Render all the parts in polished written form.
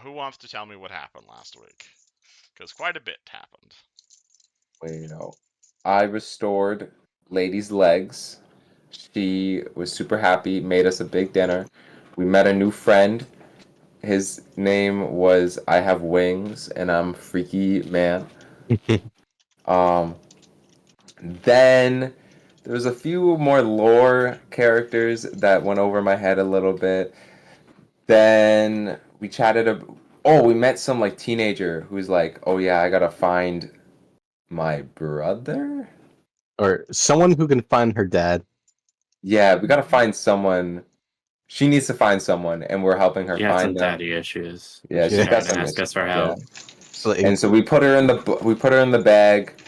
who wants to tell me what happened last week? Because quite a bit happened. Wait, no. I restored Lady's legs. She was super happy, made us a big dinner. We met a new friend. His name was I Have Wings, and I'm Freaky Man. Um, then there was a few more lore characters that went over my head a little bit. Then we chatted. Oh, we met some like teenager who's like, "Oh yeah, I gotta find my brother." Or someone who can find her dad. Yeah, we gotta find someone. She needs to find someone, and we're helping her She had some find them. daddy issues. Yeah, She's she's trying got to some ask issues. us for Yeah. help. So, And so we put her in the bag,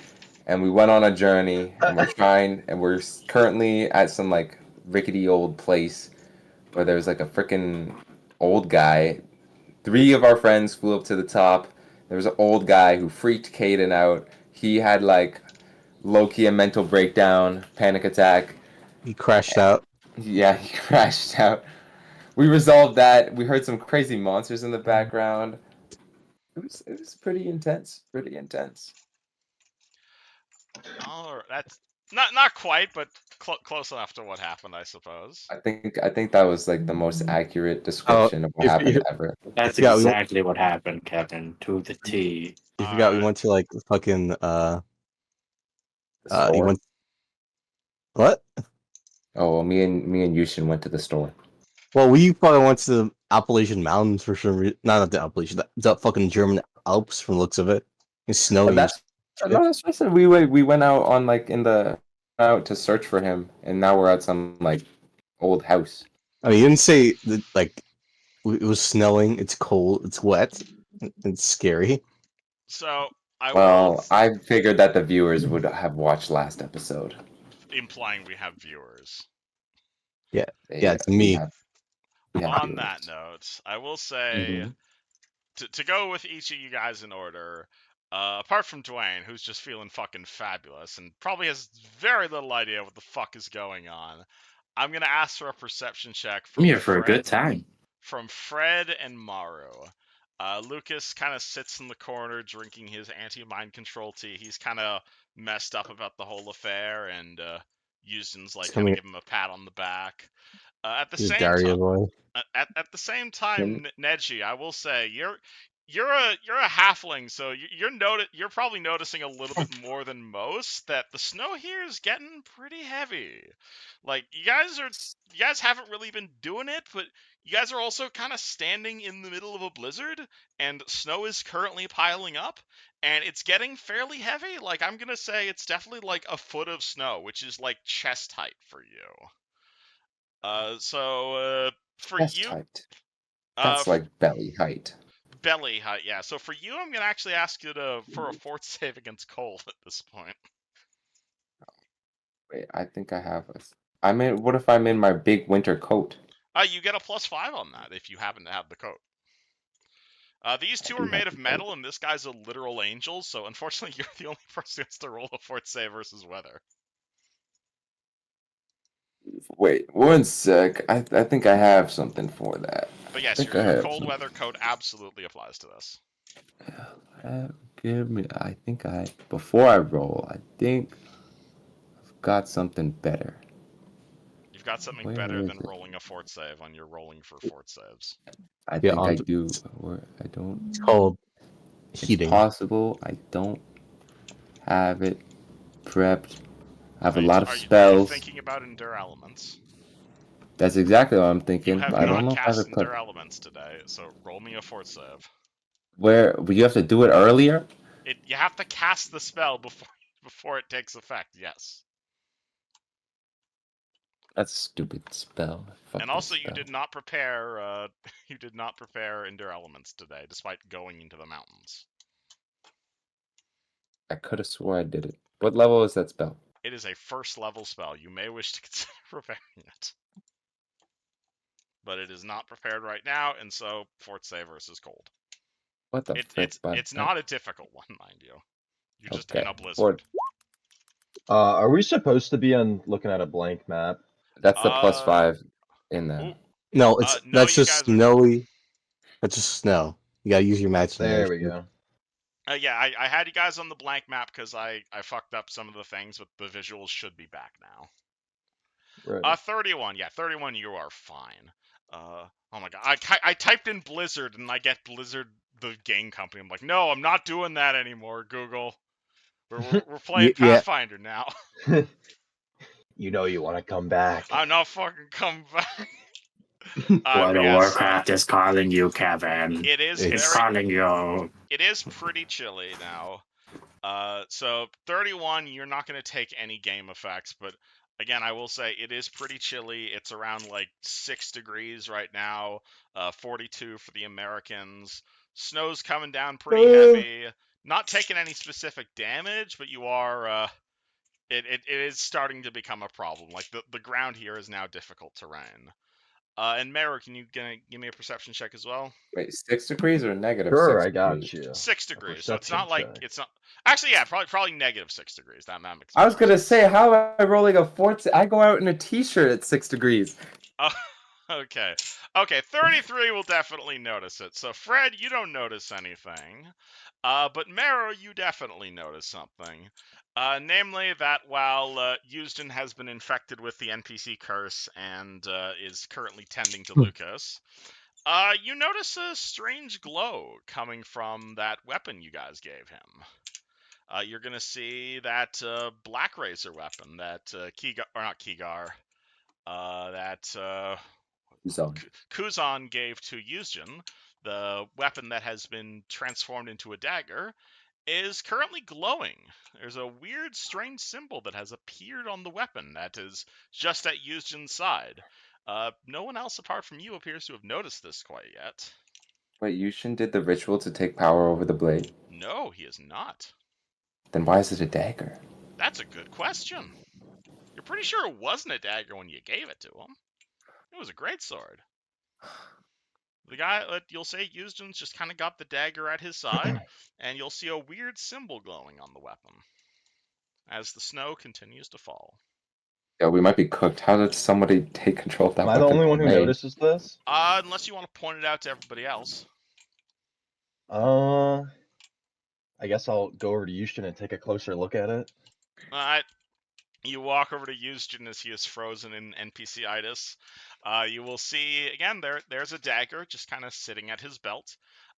and we went on a journey, and we're currently at some like rickety old place where there's like a freaking old guy. 3 of our friends flew up to the top. There was an old guy who freaked Caden out. He had like low-key a mental breakdown, panic attack. he crashed out. Yeah, he crashed out. We resolved that. We heard some crazy monsters in the background. It was pretty intense. Pretty intense. Oh, that's not quite, but close enough to what happened, I suppose. I think that was like the most accurate description of what happened ever. That's Yeah, exactly what happened, Kevin, to the T. You forgot we went to like fucking The you store? went what? Oh well, me and Yushin went to the store. Well, we probably went to the Appalachian Mountains for some reason. Not the Appalachian, the fucking German Alps from the looks of it. It's snowy. That's what I said. We went out on like out to search for him, and now we're at some like old house. I mean, you didn't say that like it was snowing. It's cold. It's wet. It's scary. So I figured that the viewers would have watched last episode, implying we have viewers. Yeah, it's me. On that note, I will say to go with each of you guys in order. Apart from Dwayne, who's just feeling fucking fabulous and probably has very little idea what the fuck is going on, I'm gonna ask for a perception check. I'm here for a good time. From Fred and Maru. Lucas kind of sits in the corner drinking his anti-mind control tea. He's kind of messed up about the whole affair, and Houston's like kind of give him a pat on the back. At the same time, at the same time, Neji, I will say you're a halfling, so you're probably noticing a little bit more than most that the snow here is getting pretty heavy. Like you guys haven't really been doing it, but you guys are also kind of standing in the middle of a blizzard, and snow is currently piling up, and it's getting fairly heavy. Like I'm gonna say it's definitely like a foot of snow, which is like chest height for you. For chest you, height. That's like belly height. Belly height, yeah. So for you, I'm gonna actually ask you for a fort save against cold at this point. Wait, I think I have a. What if I'm in my big winter coat? You get a +5 on that if you happen to have the coat. These two are made of metal, and this guy's a literal angel. So unfortunately, you're the only person who has to roll a fort save versus weather. Wait, one sec. I think I have something for that. But yes, your cold weather coat absolutely applies to this. I think before I roll, I think I've got something better. You've got something better than rolling a fort save on your rolling for fort saves. I think I do, or I don't. It's called heating. It's possible I don't have it prepped. I have a lot of spells. Are you thinking about Endure Elements? That's exactly what I'm thinking. You have I don't know cast if I Endure Elements today, so roll me a fort save. Would you have to do it earlier? You have to cast the spell before it takes effect. Yes. That's a stupid spell. And also, you did not prepare. You did not prepare Endure Elements today, despite going into the mountains. I could have swore I did it. What level is that spell? It is a first level spell. You may wish to consider preparing it. But it is not prepared right now, and so fort save versus cold. What the frick? It's not a difficult one, mind you. You're just in a blizzard. Are we supposed to be looking at a blank map? That's the +5 in there. No, that's just snowy. That's just snow. You gotta use your imagination. There we go. Yeah, I had you guys on the blank map because I fucked up some of the things, but the visuals should be back now. Right. 31. Yeah, 31. You are fine. Oh my god, I typed in Blizzard and I get Blizzard the game company. I'm like, no, I'm not doing that anymore. Google, we're playing Yeah. Pathfinder now. You know you want to come back. I'm not fucking coming back. World of yeah, Warcraft is calling you, Kevin. it is It's very. calling you. It is pretty chilly now. So 31, you're not going to take any game effects, but again, I will say it is pretty chilly. It's around like 6 degrees right now, 42 for the Americans. Snow's coming down pretty heavy. Not taking any specific damage, but you are. It is starting to become a problem. Like the ground here is now difficult terrain. And Mero, can you give me a perception check as well? Wait, 6 degrees or negative Sure, 6 I got degrees? you. 6 A degrees. So it's not perception like check. it's not. Actually, yeah, probably negative 6 degrees. That makes. I was more gonna sense. say, how am I rolling a 14? I go out in a t-shirt at 6 degrees. Oh, okay. 33 will definitely notice it. So Fred, you don't notice anything. But Mero, you definitely notice something. Namely that while Houston has been infected with the NPC curse and is currently tending to Lucas, you notice a strange glow coming from that weapon you guys gave him. You're gonna see that Black Razor weapon that Zone. Kuzan gave to Yuzjin, the weapon that has been transformed into a dagger, is currently glowing. There's a weird, strange symbol that has appeared on the weapon that is just at Yuzjin's side. No one else apart from you appears to have noticed this quite yet. Wait, Yushin did the ritual to take power over the blade? No, he is not. Then why is it a dagger? That's a good question. You're pretty sure it wasn't a dagger when you gave it to him. It was a great sword. The guy, you'll say Yuzjin's just kind of got the dagger at his side, and you'll see a weird symbol glowing on the weapon as the snow continues to fall. Yeah, we might be cooked. How did somebody take control of that Am I the weapon only one who from me? notices this? Unless you want to point it out to everybody else. I guess I'll go over to Houston and take a closer look at it. You walk over to Yuzjin as he is frozen in NPC-itis. You will see, again, there's a dagger just kind of sitting at his belt.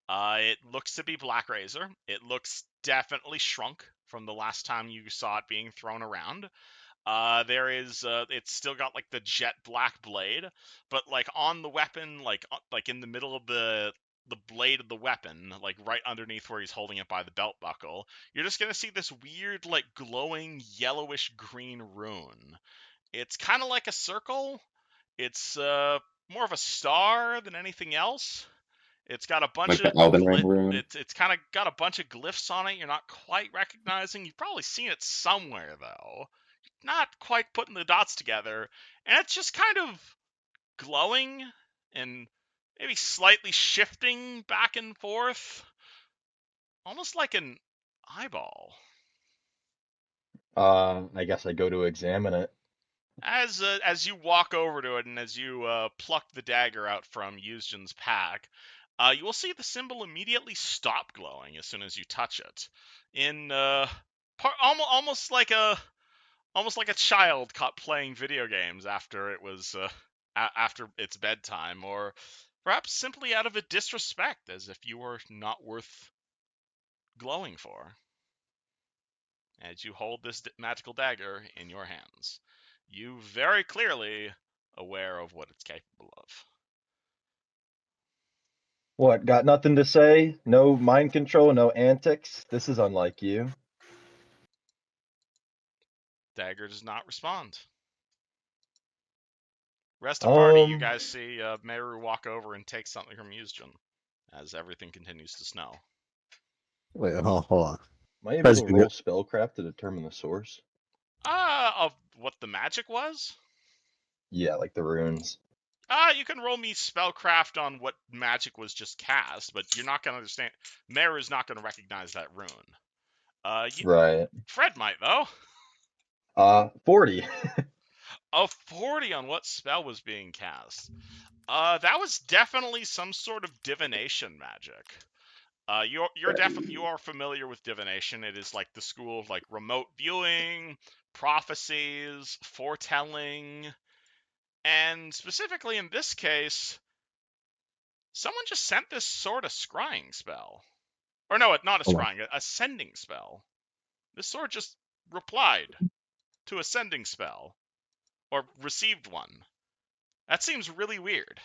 It looks to be Black Razor. It looks definitely shrunk from the last time you saw it being thrown around. It's still got like the jet black blade, but like on the weapon, like in the middle of the blade of the weapon, like right underneath where he's holding it by the belt buckle, you're just gonna see this weird, like glowing yellowish green rune. It's kind of like a circle. It's more of a star than anything else. It's got a bunch Like of the Elden Ring rune? it's kind of got a bunch of glyphs on it. You're not quite recognizing. You've probably seen it somewhere though. Not quite putting the dots together, and it's just kind of glowing and maybe slightly shifting back and forth, almost like an eyeball. I guess I go to examine it. As you walk over to it and as you pluck the dagger out from Yuzjin's pack, you will see the symbol immediately stop glowing as soon as you touch it. In almost like a child caught playing video games after it was after its bedtime, or perhaps simply out of a disrespect, as if you were not worth glowing for. As you hold this magical dagger in your hands, you very clearly aware of what it's capable of. What, got nothing to say? No mind control, no antics? This is unlike you. Dagger does not respond. Rest of party, you guys see Meru walk over and take something from Yuzjin as everything continues to snow. Wait, hold on. Am I able to Guys, roll spellcraft to determine the source? Of what the magic was? Yeah, like the runes. You can roll me spellcraft on what magic was just cast, but you're not going to understand. Meru's not going to recognize that rune. Right. Fred might, though. 40. A 40 on what spell was being cast. That was definitely some sort of divination magic. You're definitely you are familiar with divination. It is like the school of like remote viewing, prophecies, foretelling, and specifically in this case, someone just sent this sword a scrying spell. Or no, not a Oh my. scrying, a sending spell. This sword just replied to a sending spell. Or received one. That seems really weird.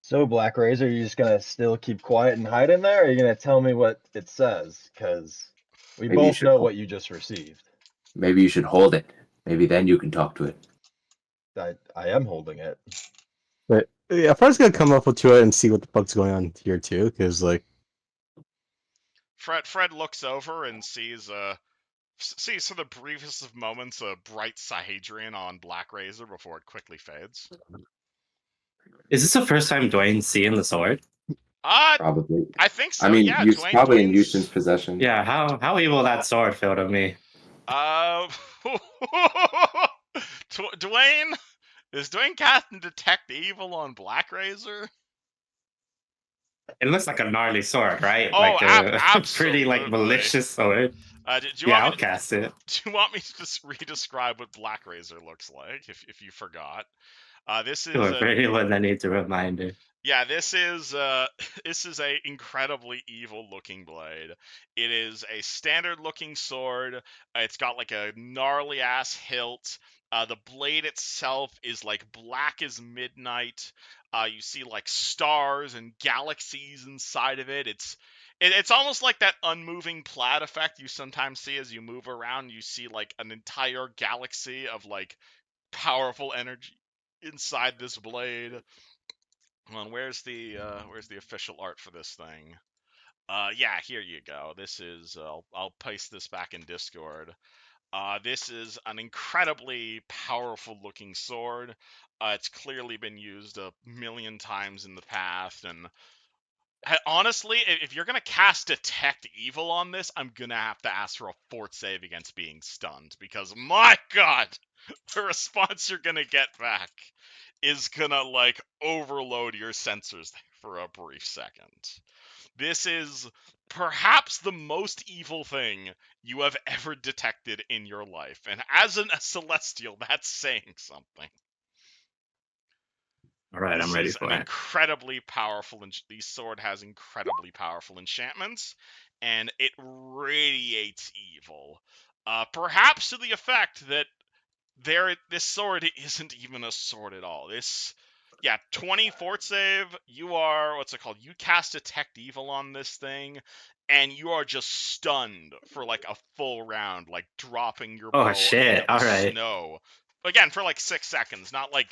So, Black Razor, you just gonna still keep quiet and hide in there, or are you gonna tell me what it says? Because we Maybe you both should. know what you just received. Maybe you should hold it. Maybe then you can talk to it. I am holding it. But yeah, Fred's gonna come up to it and see what the fuck's going on here too, because like, Fred looks over and sees for the briefest of moments a bright Sahadrian on Black Razor before it quickly fades. Is this the first time Dwayne's seeing the sword? Probably. I think so. I mean, Yeah, it's probably in Dwayne's. Houston's possession. Yeah, how evil that sword feel to me. Dwayne is Dwayne casting detect evil on Black Razor? It looks like a gnarly sword, right? Oh, like a pretty like absolutely. malicious sword. Do you Yeah, want I'll me? cast it. Do you want me to just re-describe what Black Razor looks like? If you forgot, this is For anyone that needs a reminder. yeah, this is this is a incredibly evil looking blade. It is a standard looking sword. It's got like a gnarly ass hilt. The blade itself is like black as midnight. You see like stars and galaxies inside of it. It's almost like that unmoving plaid effect you sometimes see as you move around. You see like an entire galaxy of like powerful energy inside this blade. Well, where's the official art for this thing? Yeah, here you go. This is I'll paste this back in Discord. This is an incredibly powerful looking sword. It's clearly been used a million times in the past, and honestly, if you're gonna cast Detect Evil on this, I'm gonna have to ask for a fort save against being stunned, because my god, the response you're gonna get back is gonna like overload your sensors for a brief second. This is perhaps the most evil thing you have ever detected in your life, and as a celestial, that's saying something. All right, This I'm ready is for an it. incredibly powerful. The sword has incredibly powerful enchantments, and it radiates evil. Perhaps to the effect that this sword isn't even a sword at all. 20 fort save. You are what's it called? You cast Detect Evil on this thing, and you are just stunned for like a full round, like dropping your Oh bow shit! into the All right. snow. Again, for like 6 seconds, not like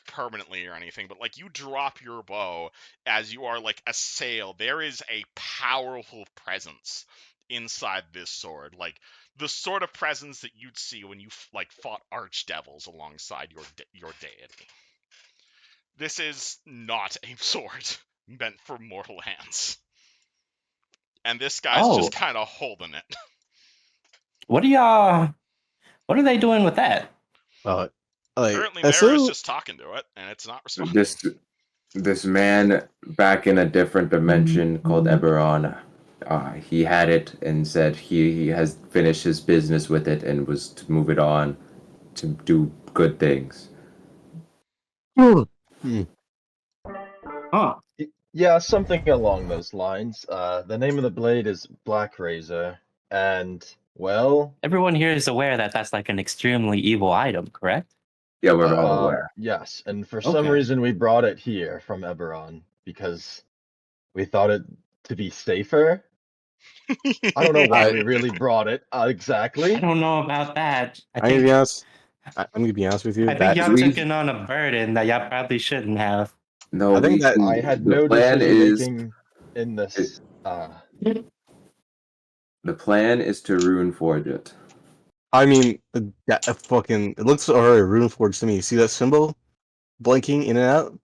permanently or anything, but like you drop your bow as you are like assailed. There is a powerful presence inside this sword, like the sort of presence that you'd see when you like fought archdevils alongside your deity. This is not a sword meant for mortal hands, and this guy's Oh, just kind of holding it. what are they doing with that? like, Apparently, I Mara is still, just talking to it, and it's not responding. This man back in a different dimension called Eberron, he had it and said he has finished his business with it and was to move it on to do good things. Hmm. Huh. Yeah, something along those lines. The name of the blade is Black Razor, and well, Everyone here is aware that that's like an extremely evil item, correct? Yeah, we're all aware. yes, and for some Okay. reason we brought it here from Eberron because we thought it to be safer. I don't know why we really brought it exactly. I don't know about that. I'm gonna be honest. I'm gonna be honest with you. I think That y'all We- took it on a burden that y'all probably shouldn't have. No, I think we that- can, I had the no plan decision is making in this. the plan is to rune forge it. I mean, that fucking it looks already rune forged to me. See that symbol blinking in and out?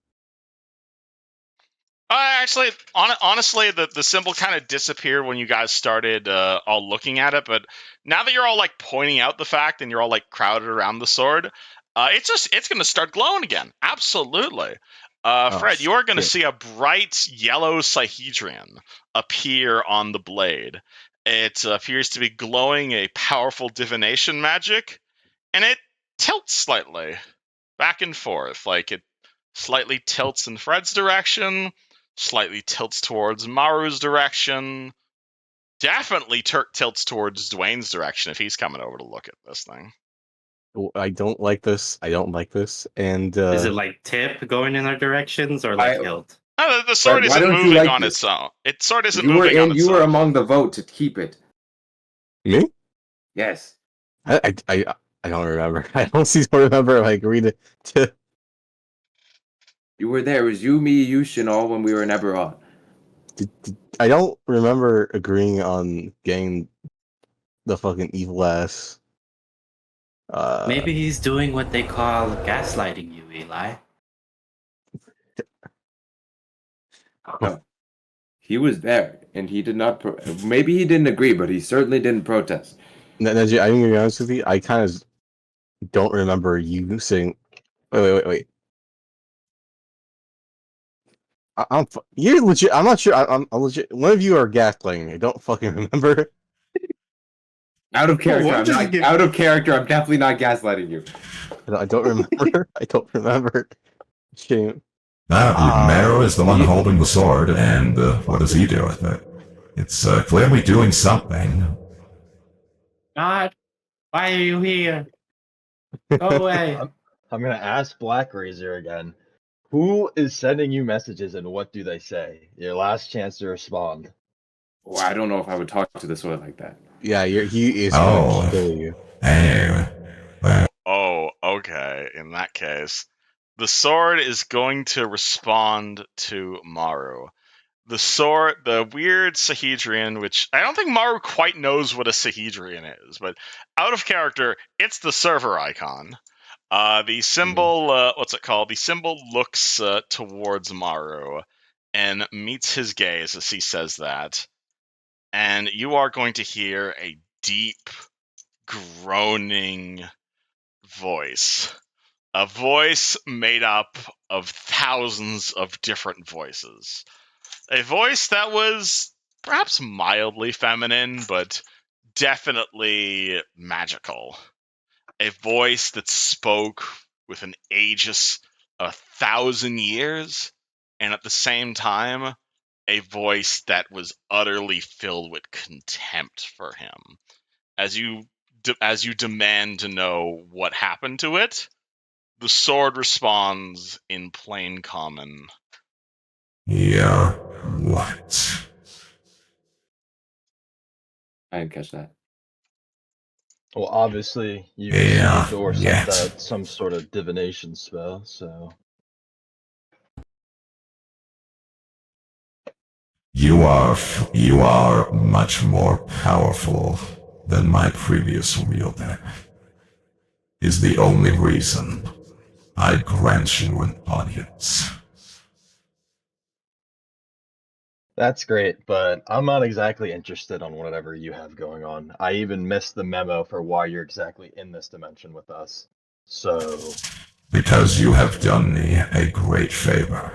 Actually, honestly, the symbol kind of disappeared when you guys started all looking at it. But now that you're all like pointing out the fact and you're all like crowded around the sword, it's going to start glowing again. Absolutely. Fred, you are going to shit. see a bright yellow Sihedrian appear on the blade. It appears to be glowing a powerful divination magic, and it tilts slightly back and forth. Like it slightly tilts in Fred's direction, slightly tilts towards Maru's direction, definitely tilts towards Dwayne's direction if he's coming over to look at this thing. I don't like this. I don't like this. And Is it like tip going in our directions or like I- hilt? No, the sword Fred, why isn't don't you moving like on this? its own. It sword isn't You were moving on in. its You were own. among the vote to keep it. me? Yes. I don't remember. I don't remember if I agreed to. You were there. It was you, me, Yush, and all when we were in Eberron. I don't remember agreeing on getting the fucking evil ass. Maybe he's doing what they call gaslighting you, Eli. He was there, and he did not. Maybe he didn't agree, but he certainly didn't protest. Neji, I'm gonna be honest with you. I kind of don't remember you saying. Wait. I'm. You're legit. I'm not sure. I'm legit. One of you are gaslighting me. I don't fucking remember. Out of character. what I'm does not. it give- Out of character. I'm definitely not gaslighting you. I don't remember. I don't remember. Shame. Mero is the one holding the sword, and what does he do with it? It's clearly doing something. God, why are you here? Go away. I'm gonna ask Black Razor again. Who is sending you messages and what do they say? Your last chance to respond. Oh, I don't know if I would talk to the sword like that. Yeah, he is Oh. gonna kill you. Anyway, Oh, okay. In that case, the sword is going to respond to Maru. The sword, the weird Sihedrian, which I don't think Maru quite knows what a Sihedrian is, but out of character, it's the server icon. The symbol, what's it called? The symbol looks towards Maru and meets his gaze as he says that. And you are going to hear a deep, groaning voice. A voice made up of thousands of different voices. A voice that was perhaps mildly feminine, but definitely magical. A voice that spoke with an aegis of 1,000 years, and at the same time, a voice that was utterly filled with contempt for him. As you demand to know what happened to it, the sword responds in plain common. yeah, what? I didn't catch that. Well, obviously you Yeah, received or sent yes. that some sort of divination spell, so You are much more powerful than my previous wielder. Is the only reason I grant you an audience. that's great, but I'm not exactly interested on whatever you have going on. I even missed the memo for why you're exactly in this dimension with us. So, Because you have done me a great favor.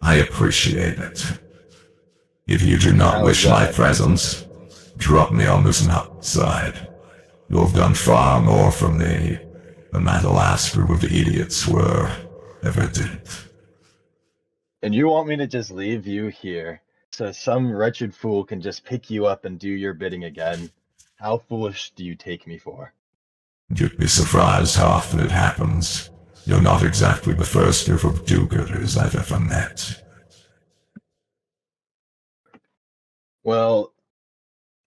I appreciate it. If you do not How wish is my that? presence, drop me on this outside. You have done far more for me than that last group of idiots were ever did. and you want me to just leave you here so some wretched fool can just pick you up and do your bidding again? How foolish do you take me for? You'd be surprised how often it happens. You're not exactly the first group of do-gooders I've ever met. Well,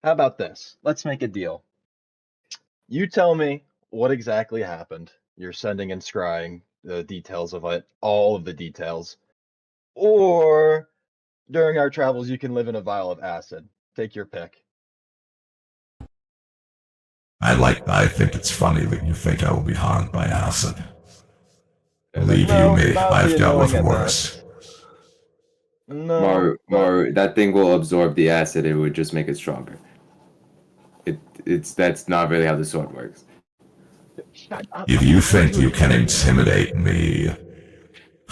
how about this? Let's make a deal. You tell me what exactly happened. You're sending and scrying the details of it, all of the details. Or during our travels, you can live in a vial of acid. Take your pick. I think it's funny that you think I will be harmed by acid. Believe No, you me, not I've the dealt with annoying at worse. best. No, but Maru, that thing will absorb the acid. It would just make it stronger. That's not really how the sword works. shut up. If you think you can intimidate me,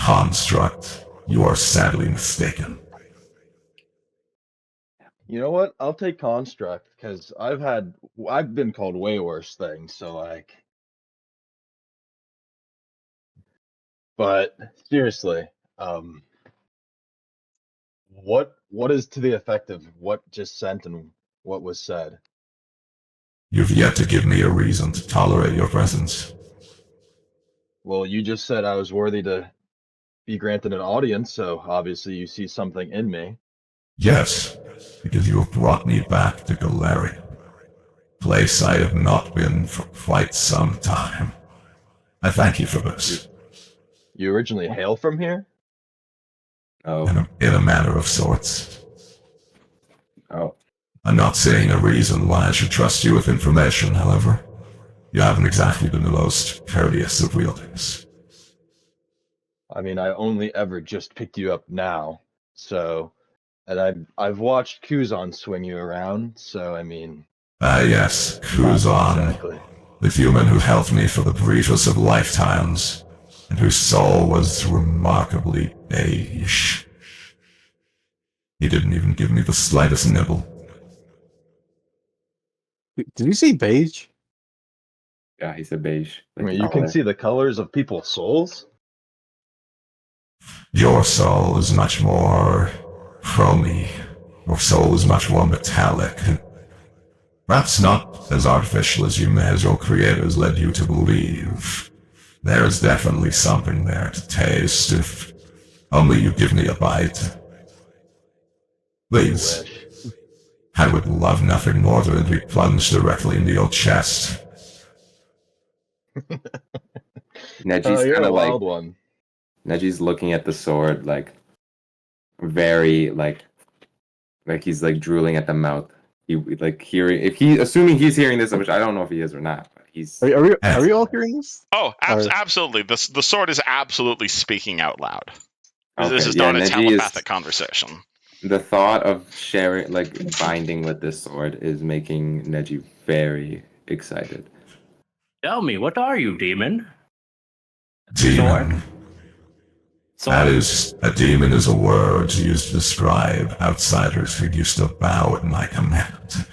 Construct, you are sadly mistaken. You know what? I'll take construct because I've been called way worse things. So like, but seriously, what is to the effect of what just sent and what was said? You've yet to give me a reason to tolerate your presence. Well, you just said I was worthy to be granted an audience, so obviously you see something in me. Yes, because you have brought me back to Galarian, place I have not been for quite some time. I thank you for this. You originally hail from here? Oh, In a manner of sorts. oh. I'm not saying a reason why I should trust you with information, however. You haven't exactly been the most courteous of wieldings. I mean, I only ever just picked you up now, so, and I've watched Kuzan swing you around, so I mean. Ah yes, Not Kuzan, exactly. the human who helped me for the briefest of lifetimes, and whose soul was remarkably beige. He didn't even give me the slightest nibble. Did you say beige? Yeah, he said beige. I Like mean, the you can color. see the colors of people's souls. Your soul is much more chromy. Your soul is much more metallic. Perhaps not as artificial as your creators led you to believe. There is definitely something there to taste if only you give me a bite. Please. Wish. I would love nothing more than to be plunged directly into your chest. Neji's You're kind a of like wild one. Neji's looking at the sword like very like he's like drooling at the mouth. He like hearing if he assuming he's hearing this, which I don't know if he is or not. But he's Are we all hearing this? Oh, Or- absolutely. The sword is absolutely speaking out loud. This okay. is Yeah, not a Neji is telepathic conversation. the thought of sharing like binding with this sword is making Neji very excited. Tell me, what are you, demon? Demon. Sword? That is, a demon is a word used to describe outsiders who used to bow at my command.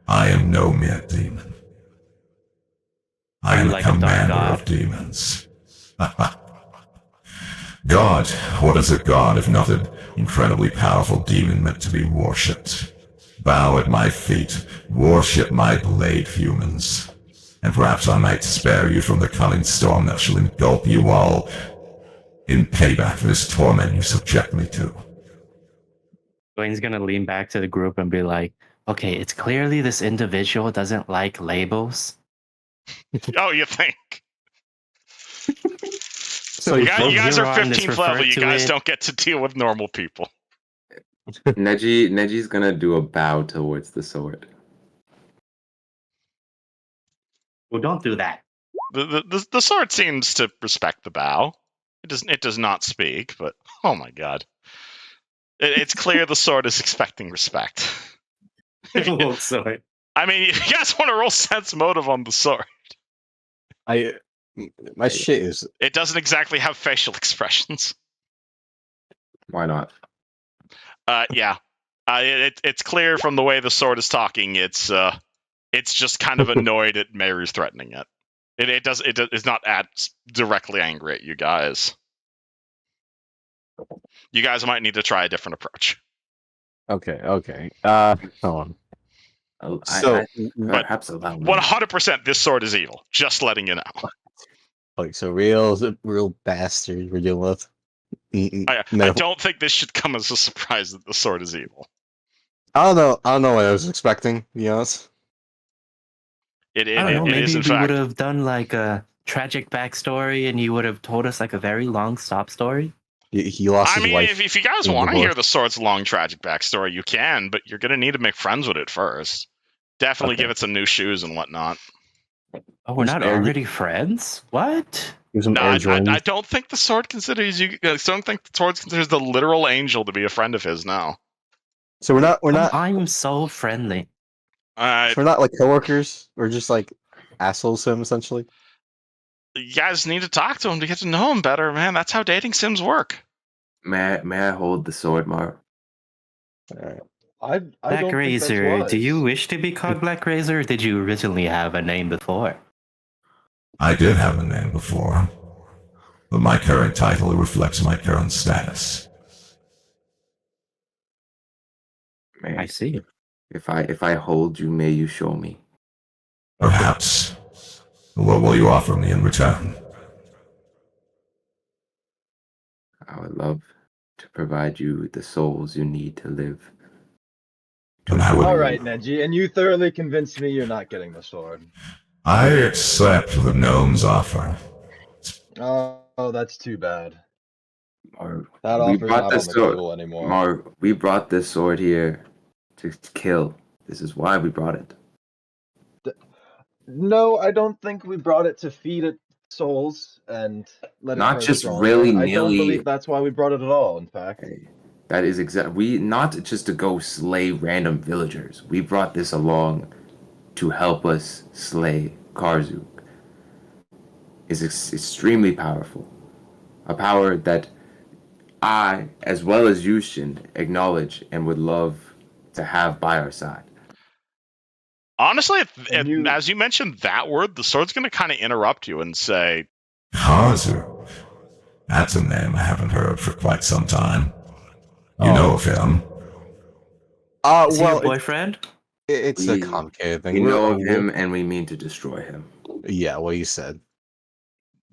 I am no mere demon. I Are am you a like a dark commander god? of demons. God, what is a god if not an incredibly powerful demon meant to be worshipped? Bow at my feet, worship my blade, humans. And perhaps I might spare you from the coming storm that shall engulf you all in payback for this torment you subject me to. Dwayne's gonna lean back to the group and be like, okay, it's clearly this individual doesn't like labels. Oh, you think? So You you guys are Euron is 15th level. referred You to guys it. don't get to deal with normal people. Neji's gonna do a bow towards the sword. Well, don't do that. The sword seems to respect the bow. It does not speak, but oh my god, it's clear the sword is expecting respect. Well, sorry. I mean, you guys want to roll sense motive on the sword? My shit is It doesn't exactly have facial expressions. Why not? Yeah. It's clear from the way the sword is talking. It's just kind of annoyed at Meru's threatening it. It's not directly angry at you guys. You guys might need to try a different approach. okay. Hold on. So, Perhaps allow me. 100%, this sword is evil. Just letting you know. like, so Riel's a real bastard we're dealing with. I don't think this should come as a surprise that the sword is evil. I don't know what I was expecting, to be honest. I don't know. It is Maybe in we fact. would have done like a tragic backstory, and you would have told us like a very long stop story. He lost I his mean, wife. if you guys in want to divorce. hear the sword's long tragic backstory, you can, but you're gonna need to make friends with it first. Definitely Okay. give it some new shoes and whatnot. Oh, we're Just not air- already friends? What? Give some No, Air I Jordans. don't think the sword considers you. I don't think the sword considers the literal angel to be a friend of his. No. So we're not I'm so friendly. so we're not like coworkers. We're just like assholes to him essentially. You guys need to talk to him to get to know him better, man. That's how dating sims work. May I hold the sword, Mar? Alright. I Black don't think that's Razor, wise. do you wish to be called Black Razor, or did you originally have a name before? I did have a name before, but my current title reflects my current status. May I see. If I hold you, may you show me. Perhaps. What will you offer me in return? I would love to provide you with the souls you need to live. And I would. All right, Neji, and you thoroughly convinced me you're not getting the sword. I accept the gnome's offer. Oh, that's too bad. Mar, That we offer's brought not this on the sword. table anymore. Mar, we brought this sword here to kill. This is why we brought it. No, I don't think we brought it to feed it souls and let it Not grow just stronger. willy-nilly. I don't believe that's why we brought it at all, in fact. Hey, that is exact. We not just to go slay random villagers. We brought this along to help us slay Karzuk. Is extremely powerful. A power that I, as well as Yushin, acknowledge and would love to have by our side. Honestly, You- as you mentioned that word, the sword's going to kind of interrupt you and say, Kazu. That's a name I haven't heard for quite some time. You Oh. know of him. Is he Well, your boyfriend? it's a We- complicated thing. We We're- know of him and we mean to destroy him. Yeah, what you said.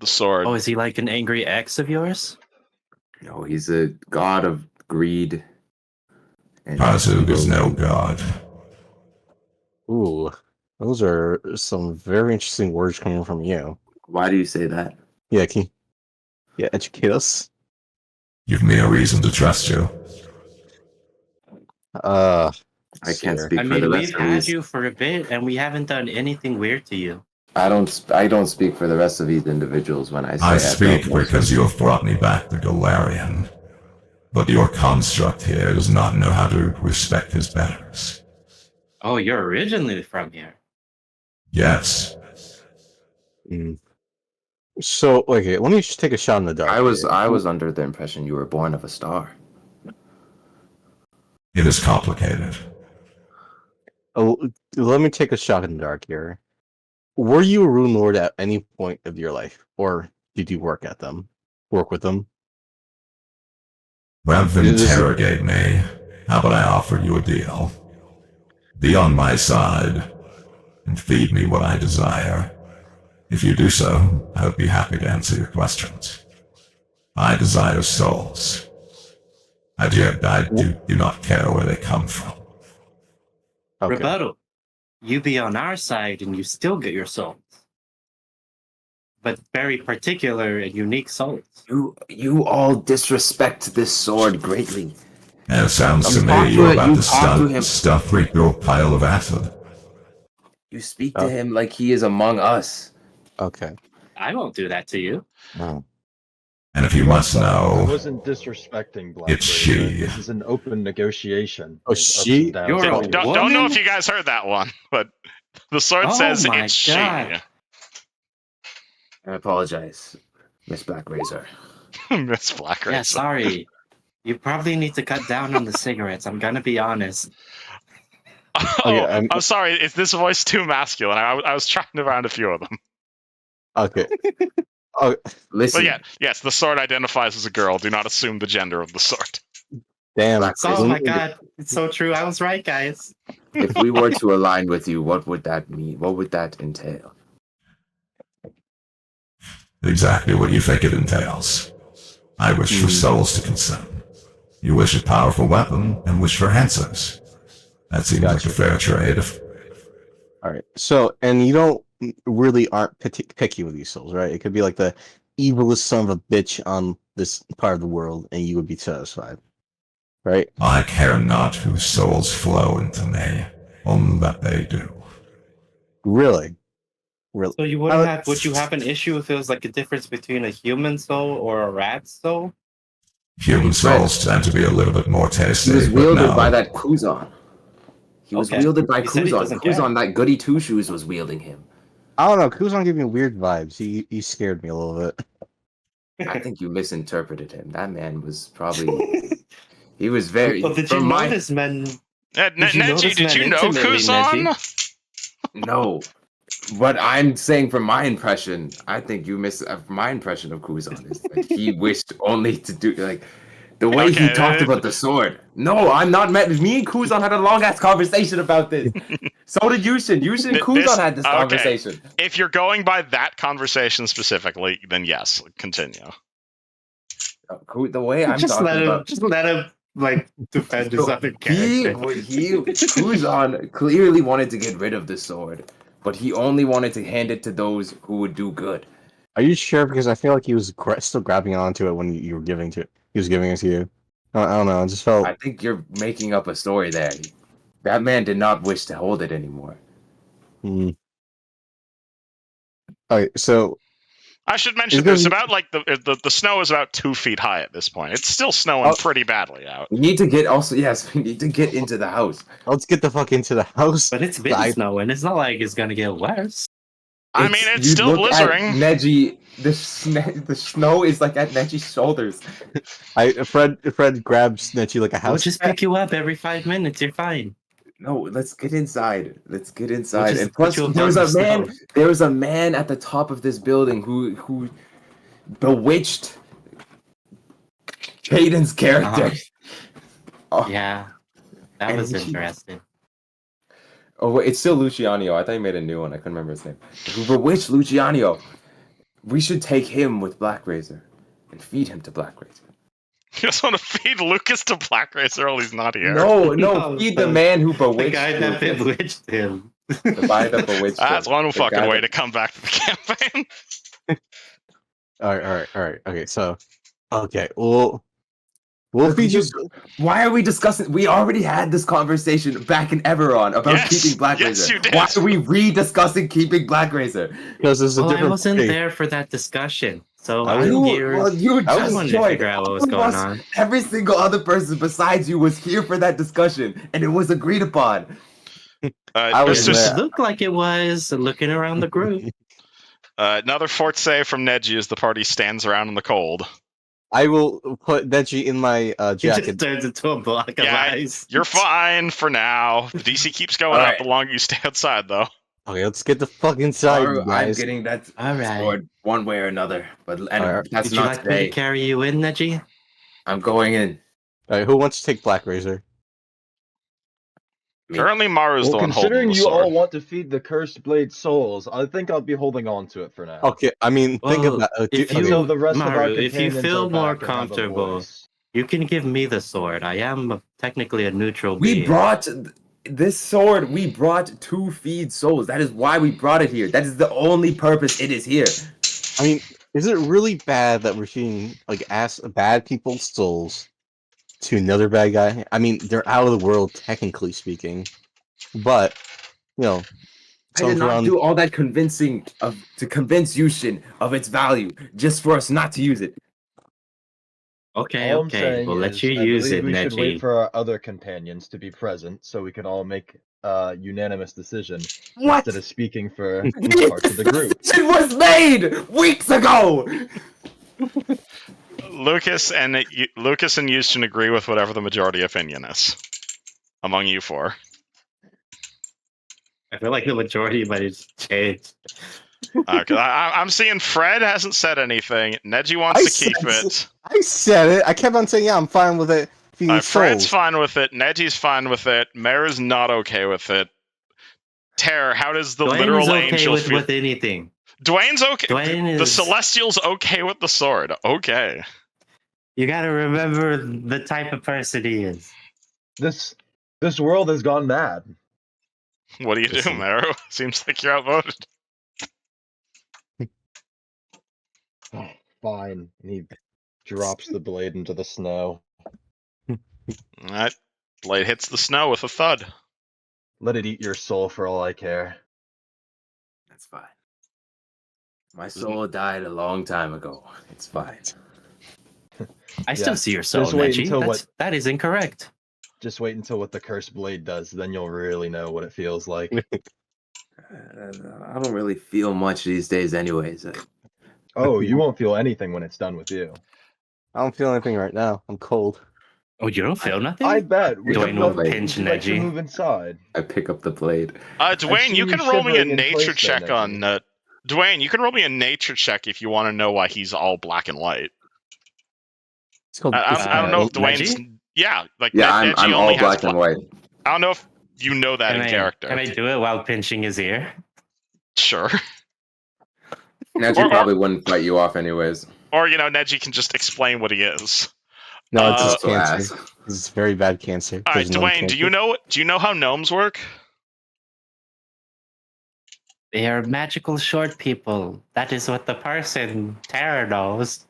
the sword. Oh, is he like an angry ex of yours? No, he's a god of greed. And Kazu is no god. Ooh, those are some very interesting words coming from you. Why do you say that? Yeah, can you educate us? Give me a reason to trust you. I can't sir. speak I for mean, the we've rest of had these. you for a bit, and we haven't done anything weird to you. I don't speak for the rest of these individuals when I say I speak don't know. because you have brought me back to Galarian. But your construct here does not know how to respect his betters. Oh, you're originally from here. Yes. Mm. So, okay, let me just take a shot in the dark. I was here. under the impression you were born of a star. It is complicated. Oh, let me take a shot in the dark here. Were you a rune lord at any point of your life, or did you work with them? Rather than Is it- interrogate me, how about I offer you a deal? Be on my side, and feed me what I desire. If you do so, I would be happy to answer your questions. I desire souls. I do not care where they come from. Okay. Rebuttal. You be on our side, and you still get your souls. But very particular and unique souls. You all disrespect this sword greatly. And it sounds to Talk me to you're it, about you to talk to him. stuff your pile of acid. You speak to him like he is among us. Okay. I won't do that to you. Oh. And if you must I know, wasn't disrespecting Black It's Razor. she. This is an open negotiation. Oh, There's ups she? and downs You're a always. Don't know woman? if you guys heard that one, but the sword Oh says my it's God. I apologize, Miss Black Razor. she. Miss Black Yeah, Razor. sorry. You probably need to cut down on the cigarettes. I'm gonna be honest. Oh, Okay, I'm sorry. Is this voice too masculine? I was trying to find a few of them. Okay. Oh, Listen, But yeah, yes, the sword identifies as a girl. Do not assume the gender of the sword. damn. Black Oh Razor. my God, it's so true. I was right, guys. If we were to align with you, what would that mean? What would that entail? exactly what you think it entails. I wish for souls to consume. You wish a powerful weapon and wish for answers. That seems like Gotcha. a fair trade. All right. So, and you don't really aren't picky with these souls, right? It could be like the evilest son of a bitch on this part of the world, and you would be satisfied, right? I care not whose souls flow into me, only that they do. Really? Really? So you wouldn't have? Would you have an issue if it was like a difference between a human soul or a rat soul? Human souls tend to be a little bit more tasty, He was but wielded no. by that Kuzan. He was Okay. wielded by He said he Kuzan. doesn't care. Kuzan, that goody two shoes, was wielding him. I don't know. Kuzan gave me weird vibes. He scared me a little bit. I think you misinterpreted him. That man was probably he was very Well, did you from know my this man? Neji, did man you know intimately, Kuzan? Neji? no. What I'm saying from my impression, I think you miss my impression of Kuzan is that he wished only to do like the way he Okay, talked about the sword. No, I'm not met. Me and Kuzan had a long ass conversation about this. So did Yushin. Yushin and Kuzan had this okay. conversation. If you're going by that conversation specifically, then yes, continue. The way I'm talking about. Just let him like defend his other character. Kuzan clearly wanted to get rid of the sword, but he only wanted to hand it to those who would do good. Are you sure? Because I feel like he was still grabbing onto it when you were giving to. He was giving it to you. I don't know. I just felt. I think you're making up a story there. That man did not wish to hold it anymore. Hmm. Alright, so I should mention there's about like the snow is about 2 feet high at this point. It's still snowing pretty badly out. We need to get we need to get into the house. let's get the fuck into the house. But it's been snowing. It's not like it's gonna get worse. I mean, it's still blizzarding. Neji, the snow is like at Neji's shoulders. Fred grabs Nechi like a house. We'll just pick you up every 5 minutes. You're fine. No, let's get inside. Let's get inside. We'll and plus, put you there was a above the man. snow. There was a man at the top of this building who bewitched Caden's character. Oh, Yeah, that And was he- interesting. oh wait, it's still Luciano. I thought he made a new one. I couldn't remember his name. Who bewitched Luciano? We should take him with Black Razor and feed him to Black Razor. You just want to feed Lucas to Black Racer while he's not here. No, No, feed the man who The bewitched guy that Lucas. bewitched him. The guy that bewitched That's him. one The fucking guy way that- to come back to the campaign. All right. Okay, so we'll feed you. Why are we discussing? We already had this conversation back in Everon about Yes, keeping Black yes, Razor. you did. Why are we re-discussing keeping Black Razor? Because there's a Well, I different. wasn't okay, there for that discussion, so I I'm was- here. You I just wanted to joined. figure out what was All of going us- on. Every single other person besides you was here for that discussion, and it was agreed upon. I was Mr. there. It looked like it was looking around the group. Another fort save from Neji as the party stands around in the cold. I will put Nechi in my It just jacket. turns into a block of Yeah, ice. You're fine for now. The DC keeps going All up right. the longer you stay outside, though. Okay, let's get the fuck inside, Or you I'm guys. getting that All right. sword one way or another, but Alright. that's Would you not like me today. to carry you in, Neji? I'm going in. All right, who wants to take Black Razor? Me. Currently, Maru's Well, the one holding considering the you sword. all want to feed the cursed blade souls, I think I'll be holding on to it for now. Okay, I mean, think Well, about if okay, Until the rest of our Maru, if you companions feel are more back and have a comfortable, voice. you can give me the sword. I am technically a neutral We being. brought this sword. We brought to feed souls. That is why we brought it here. That is the only purpose it is here. I mean, is it really bad that we're feeding like bad people's souls to another bad guy? I mean, they're out of the world, technically speaking, but you know, I did not around- do all that convincing to convince Yushin of its value just for us not to use it. Okay, All I'm okay. saying We'll let is, you I use believe it, we should wait Neji. for our other companions to be present so we can all make a unanimous decision What? instead of speaking for This parts of the group. decision was made weeks ago. Lucas and Houston agree with whatever the majority opinion is among you four. I feel like the majority might have changed. 'Cause I'm seeing Fred hasn't said anything. Neji wants I to keep said it. I said it. I kept on saying, yeah, I'm fine with it. Feeding Fred's souls. fine with it. Neji's fine with it. Mara's not okay with it. Terror, how does the Dwayne literal is okay angel with, feel? with anything. Dwayne's okay. Dwayne The is. Celestial's okay with the sword. Okay. You gotta remember the type of person he is. This world has gone mad. What do you do, Listen. Maru? Seems like you're outvoted. Oh, fine. And he drops the blade into the snow. That blade hits the snow with a thud. Let it eat your soul for all I care. That's fine. My soul died a long time ago. It's fine. I Yeah, still see your soul, just wait Neji. until That is incorrect. Just wait until what the cursed blade does, then you'll really know what it feels like. I don't really feel much these days, anyways. Oh, you won't feel anything when it's done with you. I don't feel anything right now. I'm cold. Oh, you don't feel nothing? I bet. Would Dwayne you, will would pinch you like to Neji. move inside? I pick up the blade. Dwayne, seen you you can roll me a shivering in nature place there, check on. Neji. Dwayne, you can roll me a nature check if you want to know why he's all black and white. It's called. I don't know if Neji? Dwayne's. Yeah, like Yeah, Neji I'm only all has black and white. I don't know if you know that in character. Can I do it while pinching his ear? Sure. Neji probably wouldn't fight you off, anyways. Or Neji can just explain what he is. No, it's Uh, just cancer. ass. It's very bad cancer. All right, There's no Dwayne, cancer. do you know how gnomes work? They are magical short people. That is what the person Tara knows.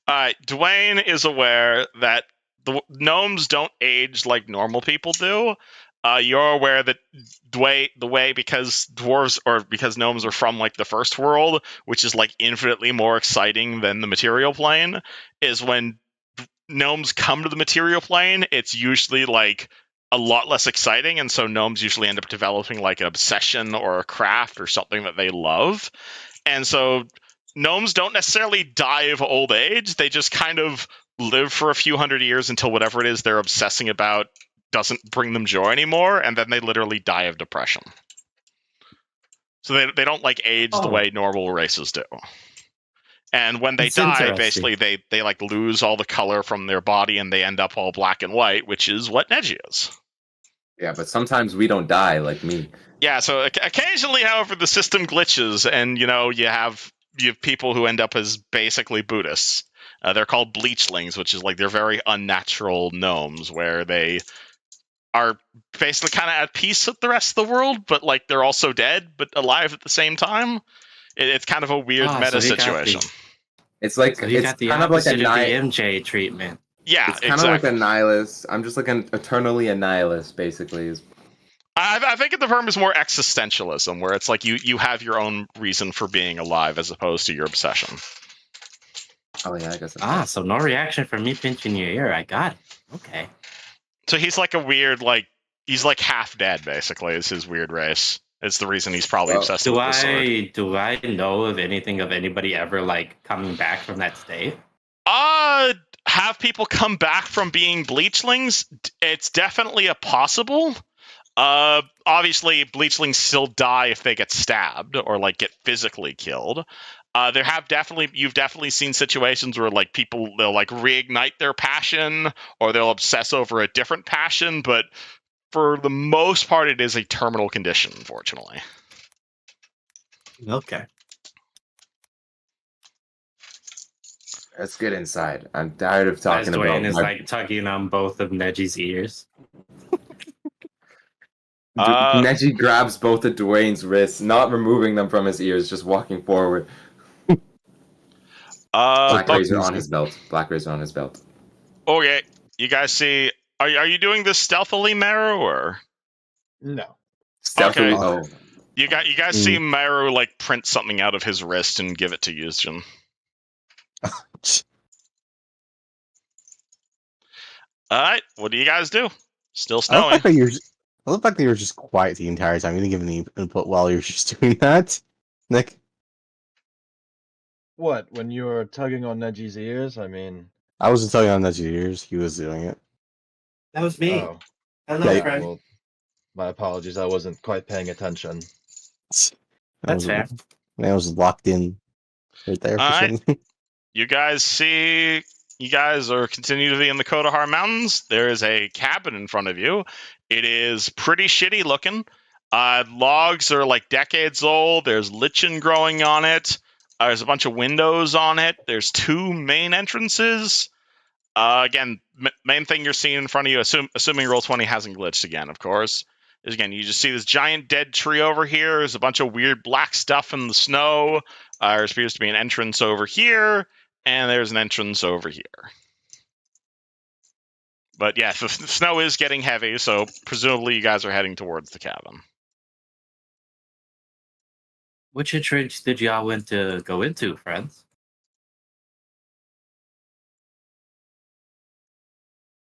Dwayne is aware that the gnomes don't age like normal people do. You're aware that the way because dwarves or because gnomes are from like the first world, which is like infinitely more exciting than the material plane, is when gnomes come to the material plane, it's usually like a lot less exciting, and so gnomes usually end up developing like an obsession or a craft or something that they love. And so gnomes don't necessarily die of old age, they just kind of live for a few hundred years until whatever it is they're obsessing about doesn't bring them joy anymore, and then they literally die of depression. So they don't like age the way normal races do. And when they It's die, interesting. basically they like lose all the color from their body and they end up all black and white, which is what Neji is. Yeah, but sometimes we don't die like me. Yeah, so occasionally, however, the system glitches, and you have people who end up as basically Buddhists. They're called bleachlings, which is like they're very unnatural gnomes, where they are basically kind of at peace with the rest of the world, but like they're also dead but alive at the same time. It's kind of a weird meta situation. It's like So you it's got the kind of like a opposite of the nihilist. MJ treatment. Yeah, It's kind of like a nihilist. I'm just like an eternally a nihilist, basically. I think the term is more existentialism, where it's like you have your own reason for being alive as opposed to your obsession. Oh yeah, I guess. So no reaction from me pinching your ear. I got it. Okay. So he's like a weird, like he's like half dead, basically. Is his weird race? It's the reason he's probably obsessed with this sword. Do I know of anything of anybody ever like coming back from that state? Have people come back from being bleachlings? It's definitely a possible. Obviously, bleachlings still die if they get stabbed or like get physically killed. You've definitely seen situations where like people they'll like reignite their passion or they'll obsess over a different passion, but for the most part, it is a terminal condition, unfortunately. Okay. Let's get inside. I'm tired of talking about. Dwayne is like tugging on both of Neji's ears. Neji grabs both of Dwayne's wrists, not removing them from his ears, just walking forward. Black razor on his belt. Black razor on his belt. Okay, you guys see? Are you doing this stealthily, Maru, or no? Stealthily. Okay. Oh. You guys see Maru like print something out of his wrist and give it to Yuzjin. All right, what do you guys do? Still snowing. I love the fact that you were just quiet the entire time. You didn't give any input while you were just doing that, Nick. What? When you were tugging on Neji's ears? I mean, I wasn't telling you on Neji's ears. He was doing it. That was me. Oh. Hello, Yeah, friend. well, my apologies. I wasn't quite paying attention. That's fair. Man, I was locked in right there. All For right. something. You guys are continue to be in the Kodahar Mountains. There is a cabin in front of you. It is pretty shitty looking. Logs are like decades old. There's lichen growing on it. There's a bunch of windows on it. There's two main entrances. Again, main thing you're seeing in front of you, assuming Roll20 hasn't glitched again, of course, is again, you just see this giant dead tree over here. There's a bunch of weird black stuff in the snow. There appears to be an entrance over here, and there's an entrance over here. But yeah, the snow is getting heavy, so presumably you guys are heading towards the cabin. Which entrance did y'all want to go into, friends?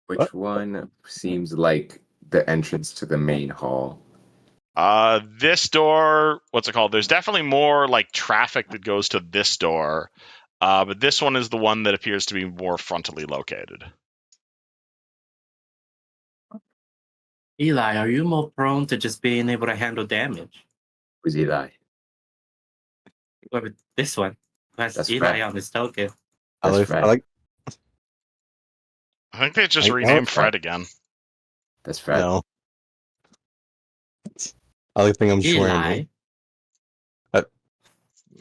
Which one seems like the entrance to the main hall? This door, what's it called? There's definitely more like traffic that goes to this door, but this one is the one that appears to be more frontally located. Eli, are you more prone to just being able to handle damage? Who's Eli? What with this one? That's That's Eli Fred. on this token. I That's like, Fred. I like I think they just I renamed like Fred again. That's Fred. no. I like the thing I'm just wearing. Eli. Man.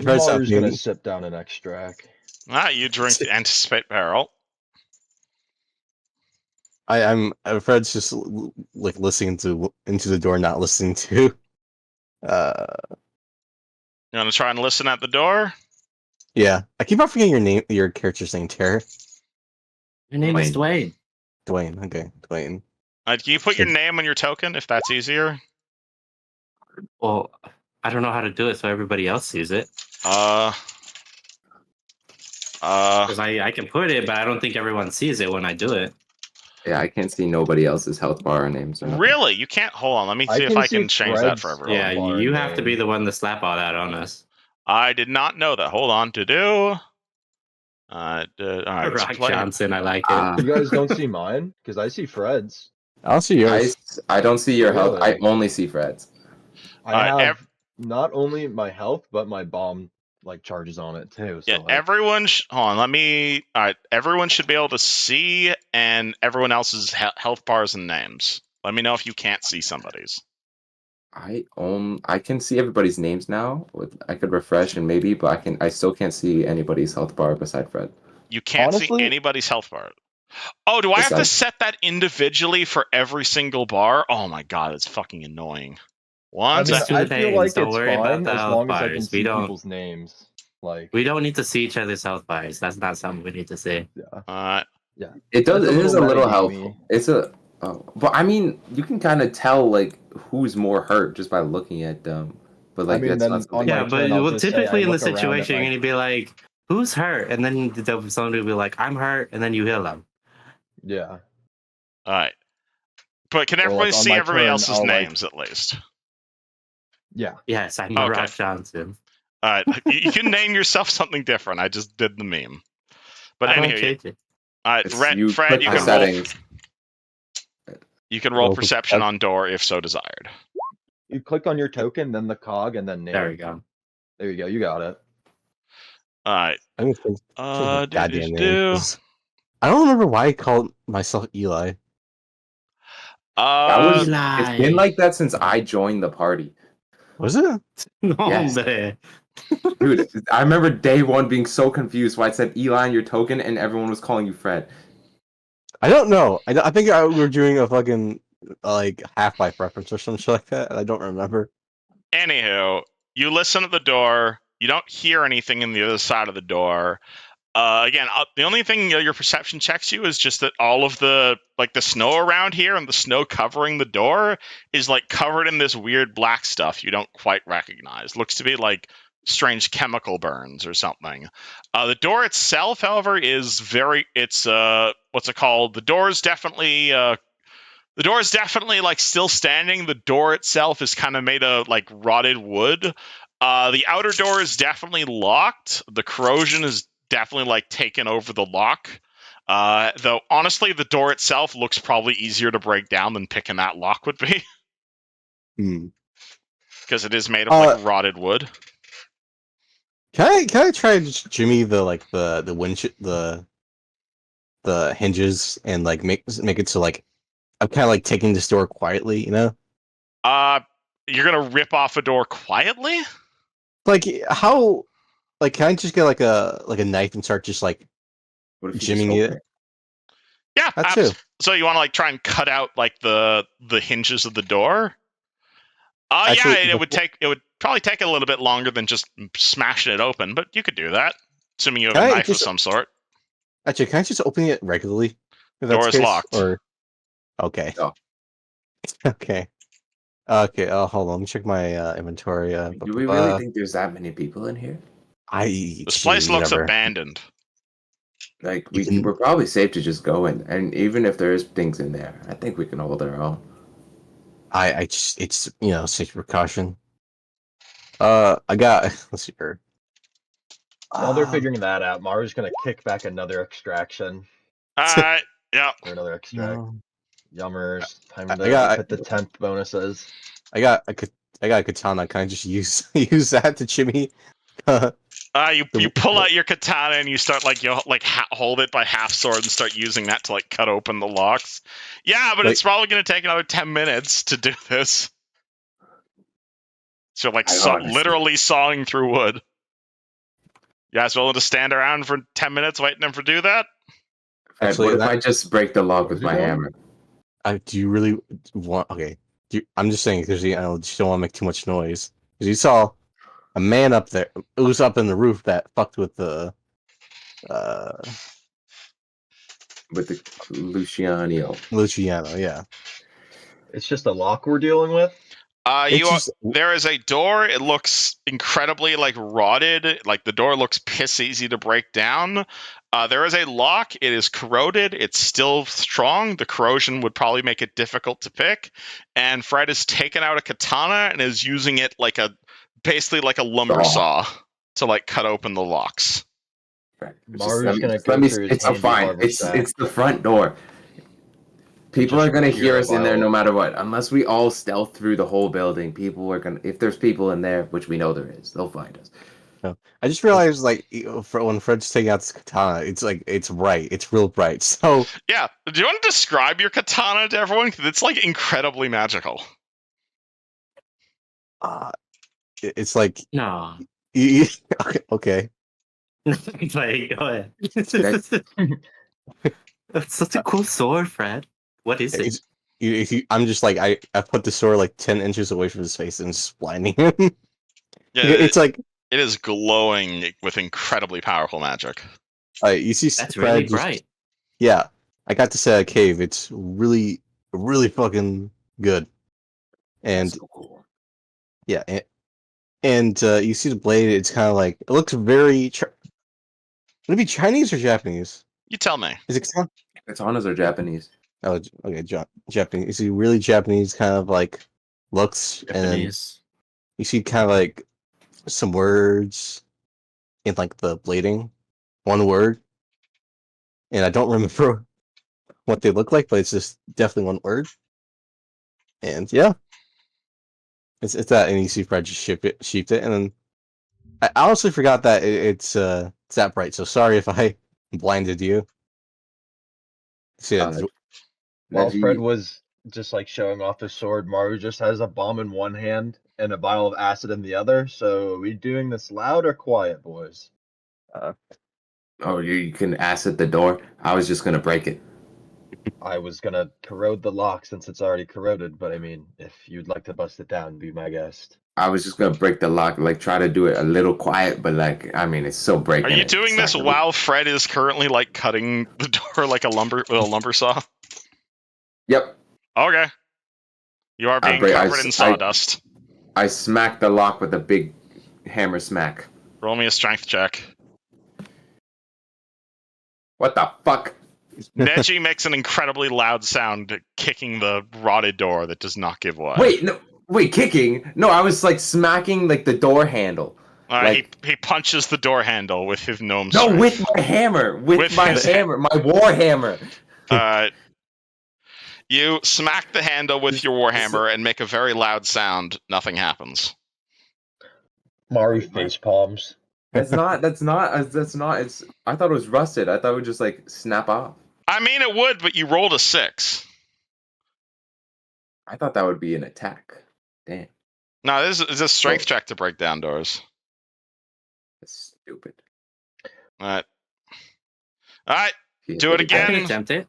Fred's Mario's not gonna being- sip down an extract. You drink the anticipate barrel. I'm Fred's just like listening to into the door, not listening to. You want to try and listen at the door? Yeah, I keep on forgetting your name, your character's name, Tara. Your name is Dwayne. Dwayne. Okay, Dwayne. Can you put your name on your token if that's easier? Well, I don't know how to do it so everybody else sees it. Because I can put it, but I don't think everyone sees it when I do it. Yeah, I can't see nobody else's health bar or names. Or nothing. Really? You can't? Hold on. Let me I see if can I can see change that for Fred's- everyone. Yeah, bar you have to name. be the one to slap all that on us. I did not know that. Hold on. To do. All right. Rock Johnson, I like it. Ah. You guys don't see mine? Because I see Fred's. I'll see yours. I don't see your health. I Really? only see Fred's. I Alright, have not only my health, but my bomb like charges on it too. So Yeah, like, everyone. Hold on. Let me. All right. Everyone should be able to see, and everyone else's health bars and names. Let me know if you can't see somebody's. I can see everybody's names now. I could refresh and maybe, but I still can't see anybody's health bar beside Fred. You can't see Honestly- anybody's health bar. Oh, do I have to Besides- set that individually for every single bar? Oh my god, it's fucking annoying. I One mean, second. I the feel things, like don't it's worry about fine the as health long as I can bars. see We don't- people's names. Like, We don't need to see each other's health bars. That's not something we need to see. yeah, It does. That's It is a little metagamey. helpful. It's a. But I mean, you can kind of tell like who's more hurt just by looking at them. But like I mean, that's then not on something. my Yeah, like- but turn, I'll well, just say typically I in the look around at situation, my- you're gonna be like, "Who's hurt?" And then somebody will be like, "I'm hurt," and then you heal them. Yeah. All right. But can Or, everybody like, on see my everybody turn, else's I'll, like- names at least? Yeah. Yes, I'm Okay. Rock Johnson. All right. You can name yourself something different. I just did the meme. But I don't anyway, change it. all right, It's- Fred, you you click the can roll. settings. You can roll Roll perception perception. on door if so desired. You click on your token, then the cog, and then name. There we go. There you go. You got it. All right. I'm gonna change my goddamn name. Do. 'Cause I don't remember why I called myself Eli. That was. Eli. It's been like that since I joined the party, Was it? No, Yes. hombre. dude. I remember day one being so confused why it said Eli on your token and everyone was calling you Fred. I don't know. I think we were doing a fucking like Half-Life reference or some shit like that. I don't remember. Anywho, you listen at the door. You don't hear anything in the other side of the door. Again, the only thing your perception checks you is just that all of the snow around here and the snow covering the door is like covered in this weird black stuff you don't quite recognize. Looks to be like strange chemical burns or something. The door itself, however, is it's what's it called? The door is definitely like still standing. The door itself is kind of made of like rotted wood. The outer door is definitely locked. The corrosion is definitely like taken over the lock. Though honestly, the door itself looks probably easier to break down than picking that lock would be, Hmm. because it is made of like rotted wood. Can I try to just jimmy the the hinges and like make it so like I'm kind of like taking this door quietly, you know? You're gonna rip off a door quietly? Like how? Like can I just get like a knife and start just like What if you jimmying just it? Yeah, That too. So you want to like try and cut out like the hinges of the door? Actually, Yeah, it would probably take a little bit longer than just smashing it open, but you could do that, assuming you have Can a I knife of just- some sort. Actually, can I just open it regularly? If that's Door the is case? locked. Or okay. No. Okay. Okay. Hold on. Let me check my inventory. Do we really think there's that many people in here? This place looks abandoned. Like You we're probably safe to just go in, and even if there's things in there, I think we can hold our own. I just it's safe precaution. I got let's see here. While they're figuring that out, Maru's gonna kick back another extraction Alright, yep. or another extract. No. Yummers. Time I to got- hit the 10th bonuses. I got a katana. Can I just use that to shimmy? You pull out your katana and you start hold it by half sword and start using that to cut open the locks. Yeah, but Like- it's probably going to take another 10 minutes to do this. So literally sawing through wood. You guys willing to stand around for 10 minutes waiting for them to do that? Actually, what if I just break the lock with my hammer? Do you really want? Okay, I'm just saying because I just don't want to make too much noise. Because you saw a man up there. It was up in the roof that fucked with the. With the Luciano. Luciano, yeah. It's just a lock we're dealing with. There is a door. It looks incredibly rotted. The door looks piss easy to break down. There is a lock. It is corroded. It's still strong. The corrosion would probably make it difficult to pick. And Fred has taken out a katana and is using it basically like a lumber saw to cut open the locks. Maru's gonna go through his It's handy fine. barber It's staff. the front door. People Just are gonna hear hear a us in there no violin. matter what. Unless we all stealth through the whole building, people are gonna. If there's people in there, which we know there is, they'll find us. No. I just realized when Fred's taking out this katana, it's it's bright. It's real bright. So Yeah. Do you want to describe your katana to everyone? 'Cause it's incredibly magical. it's like No. okay. Like, go ahead. That's such a cool sword, Fred. What is it? I'm just I put the sword 10 inches away from his face and just blinding him. Yeah, It's it is glowing with incredibly powerful magic. you see That's Fred really just- bright. Yeah, I got to set a cave. It's really fucking good. And That's so cool. yeah, and you see the blade. It's kind of it looks very. Would it be Chinese or Japanese? You tell me. Is it? Katanas are Japanese. Oh, okay, Japanese. You see really Japanese kind of looks, and then Japanese. you see kind of some words in the blading, one word, and I don't remember what they look like, but it's just definitely one word. And yeah, it's that, and you see Fred just sheeped it, and then I honestly forgot that it's that bright. So sorry if I blinded you. So yeah, While Fred was just showing off his sword, Maru just has a bomb in one hand and a vial of acid in the other. So are we doing this loud or quiet, boys? Oh, you can acid the door. I was just gonna break it. I was gonna corrode the lock since it's already corroded, but I mean, if you'd like to bust it down, be my guest. I was just gonna break the lock, try to do it a little quiet, but it's still breaking. Are you doing this while Fred is currently cutting the door with a lumber saw? Yep. Okay. You are being covered in sawdust. I smacked the lock with a big hammer smack. Roll me a strength check. What the fuck? Neji makes an incredibly loud sound kicking the rotted door that does not give way. Wait, kicking? No, I was smacking the door handle. He punches the door handle with his gnome No, strength. with my hammer. With my hammer. My war hammer. You smack the handle with your warhammer and make a very loud sound. Nothing happens. Maru face palms. That's not. It's. I thought it was rusted. I thought it would just snap off. I mean, it would, but you rolled a 6. I thought that would be an attack. Damn. No, this is a strength check to break down doors. That's stupid. All right. Do it I can again. attempt it.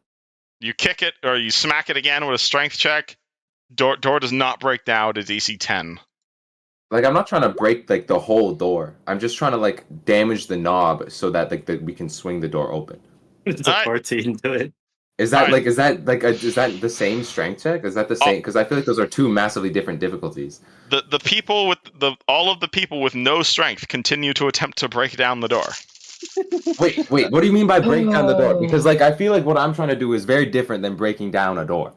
You kick it or you smack it again with a strength check. Door does not break down to DC 10. I'm not trying to break the whole door. I'm just trying to damage the knob so that we can swing the door open. It's a 14 to it. Is that is that the same strength check? Is that the same? Because I feel those are two massively different difficulties. The people with all of the people with no strength continue to attempt to break down the door. Wait, what do you mean by break down the door? Because I feel what I'm trying to do is very different than breaking down a door.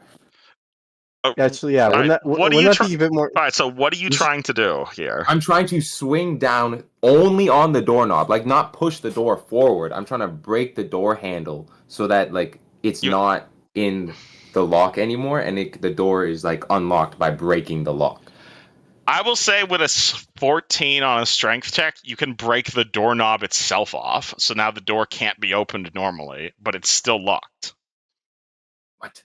Actually, yeah. Alright, what are you wouldn't that try- be a bit more? All right, so what are you Just- trying to do here? I'm trying to swing down only on the doorknob, like not push the door forward. I'm trying to break the door handle so that like it's You- not in the lock anymore, and the door is like unlocked by breaking the lock. I will say with a 14 on a strength check, you can break the doorknob itself off. So now the door can't be opened normally, but it's still locked. What?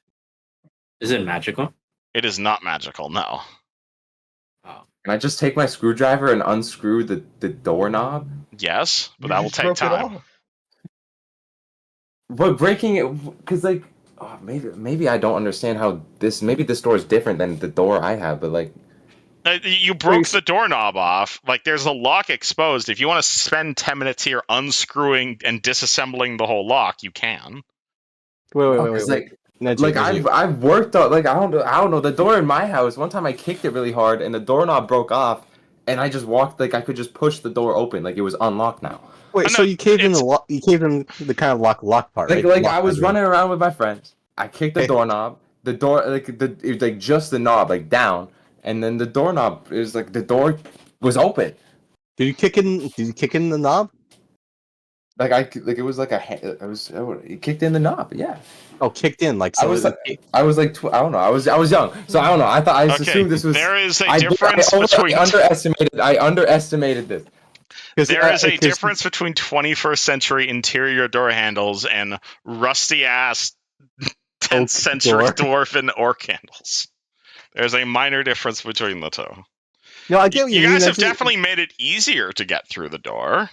Is it magical? It is not magical, no. Oh. Can I just take my screwdriver and unscrew the doorknob? Yes, but You that will just take broke it time. off. But breaking it, because like, oh, maybe I don't understand how this. Maybe this door is different than the door I have, but like, You broke the doorknob off. Like, there's a lock exposed. If you want to spend 10 minutes here unscrewing and disassembling the whole lock, you can. Wait. it's like. Neji, Like Neji. I've worked on like I don't know the door in my house. One time I kicked it really hard and the doorknob broke off, and I just walked like I could just push the door open like it was unlocked now. Wait, no, so you caved in it's- the lock? You caved in the kind of lock part, Like right? like Lock I was mechanism. running around with my friends. I kicked the Hey. doorknob. The door like it was like just the knob like down, and then the doorknob is like the door was open. Did you kick in the knob? Like it was like it kicked in the knob. Yeah. Oh, kicked in like so. I was like I don't know. I was young, so I don't know. I thought I Okay, assumed this was. there is a I difference between... I underestimated this. There is a difference between 21st century interior door handles and rusty-ass 10th century dwarven orc handles. There's a minor difference between the two. No, I get what You mean. guys have Neji. definitely made it easier to get through the door.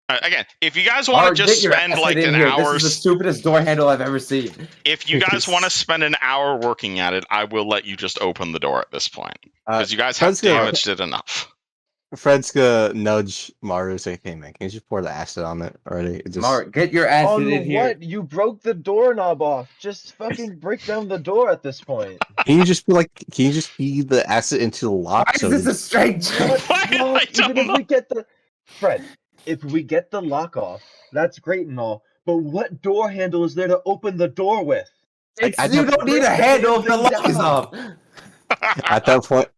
Again, if you guys want to just spend like an hour... This is the stupidest door handle I've ever seen. If you guys want to spend an hour working at it, I will let you just open the door at this point. Because you guys have Fred's gonna- damaged it enough. Fred's gonna nudge Maru, say, "Hey man, can you just pour the acid on it already?" It just... Mark, get your acid On in here. what? You broke the doorknob off. Just fucking break down the door at this point. Can you just be like? Can you just feed the acid into the lock? Why is this a straight check? Why? No, I don't even if know. we get the Fred, if we get the lock off, that's great and all. But what door handle is there to open the door with? You don't need a handle if the lock is off. At that point,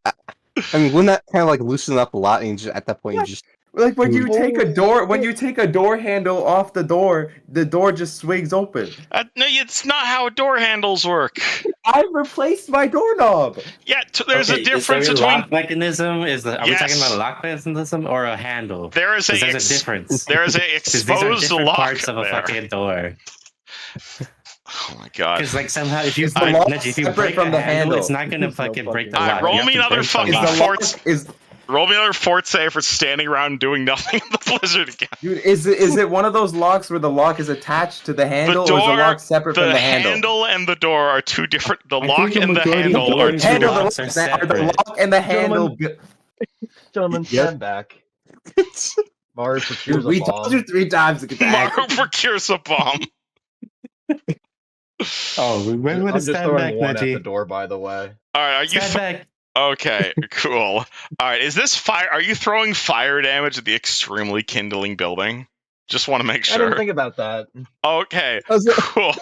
I mean, wouldn't that kind of like loosen up a lot? And you just at that point, you just Like when you take a Holy door, when shit. you take a door handle off the door just swings open. No, it's not how door handles work. I replaced my doorknob. Yeah, there's Okay, a difference is there a between... lock mechanism? Are we talking Yes. about a lock mechanism or a handle? There is 'Cause a there's a difference. There is a 'Cause these are exposed different lock parts of a there. fucking door. Oh my god. Because like somehow if you Is the break, lock Neji, if you separate break from the the handle, handle? it's not gonna There's no fucking break the fucking lock. roll You have me to another break the fucking Is lock. the Forts- lock is Roll me another fort save for standing around doing nothing in the blizzard again. dude? Is it one of those locks where the lock is attached to the handle, or is the door- lock separate from The the handle? handle and the door are two different... The I lock think the and the majority of handle are doors two Handle, the different... locks are the separate. lock and the handle. Gentlemen, Yep. stand back. Mario procures We a told bomb. you 3 times to get the Mario action. procures a bomb. Oh, remember I'm to just stand throwing back, one at the Neji. door, by the way. Alright, are you... Stand back. Okay, cool. All right, is this fire? Are you throwing fire damage at the extremely kindling building? Just want to make I didn't sure. think about that. Okay, Was it- cool.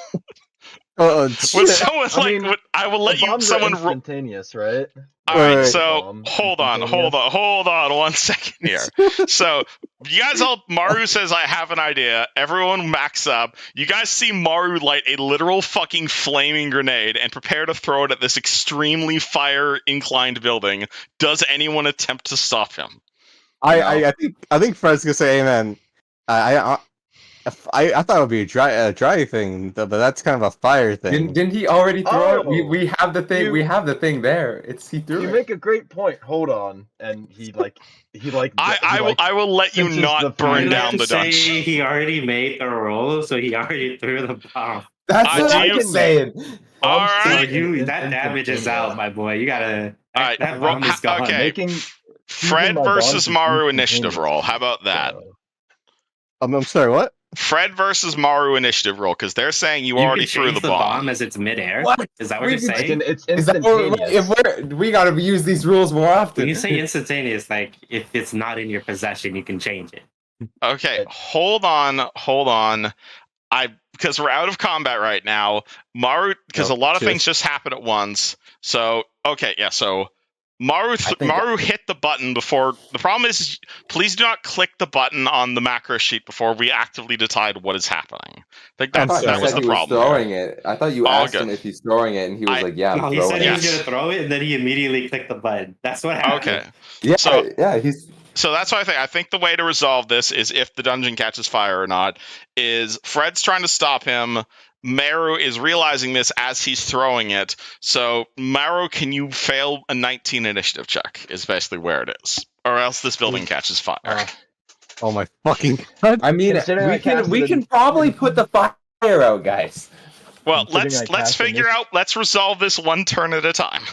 Oh, Would shit. someone I mean, I will let The you. bombs Someone. are instantaneous, right? All right, Alright. so Bomb, hold on instantaneous. 1 second here. So you guys all, Maru says I have an idea. Everyone max up. You guys see Maru light a literal fucking flaming grenade and prepare to throw it at this extremely fire inclined building. Does anyone attempt to stop him? I think Fred's gonna say amen. I thought it would be a dry thing, but that's kind of a fire thing. Didn't he already throw it? Oh, We have the thing. you- We have the thing there. He threw You it. make a great point. Hold on, and I will let you This is the not burn fire. down the say dungeon. he already made the roll, so he already threw the bomb. That's what do I'm you- saying. All Bombs right. So Alright. you that damage is out, my boy. You gotta. Alright, That bomb is gone. okay. making Fred my versus bombs Maru is initiative roll. How about that? I'm sorry, what? Fred versus Maru initiative roll, because they're saying you You already can threw change the bomb. as it's midair. What? Is that what We you're can saying? It's Is that instantaneous. we gotta use these rules more often? When you say instantaneous, like if it's not in your possession, you can change it. Okay, hold on. because we're out of combat right now, Maru, because a lot of things just happen at once. So okay, yeah. So Maru hit the button before. The problem is, please do not click the button on the macro sheet before we actively decide what is happening. I think I thought that he was said the he was problem. throwing it. I thought you All asked good. him if he's throwing it, and he was like, "Yeah, I'm No, he throwing said it." he was Yes. gonna throw it, and then he immediately clicked the button. That's what happened. Okay. Yeah, So- yeah, he's. So that's why I think the way to resolve this is if the dungeon catches fire or not, is Fred's trying to stop him. Maru is realizing this as he's throwing it. So, Maru, can you fail a 19 initiative check? Is basically where it is. Or else this building catches fire. Oh my fucking god! I mean, Considering I we casted can probably put the fire out, guys. Well, Considering I let's cast figure out. Let's resolve this one turn at a time.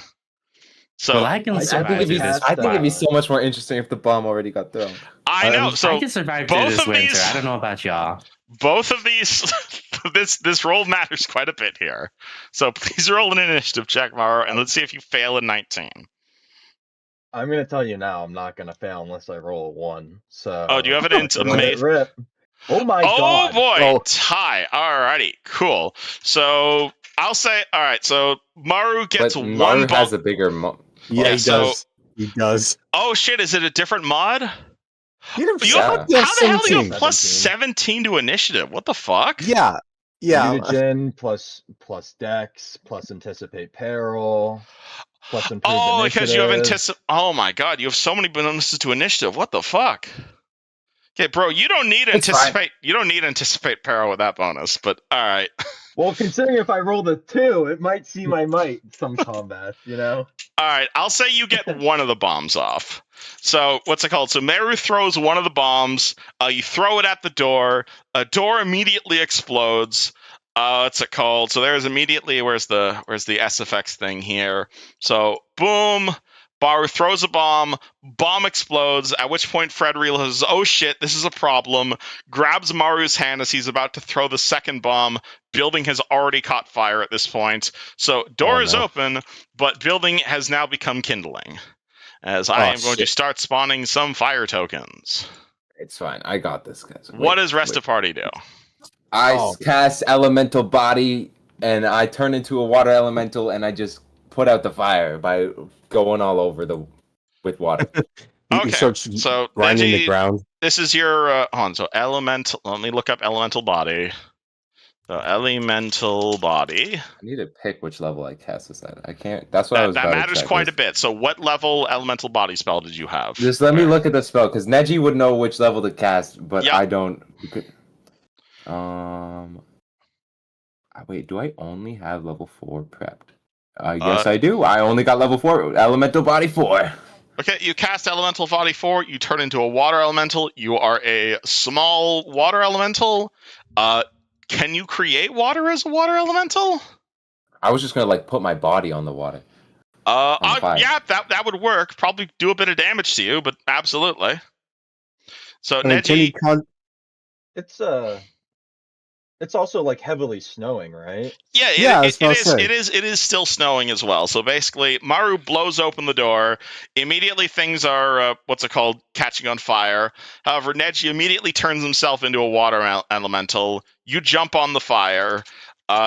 So Well, I can I survive think through if this. you- I think it'd be so much more interesting if the bomb already got thrown. I know. So I can survive through both this of winter. these- I don't know about y'all. both of these, this roll matters quite a bit here. So please roll an initiative check, Maru, and let's see if you fail a 19. I'm gonna tell you now, I'm not gonna fail unless I roll a 1. So. Oh, do you have an Let it amazing? rip. Oh my Oh god. boy, Oh. tie. Alrighty, cool. So I'll say, all right. So Maru gets But one Maru bomb. has a bigger. Yeah, Yeah, he so- does. He does. Oh shit! Is it a different mod? You never You said have, you have how the hell do you have 17. plus 17 to initiative? What the fuck? Yeah, yeah. Mutagen plus Dex plus anticipate peril plus improved Oh, because you have initiative. anticipate. Oh my god, you have so many bonuses to initiative. What the fuck? Okay, bro, you don't need It's fine. anticipate. You don't need anticipate peril with that bonus. But all right. Well, considering if I rolled a 2, it might see my might in some combat, you know? All right, I'll say you get one of the bombs off. So what's it called? So Meru throws one of the bombs. You throw it at the door. A door immediately explodes. What's it called? So there's immediately where's the SFX thing here? So boom. Baru throws a bomb. Bomb explodes. At which point Fred realizes, oh shit, this is a problem. Grabs Maru's hand as he's about to throw the second bomb. Building has already caught fire at this point. So door is open, but building has now become kindling. As I am going to start spawning some fire tokens. It's fine. I got this, guys. What does rest of party do? I cast elemental body, and I turn into a water elemental, and I just put out the fire by going all over with water. He Okay, starts so grinding Neji, the ground. this is your hold on. So elemental. Let me look up elemental body. So elemental body. I need to pick which level I cast this at. I can't. That's what I was That about to matters check. quite a bit. So what level elemental body spell did you have? Just let me look at the spell, because Neji would know which level to cast, but Yep. I don't. Wait, do I only have level 4 prepped? Yes, I do. I only got level 4 elemental body 4. Okay, you cast elemental body 4. You turn into a water elemental. You are a small water elemental. Can you create water as a water elemental? I was just gonna put my body on the water. Fire. Yeah, that would work. Probably do a bit of damage to you, but absolutely. So I mean, Neji, It's also heavily snowing, right? yeah, Yeah, it that's what I is. It is still snowing as well. So basically, Maru blows open the door. Immediately, things are catching on fire. However, Neji immediately turns himself into a water elemental. You jump on the fire.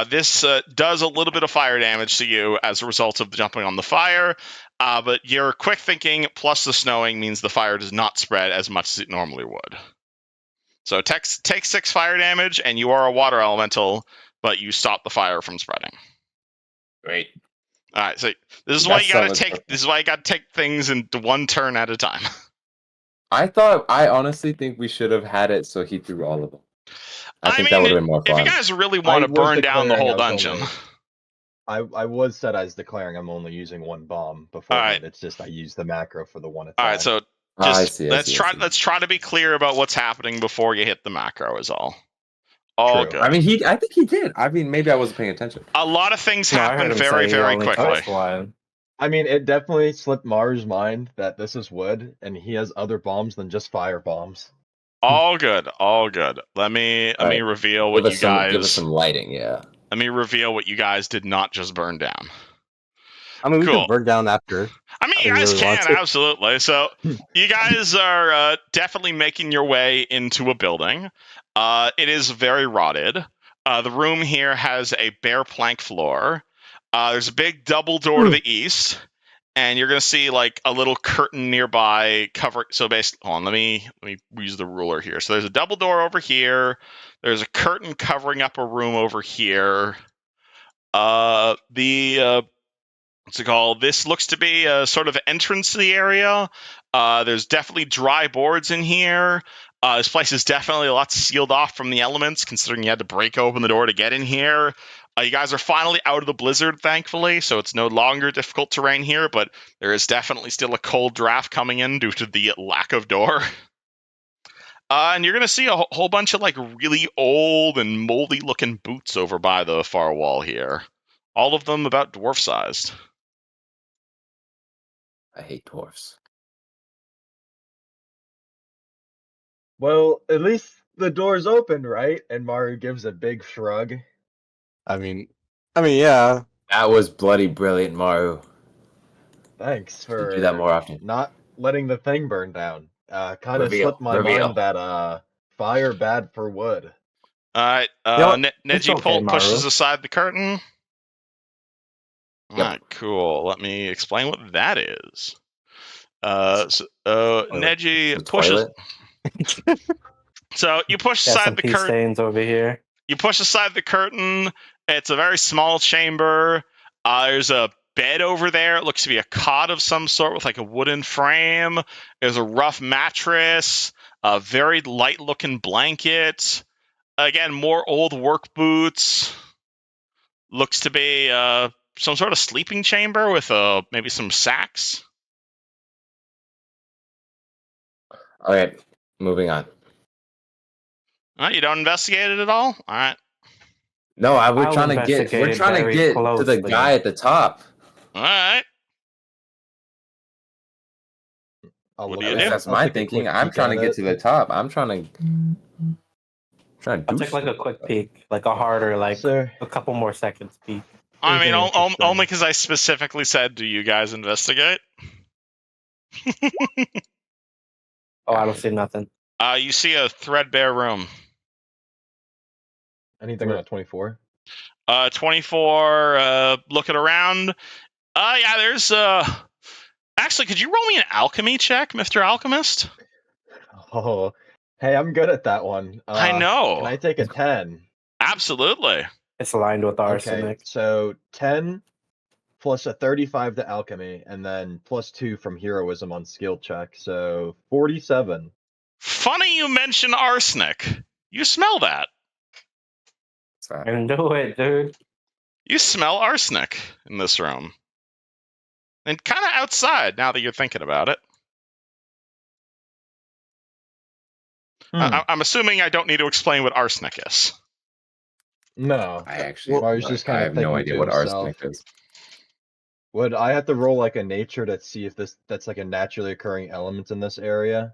This does a little bit of fire damage to you as a result of jumping on the fire. But your quick thinking plus the snowing means the fire does not spread as much as it normally would. So take 6 fire damage, and you are a water elemental, but you stop the fire from spreading. Great. All right, so this is why you got to take things into one turn at a time. I honestly think we should have had it so he threw all of them. I think that would have been more If fun. you guys really want to burn down the whole dungeon, I was said I was declaring I'm only using one bomb before. All right. It's just I used the macro for the one attack. all right. So I see. let's try to be clear about what's happening before you hit the macro. Is all True. good. I mean, I think he did. I mean, maybe I wasn't paying attention. A lot of things No, I happen heard him very, say he very only quickly. touched one. I mean, it definitely slipped Mars' mind that this is wood, and he has other bombs than just fire bombs. All good. Let me reveal what Give you guys. Give us some lighting, yeah. Let me reveal what you guys did not just burn down. I mean, we Cool. can burn down after. I mean, you I guys really want can, to. absolutely. So, you guys are definitely making your way into a building. It is very rotted. The room here has a bare plank floor. There's a big double door to the east, and you're gonna see like a little curtain nearby cover. So basically, hold on, let me use the ruler here. So there's a double door over here. There's a curtain covering up a room over here. What's it called? This looks to be a sort of entrance to the area. There's definitely dry boards in here. This place is definitely a lot sealed off from the elements, considering you had to break open the door to get in here. You guys are finally out of the blizzard, thankfully, so it's no longer difficult terrain here, but there is definitely still a cold draft coming in due to the lack of door. And you're going to see a whole bunch of like really old and moldy looking boots over by the far wall here. All of them about dwarf sized. I hate dwarfs. Well, at least the door's open, right? And Maru gives a big shrug. I mean, yeah. That was bloody brilliant, Maru. Thanks You do that more for often. not letting the thing burn down. Kind of Reveal, slipped my reveal. mind that fire bad for wood. All right, know what? Neji okay, pushes Maru. aside the curtain. Yep. All right, cool. Let me explain what that is. Neji The pushes. toilet? So you push Got some aside the pee curtain. stains over here. You push aside the curtain. It's a very small chamber. There's a bed over there. It looks to be a cot of some sort with like a wooden frame. There's a rough mattress. A very light-looking blanket. Again, more old work boots. Looks to be some sort of sleeping chamber with maybe some sacks. Okay, moving on. All right, you don't investigate it at all? All right. No, we're I'll trying to get investigate very to the closely. guy at the top. All right. I'll What look do you at do? it. That's I'll my take a thinking. quick I'm peek trying to at get it. to the top. I'm trying to I'll do take like a stuff. quick peek, like a harder, like Sir, a couple more seconds peek. I mean, anything interesting? only because I specifically said, do you guys investigate? Oh, I don't see nothing. You see a threadbare room. Anything on a 24? 24, looking around. Yeah, there's, actually, could you roll me an alchemy check, Mr. Alchemist? Oh, hey, I'm good at that one. I know. Can I take a 10? Absolutely. It's aligned with Okay, arsenic. so 10 plus a 35 to alchemy, and then plus 2 from heroism on skill check, so 47. Funny you mention arsenic. You smell that. So, And do it, dude. You smell arsenic in this room. And kind of outside, now that you're thinking about it. I'm assuming I don't need to explain what arsenic is. No. I actually Maru's just kind I of have no thinking idea to what himself. arsenic is. Would I have to roll like a nature to see if that's like a naturally occurring element in this area?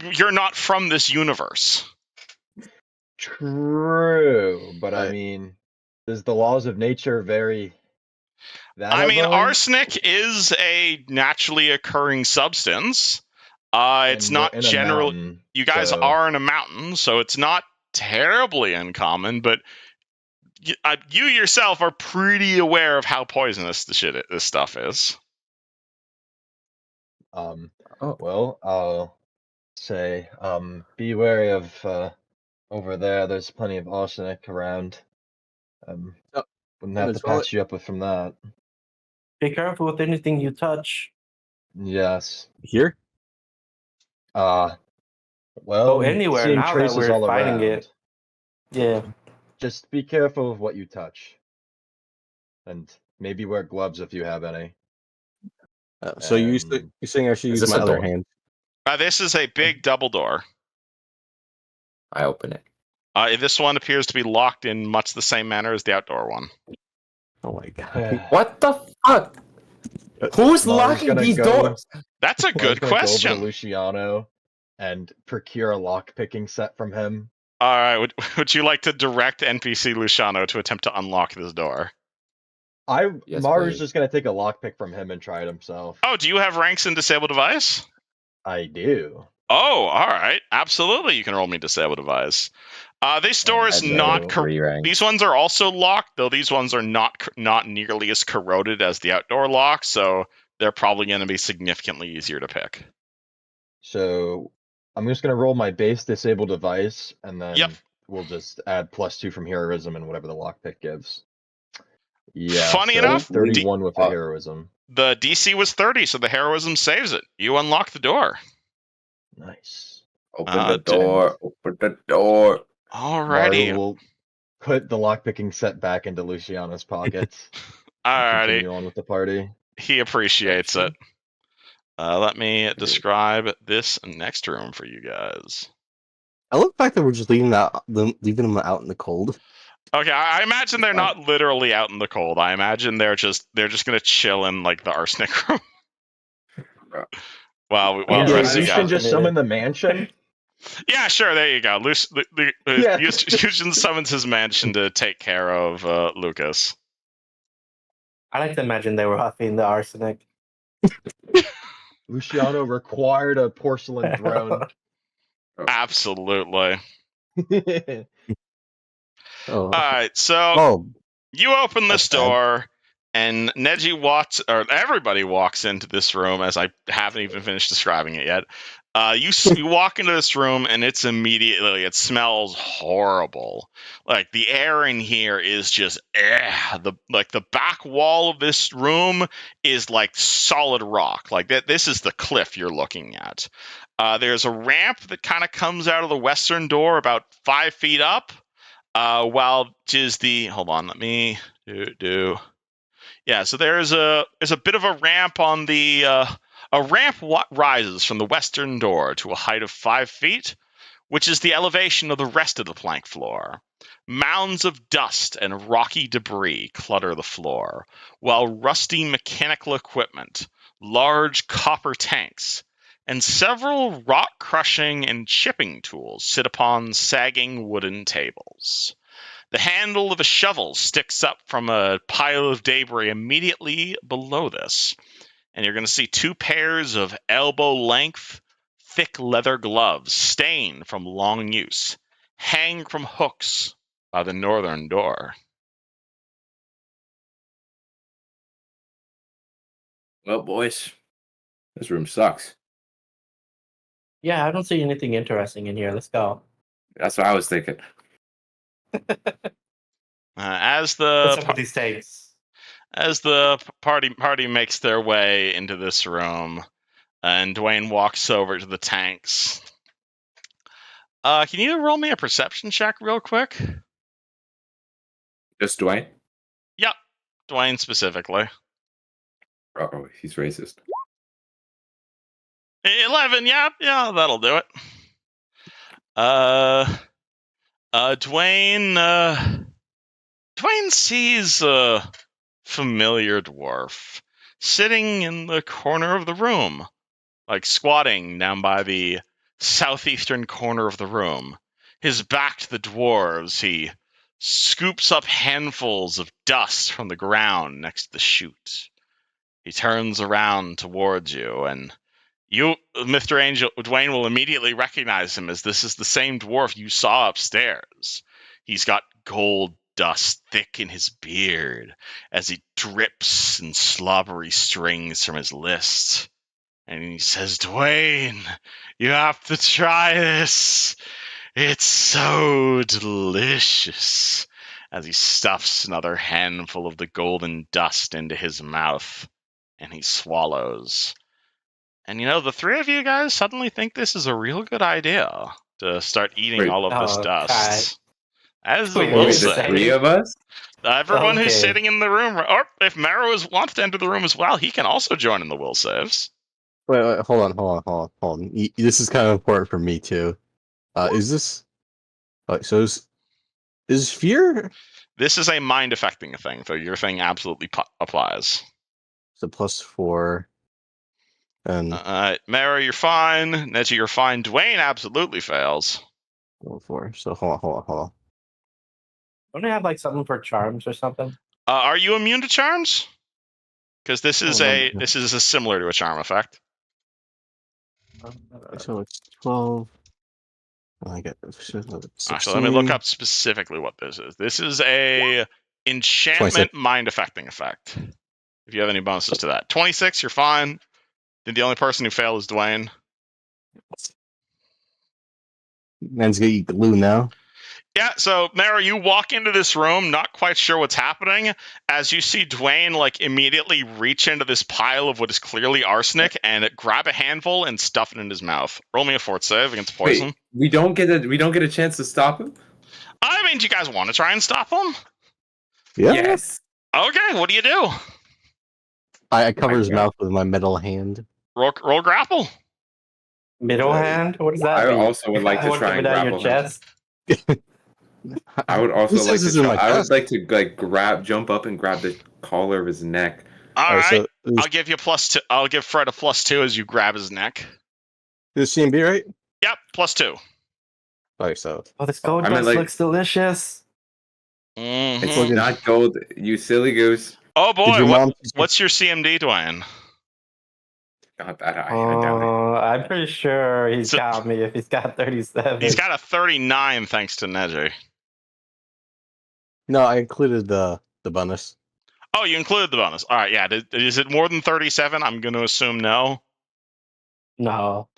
You're not from this universe. True, but I mean, does the laws of nature vary that I mean, heavily? arsenic is a naturally occurring substance. It's And we're not in a general. mountain, You guys so- are in a mountain, so it's not terribly uncommon, but you yourself are pretty aware of how poisonous this stuff is. Well, I'll say, be wary of over there. There's plenty of arsenic around. Wouldn't have to patch you up with from that. Be careful with anything you touch. Yes. Here? Well, Go anywhere seeing now that traces we're all fighting around. it. Yeah. Just be careful of what you touch, and maybe wear gloves if you have any. So you're saying I should Is use this my a other door? hand? This is a big double door. I open it. This one appears to be locked in much the same manner as the outdoor one. Oh my god. What the fuck? Who's Maru's locking gonna these go- doors? That's a Maru's good gonna go over question. to Luciano and procure a lock-picking set from him. All right, would you like to direct NPC Luciano to attempt to unlock this door? Yes, Maru's please. just gonna take a lockpick from him and try it himself. Oh, do you have ranks in disable device? I do. Oh, all right. Absolutely, you can roll me disable device. This door is That's not. a re-rank. These ones are also locked, though. These ones are not nearly as corroded as the outdoor lock, so they're probably going to be significantly easier to pick. So I'm just gonna roll my base disable device, and then Yep. we'll just add +2 from heroism and whatever the lockpick gives. Yeah. Funny so enough, 31 with the heroism. The DC was 30, so the heroism saves it. You unlock the door. Nice. Open the door. Open the door. Alrighty. Mario will put the lockpicking set back into Luciano's pockets. Alrighty. Continue on with the party. He appreciates it. Let me describe this next room for you guys. I love the fact that we're just leaving them out in the cold. Okay, I imagine they're not literally out in the cold. I imagine they're just gonna chill in like the arsenic room. While the Yeah, rest of you Lucian guys. just summoned the mansion. Yeah, sure. There you go. Lucian summons his mansion to take care of Lucas. I like to imagine they were huffing the arsenic. Luciano required a porcelain throne. Absolutely. Oh. All right, so you open this That's bad. door, and Neji walks, or everybody walks into this room. As I haven't even finished describing it yet. You walk into this room, and it smells horrible. Like the air in here is just the back wall of this room is like solid rock. Like that. This is the cliff you're looking at. There's a ramp that kind of comes out of the western door about 5 feet up. While is the hold on, let me do. Yeah, so there's a bit of a ramp on the a ramp rises from the western door to a height of 5 feet, which is the elevation of the rest of the plank floor. Mounds of dust and rocky debris clutter the floor, while rusty mechanical equipment, large copper tanks, and several rock-crushing and chipping tools sit upon sagging wooden tables. The handle of a shovel sticks up from a pile of debris immediately below this, and you're going to see 2 pairs of elbow-length, thick leather gloves stained from long use hang from hooks by the northern door. Well, boys, this room sucks. Yeah, I don't see anything interesting in here. Let's go. That's what I was thinking. As What's the up with these tanks? as the party makes their way into this room, and Dwayne walks over to the tanks. Can you roll me a perception check real quick? Just Dwayne? Yep, Dwayne specifically. Oh, he's racist. 11, yeah, that'll do it. Dwayne sees a familiar dwarf sitting in the corner of the room, like squatting down by the southeastern corner of the room. His back to the dwarves, he scoops up handfuls of dust from the ground next to the chute. He turns around towards you, and you, Mr. Angel, Dwayne will immediately recognize him as this is the same dwarf you saw upstairs. He's got gold dust thick in his beard as he drips in slobbery strings from his list. And he says, Dwayne, you have to try this. It's so delicious. As he stuffs another handful of the golden dust into his mouth, and he swallows. And the 3 of you guys suddenly think this is a real good idea to start eating all of this dust. As Wait, will the say, 3 of us? everyone who's Okay. sitting in the room, or if Maro wants to enter the room as well, he can also join in the will saves. Wait, hold on. This is kind of important for me too. Is this? So is fear? This is a mind affecting thing, so your thing absolutely applies. It's a +4. And Mara, you're fine. Neji, you're fine. Dwayne absolutely fails. 4. So hold on. Don't they have like something for charms or something? Are you immune to charms? Because this is Oh, no. similar to a charm effect. So it's 12. I get 16. Actually, let me look up specifically what this is. This is a enchantment 26. mind affecting effect. If you have any bonuses to that. 26, you're fine. Then the only person who failed is Dwayne. Man's gonna eat glue now. Yeah, so Mara, you walk into this room, not quite sure what's happening, as you see Dwayne like immediately reach into this pile of what is clearly arsenic and grab a handful and stuff it in his mouth. Roll me a fort save against poison. Wait, we don't get a chance to stop him? I mean, do you guys want to try and stop him? Yeah. Yes. Okay, what do you do? I cover My his God. mouth with my metal hand. Roll grapple. Middle Uh, hand? What does that I mean? also would like to One try coming and down your grapple him. chest? I would also Who like says to this is in try. my I would chest? like to jump up and grab the collar of his neck. All Alright, right, so this I'll give you +2. I'll give Fred a +2 as you grab his neck. is CMB, right? Yep, +2. Alright, so Oh, this gold I mean, dust like- looks delicious. Mhm. It's Fucking- not gold, you silly goose. Oh did boy, your mom teach you- what's your CMD, Dwayne? Not that high. I doubt it. Oh, I'm pretty sure he's So- got me if he's got 37. He's got a 39 thanks to Neji. No, I included the bonus. Oh, you included the bonus. All right, yeah. Is it more than 37? I'm going to assume no. No.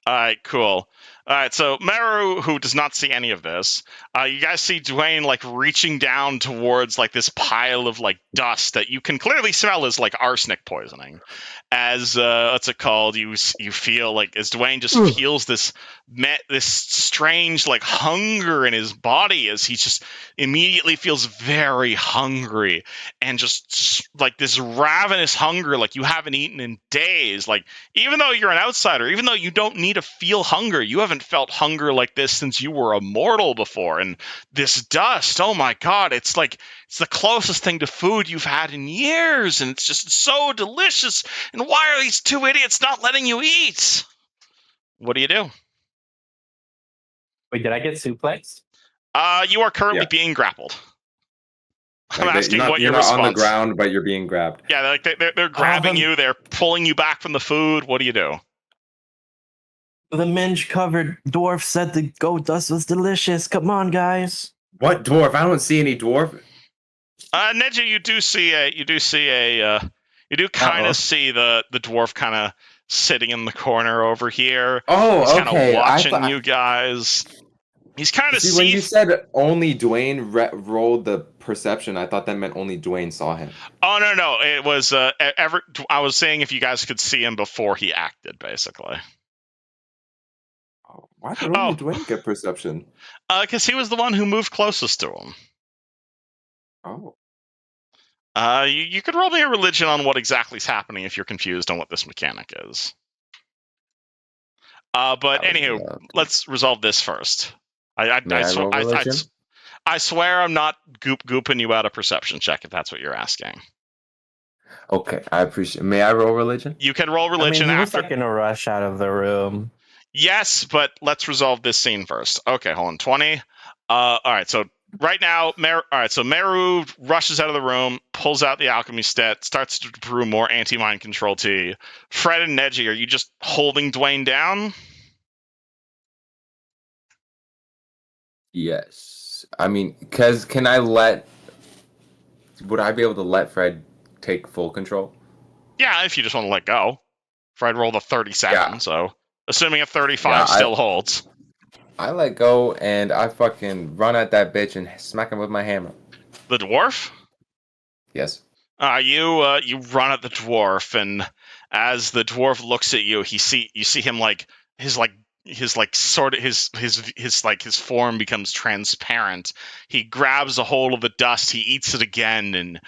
All right, cool. All right, so Meru, who does not see any of this, you guys see Dwayne like reaching down towards like this pile of like dust that you can clearly smell as like arsenic poisoning. As what's it called? You feel like as Dwayne just feels this strange like hunger in his body as he just immediately feels very hungry and just like this ravenous hunger like you haven't eaten in days. Like even though you're an outsider, even though you don't need to feel hunger, you haven't felt hunger like this since you were a mortal before. And this dust, oh my god, it's like it's the closest thing to food you've had in years, and it's just so delicious. And why are these two idiots not letting you eat? What do you do? Wait, did I get suplexed? You are currently Yeah. being grappled. I'm Like, asking what you're your not on the response. ground, but you're being grabbed. Yeah, like they're grabbing then- you. They're pulling you back from the food. What do you do? The minge-covered dwarf said the gold dust was delicious. Come on, guys. What dwarf? I don't see any dwarf. Neji, you do kind Uh-oh. of see the dwarf kind of sitting in the corner over here. Oh, He's kind of okay. watching you guys. He's kind of See, when you said only Dwayne rolled the perception, I thought that meant only Dwayne saw him. Oh no! It was I was saying if you guys could see him before he acted, basically. Oh, why did only Dwayne get perception? Because he was the one who moved closest to him. Oh. You could roll me a religion on what exactly is happening if you're confused on what this mechanic is. But anywho, let's resolve this first. May I roll religion? I swear I'm not gooping you out a perception check if that's what you're asking. Okay, I appreciate. May I roll religion? You can roll religion he was after. like in a rush out of the room. Yes, but let's resolve this scene first. Okay, hold on. 20. All right, so right now, Meru rushes out of the room, pulls out the alchemy stat, starts to brew more anti-mind control tea. Fred and Neji, are you just holding Dwayne down? Yes. I mean, would I be able to let Fred take full control? Yeah, if you just want to let go. Fred rolled a 37, Yeah. so assuming a 35 Yeah, still holds. I let go and I fucking run at that bitch and smack him with my hammer. The dwarf? Yes. You run at the dwarf, and as the dwarf looks at you, you see him like his form becomes transparent. He grabs a hold of the dust, he eats it again, and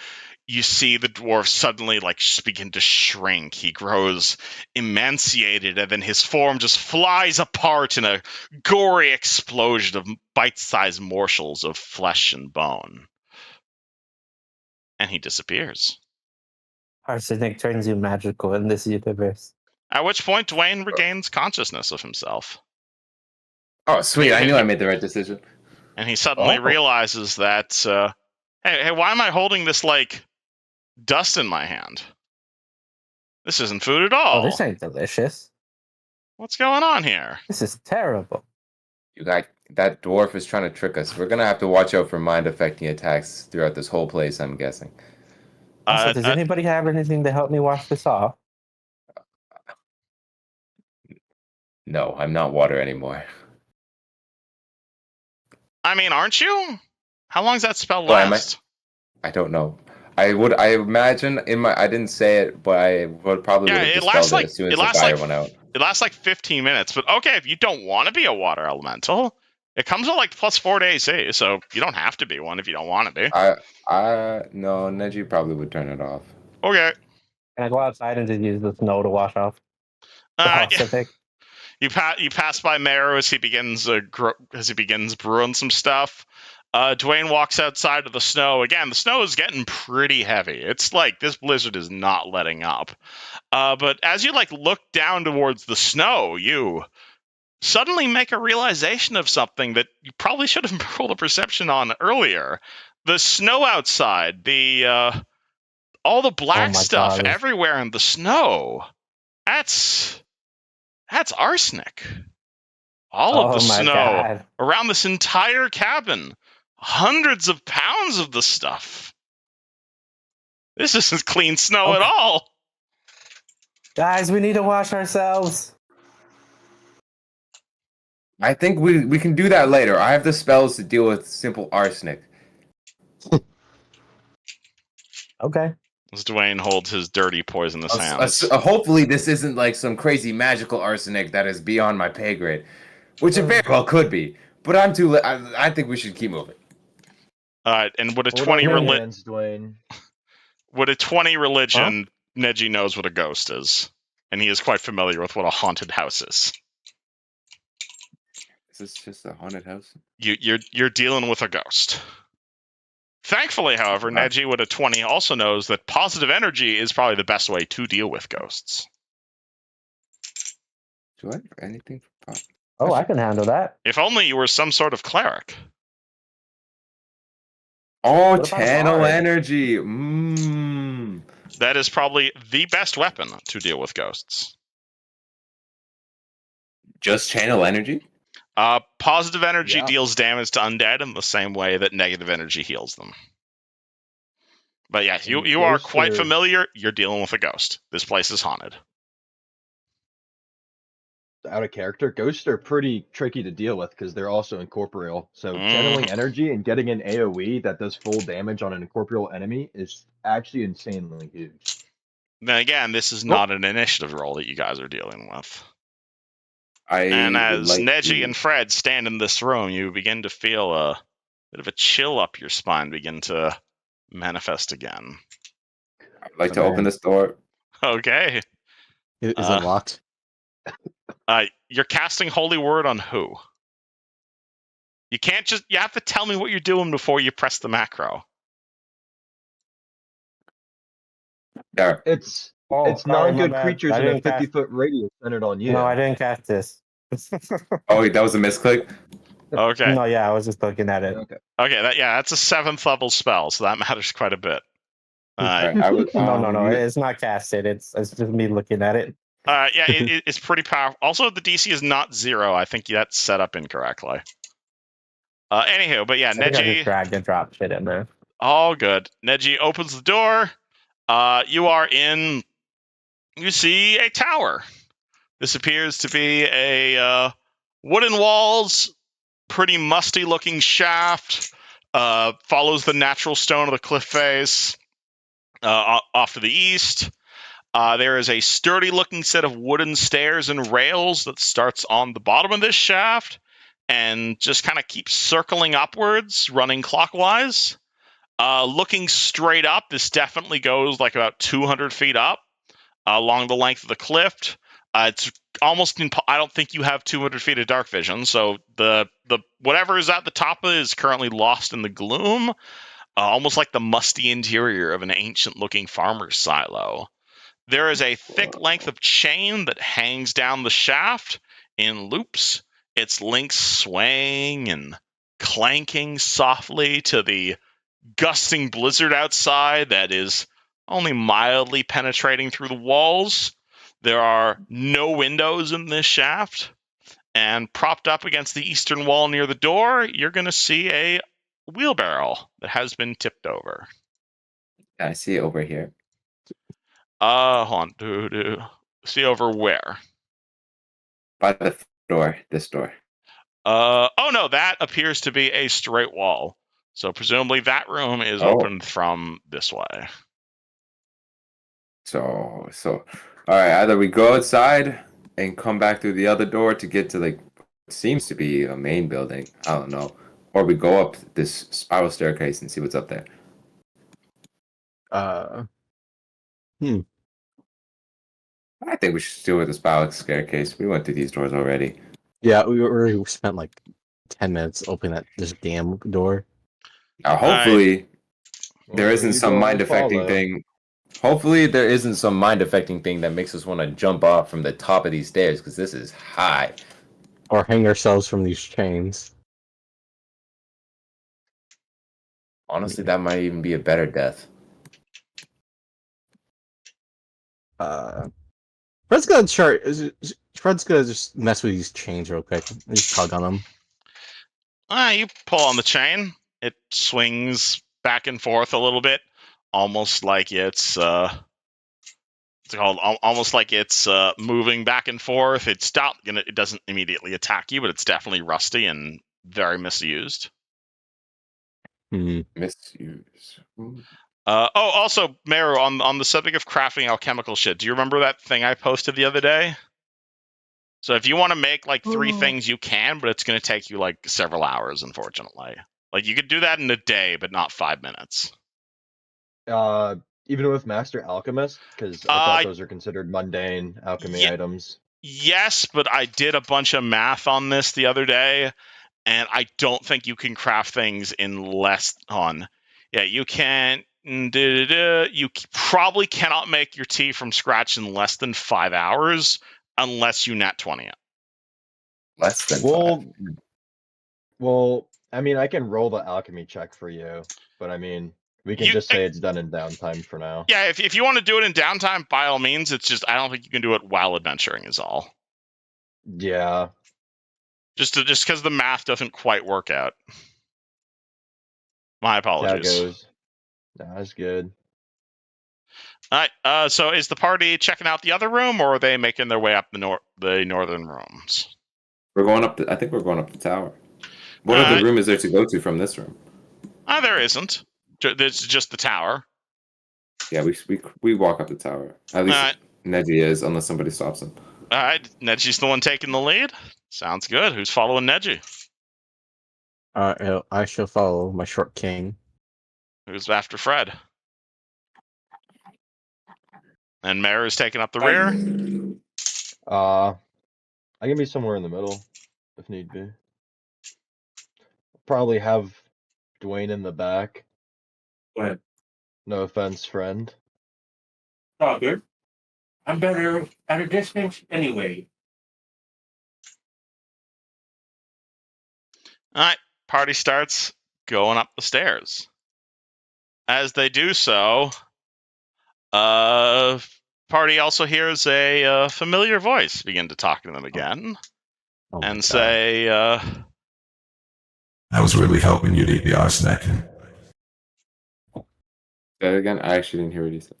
you see the dwarf suddenly begin to shrink. He grows emaciated, and then his form just flies apart in a gory explosion of bite-sized morsels of flesh and bone. And he disappears. Arsenic turns you magical in this universe. At which point, Dwayne regains consciousness of himself. Oh, sweet. I knew I made the right decision. And he suddenly realizes that, hey, why am I holding this, dust in my hand? This isn't food at all. Oh, this ain't delicious. What's going on here? This is terrible. That dwarf is trying to trick us. We're gonna have to watch out for mind-affecting attacks throughout this whole place, I'm guessing. Also, does anybody have anything to help me wash this off? No, I'm not water anymore. I mean, aren't you? How long does that spell Oh, am I? last? I don't know. I imagine I didn't say it, but I would probably would have it lasts dispelled like it as soon as the fire went out. it lasts like 15 minutes. But okay, if you don't want to be a water elemental, it comes with like +4 to AC, so you don't have to be one if you don't want to be. No, Neji probably would turn it off. Okay. Can I go outside and just use the snow to wash off the Pacific? You pass by Mero as he begins brewing some stuff. Dwayne walks outside of the snow. Again, the snow is getting pretty heavy. It's like this blizzard is not letting up. But as you look down towards the snow, you suddenly make a realization of something that you probably should have rolled a perception on earlier. The snow outside, all the black stuff everywhere in the snow. That's arsenic. All of the snow around this entire cabin. Hundreds of pounds of the stuff. This isn't clean snow at all. Guys, we need to wash ourselves. I think we can do that later. I have the spells to deal with simple arsenic. Okay. As Dwayne holds his dirty, poisonous hands. Hopefully this isn't like some crazy magical arsenic that is beyond my pay grade. Which it very well could be. But I think we should keep moving. And would a 20 religion, Neji knows what a ghost is. And he is quite familiar with what a haunted house is. Is this just a haunted house? You're dealing with a ghost. Thankfully, however, Neji with a 20 also knows that positive energy is probably the best way to deal with ghosts. Do I have anything for pop? Oh, I can handle that. If only you were some sort of cleric. Oh, channel energy. That is probably the best weapon to deal with ghosts. Just channel energy? Positive energy deals damage to undead in the same way that negative energy heals them. But yeah, you are quite familiar. You're dealing with a ghost. This place is haunted. Out of character, ghosts are pretty tricky to deal with because they're also incorporeal. So channeling energy and getting an AoE that does full damage on an incorporeal enemy is actually insanely huge. Then again, this is not an initiative roll that you guys are dealing with. And as Neji and Fred stand in this room, you begin to feel a bit of a chill up your spine begin to manifest again. I'd like to open this door. Okay. Is it locked? You're casting Holy Word on who? You can't you have to tell me what you're doing before you press the macro. There. It's non-good creatures in a 50-foot radius centered on you. No, I didn't cast this. Oh, that was a misclick? Okay. No, yeah, I was just looking at it. Okay, that's a 7th level spell, so that matters quite a bit. No, it's not casted. It's just me looking at it. It's pretty powerful. Also, the DC is not 0. I think that's set up incorrectly. Anywho, but yeah, Neji. I just dragged and dropped shit in there. All good. Neji opens the door. You see a tower. This appears to be a wooden walls, pretty musty looking shaft. Follows the natural stone of the cliff face. Off to the east. There is a sturdy looking set of wooden stairs and rails that starts on the bottom of this shaft and just kind of keeps circling upwards, running clockwise. Looking straight up, this definitely goes like about 200 feet up along the length of the cliff. It's almost I don't think you have 200 feet of dark vision, so the whatever is at the top of it is currently lost in the gloom, almost like the musty interior of an ancient-looking farmer's silo. There is a thick length of chain that hangs down the shaft in loops, its links swaying and clanking softly to the gusting blizzard outside that is only mildly penetrating through the walls. There are no windows in this shaft, and propped up against the eastern wall near the door, you're going to see a wheelbarrow that has been tipped over. I see it over here. Hold on. See over where? By the door. This door. Oh no, that appears to be a straight wall. So presumably that room is opened from this way. So, all right. Either we go outside and come back through the other door to get to like what seems to be a main building. I don't know, or we go up this spiral staircase and see what's up there. I think we should do it with the spiral staircase. We went through these doors already. Yeah, we already spent like 10 minutes opening this damn door. Now, hopefully, there Well, isn't you some go mind and affecting follow. thing. Hopefully, there isn't some mind affecting thing that makes us want to jump off from the top of these stairs because this is high. Or hang ourselves from these chains. Honestly, that might even be a better death. Fred's gonna try. Fred's gonna just mess with these chains real quick. Just tug on them. You pull on the chain. It swings back and forth a little bit, almost like it's almost like it's moving back and forth. It doesn't immediately attack you, but it's definitely rusty and very misused. Misuse. Also, Meru, on the subject of crafting alchemical shit, do you remember that thing I posted the other day? So if you want to make like 3 things, you can, but it's going to take you like several hours, unfortunately. Like you could do that in a day, but not 5 minutes. Even with Master Alchemist, because I thought those are considered mundane alchemy items. Yes, but I did a bunch of math on this the other day, and I don't think you can craft things in less on. Yeah, you can. You probably cannot make your tea from scratch in less than 5 hours unless you nat 20 it. Less than 5. Well, I mean, I can roll the alchemy check for you, but I mean, we can just say it's done in downtime for now. Yeah, if you want to do it in downtime, by all means. It's just I don't think you can do it while adventuring is all. Yeah. Just because the math doesn't quite work out. My apologies. That goes. That's good. All right. So is the party checking out the other room, or are they making their way up the northern rooms? We're going up. I think we're going up the tower. What other room is there to go to from this room? There isn't. There's just the tower. Yeah, we walk up the tower. At least Neji is, unless somebody stops him. All right, Neji's the one taking the lead. Sounds good. Who's following Neji? I shall follow my short king. Who's after Fred? And Mare is taking up the rear? I can be somewhere in the middle, if need be. Probably have Dwayne in the back. Go ahead. No offense, friend. All good. I'm better at a distance anyway. All right, party starts going up the stairs. As they do so, party also hears a familiar voice begin to talk to them again and say, I was really hoping you'd eat the arsenic. Say that again? I actually didn't hear what he said.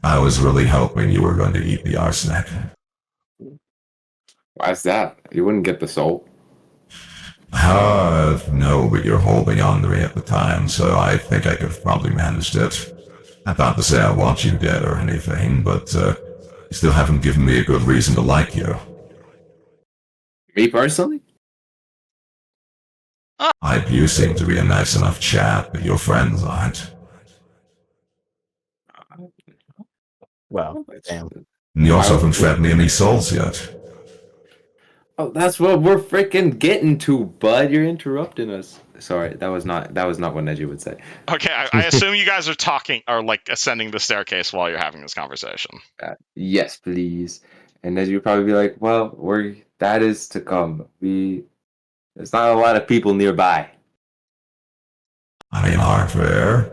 I was really hoping you were going to eat the arsenic. Why's that? You wouldn't get the soul. No, but you're holding on to me at the time, so I think I could have probably managed it. Not to say I want you dead or anything, but you still haven't given me a good reason to like you. Me personally? You seem to be a nice enough chap, but your friends aren't. Well, damn. And you also haven't fed me any souls yet. Oh, that's what we're freaking getting to, bud. You're interrupting us. Sorry, that was not what Neji would say. okay, I assume you guys are talking or like ascending the staircase while you're having this conversation. Yes, please. And Neji would probably be like, well, that is to come. There's not a lot of people nearby. I mean, aren't there?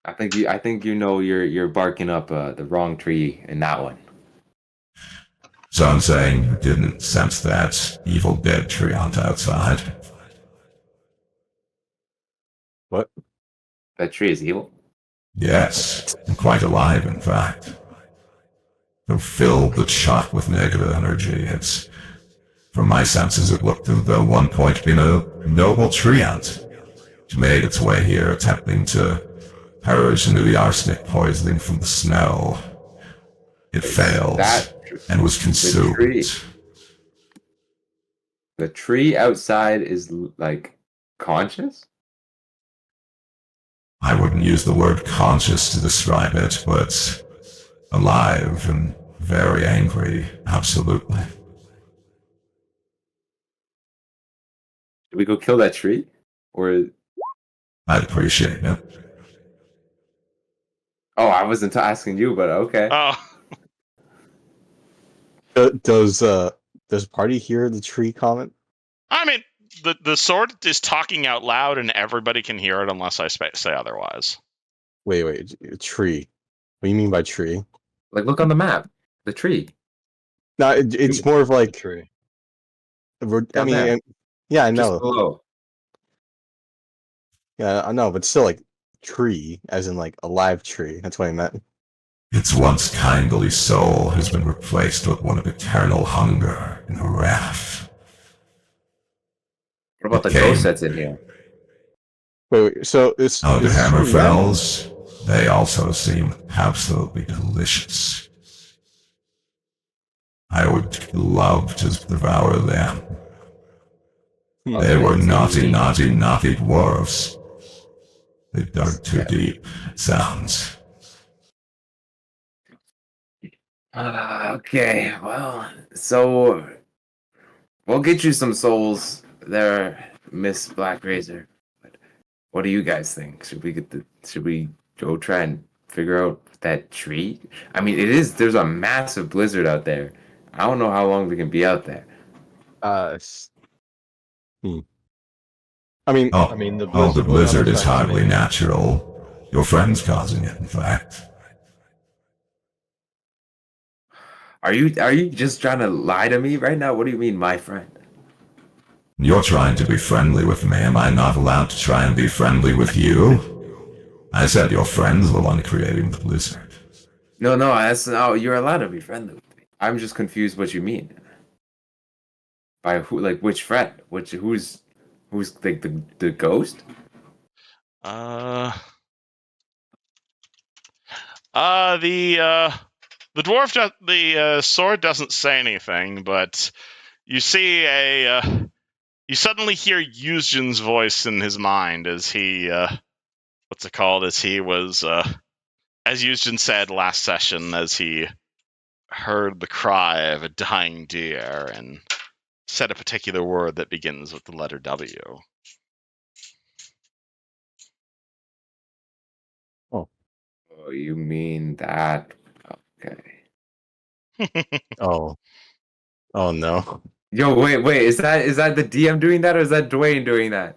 I think you know you're barking up the wrong tree in that one. So I'm saying you didn't sense that evil dead treant outside. What? That tree is evil. Yes, and quite alive, in fact. Though filled but shot with negative energy, from my senses, it looked as though one point being a noble treant. It made its way here, attempting to perish into the arsenic poisoning from the snow. It failed That and was consumed. the tree outside is like conscious. I wouldn't use the word conscious to describe it, but alive and very angry, absolutely. Should we go kill that tree, or? I'd appreciate it. Oh, I wasn't asking you, but okay. Oh, Does party hear the tree comment? I mean, the sword is talking out loud, and everybody can hear it unless I say otherwise. Wait, tree. What do you mean by tree? Like, look on the map. The tree. No, it's more of The like. tree. I Down mean, there. yeah, I Just know. below. Yeah, I know, but still, like tree, as in like a live tree. That's what I meant. Its once kindly soul has been replaced with one of eternal hunger and wrath. What about It the ghost came- that's in here? Wait. So it's Oh, the is this from them? Hammerfells, they also seem absolutely delicious. I would love to devour them. They were naughty dwarves. They dug too deep, it sounds. Okay, well, so we'll get you some souls there, Miss Black Razor. But what do you guys think? Should we go try and figure out that tree? I mean, there's a massive blizzard out there. I don't know how long we can be out there. I mean, Oh, I mean, the the blizzard will blizzard never is touch hardly me. natural. Your friend's causing it, in fact. Are you just trying to lie to me right now? What do you mean, my friend? You're trying to be friendly with me. Am I not allowed to try and be friendly with you? I said your friend's the one creating the blizzard. No, that's no. You're allowed to be friendly with me. I'm just confused what you mean. By who? Like which friend? Who's like the ghost? The dwarf, the sword doesn't say anything, but you see you suddenly hear Yuzhin's voice in his mind as he, what's it called? As he was, as Yuzhin said last session, as he heard the cry of a dying deer and said a particular word that begins with the letter W. Oh, you mean that? Okay. oh no. Yo, wait. Is that the DM doing that, or is that Dwayne doing that?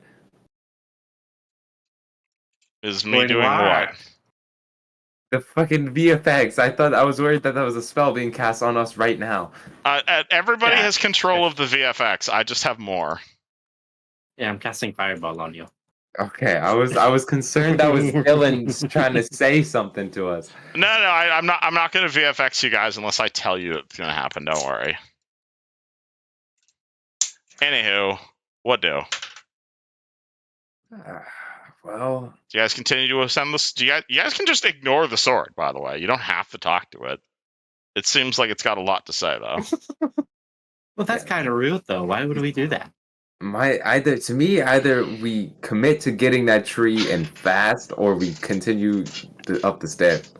Is me doing what? The fucking VFX. I was worried that was a spell being cast on us right now. Everybody has control of the VFX. I just have more. Yeah, I'm casting fireball on you. Okay, I was concerned that was Dylan trying to say something to us. No, I'm not. I'm not going to VFX you guys unless I tell you it's going to happen. Don't worry. Anywho, what do? Well, Do you guys continue to ascend this? You guys can just ignore the sword. By the way, you don't have to talk to it. It seems like it's got a lot to say, though. Well, that's kind of rude, though. Why would we do that? Either we commit to getting that tree and fast, or we continue up the stairs.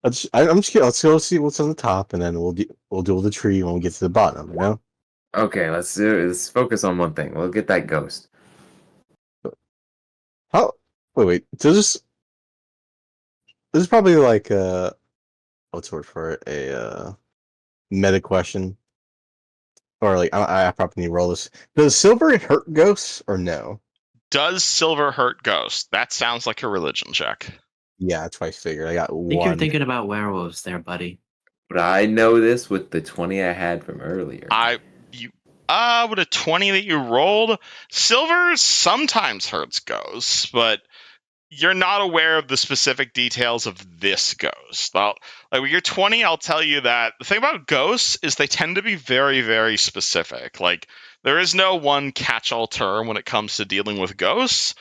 I'm just kidding. Let's go see what's on the top, and then we'll deal with the tree when we get to the bottom. You know? Okay, let's focus on one thing. We'll get that ghost. How? Wait. This is probably like what's the word for it? A meta question, or like I probably need to roll this. Does silver hurt ghosts or no? Does silver hurt ghosts? That sounds like a religion check. Yeah, that's what I figured. I got I think you're one. thinking about werewolves there, buddy. But I know this with the 20 I had from earlier. With a 20 that you rolled, silver sometimes hurts ghosts, but you're not aware of the specific details of this ghost. Well, like with your 20, I'll tell you that the thing about ghosts is they tend to be very, very specific. Like, there is no one catch-all term when it comes to dealing with ghosts.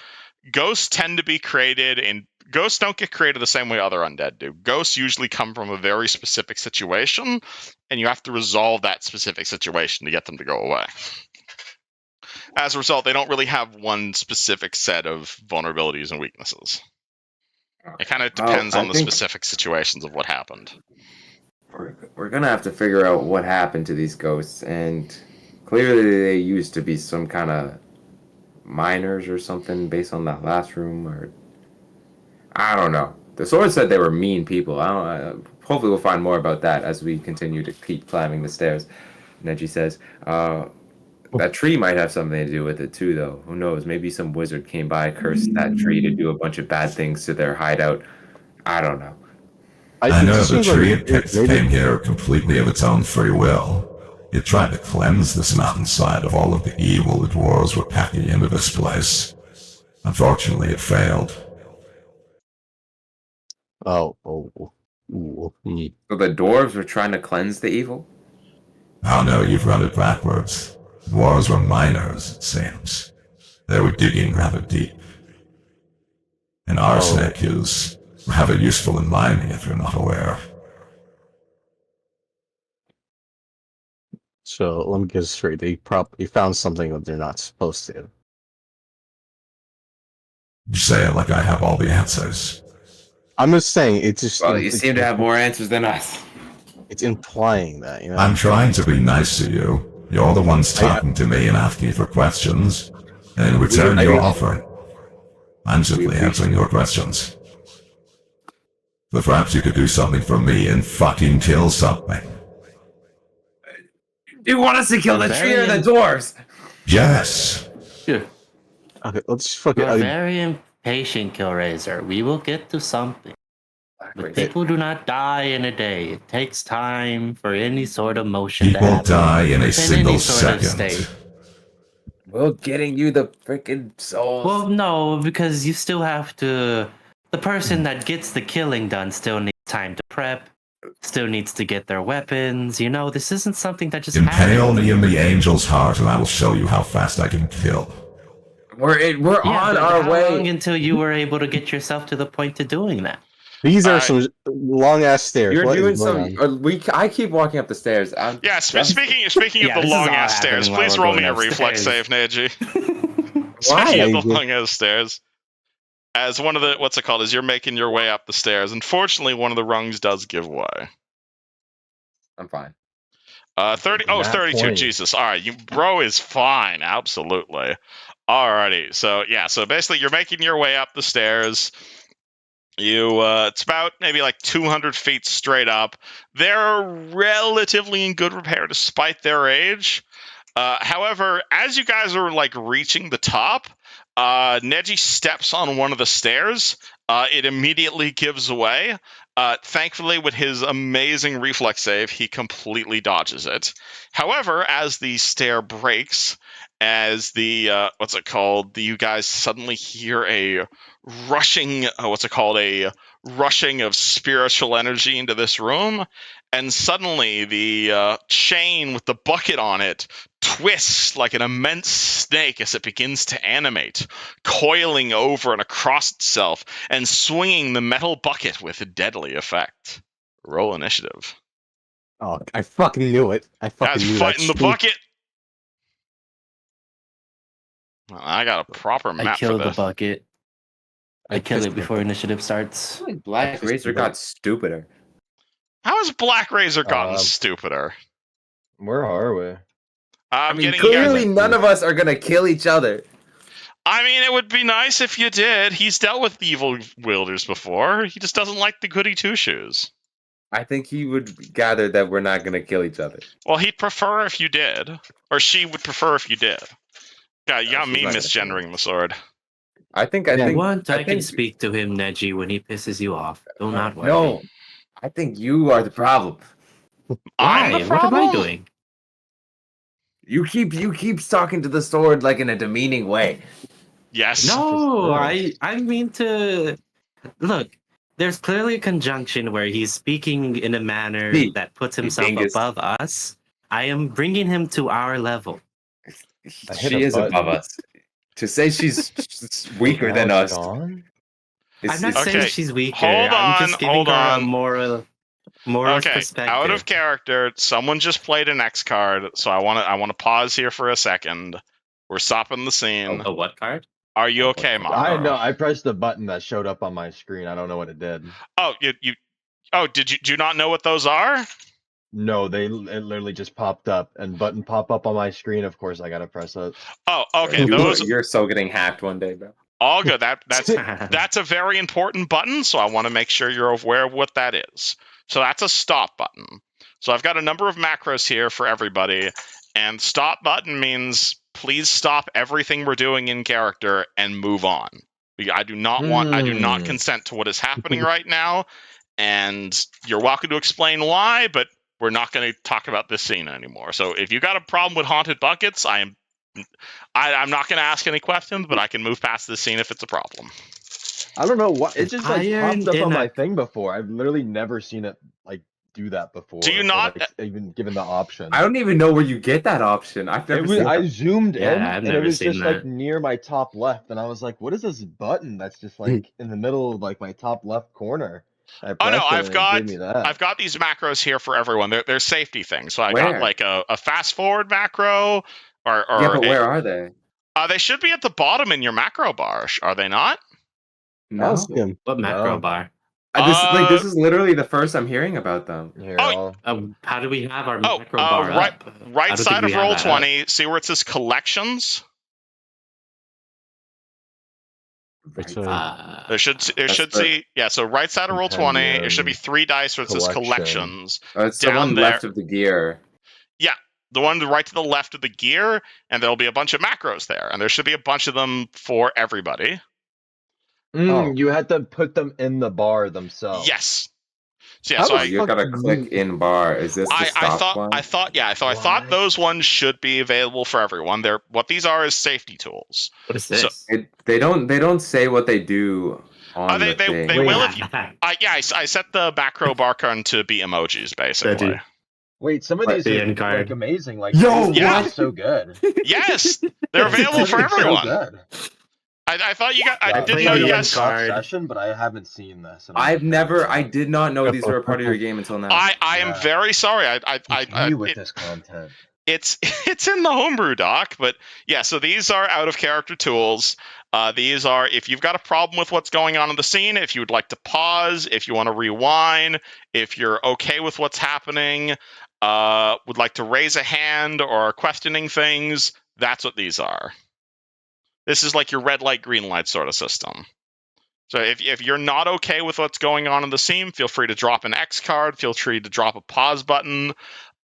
Ghosts tend to be created, and ghosts don't get created the same way other undead do. Ghosts usually come from a very specific situation, and you have to resolve that specific situation to get them to go away. As a result, they don't really have one specific set of vulnerabilities and weaknesses. It kind of depends on the specific situations of what happened. We're gonna have to figure out what happened to these ghosts, and clearly they used to be some kind of miners or something based on that last room, or I don't know. The sword said they were mean people. Hopefully we'll find more about that as we continue to keep climbing the stairs. Neji says, that tree might have something to do with it too, though. Who knows? Maybe some wizard came by, cursed that tree to do a bunch of bad things to their hideout. I don't know. I know the tree came here completely of its own free will. It tried to cleanse this mountainside of all of the evil the dwarves were packing into this place. Unfortunately, it failed. So the dwarves were trying to cleanse the evil? Oh no, you've run it backwards. Dwarves were miners, it seems. They were digging rather deep. And arsenic is rather useful in mining if you're not aware. So let me get this straight. They found something that they're not supposed to. You say it like I have all the answers. I'm just saying, it's just... Well, you seem to have more answers than us. It's implying that, you know? I'm trying to be nice to you. You're the ones talking to me and asking for questions. And in return, you're offering. I'm simply answering your questions. But perhaps you could do something for me and fucking kill something. Do you want us to kill the tree or the dwarves? Yes. Sure. Okay, let's fucking... You're very impatient, Killraiser. We will get to something. But people do not die in a day. It takes time for any sort of motion to happen. People die in a single second. Well, getting you the freaking souls. Well, no, because you still have to... The person that gets the killing done still needs time to prep, still needs to get their weapons. You know, this isn't something that just Impale me in the angel's heart and I will show you how fast I can kill. We're on our way. How long until you were able to get yourself to the point to doing that? These are some long ass stairs. You're doing some. I keep walking up the stairs. Speaking of the long ass stairs, please roll me a reflex save, Neji. Speaking of the long ass stairs, as one of the as you're making your way up the stairs, unfortunately, one of the rungs does give way. I'm fine. 32. 20. Jesus. All right, bro is fine. Absolutely. Alrighty. So basically, you're making your way up the stairs. It's about maybe like 200 feet straight up. They're relatively in good repair despite their age. However, as you guys are like reaching the top, Neji steps on one of the stairs. It immediately gives away. Thankfully, with his amazing reflex save, he completely dodges it. However, as the stair breaks, as the you guys suddenly hear a rushing of spiritual energy into this room, and suddenly the chain with the bucket on it twists like an immense snake as it begins to animate, coiling over and across itself and swinging the metal bucket with a deadly effect. Roll initiative. Oh, I fucking knew it. I fucking knew fighting the bucket. Well, I got a proper map for this. I killed the bucket. I kill it before initiative starts. Black Razor got stupider. How has Black Razor gotten stupider? Where are we? Clearly none of us are gonna kill each other. I mean, it would be nice if you did. He's dealt with evil wielders before. He just doesn't like the goody two-shoes. I think he would gather that we're not gonna kill each other. Well, he'd prefer if you did. Or she would prefer if you did. Yeah, you got me misgendering the sword. I think Yeah. I can think speak to him, Neji, when he pisses you off. Do not worry. no. I think you are the problem. I'm the Why? What am I problem? doing? You keep talking to the sword like in a demeaning way. Yes. No, I mean to look. There's clearly a conjunction where he's speaking in a manner Me, that puts you himself dingus. above us. I am bringing him to our level. I hit She a is above button. us. To say she's weaker Now than it's us. gone? I'm not is- saying Okay, she's weaker. hold I'm on, just giving hold her a on. moral Okay, perspective. out of character. Someone just played an X card, so I want to pause here for a second. We're stopping the scene. A what card? Are you Oh, okay, what- I Mara? know. I pressed the button that showed up on my screen. I don't know what it did. Oh, you. Oh, do you not know what those are? No, it literally just popped up and button pop up on my screen. Of course, I gotta press it. Oh, okay. You're so getting hacked one day, bro. All good. That's a very important button, so I want to make sure you're aware of what that is. So that's a stop button. So I've got a number of macros here for everybody, and stop button means please stop everything we're doing in character and move on. I do not consent to what is happening right now, and you're welcome to explain why, but we're not going to talk about this scene anymore. So if you got a problem with haunted buckets, I'm not going to ask any questions, but I can move past this scene if it's a problem. I don't know what it just like Iron popped up on in a- my thing before. I've literally never seen it like do that before. Do you or, not- like, even given the option? I don't even know where you get that option. I've never seen I it. zoomed Yeah, in I've and it never was seen just that. like near my top left, and I was like, "What is this button that's just like in the middle of like my top left corner?" I pressed it I've and got- it gave me that. I've got these macros here for everyone. They're safety things. So I Where? got like a fast forward macro, or Yeah, but where are they? they should be at the bottom in your macro bar. Are they not? No. Ask him. What macro No. bar? This is literally the first I'm hearing about them. Here, Oh, How do we have our Oh, macro bar right- up? I Right don't think side we of have roll that up. 20. See where it says collections? Right Uh, side. There should the- see, yeah. So right side of roll 20, it should be Compendium, 3 dice where it says collection. collections. It's the Down one there. left of the gear. The one right to the left of the gear, and there'll be a bunch of macros there, and there should be a bunch of them for everybody. Oh. You had to put them in the bar themselves. Yes. So yeah, How so the I, You gotta click in bar. Is this the I stop one? thought What? those ones should be available for everyone. What these are is safety tools. what is So- this? They don't say what they do on They- the thing. they Wait. will if you. I set the macro bar card to be emojis basically. Neji. Wait, some of What, these the are end card? like amazing. Like, Yo, Yeah. it's so good. Yes, they're available for It's so everyone. good. I thought you got. Yeah, I I've didn't played know it you in guys. card. Session, but I haven't seen this. and I'm I excited. did not know these were a part of your game until now. I am Yeah. very sorry. Continue with this content. It's in the homebrew doc, but yeah. So these are out of character tools. These are if you've got a problem with what's going on in the scene, if you would like to pause, if you want to rewind, if you're okay with what's happening, would like to raise a hand or are questioning things. That's what these are. This is like your red light, green light sort of system. So if you're not okay with what's going on in the scene, feel free to drop an X card. Feel free to drop a pause button.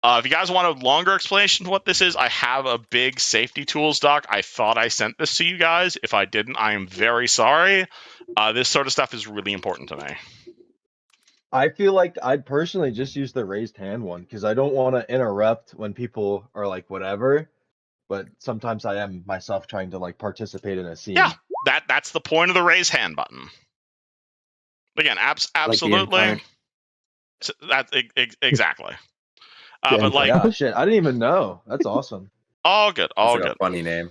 If you guys want a longer explanation of what this is, I have a big safety tools doc. I thought I sent this to you guys. If I didn't, I am very sorry. This sort of stuff is really important to me. I feel like I'd personally just use the raised hand one because I don't want to interrupt when people are like whatever. But sometimes I am myself trying to like participate in a scene. Yeah. That's the point of the raise hand button. Again, absolutely. Exactly. But like, Yeah, shit. I didn't even know. That's awesome. all good, all That's good. a funny name.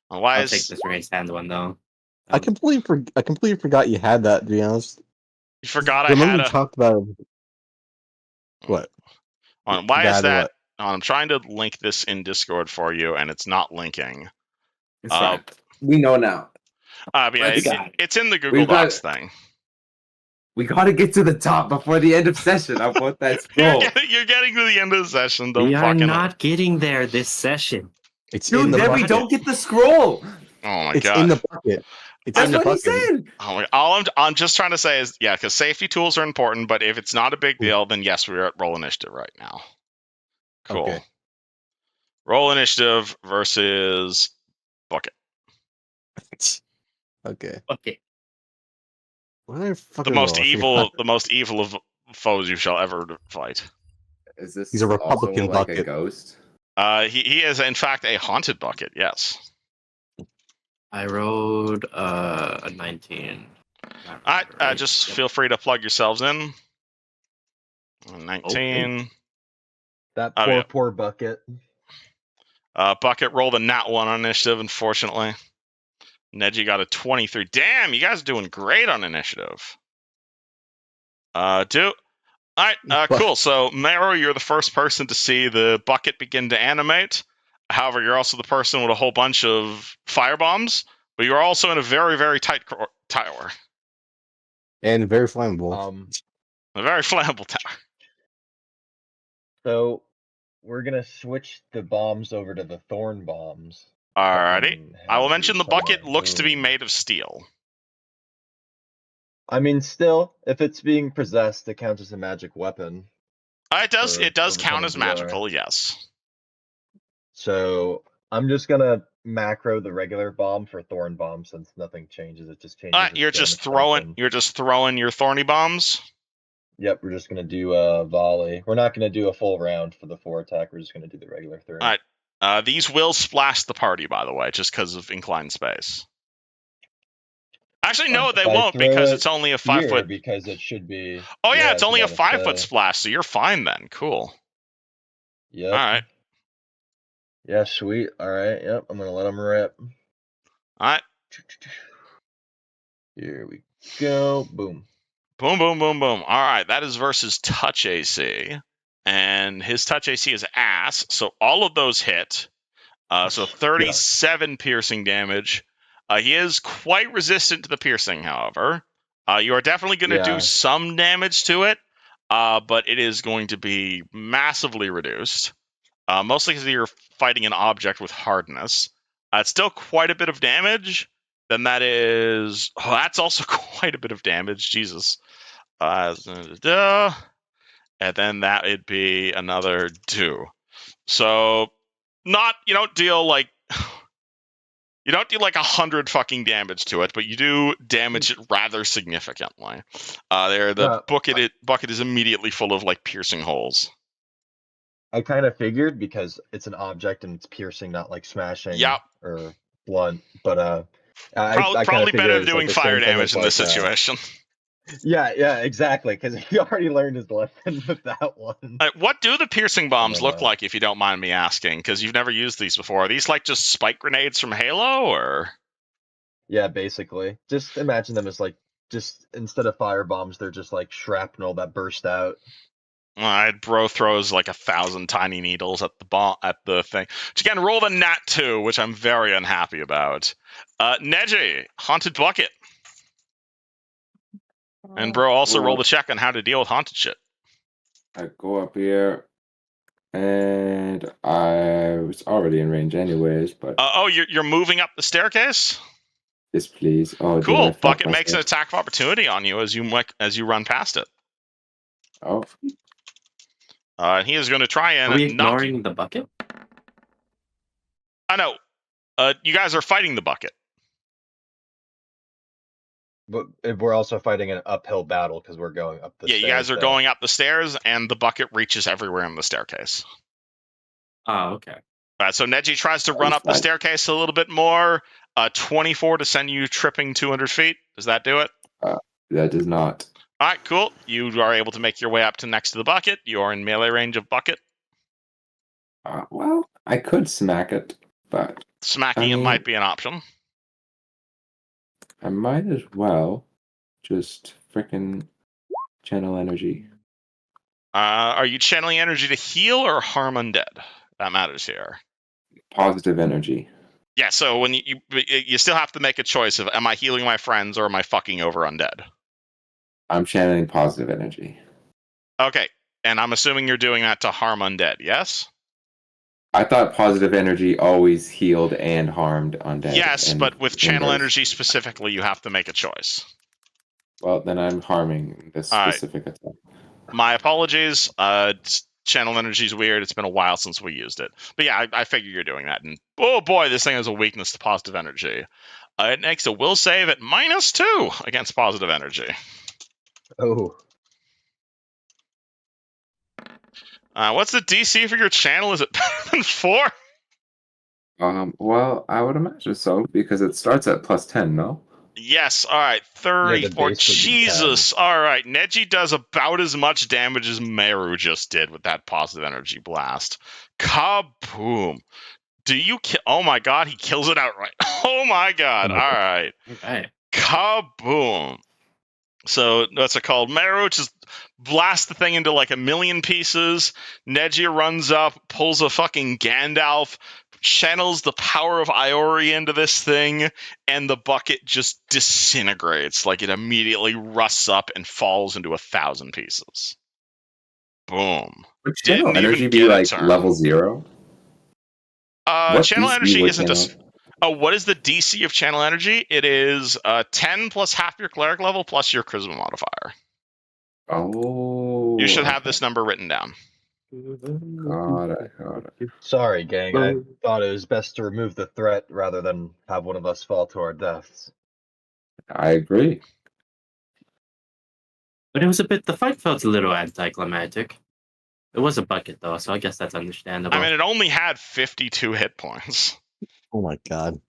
Why I'll is take this raised hand one though. I completely forgot you had that. To be honest, you forgot I remember had we a? talked about what? Why is That that? what? I'm trying to link this in Discord for you, and it's not linking. It's fine. We know now. But yeah, Let's go. it's in the Google We've got- Docs thing. We gotta get to the top before the end of session. I want that scroll. You're getting to the end of the session. Don't We are fucking. not getting there this session. It's in Dude, the then we bucket. don't get the scroll. Oh my It's god. in the bucket. It's That's in the what he bucket. said. Oh my, I'm just trying to say is yeah, because safety tools are important, but if it's not a big deal, then yes, we're at roll initiative right now. Cool. Okay. Roll initiative versus bucket. Okay. Okay. What are The fucking most roll? I forgot. the most evil of foes you shall ever fight. Is this He's a also Republican like a bucket. ghost? He is in fact a haunted bucket. Yes. I rolled a 19. All right. Just Yep. feel free to plug yourselves in. 19. That Oh, poor, yeah. poor bucket. Bucket rolled a nat 1 on initiative, unfortunately. Neji got a 23. Damn, you guys are doing great on initiative. All right, cool. So, Mero, you're the first person to see the bucket begin to animate. However, you're also the person with a whole bunch of firebombs, but you're also in a very, very tight tower. And very flammable. A very flammable tower. So we're gonna switch the bombs over to the thorn bombs. Alrighty. and I will have mention the these bucket somewhat looks to be boom. made of steel. I mean, still, if it's being possessed, it counts as a magic weapon. It does for count overcoming as DR. magical, yes. So I'm just gonna macro the regular bomb for thorn bomb since nothing changes. It just changes. its You're damage just throwing your thorny bombs. Yep, we're just gonna do a volley. We're not gonna do a full round for the 4 attack. We're just gonna do the regular 3. Alright. These will splash the party, by the way, just because of inclined space. Actually, no, If they I won't throw because it it's only a here, 5 foot. because it should be. Oh yeah, it's I only a forgot 5 foot splash, so you're fine then. Cool. Yep. All right. Yeah, sweet. All right. Yep. I'm gonna let them rip. All right. Here we go. Boom. Boom, boom, boom, boom. All right, that is versus touch AC, and his touch AC is ass. So all of those hit. So 37 piercing damage. He is quite resistant to the piercing, however. You are definitely going to do some damage to it, but it is going to be massively reduced. Mostly because you're fighting an object with hardness. It's still quite a bit of damage. Then that is... Oh, that's also quite a bit of damage. Jesus. And then that would be another 2. So, you don't deal like 100 fucking damage to it, but you do damage it rather significantly. The bucket is immediately full of like piercing holes. I kind of figured because it's an object and it's piercing, not like smashing or blunt. But I probably better doing like fire damage in this situation. Yeah, exactly. Because he already learned his lesson with that one. What do the piercing bombs look like, if you don't mind me asking? Because you've never used these before. Are these like just spike grenades from Halo, or? Yeah, basically. Just imagine them as like, just instead of fire bombs, they're just like shrapnel that burst out. Bro throws like 1,000 tiny needles at the thing. Which again, roll the nat 2, which I'm very unhappy about. Neji, haunted bucket. And bro, also roll the check on how to deal with haunted shit. I go up here, and I was already in range anyways, but... you're moving up the staircase? Yes, please. Oh, cool. Bucket makes an attack of opportunity on you as you run past it. Oh. He is going to try and... Are we ignoring the bucket? I know. You guys are fighting the bucket. But we're also fighting an uphill battle because we're going up the stairs. Yeah, you guys are going up the stairs, and the bucket reaches everywhere in the staircase. Oh, okay. So Neji tries to run up the staircase a little bit more. 24 to send you tripping 200 feet. Does that do it? That does not. All right, cool. You are able to make your way up to next to the bucket. You are in melee range of bucket. Well, I could smack it, but... Smacking it might be an option. I might as well just frickin' channel energy. Are you channeling energy to heal or harm undead? That matters here. Positive energy. Yeah, so when you still have to make a choice of, am I healing my friends or am I fucking over undead? I'm channeling positive energy. Okay, and I'm assuming you're doing that to harm undead, yes? I thought positive energy always healed and harmed undead. Yes, but with channel energy specifically, you have to make a choice. Well, then I'm harming this specific attack. My apologies. channel energy is weird. It's been a while since we used it. But yeah, I figure you're doing that. And oh boy, this thing has a weakness to positive energy. It makes a will save at -2 against positive energy. Oh. What's the DC for your channel? Is it better than 4? Well, I would imagine so because it starts at +10, no? Yes, all right, Yeah, the 34. base would be 10. Jesus, all right. Neji does about as much damage as Meru just did with that positive energy blast. Kaboom. Do you kill? Oh my god, he kills it outright. Oh my god, all right. Okay. Kaboom. So what's it called? Meru just blasts the thing into like a million pieces. Neji runs up, pulls a fucking Gandalf, channels the power of Iori into this thing, and the bucket just disintegrates. Like it immediately rusts up and falls into 1,000 pieces. Boom. Channel Didn't energy even be get a like turn. level 0? What Channel DC energy would isn't channel- what is the DC of channel energy? It is 10 plus half your cleric level plus your charisma modifier. Oh. You should have this number written down. Got it. Sorry, gang. I thought it was best to remove the threat rather than have one of us fall to our deaths. I agree. But it was the fight felt a little anticlimactic. It was a bucket though, so I guess that's understandable. I mean, it only had 52 hit points. Oh my god.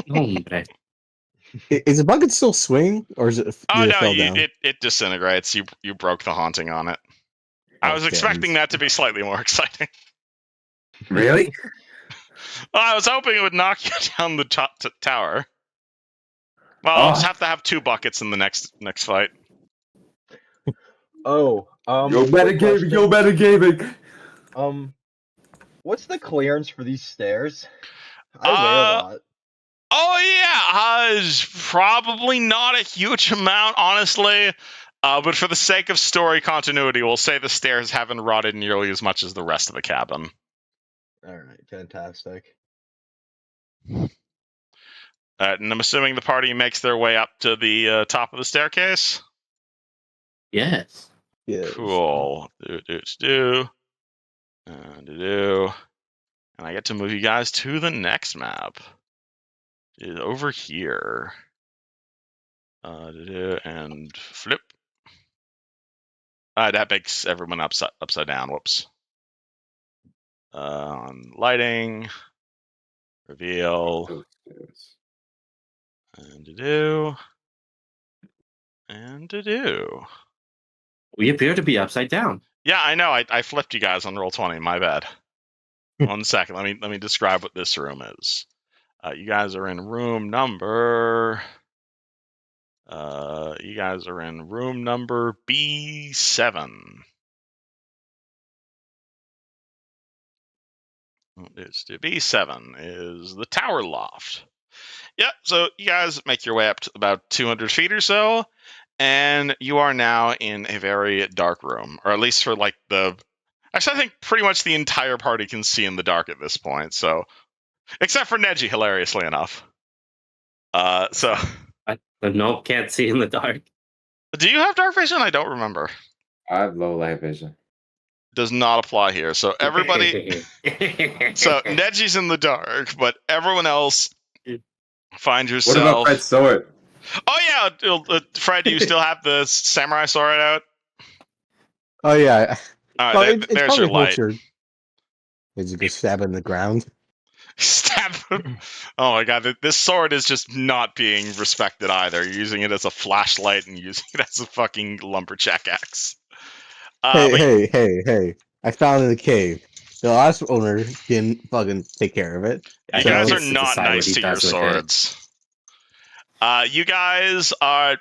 Hombre. Is the bucket still swinging, or is it? Oh Did it no, fell down? it disintegrates. You broke the haunting on it. I was Okay. expecting that to be slightly more exciting. Really? Well, I was hoping it would knock you down the top tower. Well, I'll just have to have 2 buckets in the next fight. Oh, Yo, better quick gaming. Yo, better gaming. what's the clearance for these stairs? I weigh a lot. Oh yeah, probably not a huge amount, honestly. But for the sake of story continuity, we'll say the stairs haven't rotted nearly as much as the rest of the cabin. All right, fantastic. And I'm assuming the party makes their way up to the top of the staircase. Yes. Yes. Cool. Do. And I get to move you guys to the next map. It's over here. And flip. That makes everyone upside down. Whoops. Lighting. Reveal. And do. We appear to be upside down. Yeah, I know. I flipped you guys on Roll20. My bad. 1 second. Let me describe what this room is. You guys are in room number. You guys are in room number B7. B7 is the tower loft. Yep. So you guys make your way up to about 200 feet or so, and you are now in a very dark room, or at least for like the. Actually, I think pretty much the entire party can see in the dark at this point. So, except for Neji, hilariously enough. So. Nope, can't see in the dark. Do you have dark vision? I don't remember. I have low light vision. Does not apply here. So everybody. So Neji's in the dark, but everyone else find yourself. What about Fred's sword? Oh yeah, Fred, do you still have the samurai sword out? Oh yeah. All Oh, right, it's there's probably your light. holstered. Is it just stab in the ground? Stab him. Oh my god, this sword is just not being respected either. You're using it as a flashlight and using it as a fucking lumberjack axe. Hey! I found it in the cave. The last owner didn't fucking take care of it. You So- guys are Gets to not decide what nice he to your does with it. swords. You guys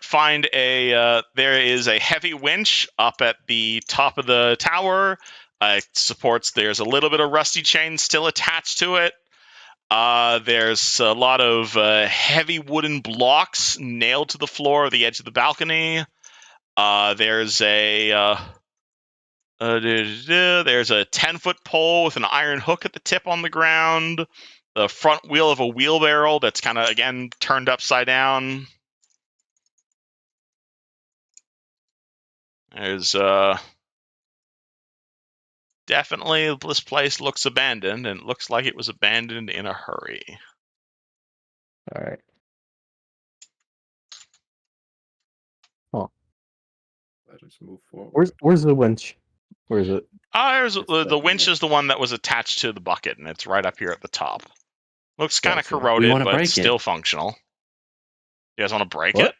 find there is a heavy winch up at the top of the tower. It supports. There's a little bit of rusty chain still attached to it. There's a lot of heavy wooden blocks nailed to the floor of the edge of the balcony. There's a 10-foot pole with an iron hook at the tip on the ground. The front wheel of a wheelbarrow that's kind of, again, turned upside down. There's definitely this place looks abandoned, and it looks like it was abandoned in a hurry. All right. Let us move forward. Where's the winch? Where is it? The winch is the one that was attached to the bucket, and it's right up here at the top. Looks kind of Gotcha. corroded, wanna but break it's it. still functional. You guys want to break What? it?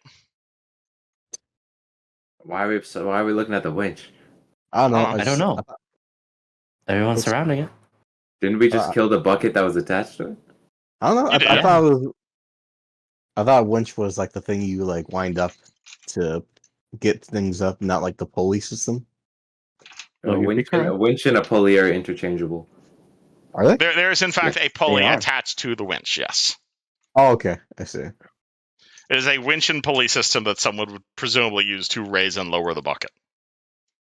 Why are we looking at the winch? I don't know. I don't know. Everyone's Looks- surrounding it. Didn't we just kill the bucket that was attached to it? I don't know. You I did. thought it was. I thought winch was like the thing you like wind up to get things up, not like the pulley system. Oh, A you'd be winch and a pulley are interchangeable. Are they? There is, in fact, a pulley are. attached to the winch, yes. Oh, okay. I see. It is a winch and pulley system that someone would presumably use to raise and lower the bucket.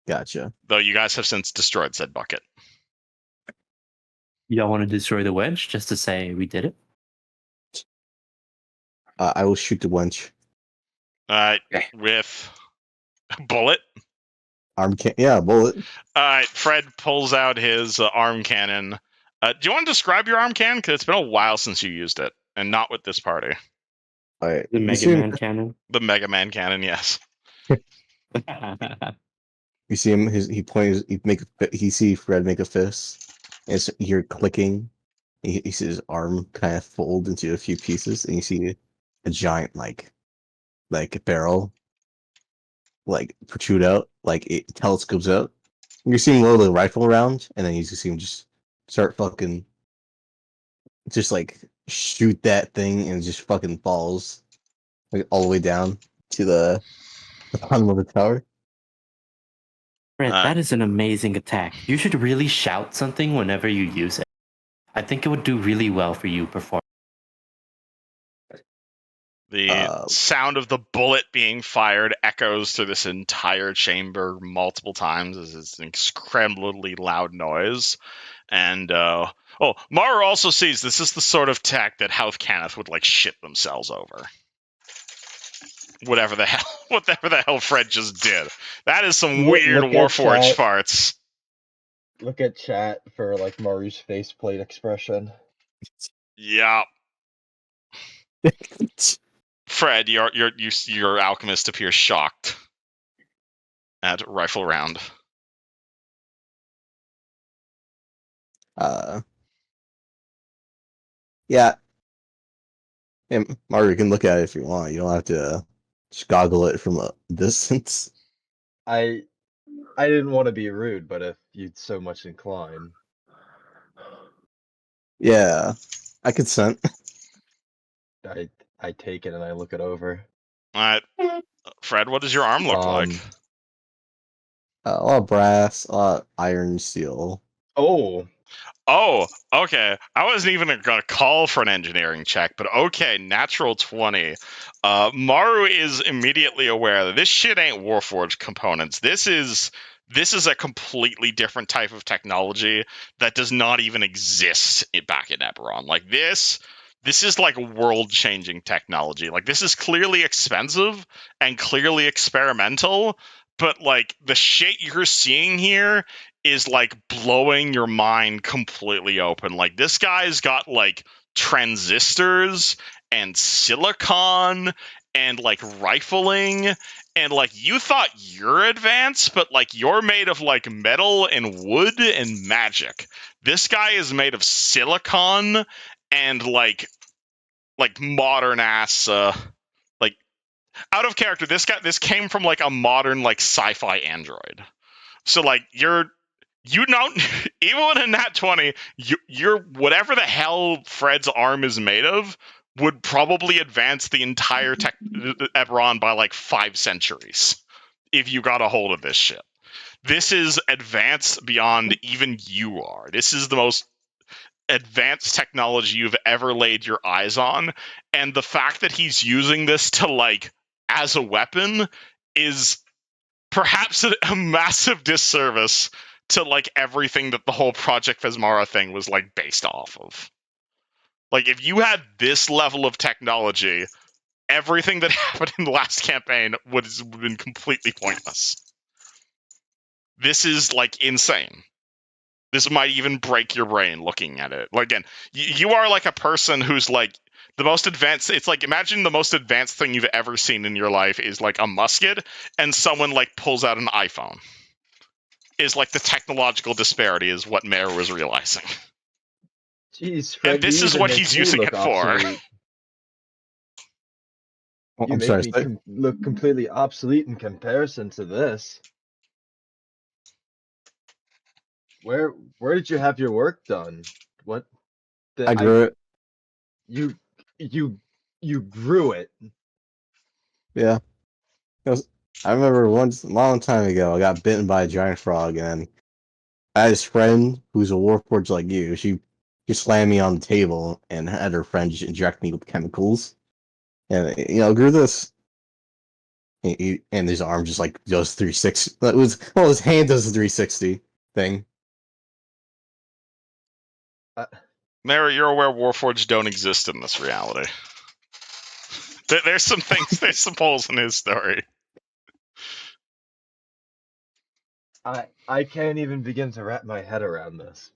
Gotcha. Though you guys have since destroyed said bucket. Y'all want to destroy the winch just to say we did it? I will shoot the winch. With a bullet. Arm can. Yeah, bullet. Fred pulls out his arm cannon. Do you want to describe your arm cannon? Because it's been a while since you used it, and not with this party. All right. The You Mega see him- Man cannon. The Mega Man cannon, yes. You see him. He points. He see Fred make a fist. And you're clicking. You see his arm kind of fold into a few pieces, and you see a giant like barrel like protrude out, like it telescopes out. You see him load the rifle round, and then you just see him just start fucking, just like shoot that thing, and it just fucking falls like all the way down to the bottom of the tower. Fred, that is an amazing attack. You should really shout something whenever you use it. I think it would do really well for you performing. The sound of the bullet being fired echoes through this entire chamber multiple times as it's an incredibly loud noise. And, Maru also sees this is the sort of tech that House Kenneth would, like, shit themselves over. Whatever the hell Fred just did. That is some weird Look at Warforged chat. farts. Look at chat for like Maru's faceplate expression. Yeah. Fred, your alchemist appears shocked at rifle round. Yeah. Yeah, Mario, you can look at it if you want. You don't have to just goggle it from a distance. I didn't want to be rude, but if you'd so much incline. Yeah, I consent. I take it and I look it over. Alright. Fred, what does your arm look like? A lot of brass, a lot of iron, steel. Oh, okay. I wasn't even going to call for an engineering check, but okay, natural 20. Maru is immediately aware that this shit ain't Warforged components. This is a completely different type of technology that does not even exist back in Eberron. Like this is like world-changing technology. Like this is clearly expensive and clearly experimental, but like the shit you're seeing here is like blowing your mind completely open. Like this guy's got like transistors and silicon and like rifling, and like you thought you're advanced, but like you're made of like metal and wood and magic. This guy is made of silicon and like modern ass like out of character. This came from like a modern like sci-fi android. So like you don't even in that 20, you're whatever the hell Fred's arm is made of would probably advance the entire Eberron by like 5 centuries if you got a hold of this shit. This is advanced beyond even you are. This is the most advanced technology you've ever laid your eyes on, and the fact that he's using this to like as a weapon is perhaps a massive disservice to like everything that the whole Project Vesmara thing was like based off of. Like if you had this level of technology, everything that happened in the last campaign would have been completely pointless. This is like insane. This might even break your brain looking at it. Like, again, you are like a person who's like the most advanced. It's like, imagine the most advanced thing you've ever seen in your life is like a musket, and someone like pulls out an iPhone. Is like the technological disparity is what Mayor was realizing. Jeez, Fred, And this you is even what make he's me using look it for. obsolete. Oh, You I'm make sorry. me look completely obsolete in comparison to this. Where did you have your work done? What? I grew it. You you grew it. Yeah. I remember once, a long time ago, I got bitten by a giant frog, and I had this friend who's a warforged like you. She slammed me on the table and had her friend just inject me with chemicals. And, grew this. And his arm just like does 360. His hand does the 360 thing. Mayor, you're aware Warforged don't exist in this reality. There's some things, there's some holes in his story. I can't even begin to wrap my head around this.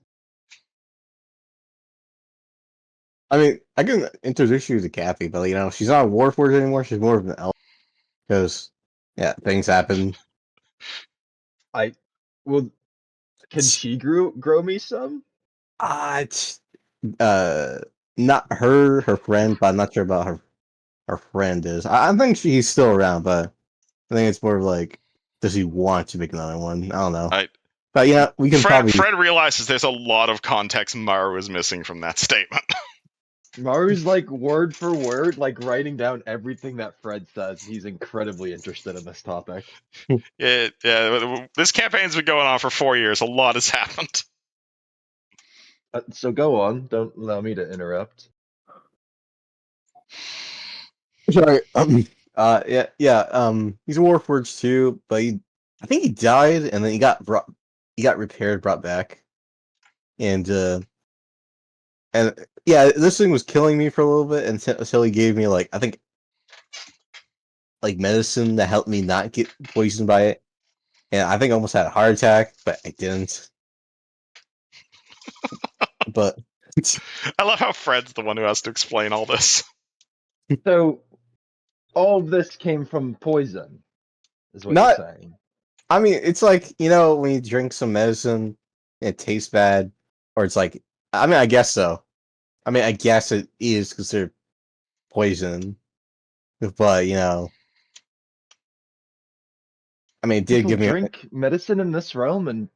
I mean, I can introduce you to Kathy, but she's not a warforged anymore. She's more of an elf because, yeah, things happen. Well, can she grow me some? It's, not her friend, but I'm not sure about her friend is. I think she's still around, but I think it's more of like, does he want to make another one? I don't know. But yeah, we can probably. Fred realizes there's a lot of context Maru is missing from that statement. Maru's like word for word, like writing down everything that Fred says. He's incredibly interested in this topic. Yeah, this campaign's been going on for 4 years. A lot has happened. So go on. Don't allow me to interrupt. Sorry. Yeah. He's a warforged too, but I think he died, and then he got repaired, brought back, and yeah, this thing was killing me for a little bit until he gave me I think medicine that helped me not get poisoned by it, and I think I almost had a heart attack, but I didn't. But I love how Fred's the one who has to explain all this. So all of this came from poison, is what you're saying. I mean, it's like, when you drink some medicine, it tastes bad, or it's like, I mean, I guess so. I mean, I guess it is considered poison, but I mean, it did People give me. drink medicine in this realm and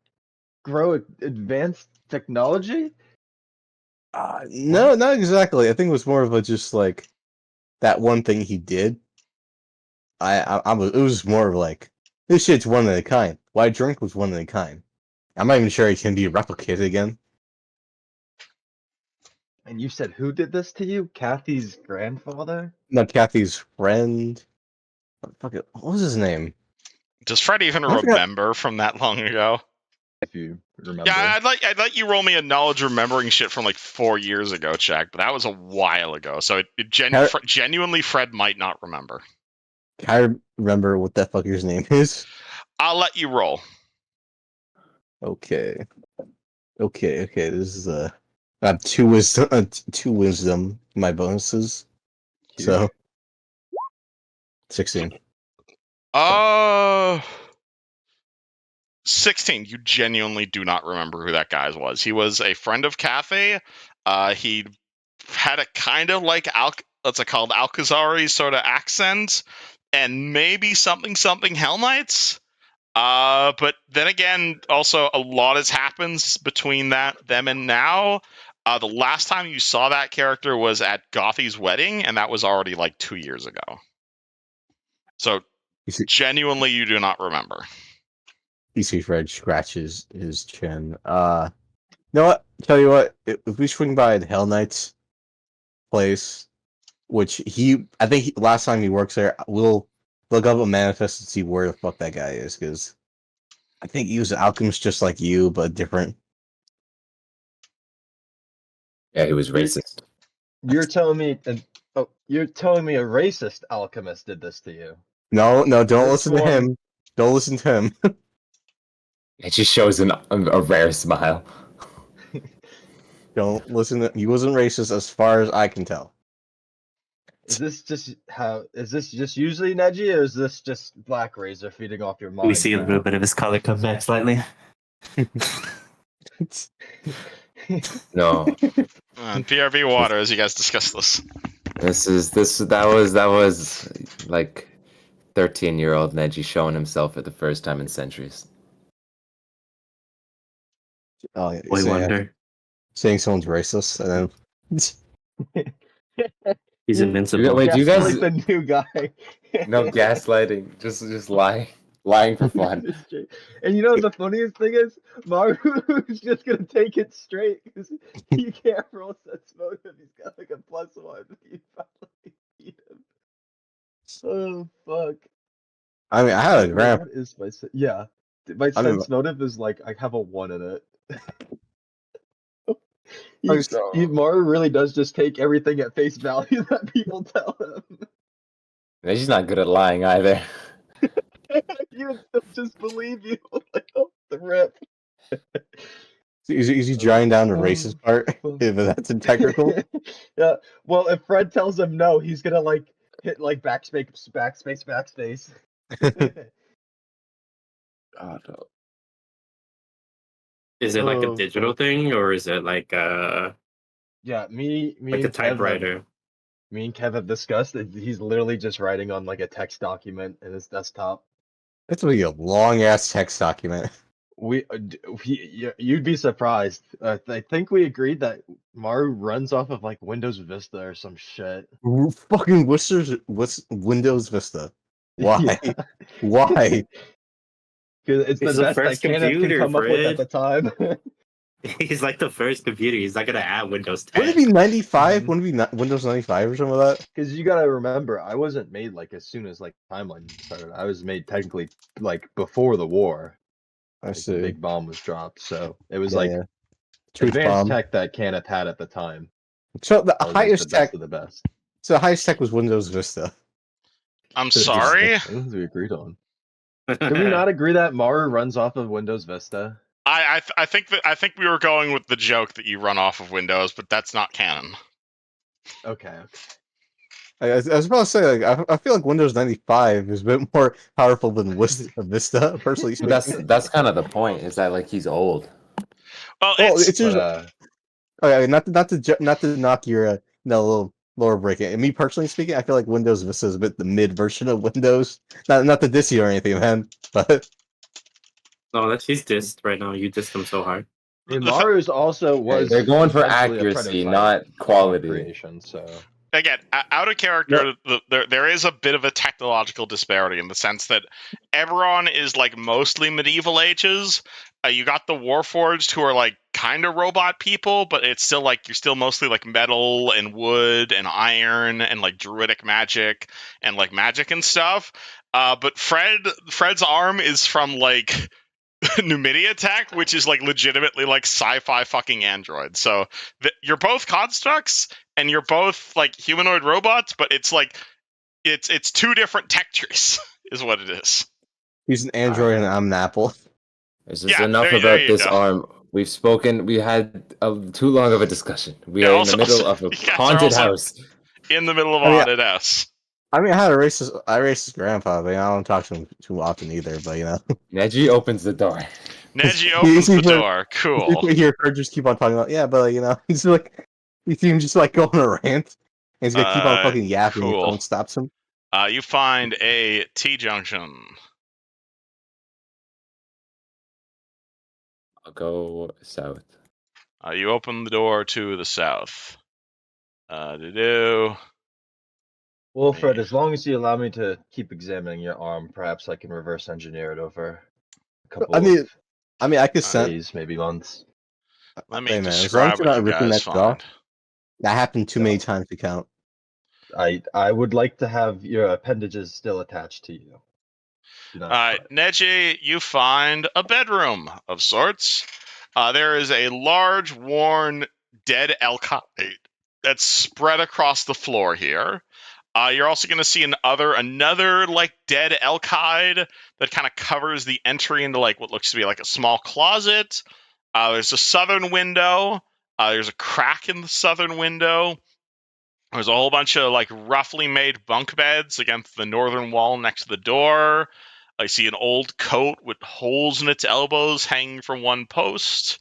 grow advanced technology. No, not exactly. I think it was more of a just like that one thing he did. It was more of like, this shit's one of a kind. What I drink was one of a kind. I'm not even sure it can be replicated again. And you said who did this to you? Kathy's grandfather? No, Kathy's friend. What was his name? Does Fred even remember from that long ago? If you remember. Yeah, I'd let you roll me a knowledge remembering shit from like 4 years ago, Jack, but that was a while ago. So genuinely, Fred might not remember. Can I remember what that fucker's name is? I'll let you roll. Okay. This is I have 2 wisdom, my bonuses. Cute. So 16. 16. You genuinely do not remember who that guy was. He was a friend of Cafe. He had a kind of like what's it called, Alcazari sort of accent, and maybe something Hell Knights. But then again, also a lot has happened between them and now. The last time you saw that character was at Gothy's wedding, and that was already like 2 years ago. So genuinely, you do not remember. You see Fred scratches his chin. You know what? Tell you what, if we swing by the Hell Knights place, which I think last time he works there, we'll look up a manifest and see where the fuck that guy is, because I think he was an alchemist just like you, but different. Yeah, he was racist. You're telling me a racist alchemist did this to you? No, don't listen to him. Don't listen to him. It just shows a rare smile. Don't listen. He wasn't racist, as far as I can tell. Is this just usually Neji, or is this just Black Razor feeding off your mind? We see a little bit of his color come back slightly. No, PRV water, as you guys discuss this. that was like 13-year-old Neji showing himself for the first time in centuries. Oh, yeah, Boy wonder. saying someone's racist, and then He's invincible. Wait, do you guys- like the new guy? No gaslighting, just lying for fun. And you know what the funniest thing is? Maru's just gonna take it straight because he can't roll sense motive. He's got like a +1. You probably beat him. Oh fuck. I mean, I had a grandpa. What is my yeah? My I mean, sense motive is like I have a 1 in it. Maru really does just take everything at face value that people tell him. Neji's not good at lying either. He would still just believe you. Like, off the rip. Is he drawing down the racist part? If that's integral. Yeah. Well, if Fred tells him no, he's gonna like hit like backspace. God, no. Is it like a Oh, digital thing, or is it like Yeah, me like a and Kev typewriter? me and Kev have discussed that he's literally just writing on like a text document in his desktop. That's gonna be a long ass text document. You'd be surprised. I think we agreed that Maru runs off of like Windows Vista or some shit. Fucking Windows Vista. Why? Yeah. Why? Because it's the It's the best that first Kenneth can computer, come up with at Fred. the time. He's like the first computer. He's not gonna add Windows 10. Wouldn't it be 95? Wouldn't it be Windows 95 or something like that? Because you gotta remember, I wasn't made like as soon as like timeline started. I was made technically like before the war. I Like, the see. big bomb was dropped, so it was Yeah, like yeah. Truth advanced bomb. tech that Kenneth had at the time. So the That was, like, highest the best tech. of the best. So the highest tech was Windows Vista. I'm sorry. Things we agreed on. Did we not agree that Maru runs off of Windows Vista? I think we were going with the joke that you run off of Windows, but that's not canon. Okay. I was about to say, like, I feel like Windows 95 is a bit more powerful than Vista, personally But speaking. that's kind of the point. Is that like he's old? Well, Well, it's it's just But, okay, not to knock your little lower bracket. Me personally speaking, I feel like Windows Vista is a bit the mid version of Windows. Not to diss you or anything, man. But No, he's dissed right now. You dissed him so hard. Maru's also was. They're going for essentially a accuracy, prototype not quality. creation, so. again out of character. There is a bit of a technological disparity in the sense that Eberron is like mostly medieval ages. You got the Warforged who are like kind of robot people, but it's still like you're still mostly like metal and wood and iron and like druidic magic and like magic and stuff. But Fred's arm is from like Numidia tech, which is like legitimately like sci-fi fucking android. So you're both constructs and you're both like humanoid robots, but it's like it's two different tech trees is what it is. he's an Android and I'm an Apple. This is Yeah, enough there about you this go. arm. We've spoken. We had too long of a discussion. We Yeah, are also- in the middle of a you guys are haunted also- house. In the middle of I mean, haunted house. I mean, I had a racist grandpa, but I don't talk to him too often either. But you know, Neji opens the door. Neji opens the door. Cool. people here just keep on talking about, yeah, but you know, he's like, you see him just like going on a rant, and he's gonna keep on fucking yapping if cool. no one stops him. You find a T-junction. I'll go south. You open the door to the south. Do. Well, Fred, as long as you allow me to keep examining your arm, perhaps I can reverse engineer it over a couple I mean, I could of send. days, maybe months. Let me Hey, man, as long as describe you're what not you ripping guys that jaw. find. That happened too many times to count. I would like to have your appendages still attached to you. Do not fret. Neji, you find a bedroom of sorts. There is a large, worn, dead elk that's spread across the floor here. You're also going to see another like dead elk hide that kind of covers the entry into like what looks to be like a small closet. There's a southern window There's a crack in the southern window. There's a whole bunch of like roughly made bunk beds against the northern wall next to the door. I see an old coat with holes in its elbows hanging from one post.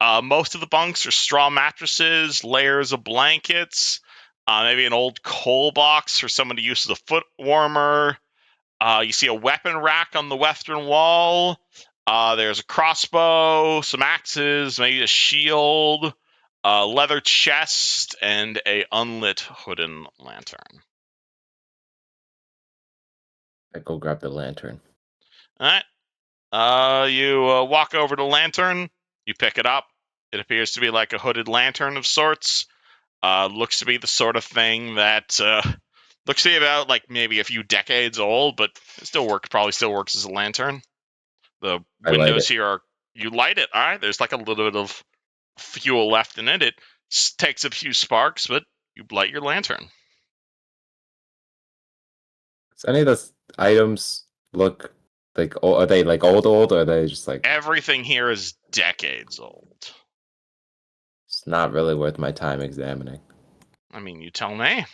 Most of the bunks are straw mattresses, layers of blankets, maybe an old coal box for someone to use as a foot warmer. You see a weapon rack on the western wall. There's a crossbow, some axes, maybe a shield, a leather chest, and a unlit wooden lantern. I go grab the lantern. All right. You walk over to the lantern. You pick it up. It appears to be like a hooded lantern of sorts. Looks to be the sort of thing that looks to be about like maybe a few decades old, but it probably still works as a lantern. The windows here are, you light it. All right, there's like a little bit of fuel left in it. It takes a few sparks, but you light your lantern. Does any of the items look like, are they like old, or are they just like... Everything here is decades old. It's not really worth my time examining. I mean, you tell me.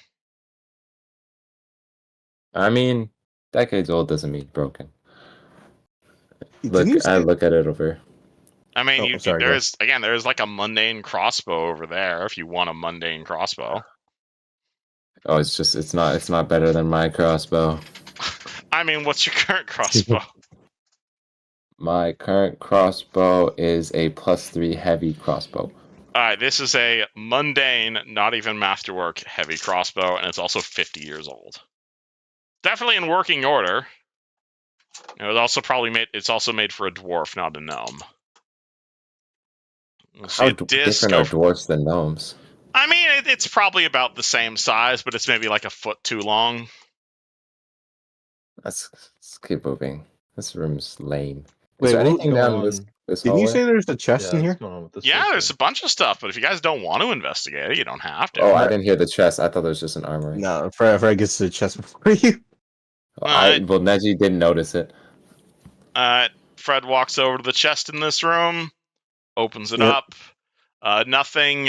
I mean, decades old doesn't mean broken. Didn't you I say- look at it over. I mean, sorry, go there's like a mundane crossbow over there if you want a mundane crossbow. Oh, it's not better than my crossbow. I mean, what's your current crossbow? My current crossbow is a +3 heavy crossbow. Alright, this is a mundane, not even masterwork heavy crossbow, and it's also 50 years old. Definitely in working order. It's also made for a dwarf, not a gnome. How different are dwarves than gnomes? I mean, it's probably about the same size, but it's maybe like a foot too long. Let's keep moving. This room's lame. Wait, Is there what's anything going down on? this Did hallway? you say there's a chest in Yeah, here? what's going on with this Yeah, place there's here? a bunch of stuff, but if you guys don't want to investigate it, you don't have to. Oh, I didn't hear the chest. I thought there was just an armory. No, Fred gets to the chest before you. Well, Neji didn't notice it. Fred walks over to the chest in this room, opens it Yep. up. Nothing,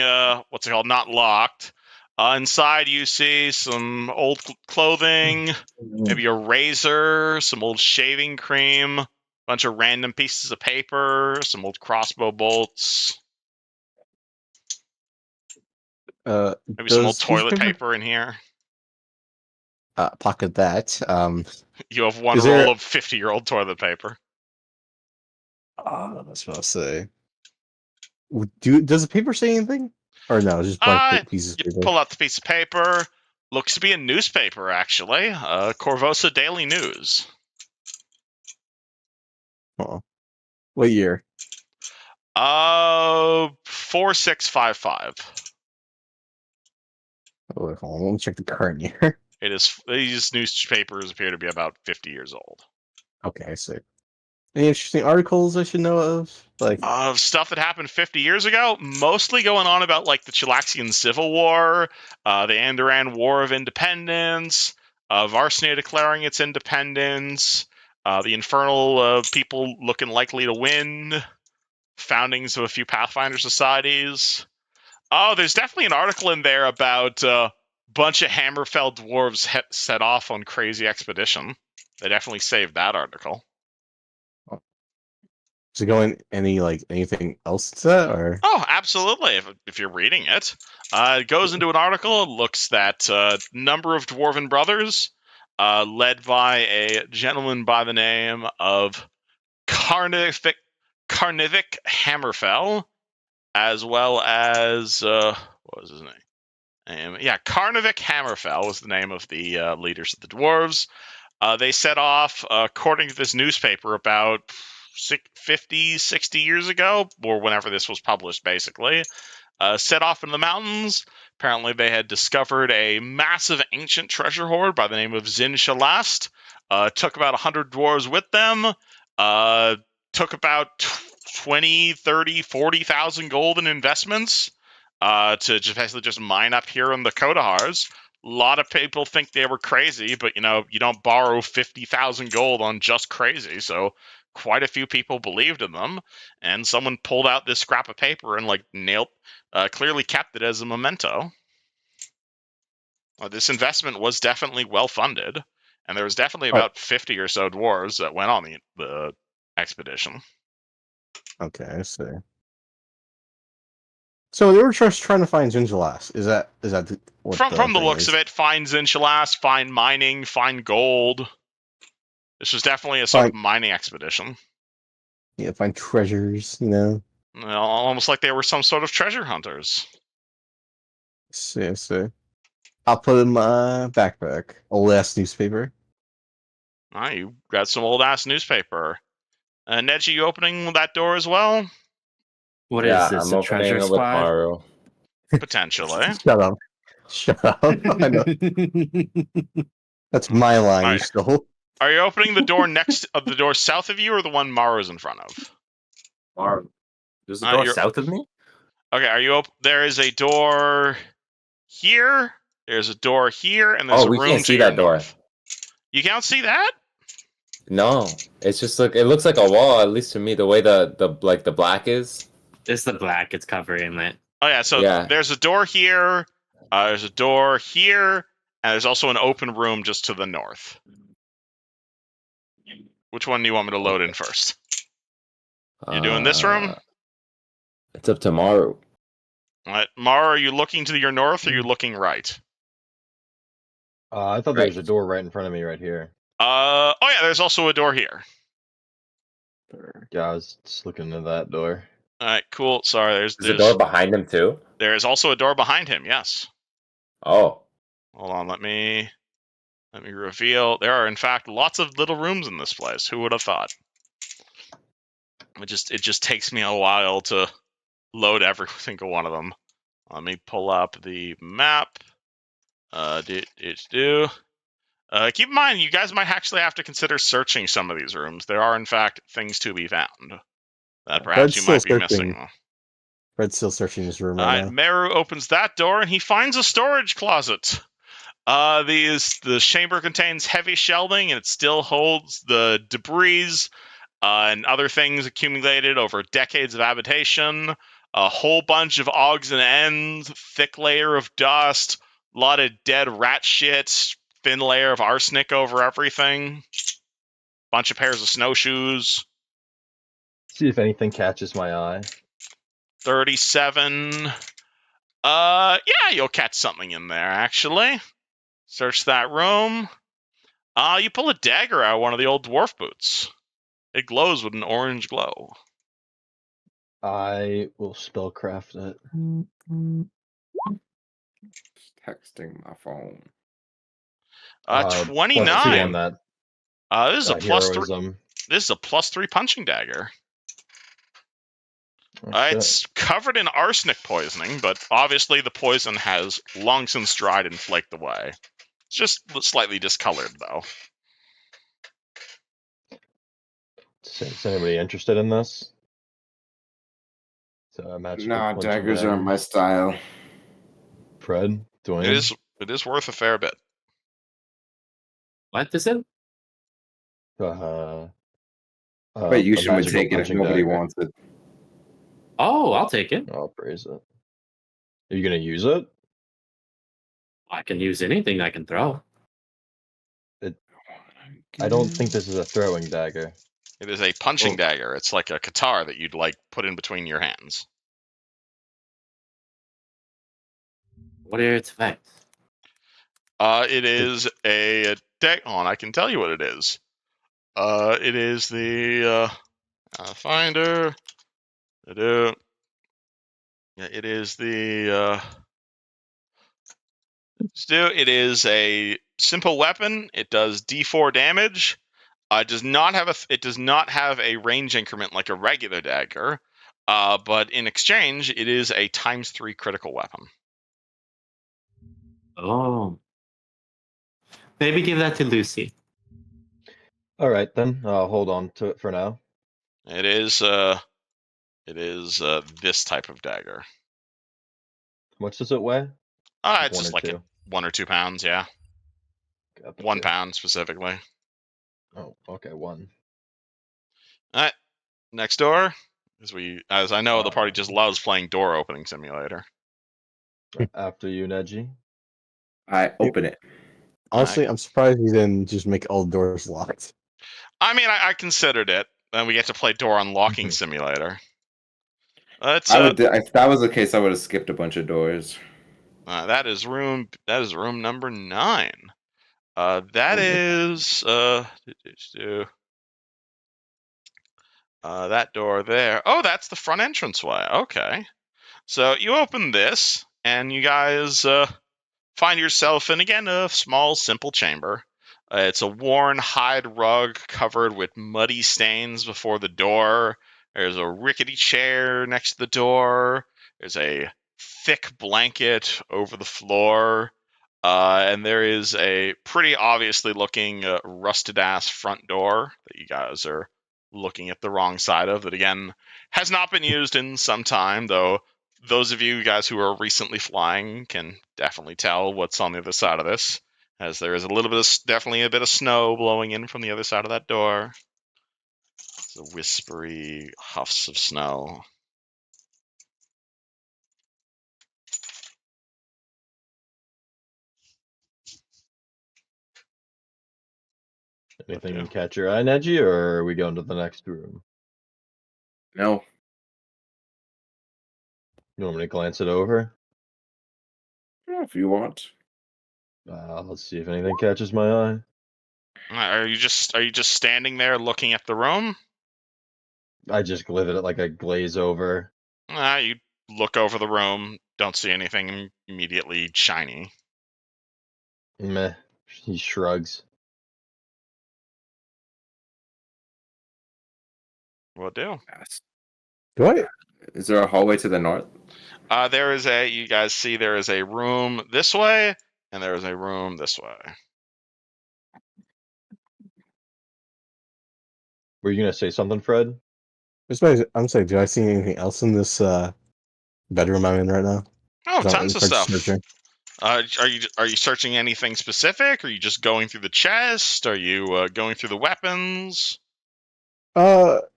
what's it called? Not locked. Inside, you see some old clothing, maybe a razor, some old shaving cream, a bunch of random pieces of paper, some old crossbow bolts, maybe some old toilet paper in here. Pocket that. You have one Is roll there- of 50-year-old toilet paper. That's what I'll say. Does the paper say anything? Or no, it's just blank pieces of You paper. pull out the piece of paper. Looks to be a newspaper, actually. Corvosa Daily News. Oh. What year? 4655. Oh, wait, hold on. Let me check the current year. It is. These newspapers appear to be about 50 years old. Okay, I see. Any interesting articles I should know of? Like, Stuff that happened 50 years ago, mostly going on about like the Chilaxian Civil War, the Andoran War of Independence, Varsnia declaring its independence, the Infernal people looking likely to win, foundings of a few Pathfinder societies. Oh, there's definitely an article in there about a bunch of Hammerfell dwarves set off on crazy expedition. They definitely saved that article. is it going anything else to that, or? Oh, absolutely. If you're reading it, it goes into an article. It looks that number of dwarven brothers, led by a gentleman by the name of Carnivic Hammerfell, as well as what was his name? Carnivic Hammerfell was the name of the leaders of the dwarves. They set off, according to this newspaper, about 50, 60 years ago, or whenever this was published, basically, set off into the mountains. Apparently, they had discovered a massive ancient treasure hoard by the name of Zin Shalast. Took about 100 dwarves with them. Took about 20, 30, 40,000 gold in investments to just mine up here in the Kodahars. A lot of people think they were crazy, but you don't borrow 50,000 gold on just crazy. So quite a few people believed in them, and someone pulled out this scrap of paper and clearly kept it as a memento. This investment was definitely well funded, and there was definitely about 50 or so dwarves that went on the expedition. Okay, I see. So they were just trying to find Zinjalas. Is that what From the thing looks is? of it, find Zinchalas, find mining, find gold. This was definitely a sort of mining expedition. Yeah, find treasures, you know. Almost like they were some sort of treasure hunters. I see. I'll put it in my backpack. Old ass newspaper. You got some old ass newspaper. Neji, you opening that door as well? What is this? I'm A treasure opening it with spot? Maru. Potentially. Shut up. Shut up. I know. That's my line, you stole. Are you opening the door the door south of you, or the one Maru's in front of? Maru. There's a door south of me? Okay, there is a door here, there's a door here, and there's a room we can't to see your that door. north. You can't see that? No. It's just it looks like a wall, at least to me, the way the black is. It's the black, it's covering it. Oh yeah, so there's a door here, there's a door here, and there's also an open room just to the north. Which one do you want me to load in first? You doing this room? It's up to Maru. Alright, Maru, are you looking to your north, or are you looking right? I thought there was a door right in front of me right here. Oh yeah, there's also a door here. Yeah, I was just looking into that door. Alright, cool. Sorry, there's a door behind him too? There is also a door behind him, yes. Oh. Hold on, let me reveal. There are in fact lots of little rooms in this place. Who would have thought? It just takes me a while to load every single one of them. Let me pull up the map. Keep in mind, you guys might actually have to consider searching some of these rooms. There are in fact things to be found that perhaps you might be missing. Fred's still searching his room right now. Meru opens that door and he finds a storage closet. The chamber contains heavy shelving and it still holds the debris and other things accumulated over decades of habitation. A whole bunch of odds and ends, thick layer of dust, a lot of dead rat shit, thin layer of arsenic over everything. Bunch of pairs of snowshoes. See if anything catches my eye. 37. Yeah, you'll catch something in there, actually. Search that room. You pull a dagger out of one of the old dwarf boots. It glows with an orange glow. I will spellcraft it. Texting my phone. 29. That. This is a plus heroism. This is a +3 punching dagger. It's covered in arsenic poisoning, but obviously the poison has long since dried and flaked away. It's just slightly discolored, though. Is anybody interested in this? No, daggers aren't my style. Fred, Dwayne? It is worth a fair bit. What is it? But you should take it if nobody wants it. Oh, I'll take it. I'll praise it. Are you gonna use it? I can use anything I can throw. I don't think this is a throwing dagger. It is a punching dagger. It's like a guitar that you'd put in between your hands. What are its effects? It is a deck. I can tell you what it is. It is the finder. It is the. It is a simple weapon. It does D4 damage. It does not have a range increment like a regular dagger. But in exchange, it is a ×3 critical weapon. Oh. Maybe give that to Lucy. All right, then. I'll hold on to it for now. It is this type of dagger. How much does it weigh? It's just like 1 or 2 pounds, yeah. 1 pound specifically. Oh, okay, 1. All right, next door. As I know, the party just loves playing door opening simulator. After you, Neji. I open it. Honestly, I'm surprised you didn't just make all the doors locked. I mean, I considered it. Then we get to play door unlocking simulator. Let's. If that was the case, I would have skipped a bunch of doors. That is room number 9. That is that door there. Oh, that's the front entranceway. Okay. So you open this, and you guys find yourself in, again, a small, simple chamber. It's a worn hide rug covered with muddy stains before the door. There's a rickety chair next to the door. There's a thick blanket over the floor. And there is a pretty obviously looking rusted-ass front door that you guys are looking at the wrong side of, that, again, has not been used in some time, though those of you guys who are recently flying can definitely tell what's on the other side of this, as there is definitely a bit of snow blowing in from the other side of that door. It's a whispery huffs of snow. Anything catch your eye, Neji, or are we going to the next room? No. You want me to glance it over? Yeah, if you want. Let's see if anything catches my eye. Are you just standing there looking at the room? I just give it like a glaze over. You look over the room, don't see anything immediately shiny. Meh. He shrugs. What do? Do I? Is there a hallway to the north? You guys see there is a room this way, and there is a room this way. Were you gonna say something, Fred? I'm saying, do I see anything else in this bedroom I'm in right now? Oh, So tons of I'm stuff. searching. Are you searching anything specific? Are you just going through the chest? Are you going through the weapons? What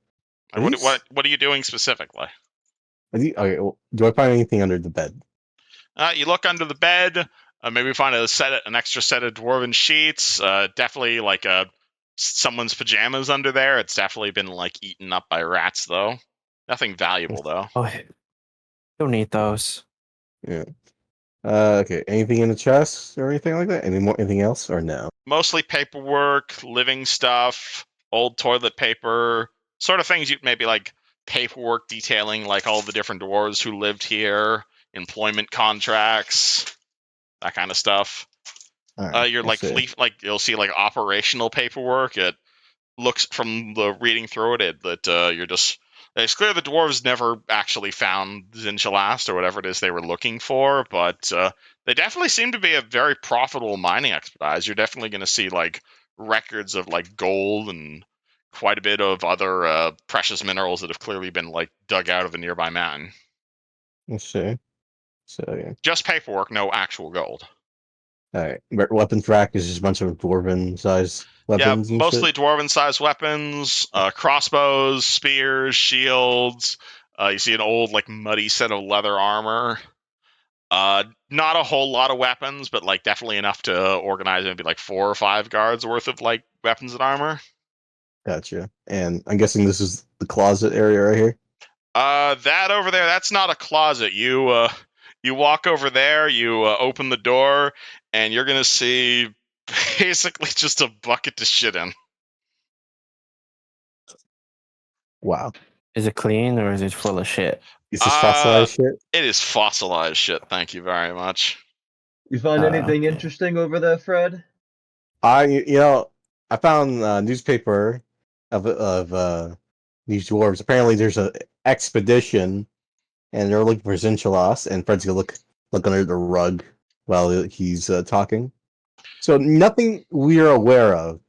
are you doing specifically? Okay, well, do I find anything under the bed? You look under the bed. Maybe find an extra set of dwarven sheets. Definitely like someone's pajamas under there. It's definitely been like eaten up by rats, though. Nothing valuable though. Oh, don't need those. Yeah. Okay. Anything in the chest or anything like that? Anything else or no? Mostly paperwork, living stuff, old toilet paper, sort of things you'd maybe like paperwork detailing like all the different dwarves who lived here, employment contracts, that kind of stuff. Right, You're like you'll see like operational paperwork. It looks from the reading through it that you're just. It's clear the dwarves never actually found Zinchalast or whatever it is they were looking for, but they definitely seem to be a very profitable mining expertise. You're definitely going to see like records of like gold and quite a bit of other precious minerals that have clearly been like dug out of a nearby mountain. Let's see. So yeah. Just paperwork, no actual gold. All right. Weapons rack is just a bunch of dwarven size weapons. Yeah, mostly dwarven-sized weapons, crossbows, spears, shields. You see an old, like, muddy set of leather armor. Not a whole lot of weapons, but like definitely enough to organize maybe like 4 or 5 guards worth of like weapons and armor. Gotcha. And I'm guessing this is the closet area right here. That over there, that's not a closet. You walk over there, you open the door, and you're gonna see basically just a bucket to shit in. Wow. Is it clean or is it full of shit? Is this fossilized shit? It is fossilized shit. Thank you very much. You find anything okay. interesting over there, Fred? I found a newspaper of these dwarves. Apparently, there's an expedition, and they're looking for Zinchalos, and Fred's gonna look under the rug while he's talking. So nothing we're aware of,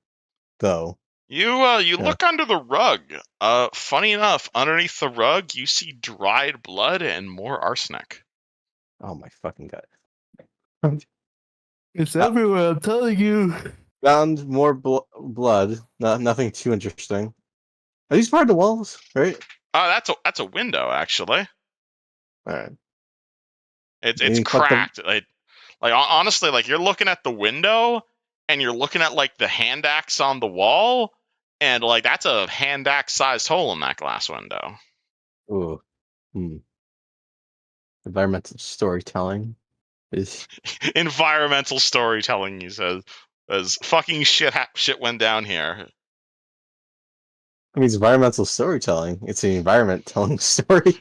though. You look under the rug. Funny enough, underneath the rug, you see dried blood and more arsenic. Oh my fucking god! It's everywhere, I'm telling you. Found more blood. Nothing too interesting. Are these part of the walls? Right. Oh, that's a window actually. All right. It's You fuck them. cracked. Like honestly, like you're looking at the window and you're looking at like the hand axe on the wall, and like that's a hand axe sized hole in that glass window. Ooh. Environmental storytelling is. Environmental storytelling, he says, as fucking shit went down here. I mean, it's environmental storytelling. It's the environment telling a story.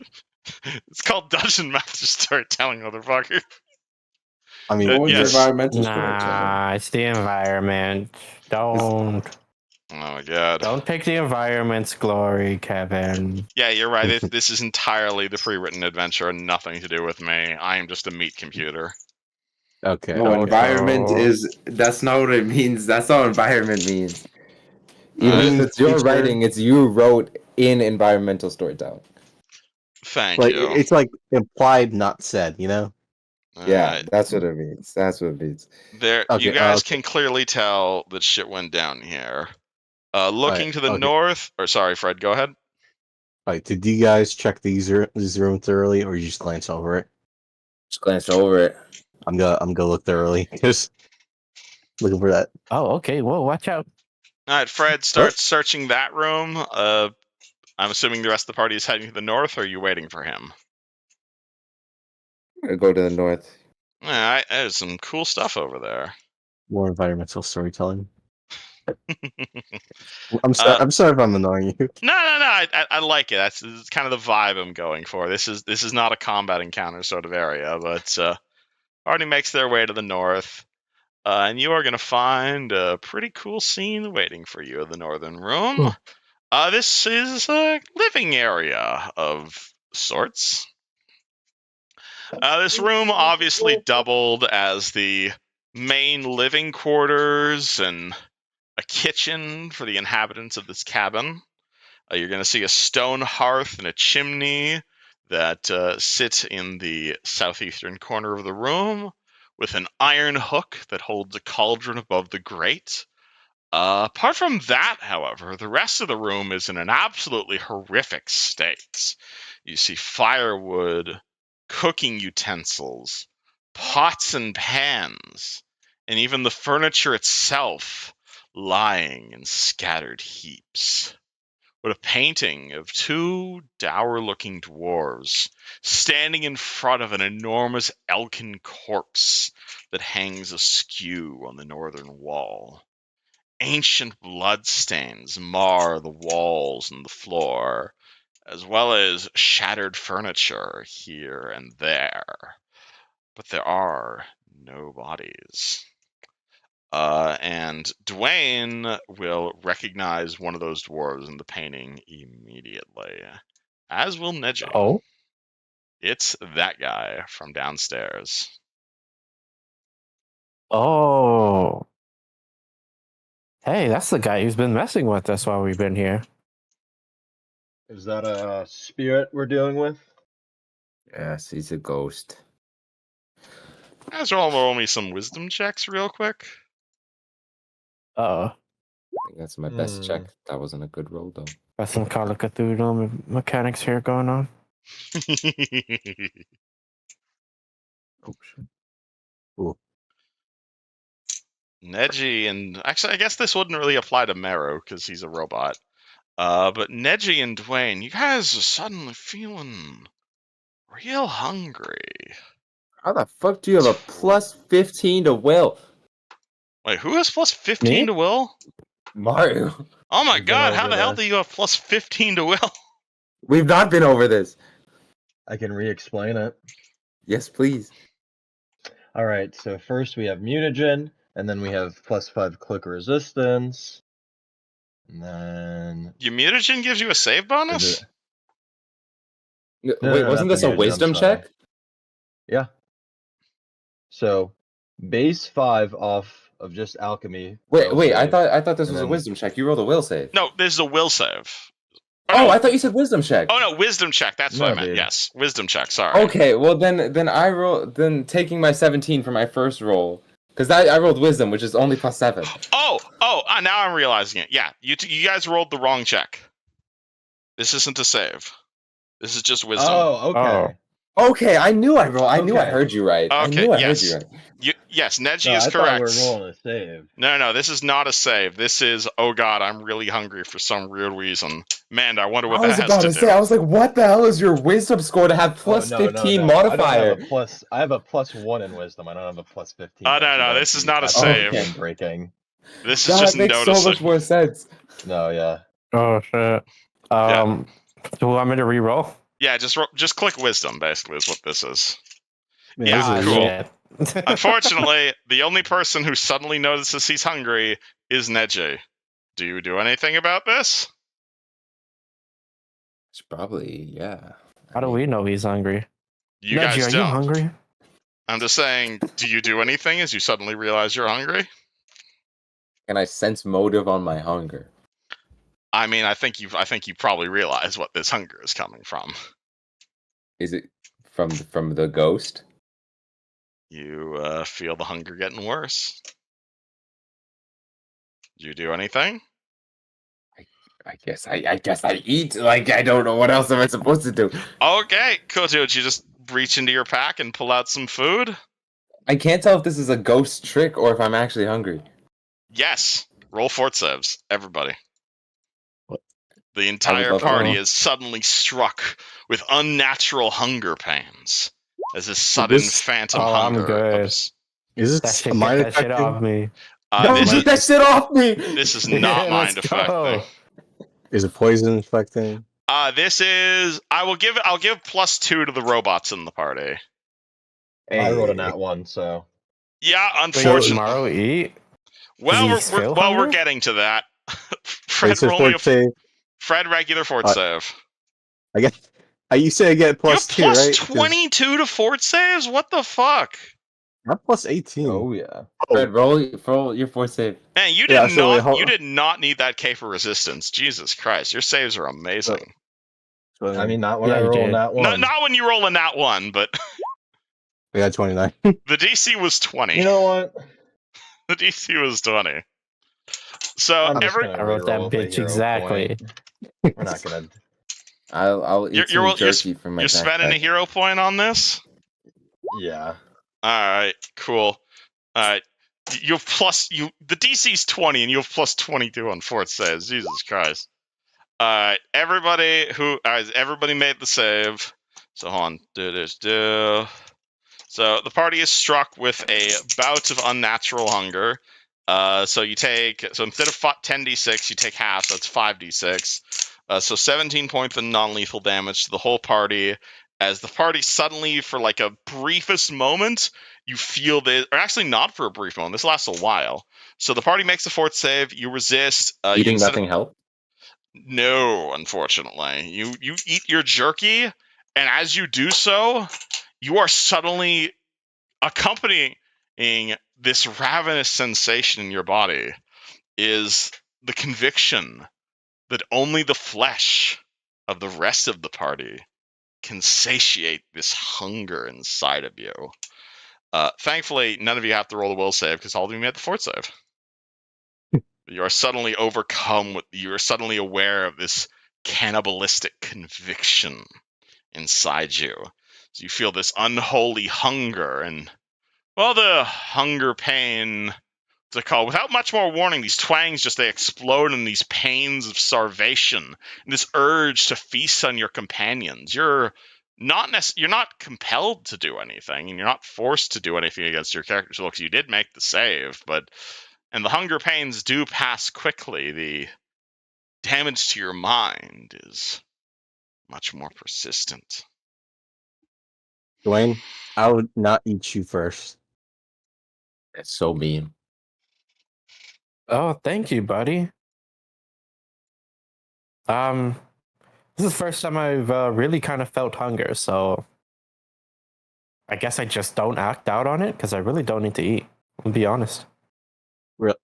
It's called Dungeon Master storytelling, motherfucker. I mean, What was yes. environmental storytelling? Nah, it's the environment. Don't. Oh my god. Don't take the environment's glory, Kevin. Yeah, you're right. This is entirely the pre-written adventure and nothing to do with me. I am just a meat computer. Okay. No, okay. environment is. That's not what it means. That's not what environment means. Even if means it's your future. writing, it's you wrote in environmental storytelling. Thank Like you. it's like implied, not said. You know. Yeah, that's what it means. That's what it means. There, Okay, you guys okay. can clearly tell that shit went down here. Looking Right, to the okay. north, or sorry, Fred, go ahead. Like, did you guys check this room thoroughly, or you just glance over it? Just glance over it. I'm gonna look thoroughly. Just looking for that. Oh, okay. Whoa, watch out. All right, Fred, start searching that room. I'm assuming the rest of the party is heading to the north, or are you waiting for him? I'm gonna go to the north. Yeah, there's some cool stuff over there. More environmental storytelling. I'm sorry. I'm sorry if I'm annoying you. No. I like it. That's kind of the vibe I'm going for. This is not a combat encounter sort of area, but party makes their way to the north, and you are going to find a pretty cool scene waiting for you in the northern room. This is a living area of sorts. This room obviously doubled as the main living quarters and a kitchen for the inhabitants of this cabin. You're going to see a stone hearth and a chimney that sit in the southeastern corner of the room with an iron hook that holds a cauldron above the grate. Apart from that, however, the rest of the room is in an absolutely horrific state. You see firewood, cooking utensils, pots and pans, and even the furniture itself lying in scattered heaps. With a painting of two dour-looking dwarves standing in front of an enormous elkin corpse that hangs askew on the northern wall. Ancient bloodstains mar the walls and the floor, as well as shattered furniture here and there. But there are no bodies. And Dwayne will recognize one of those dwarves in the painting immediately, as will Neji. Oh. It's that guy from downstairs. Oh. Hey, that's the guy who's been messing with us while we've been here. Is that a spirit we're dealing with? Yes, he's a ghost. Guys, roll me some wisdom checks real quick. I think that's my best check. That wasn't a good roll, though. Got some Call of Cthulhu mechanics here going on. Oh shit. Cool. Neji and actually, I guess this wouldn't really apply to Meru because he's a robot. But Neji and Dwayne, you guys are suddenly feeling real hungry. How the fuck do you have a plus 15 to will? Wait, who has plus 15 Me? to will? Mario. Oh my We've been god, how over the hell this. do you have plus 15 to will? We've not been over this. I can re-explain it. Yes, please. All right, so first we have mutagen, and then we have +5 click resistance, and then Your mutagen gives you a save bonus? Is Wait, no, wasn't not this the a mutagen, I'm wisdom sorry. check? Yeah. So base 5 off of just alchemy. Wait, will wait. I save, thought this and was a then- wisdom check. You rolled a will save. No, this is a will save. Oh, no. I thought you said wisdom check. Oh no, wisdom check. That's what No, I meant. dude. Yes, wisdom check. Sorry. Okay, well then I roll. Then taking my 17 for my first roll, because I rolled wisdom, which is only plus 7. Oh, now I'm realizing it. Yeah, you guys rolled the wrong check. This isn't a save. This is just wisdom. Oh, okay. Okay, I knew I Okay. heard you right. I Okay, knew I yes. heard you right. Yes, Neji No, is I correct. thought we were rolling a save. No, this is not a save. This is, oh god, I'm really hungry for some weird reason. Man, I wonder what I that was has about to to do. say, I was like, what the hell is your wisdom score to have plus 15 I modifier? don't have a plus. I have a +1 in wisdom. I don't have a plus 15. Oh, That no, would this is be not a absolutely save. Breaking. This is That just makes noticing. so much more sense. No, yeah. Oh shit. Do you want me to re-roll? Yeah, just click wisdom, basically, is what this is. Man, Yeah, this is cool. Shit. Unfortunately, the only person who suddenly notices he's hungry is Neji. Do you do anything about this? It's probably, yeah. How do we know he's hungry? You Neji, guys are don't. you hungry? I'm just saying, do you do anything as you suddenly realize you're hungry? Can I sense motive on my hunger? I mean, I think you probably realize what this hunger is coming from. Is it from the ghost? You feel the hunger getting worse. Do you do anything? I guess I eat. Like, I don't know what else am I supposed to do. Okay, cool, dude. You just reach into your pack and pull out some food? I can't tell if this is a ghost trick or if I'm actually hungry. Yes. Roll fort saves, everybody. What? The entire love party to. is suddenly struck with unnatural hunger pains as this sudden phantom I'm hunger. good. Of, Is That this shit, mind get that shit affecting? off me. Don't this get that shit off me! This is not Yeah, mind let's go. affecting. Is it poison affecting? This is. I'll give +2 to the robots in the party. I rolled a nat 1, so. Yeah, Wait, unfortunately. Tomorrow eat? Well, Does he feel we're hunger? getting to that. Fred, Wait, so roll me fort save. Fred regular fort save. I guess. You say I get You have +2, right? 22 to fort saves? What the fuck? Not +18. Oh, yeah. Fred, roll your force save. Man, you Yeah, did so wait, not. hold- You did not need that K for resistance. Jesus Christ, your saves are amazing. So, I mean, not when Yeah, I you roll did. nat 1. Not when you roll a nat 1, but I got 29. the DC was 20. You know what? The DC was 20. So I'm just gonna I wrote that reroll with a bitch hero exactly. point. We're not gonna. I'll eat some jerky from my you're spending a backpack. hero point on this. Yeah. All right, cool. All right, you have the DC's 20 and you have +22 on fort saves. Jesus Christ. All right, everybody made the save. So hold on, do. So the party is struck with a bout of unnatural hunger. So instead of 10d6, you take half. So it's 5d6. So 17 points of non-lethal damage to the whole party. As the party suddenly, for like a briefest moment, you feel this, or actually not for a brief moment. This lasts a while. So the party makes a fort save. You resist. Eating nothing help? No, unfortunately. You eat your jerky, and as you do so, you are suddenly accompanying this ravenous sensation in your body is the conviction that only the flesh of the rest of the party can satiate this hunger inside of you. Thankfully, none of you have to roll the will save because all of you made the fort save. You are suddenly you are suddenly aware of this cannibalistic conviction inside you. So you feel this unholy hunger and, well, the hunger pain to call. Without much more warning, these twangs they explode in these pains of starvation and this urge to feast on your companions. You're not compelled to do anything, and you're not forced to do anything against your character. So, look, you did make the save, and the hunger pains do pass quickly. The damage to your mind is much more persistent. Dwayne, I would not eat you first. That's so mean. Oh, thank you, buddy. This is the first time I've really kind of felt hunger, so I guess I just don't act out on it because I really don't need to eat. I'll be honest.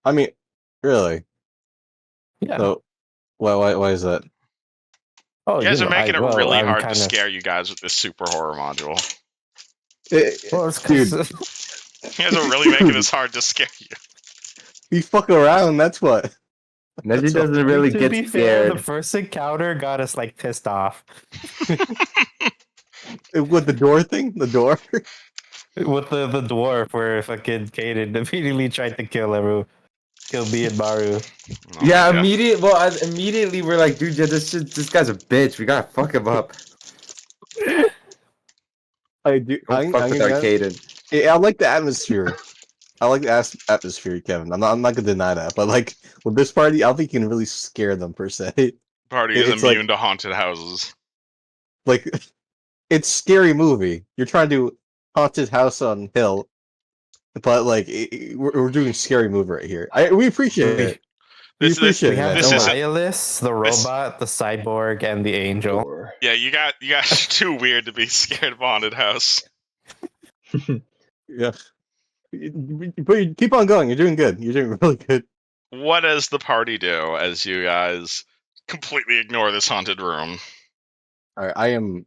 I mean, really? Yeah. So, why is that? Oh, You guys are making it really I'm hard to kinda- scare you guys with this super horror module. Well, it's Dude, You guys are really making this hard to scare you. we fuck around. That's what. Neji So, doesn't really To get be fair, scared. the first encounter got us like pissed off With the door thing, the door. with the dwarf where fucking Kaden immediately tried to kill me and Maru. Oh Yeah, my God. immediately we're like, dude, yeah, this guy's a bitch. We gotta fuck him up. I do. Don't fuck I'm with gonna. Arcaden. I like the atmosphere. I like the atmosphere, Kevin. I'm not gonna deny that. But like with this party, I don't think you can really scare them per se. Party is It's immune to haunted houses. like it's scary movie. You're trying to do haunted house on hill, but like we're doing scary movie right here. We appreciate We, it. We This appreciate we it, have man. the this Don't isn't worry. nihilist, the this- robot, the cyborg, and the angel. Door. Yeah, you guys are too weird to be scared of a haunted house. Yeah. But you keep on going. You're doing good. You're doing really good. What does the party do as you guys completely ignore this haunted room? All right,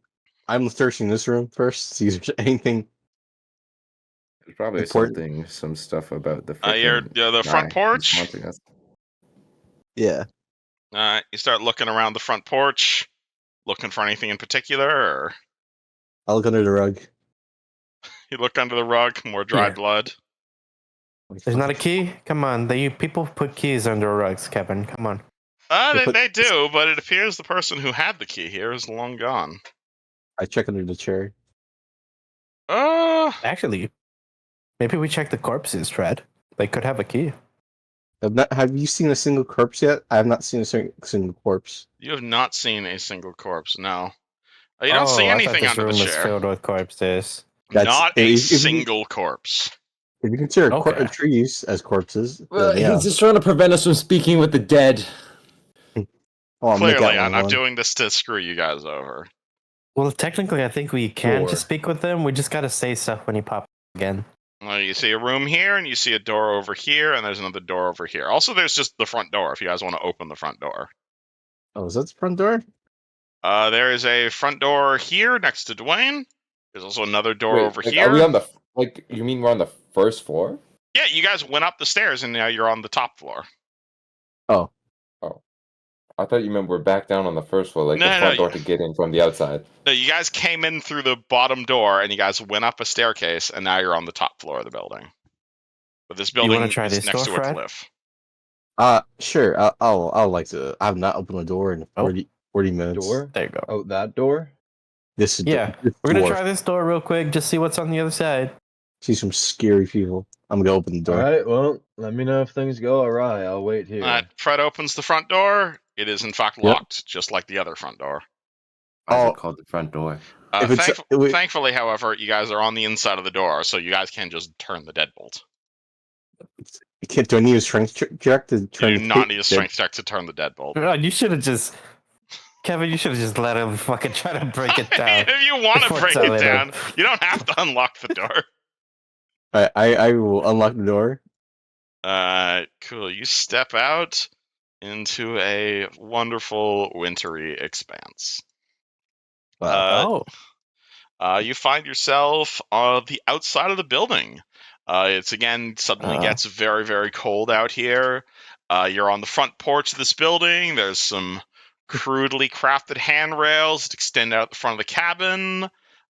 I'm searching this room first. See if there's anything. There's probably Important. some stuff about the You're freaking the front guy who's porch. haunting us. Yeah. You start looking around the front porch, looking for anything in particular, or I'll look under the rug. you look under the rug, more dry Here. blood. There's not a key? Come on. People put keys under rugs, Kevin. Come on. They do, but it appears the person who had the key here is long gone. I check under the chair. Actually, maybe we check the corpses, Fred. They could have a key. Have you seen a single corpse yet? I have not seen a single corpse. You have not seen a single corpse, no. You don't see I thought anything this under the room was chair. filled with corpses. Not a if you- single corpse. If you consider Okay. trees as corpses, Well, then yeah. he's just trying to prevent us from speaking with the dead. Oh, I'll make Clearly, that I'm not one. doing this to screw you guys over. Well, technically, I think we can Sure. just speak with them. We just gotta say stuff when he pops up again. Well, you see a room here, and you see a door over here, and there's another door over here. Also, there's just the front door if you guys want to open the front door. Oh, is that the front door? There is a front door here next to Dwayne. There's also another door Wait, over like, here. Are we on the you mean we're on the first floor? Yeah, you guys went up the stairs, and now you're on the top floor. Oh, I thought you meant we're back down on the first floor, like No, the no, front no, door to get in from the outside. No, you guys came in through the bottom door, and you guys went up a staircase, and now you're on the top floor of the building. But this building wanna try is this next door, to a Fred? cliff. sure. I'll like to. I have not opened the door in 40 minutes. Door? There you go. Oh, that door? This is Yeah, this We're gonna dwarf. try this door real quick, just see what's on the other side. See some scary people. I'm gonna open the door. Alright, well, let me know if things go awry. I'll wait here. Fred opens the front door. It is, in fact, Yep. locked, just like the other front door. Why is Oh. it called the front door? If it's- wait. Thankfully, however, you guys are on the inside of the door, so you guys can just turn the deadbolt. Do I need a strength check to You turn do the not need a strength check to turn the deadbolt. You should have just, Kevin. You should have just let him fucking try to break it I mean, down. if you want to Before break telling it him. down, you don't have to unlock the door. I will unlock the door. Cool. You step out into a wonderful wintry expanse. Wow. You find yourself on the outside of the building. It's again suddenly gets very, very cold out here. You're on the front porch of this building. There's some crudely crafted handrails that extend out the front of the cabin.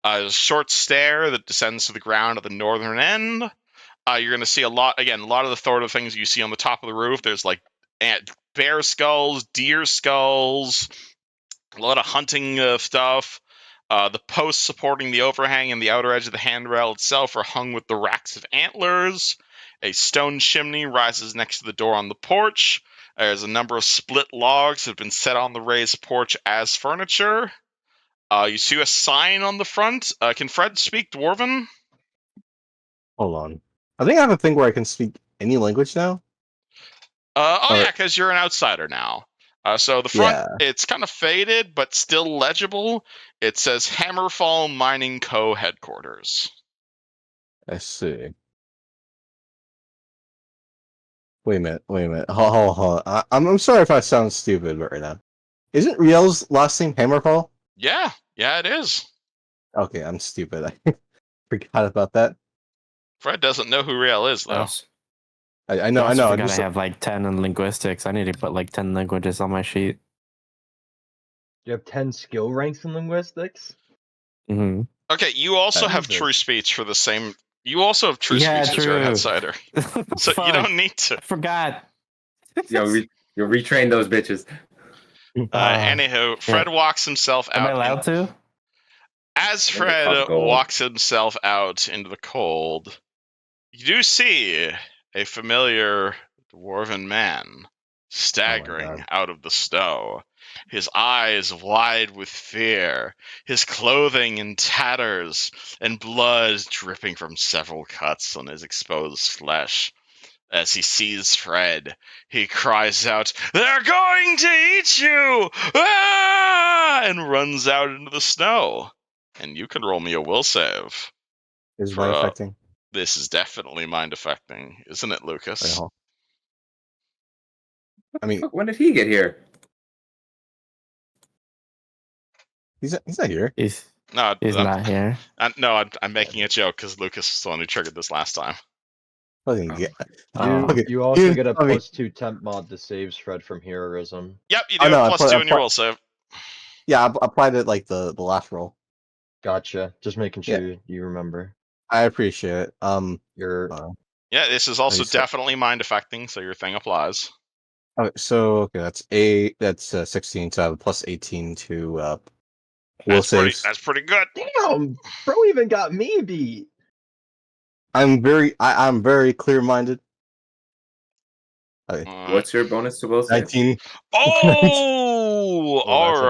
There's a short stair that descends to the ground at the northern end. You're going to see a lot of the sort of things you see on the top of the roof. There's like bear skulls, deer skulls, a lot of hunting stuff. The posts supporting the overhang and the outer edge of the handrail itself are hung with the racks of antlers. A stone chimney rises next to the door on the porch. There's a number of split logs that have been set on the raised porch as furniture. You see a sign on the front. Can Fred speak Dwarven? Hold on. I think I have a thing where I can speak any language now. Yeah, because you're an outsider now. So the front, Yeah. it's kind of faded, but still legible. It says Hammerfall Mining Co. headquarters. I see. Wait a minute. Hold on. I'm sorry if I sound stupid right now. Isn't Riel's last name Hammerfall? Yeah, it is. Okay, I'm stupid. I forgot about that. Fred doesn't know who Riel is, though. I know. I I also know. forgot I have like 10 in linguistics. I need to put like 10 languages on my sheet. You have 10 skill ranks in linguistics? Mm-hmm. Okay, you also have Jesus. true speech for the same. You also have true Yeah, speech as your true. outsider, so you Fuck. don't need to. I forgot. Yo, you'll retrain those bitches. Anywho, Fred walks himself Am I out. allowed to? As Then they Fred cost gold. walks himself out into the cold, you do see a familiar dwarven man staggering God. out of the snow, his eyes wide with fear, his clothing in tatters, and blood dripping from several cuts on his exposed flesh. As he sees Fred, he cries out, "They're going to eat you!" Ah! And runs out into the snow. And you can roll me a will save. Is For, mind affecting? This is definitely mind affecting, isn't it, Lucas? I mean, When did he get here? he's not here. He's No, not here. I'm making a joke because Lucas is the one who triggered this last time. Fucking Oh. get. Okay. You also get a I mean- +2 temp mod to saves Fred from heroism. Yep, you Oh, do no, have I +2 in your will save. Yeah, I applied it like the last roll. Gotcha. Just making Yeah. sure you remember. I appreciate it. You're Yeah, this is also so- definitely mind affecting, so your thing applies. okay, that's 8. That's 16. So I have a plus 18 to will saves. That's pretty good. damn, bro even got me beat. I'm very clear minded. Okay, What's your bonus to will save? 19. Oh, Oh, that's a nat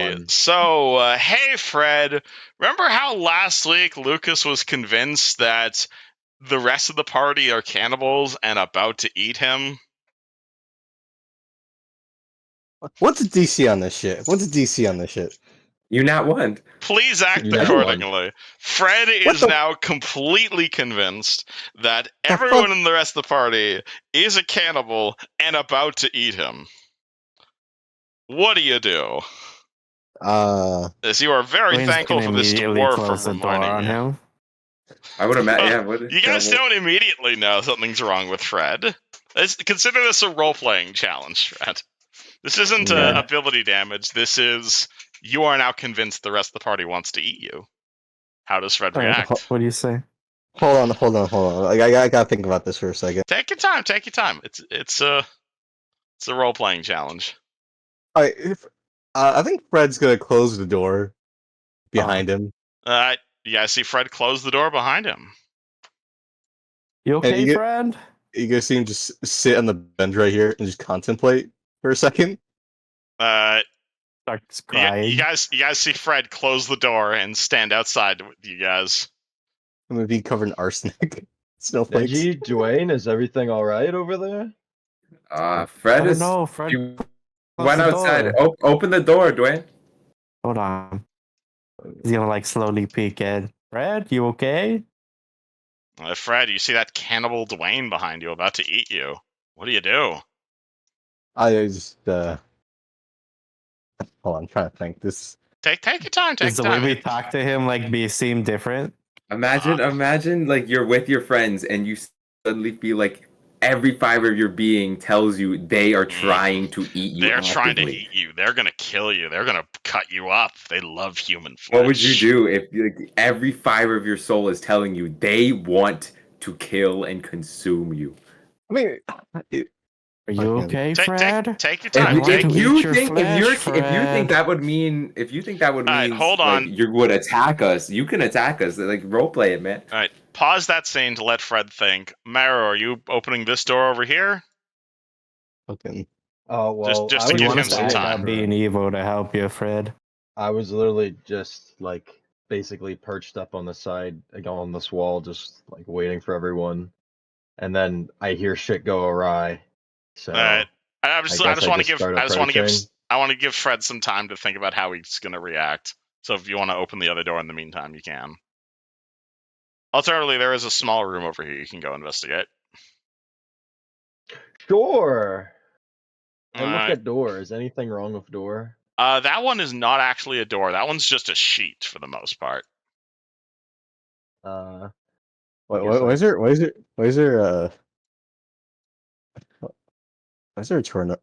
alrighty. one. So, hey, Fred. Remember how last week Lucas was convinced that the rest of the party are cannibals and about to eat him? What's the DC on this shit? What's the DC on this shit? You not one. Please act You nat accordingly. Fred What is the- now completely convinced that The everyone fuck? in the rest of the party is a cannibal and about to eat him. What do you do? As you are very Wayne's thankful gonna for this immediately dwarf close from the door on reminding you. him. I would imagine. Yeah. What? You guys don't immediately know something's wrong with Fred. Consider this a role-playing challenge, Fred. This isn't Yeah. ability damage. This is you are now convinced the rest of the party wants to eat you. How does Fred Wait, react? what do you say? Hold on. I gotta think about this for a second. Take your time. Take your time. It's a role-playing challenge. All right, I think Fred's gonna close the door behind him. You guys see Fred close the door behind him. You And okay, you- friend? You guys see him just sit on the bench right here and just contemplate for a second. Starts crying. You guys see Fred close the door and stand outside with you guys. I'm gonna be covered in arsenic, snowflakes. Benji, Dwayne, is everything alright over there? Fred I don't is. know, Fred. You close went the outside. door. Open the door, Dwayne. Hold on. He's gonna like slowly peek in. Fred, you okay? Fred, you see that cannibal Dwayne behind you about to eat you. What do? I just hold on, I'm trying to think. This Take your time. Take Does the your way time. we talk to him like seem different? Imagine like you're with your friends and you suddenly feel like every fiber of your being tells you they are trying to eat you. They're trying to actively. eat you. They're gonna kill you. They're gonna cut you up. They love human flesh. What would you do if like, every fiber of your soul is telling you they want to kill and consume you? I mean, Are you okay, Fred? Take your If, time. want to if eat you your think flesh, if you think Fred. that would mean Alright, hold like, on. you would attack us, you can attack us. Like roleplay it, man. All right, pause that scene to let Fred think. Maro, are you opening this door over here? fucking Oh well, Just I to was give You him want just some to waiting time. stop being evil to help you, Fred? I was literally just like basically perched up on the side, like on this wall, just like waiting for everyone. And then I hear shit go awry. So I just want to give start I want approaching. to give Fred some time to think about how he's gonna react. So if you want to open the other door in the meantime, you can. Alternatively, there is a small room over here you can go investigate. Sure. I look Alright. at doors. Anything wrong with door? That one is not actually a door. That one's just a sheet for the most part. I why guess is there Is there a turn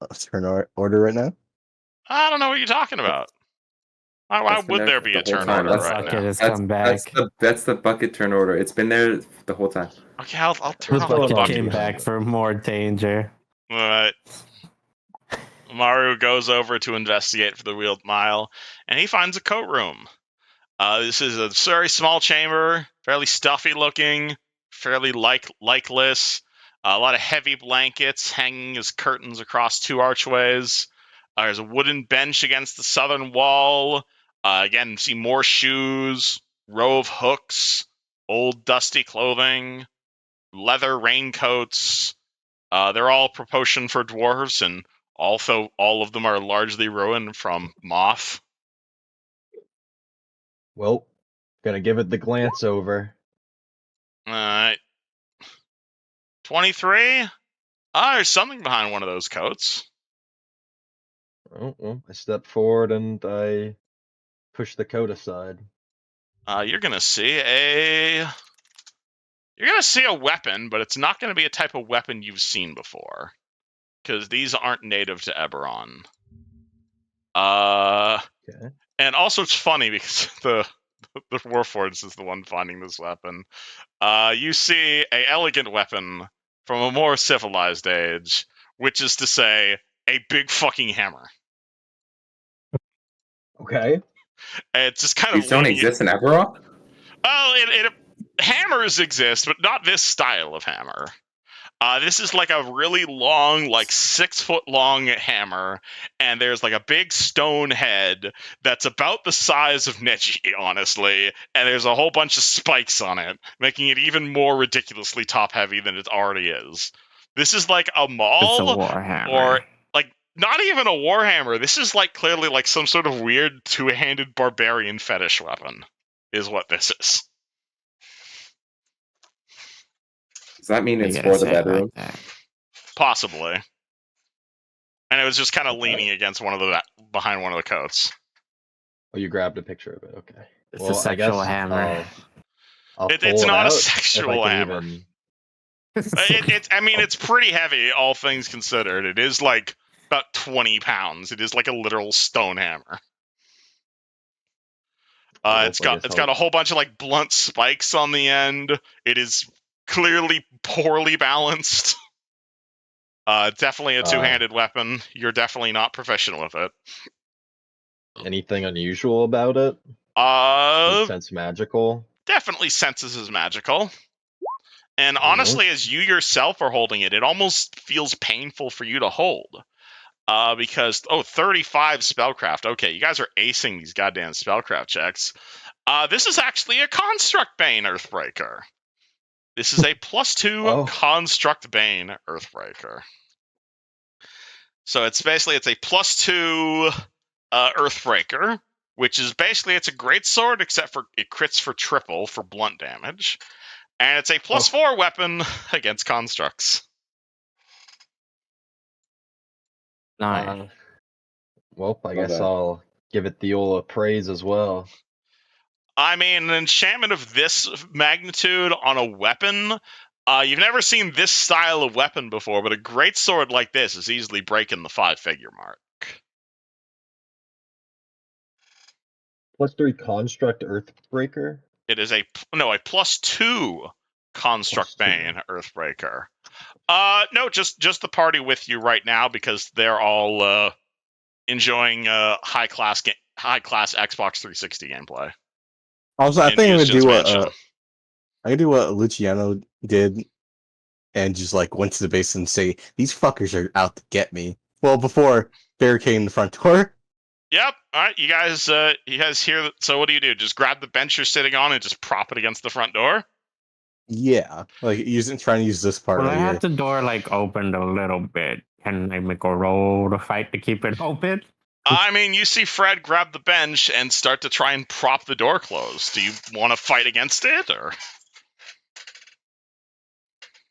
order right now? I don't know what you're talking about. Why That's been would there there for be the a whole turn time. order That's- right Bucket now? has come back. That's the bucket turn order. It's been there the whole time. Okay, I'll The turn off the bucket bucket. came back for more danger. All right. Maru goes over to investigate for the wheeled mile, and he finds a coat room. This is a very small chamber, fairly stuffy looking, fairly likeless. A lot of heavy blankets hanging as curtains across two archways. There's a wooden bench against the southern wall. Again, see more shoes, row of hooks, old dusty clothing, leather raincoats. They're all proportioned for dwarves, and also all of them are largely ruined from moth. Well, gonna give it the glance over. All right. 23? There's something behind one of those coats. Oh, well, I step forward and I push the coat aside. You're gonna see a weapon, but it's not gonna be a type of weapon you've seen before, because these aren't native to Eberron. Okay. And also it's funny because the Warforged is the one finding this weapon. You see a elegant weapon from a more civilized age, which is to say, a big fucking hammer. Okay. It's just kind These of don't leaning. exist in Eberron? Oh, hammers exist, but not this style of hammer. This is like a really long, like 6 foot long hammer, and there's like a big stone head that's about the size of Neji, honestly, and there's a whole bunch of spikes on it, making it even more ridiculously top heavy than it already is. This is like a It's a maul, warhammer. or like not even a warhammer. This is like clearly like some sort of weird two-handed barbarian fetish weapon, is what this is. Does that mean You it's gotta for the say it like bedroom? that. Possibly. And it was just kind of Okay. leaning against behind one of the coats. Oh, you grabbed a picture of it. Okay. It's Well, a I guess sexual hammer. I'll It's pull it not a out sexual if I can hammer. even. It's pretty heavy, all things considered. It is like about 20 pounds. It is like a literal stone hammer. Well, It's got I guess a whole bunch of like blunt spikes on the end. It is clearly poorly balanced. Definitely a two-handed weapon. You're definitely not proficient with it. Anything unusual about it? Does it sense magical? Definitely senses as magical. And Alright. honestly, as you yourself are holding it, it almost feels painful for you to hold. Because 35 spellcraft. Okay, you guys are acing these goddamn spellcraft checks. This is actually a Construct Bane Earthbreaker. This is a +2 Construct Bane Earthbreaker. So it's a +2 Earthbreaker, which is basically it's a greatsword, except for it crits for triple for blunt damage. And it's a +4 weapon against constructs. Nice. Well, I guess I'll give it the old praise as well. I mean, an enchantment of this magnitude on a weapon, you've never seen this style of weapon before, but a greatsword like this is easily breaking the 5-figure mark. +3 Construct Earthbreaker? It is a +2 Construct Bane Earthbreaker. No, just the party with you right now, because they're all enjoying high class Xbox 360 gameplay. Also, I in think I'm gonna Houston's do what mansion. I do what Luciano did, and just like went to the base and say these fuckers are out to get me. Well, before barricading the front door. Yep. All right, you guys hear. So what do you do? Just grab the bench you're sitting on and just prop it against the front door? Yeah, like trying to use this part Well, right I here. had the door like opened a little bit. Can I make a roll to fight to keep it open? I mean, you see Fred grab the bench and start to try and prop the door closed. Do you want to fight against it, or?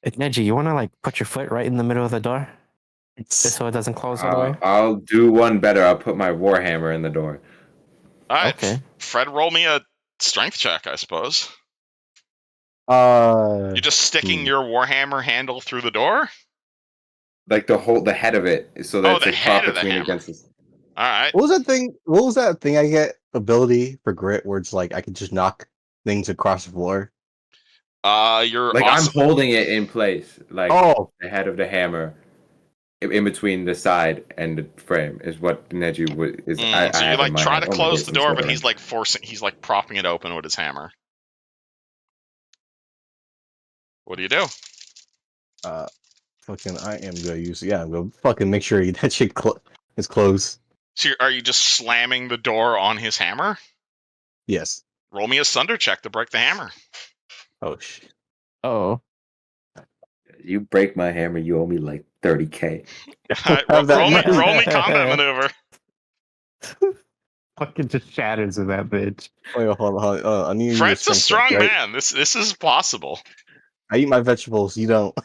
Neji, you want to like put your foot right in the middle of the door, just so it doesn't close all the way? I'll do one better. I'll put my warhammer in the door. All right, Okay. Fred, roll me a strength check, I suppose. You're You're just sticking your warhammer handle through the door? Like the head of it, so that Oh, it's the like head caught of the between hammer. against this. All right. What was that thing? What was that thing I get ability for grit where it's like I could just knock things across the floor? You're Like also I'm holding it in place, like Oh, the head of the hammer, in between the side and the frame is what Neji is. I so you have in like my try head. to Oh my close goodness, the I'm door, but stuttering. he's like propping it open with his hammer. What do you do? fucking! I am gonna use. Yeah, I'm gonna fucking make sure that shit is closed. So are you just slamming the door on his hammer? Yes. Roll me a sunder check to break the hammer. Oh shit. Oh. You break my hammer, you owe me like 30K. All right, Have that money. roll me combat maneuver. Fucking just shatters with that bitch. Wait, hold on. I need to use Fred's a strength strong check, right? man. This is possible. I eat my vegetables. You don't. All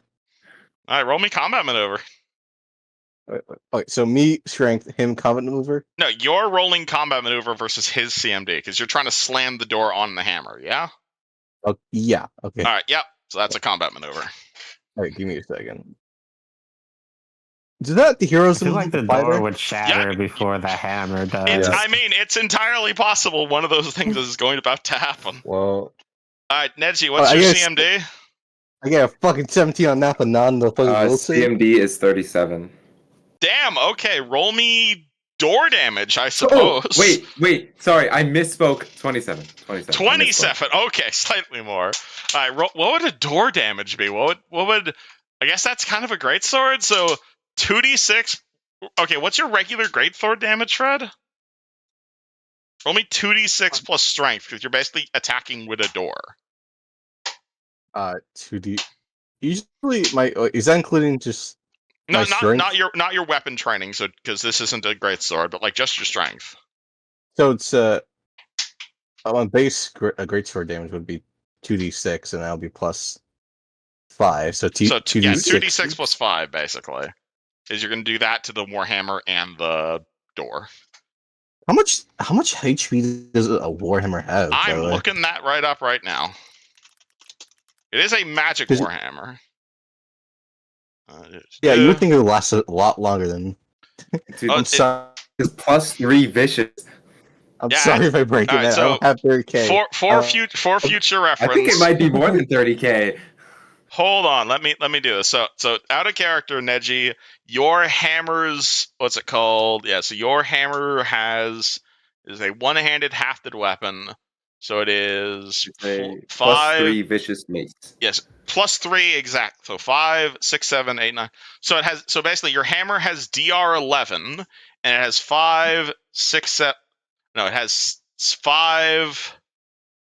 right, roll me combat maneuver. Okay, so me strength, him combat maneuver. No, you're rolling combat maneuver versus his CMD because you're trying to slam the door on the hammer. Yeah. Oh, yeah. Okay. All right. Yep. So that's a combat maneuver. All right. Give me a second. Did that the heroes I feel like the apply door there? would shatter Yeah. before the hammer does. It's. Yeah. I mean, it's entirely possible one of those things is going about to happen. Well, All right, Neji, what's I your guess- CMD? I got a fucking 17 on that, but not on the fucking will save. CMD is 37. Damn. Okay, roll me door damage. I Oh, suppose. wait. Sorry, I misspoke. 27. 27. I misspoke. 27. Okay, slightly more. All right. What would a door damage be? What would? I guess that's kind of a greatsword. So 2d6. Okay, what's your regular greatsword damage, Fred? Roll me 2d6 plus strength because you're basically attacking with a door. 2D. Usually, my is that including just No, my strength? not your weapon training. So because this isn't a greatsword, but like just your strength. So it's on base a greatsword damage would be 2d6, and that'll be plus 5. So So 2d6. 2d6 plus 5 basically is you're going to do that to the warhammer and the door. How much HP does a warhammer have? by I'm the way? looking that right up right now. It is a magic Is it- warhammer. Yeah, you would think it would last a lot longer than. Dude, Oh, I'm it- sorry. it's plus 3 vicious. I'm Yeah. sorry if I break it. Alright, Man. I so don't have 30k. For future I reference, think it might be more than 30K. hold on, let me do this. So out of character, Neji, your hammer's what's it called? Yeah, so your hammer is a one-handed hafted weapon. So it is A plus 5 3 vicious mace. Yes, plus 3 exact. So 5, 6, 7, 8, 9. So it has. So basically, your hammer has DR 11, and it has 5, 6, 7. No, it has 5.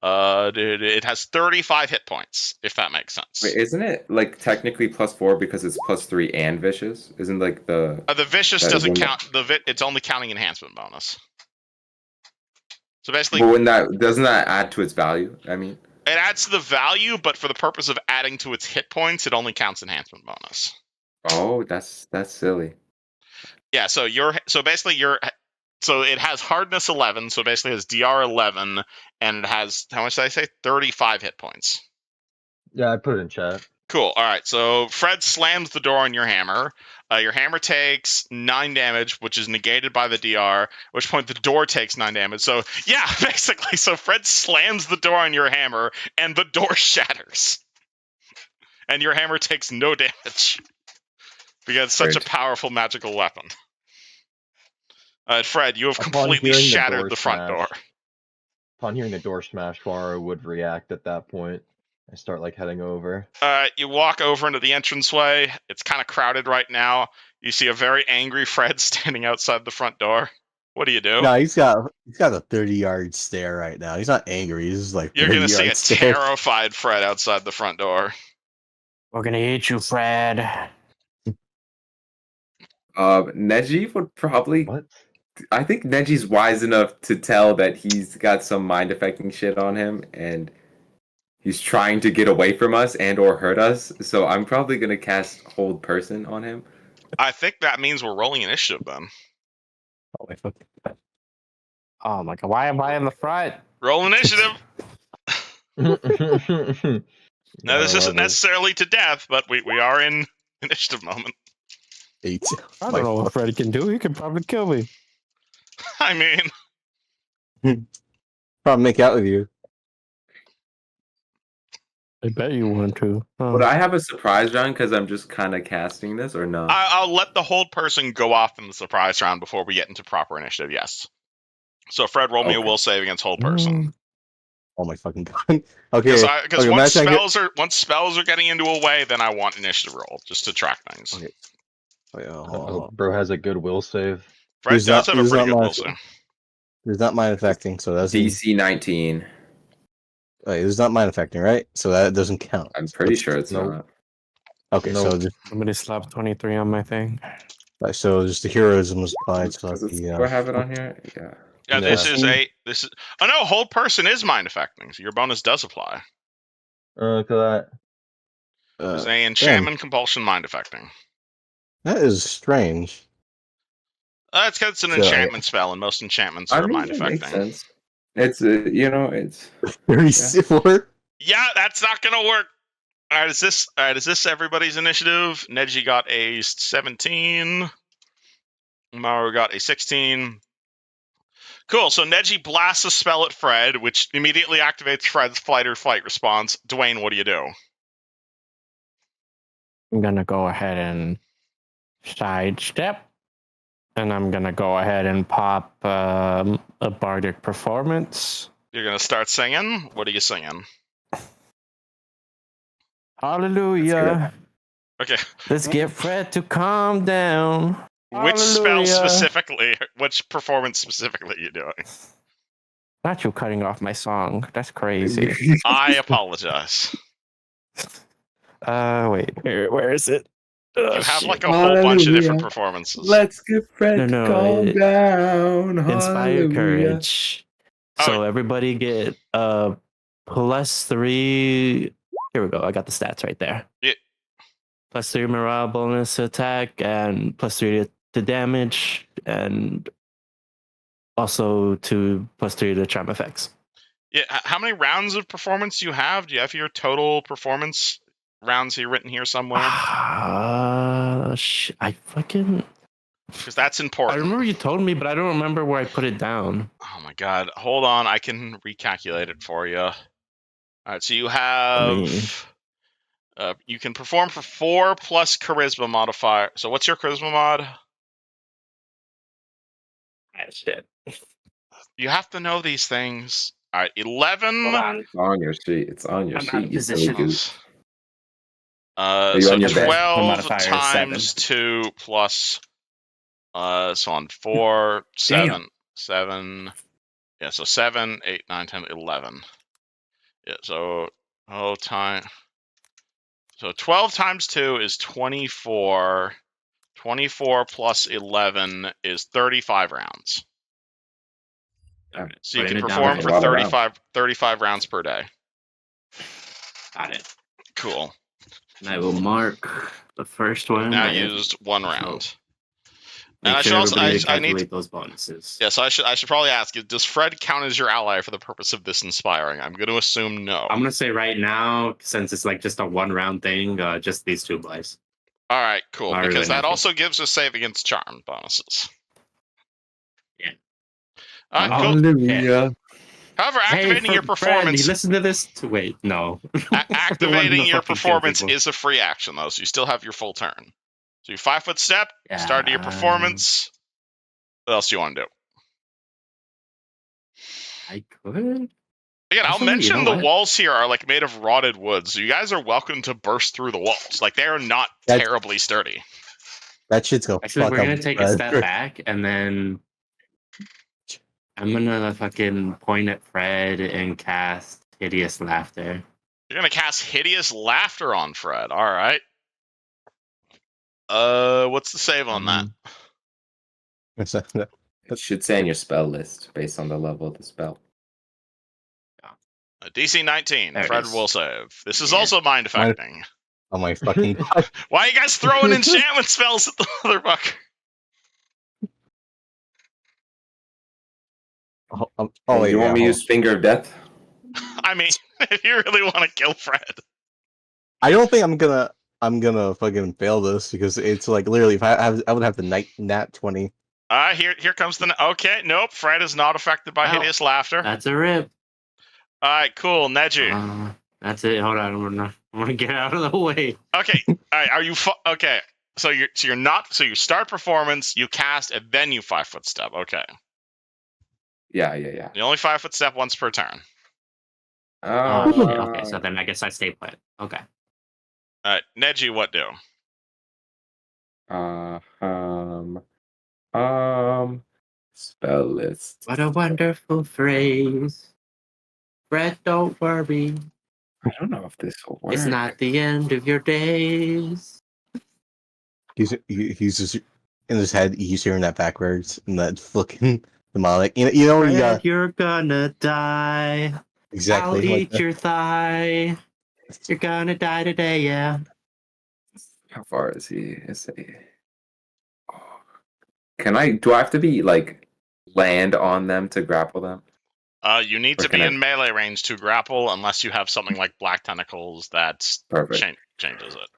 It has 35 hit points. If that makes sense. Wait, isn't it like technically plus 4 because it's plus 3 and vicious? Isn't like the The vicious that doesn't one- count. It's only counting enhancement bonus. So basically, But when doesn't that add to its value? I mean, it adds to the value, but for the purpose of adding to its hit points, it only counts enhancement bonus. oh, that's silly. Yeah, so it has hardness 11, so basically it has DR 11, and it has, how much did I say? 35 hit points. yeah, I put it in chat. Cool. All right, so Fred slams the door on your hammer. Your hammer takes 9 damage, which is negated by the DR, at which point the door takes 9 damage. So, yeah, basically, so Fred slams the door on your hammer, and the door shatters. And your hammer takes no damage. Because it's such a Great. powerful magical weapon. Fred, you have Upon completely hearing the shattered door the front door. smash. Upon hearing the door smash, Mara would react at that point. I start like heading over. You walk over into the entranceway. It's kind of crowded right now. You see a very angry Fred standing outside the front door. What do you do? No, he's got a 30-yard stare right now. He's not angry. He's just like You're going to see a 30-yard stare. terrified Fred outside the front door. We're gonna eat you, Fred. Neji would probably. What? I think Neji's wise enough to tell that he's got some mind affecting shit on him, and he's trying to get away from us and or hurt us. So I'm probably gonna cast Hold Person on him. I think that means we're rolling initiative then. Oh, my fucking. Oh my god, why am I in the front? Roll initiative. No, Now, this isn't necessarily to death, but we are in initiative moment. 8. I don't know what Fred can do. He could probably kill me. I mean, Probably make out with you. I bet you want to. Oh. Would I have a surprise round because I'm just kind of casting this, or no? I'll let the hold person go off in the surprise round before we get into proper initiative. Yes. So Fred, roll me a Okay. will save against hold person. Oh my fucking god. Okay. Because okay, once imagine once spells are getting into a way, then I want initiative roll just to track things. Okay. Wait, I hold hope on. bro has a good will save. Fred He's does not- have a he's pretty not good my- will save. There's not mind affecting, so that's DC 19. Wait, there's not mind affecting, right? So that doesn't count. I'm pretty sure it's Nope. not. Okay, so Nope. just Somebody slapped 23 on my thing. so just the heroism was applied. So Does that's it, the do I have it on here? Yeah. Yeah, No. this is oh no, hold person is mind affecting, so your bonus does apply. Look at that. It's damn, a enchantment compulsion mind affecting. that is strange. That's because it's an So, enchantment spell, and most enchantments are mind it makes affecting. sense. It's it's 34. Yeah, that's not gonna work. All right, is this everybody's initiative? Neji got a 17. Maru got a 16. Cool. So Neji blasts a spell at Fred, which immediately activates Fred's flight or fight response. Dwayne, what do you do? I'm gonna go ahead and sidestep, and I'm gonna go ahead and pop a bardic performance. You're gonna start singing. What are you singing? Hallelujah! Okay. Let's get Fred to calm down. Which spell Hallelujah. specifically? Which performance specifically are you doing? Not you cutting off my song. That's crazy. I apologize. Wait, where is it? You have like a whole bunch of different performances. Let's get Fred No, to no, calm it- down. Inspire Hallelujah. courage. So everybody get +3. Here we go. I got the stats right there. Yeah. +3 morale bonus attack and +3 to damage, and also +3 to charm effects. Yeah. How many rounds of performance do you have? Do you have your total performance rounds here written here somewhere? I fucking. Because that's I important. remember you told me, but I don't remember where I put it down. Oh my god. Hold on. I can recalculate it for you. All right. So you have. You can perform for 4 plus charisma modifier. So what's your charisma mod? Shit. You have to know these things. All right. 11. Hold on. It's on your sheet. It's on your I'm sheet. out of You silly position. goose. So you on your bed? 12 modifier is times 2 plus. So on 4, 7, 7. Yeah, so 7, 8, 9, 10, 11. Yeah, so So 12 times 2 is 24. 24 plus 11 is 35 rounds. All right. So you Putting can it down. perform That's a for lot of 35 rounds per day. Got it. Cool. And I will mark the first one. Now I have- used 1 round. Make And I sure should also everybody I need calculate those bonuses. yeah, so I should probably ask you, does Fred count as your ally for the purpose of this inspiring? I'm going to assume no. I'm gonna say right now, since it's like just a 1 round thing, just these 2 boys. All right, cool. Not Because really that nothing. also gives us save against charm bonuses. Yeah. All right, cool. Hallelujah. However, activating your Fred, performance, you listen to this? Wait, no. activating your fucking kill performance people. is a free action though, so you still have your full turn. So you 5-foot step, start your performance. What else do you want to do? I could. Again, I'll Actually, mention you know the what? walls here are like made of rotted wood, so you guys are welcome to burst through the walls. Like they are not That's- terribly sturdy. That shit's gonna Actually, fuck we're up gonna take a Fred. step back, and then I'm gonna fucking point at Fred and cast Hideous Laughter. You're gonna cast hideous laughter on Fred. All right. What's the save on that? It should say in your spell list based on the level of the spell. DC 19. There it Fred is. will save. This is Yeah. also mind affecting. Oh my fucking god. Why are you guys throwing enchantment spells at the motherfucker? Wait, you want me to hold use Finger of Death? I mean, if you really want to kill Fred. I don't think I'm gonna. I'm gonna fucking fail this because it's like literally if I would have the nat 20. Here comes the. Okay, nope. Fred is not affected by Ow. hideous laughter. That's a rip. All right, cool. Neji. That's it. Hold on. I'm gonna get out of the way. Okay. All right. Are you okay? So you're not. So you start performance, you cast, and then you 5-foot step. Okay. Yeah. You only 5-foot step once per turn. Oh shit. Okay, so then I guess I stay put. Okay. All right, Neji, what do? Spell list. What a wonderful phrase. Fred, don't worry. I don't know if this will work. It's not the end of your days. He's just in his head. He's hearing that backwards and that fucking demonic. You know when you Fred, got you're gonna die. exactly I'll like eat that. your thigh. You're gonna die today, yeah. How far is he? Do I have to be like land on them to grapple them? You need Or to can be I- in melee range to grapple, unless you have something like black tentacles that Perfect. changes it.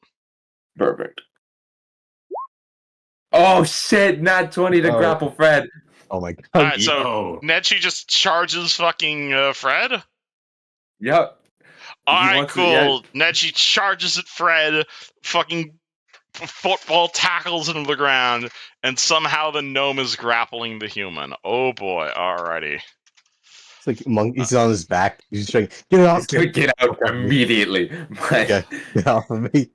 Perfect. Oh shit! Not 20 to Oh. grapple Fred. Oh my god. All right, so Yo. Neji just charges fucking Fred. Yep. All He right, wants to- cool. Neji charges at Fred, fucking football tackles him to the ground, and somehow the gnome is grappling the human. Oh boy, alrighty. It's like monkey's on his back. He's trying get it off. Get out immediately. Get off of me.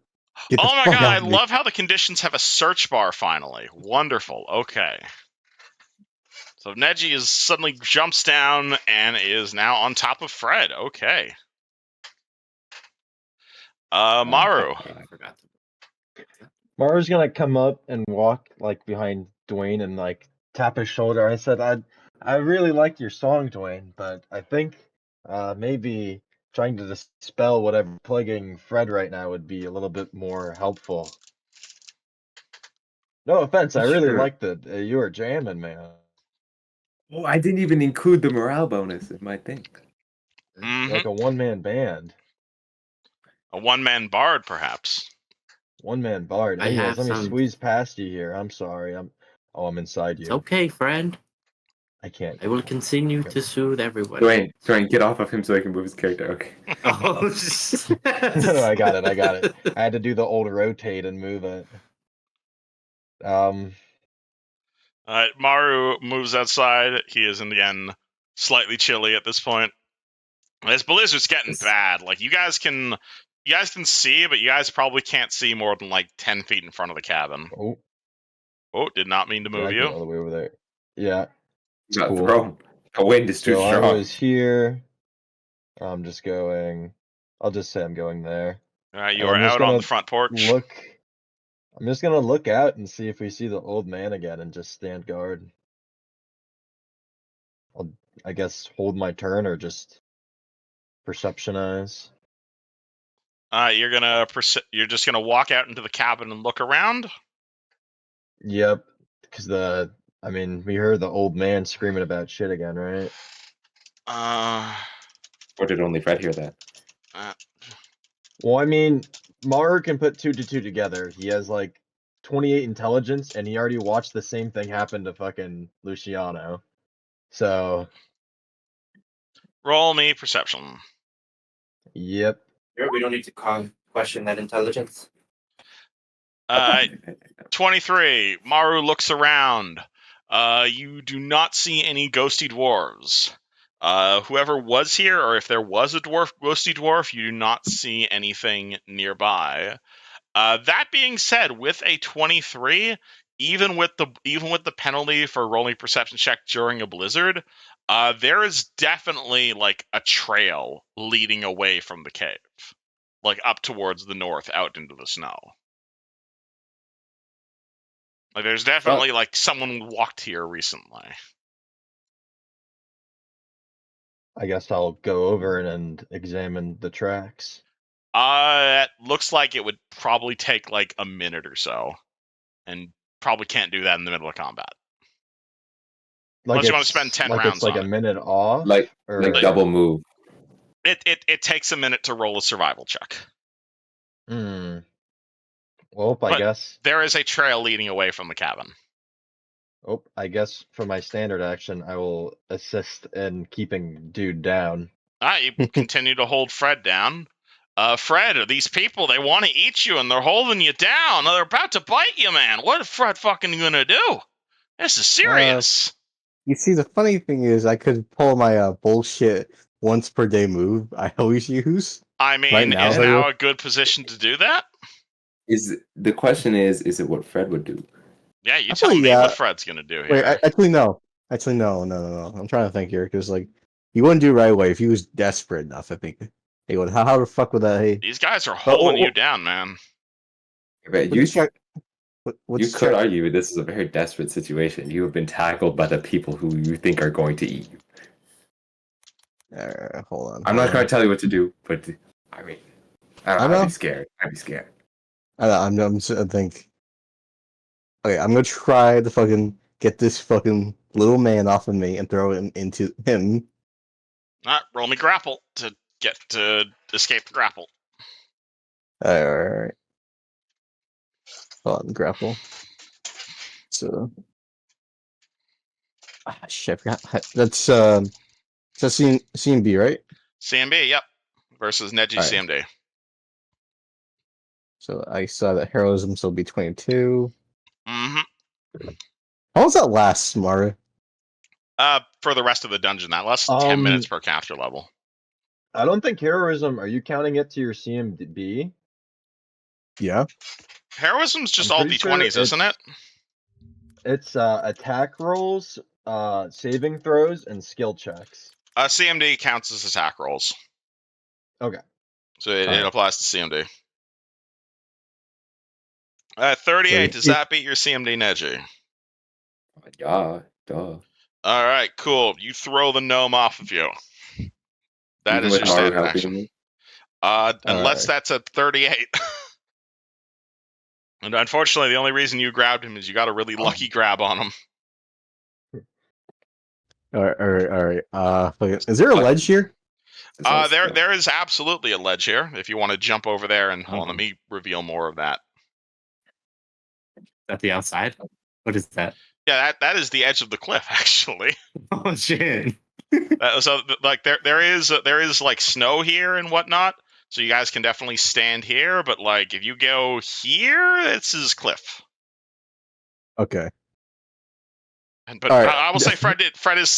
Get the Oh my fuck god, out I of me. love how the conditions have a search bar finally. Wonderful. Okay. So Neji is suddenly jumps down and is now on top of Fred. Okay. Maru. I forgot to. Maru's gonna come up and walk like behind Dwayne and like tap his shoulder. I said, I really liked your song, Dwayne, but I think maybe trying to dispel whatever plaguing Fred right now would be a little bit more helpful. No offense, I really Sure. liked it. You were jamming, man. Oh, I didn't even include the morale bonus in my thing. Mhm. Like a one-man band. A one-man bard, perhaps. One-man bard. I Anyways, have let me some- squeeze past you here. I'm sorry. I'm inside It's you. okay, friend. I can't. I will get- continue to soothe everyone. Dwayne, get off of him so I can move his character. Okay. Oh, No, I got it. I had to do the old rotate and move it. Maru moves outside. He is again slightly chilly at this point. This blizzard's getting bad. Like you guys can see, but you guys probably can't see more than like 10 feet in front of the cabin. Oh, did not mean to move I go you. all the way over there. Yeah. Got Cool. thrown. The wind is too So strong. I was here. I'm just going. I'll just say I'm going there. All right, you And are I'm just out on gonna the front porch. I'm just gonna look out and see if we see the old man again and just stand guard. I'll, I guess, hold my turn or just perceptionize. You're just gonna walk out into the cabin and look around. Yep, because we heard the old man screaming about shit again, right? Or did only Fred hear that? Well, I mean, Maru can put 2 to 2 together. He has like 28 intelligence, and he already watched the same thing happen to fucking Luciano. So, Roll me perception. yep. We don't need to question that intelligence. 23. Maru looks around. You do not see any ghosty dwarves. Whoever was here, or if there was a ghosty dwarf, you do not see anything nearby. That being said, with a 23, even with the penalty for rolling perception check during a blizzard, there is definitely like a trail leading away from the cave, like up towards the north, out into the snow. Like there's definitely like someone walked here recently. I guess I'll go over and examine the tracks. It looks like it would probably take like a minute or so, and probably can't do that in the middle of combat. Unless you want to spend 10 rounds it's like on a it. minute off? Like double move. It takes a minute to roll a survival check. Well, I But guess. there is a trail leading away from the cabin. Oh, I guess for my standard action, I will assist in keeping dude down. You continue to hold Fred down. Fred, these people, they want to eat you and they're holding you down. They're about to bite you, man. What is Fred fucking gonna do? This is serious. You see, the funny thing is, I could pull my bullshit once per day move I always use. I mean, right now, is if I now go- a good position to do that? The question is it what Fred would do? Yeah, you I tell feel me like, what Fred's gonna do here. Wait, actually, no. Actually, no. I'm trying to think here, because, like, he wouldn't do it right away. If he was desperate enough, I think he would. How the fuck would that... Hey, These guys are holding you down, man. But what's you what's could argue this is a very desperate situation. You have been tackled by the people who you think are going to eat you. hold on. I'm not going to tell you what to do, but I mean, I'd be scared. I'd be scared. I think. Okay, I'm gonna try to fucking get this fucking little man off of me and throw him into him. Roll me grapple to get to escape the grapple. Alright. Hold on, grapple. So. Shit, I forgot. That's CMB, right? CMB, yep. Versus Neji Alright. CMD. So I saw that heroism, so it'll be 22. Mm-hmm. How does that last, Maru? For the rest of the dungeon, that lasts 10 minutes per character level. I don't think heroism. Are you counting it to your CMB? Yeah. Heroism's just I'm all pretty sure D20s, isn't it? It's attack rolls, saving throws, and skill checks. CMD counts as attack rolls. Okay. So it Alright. applies to CMD. 38, does that beat your CMD, Neji? Yeah, duh. Alright, cool. You throw the gnome off of you. That Even is with your Maru standard helping action. me? Unless that's a 38. And unfortunately, the only reason you grabbed him is you got a really lucky grab on him. Alright. Is there a ledge here? There is absolutely a ledge here. If you want to jump over there and hold on, let me reveal more of that. At the outside? What is that? Yeah, that is the edge of the cliff, actually. Oh shit! So like there is like snow here and whatnot, so you guys can definitely stand here. But like if you go here, this is cliff. Okay. But All right. I will say Fred is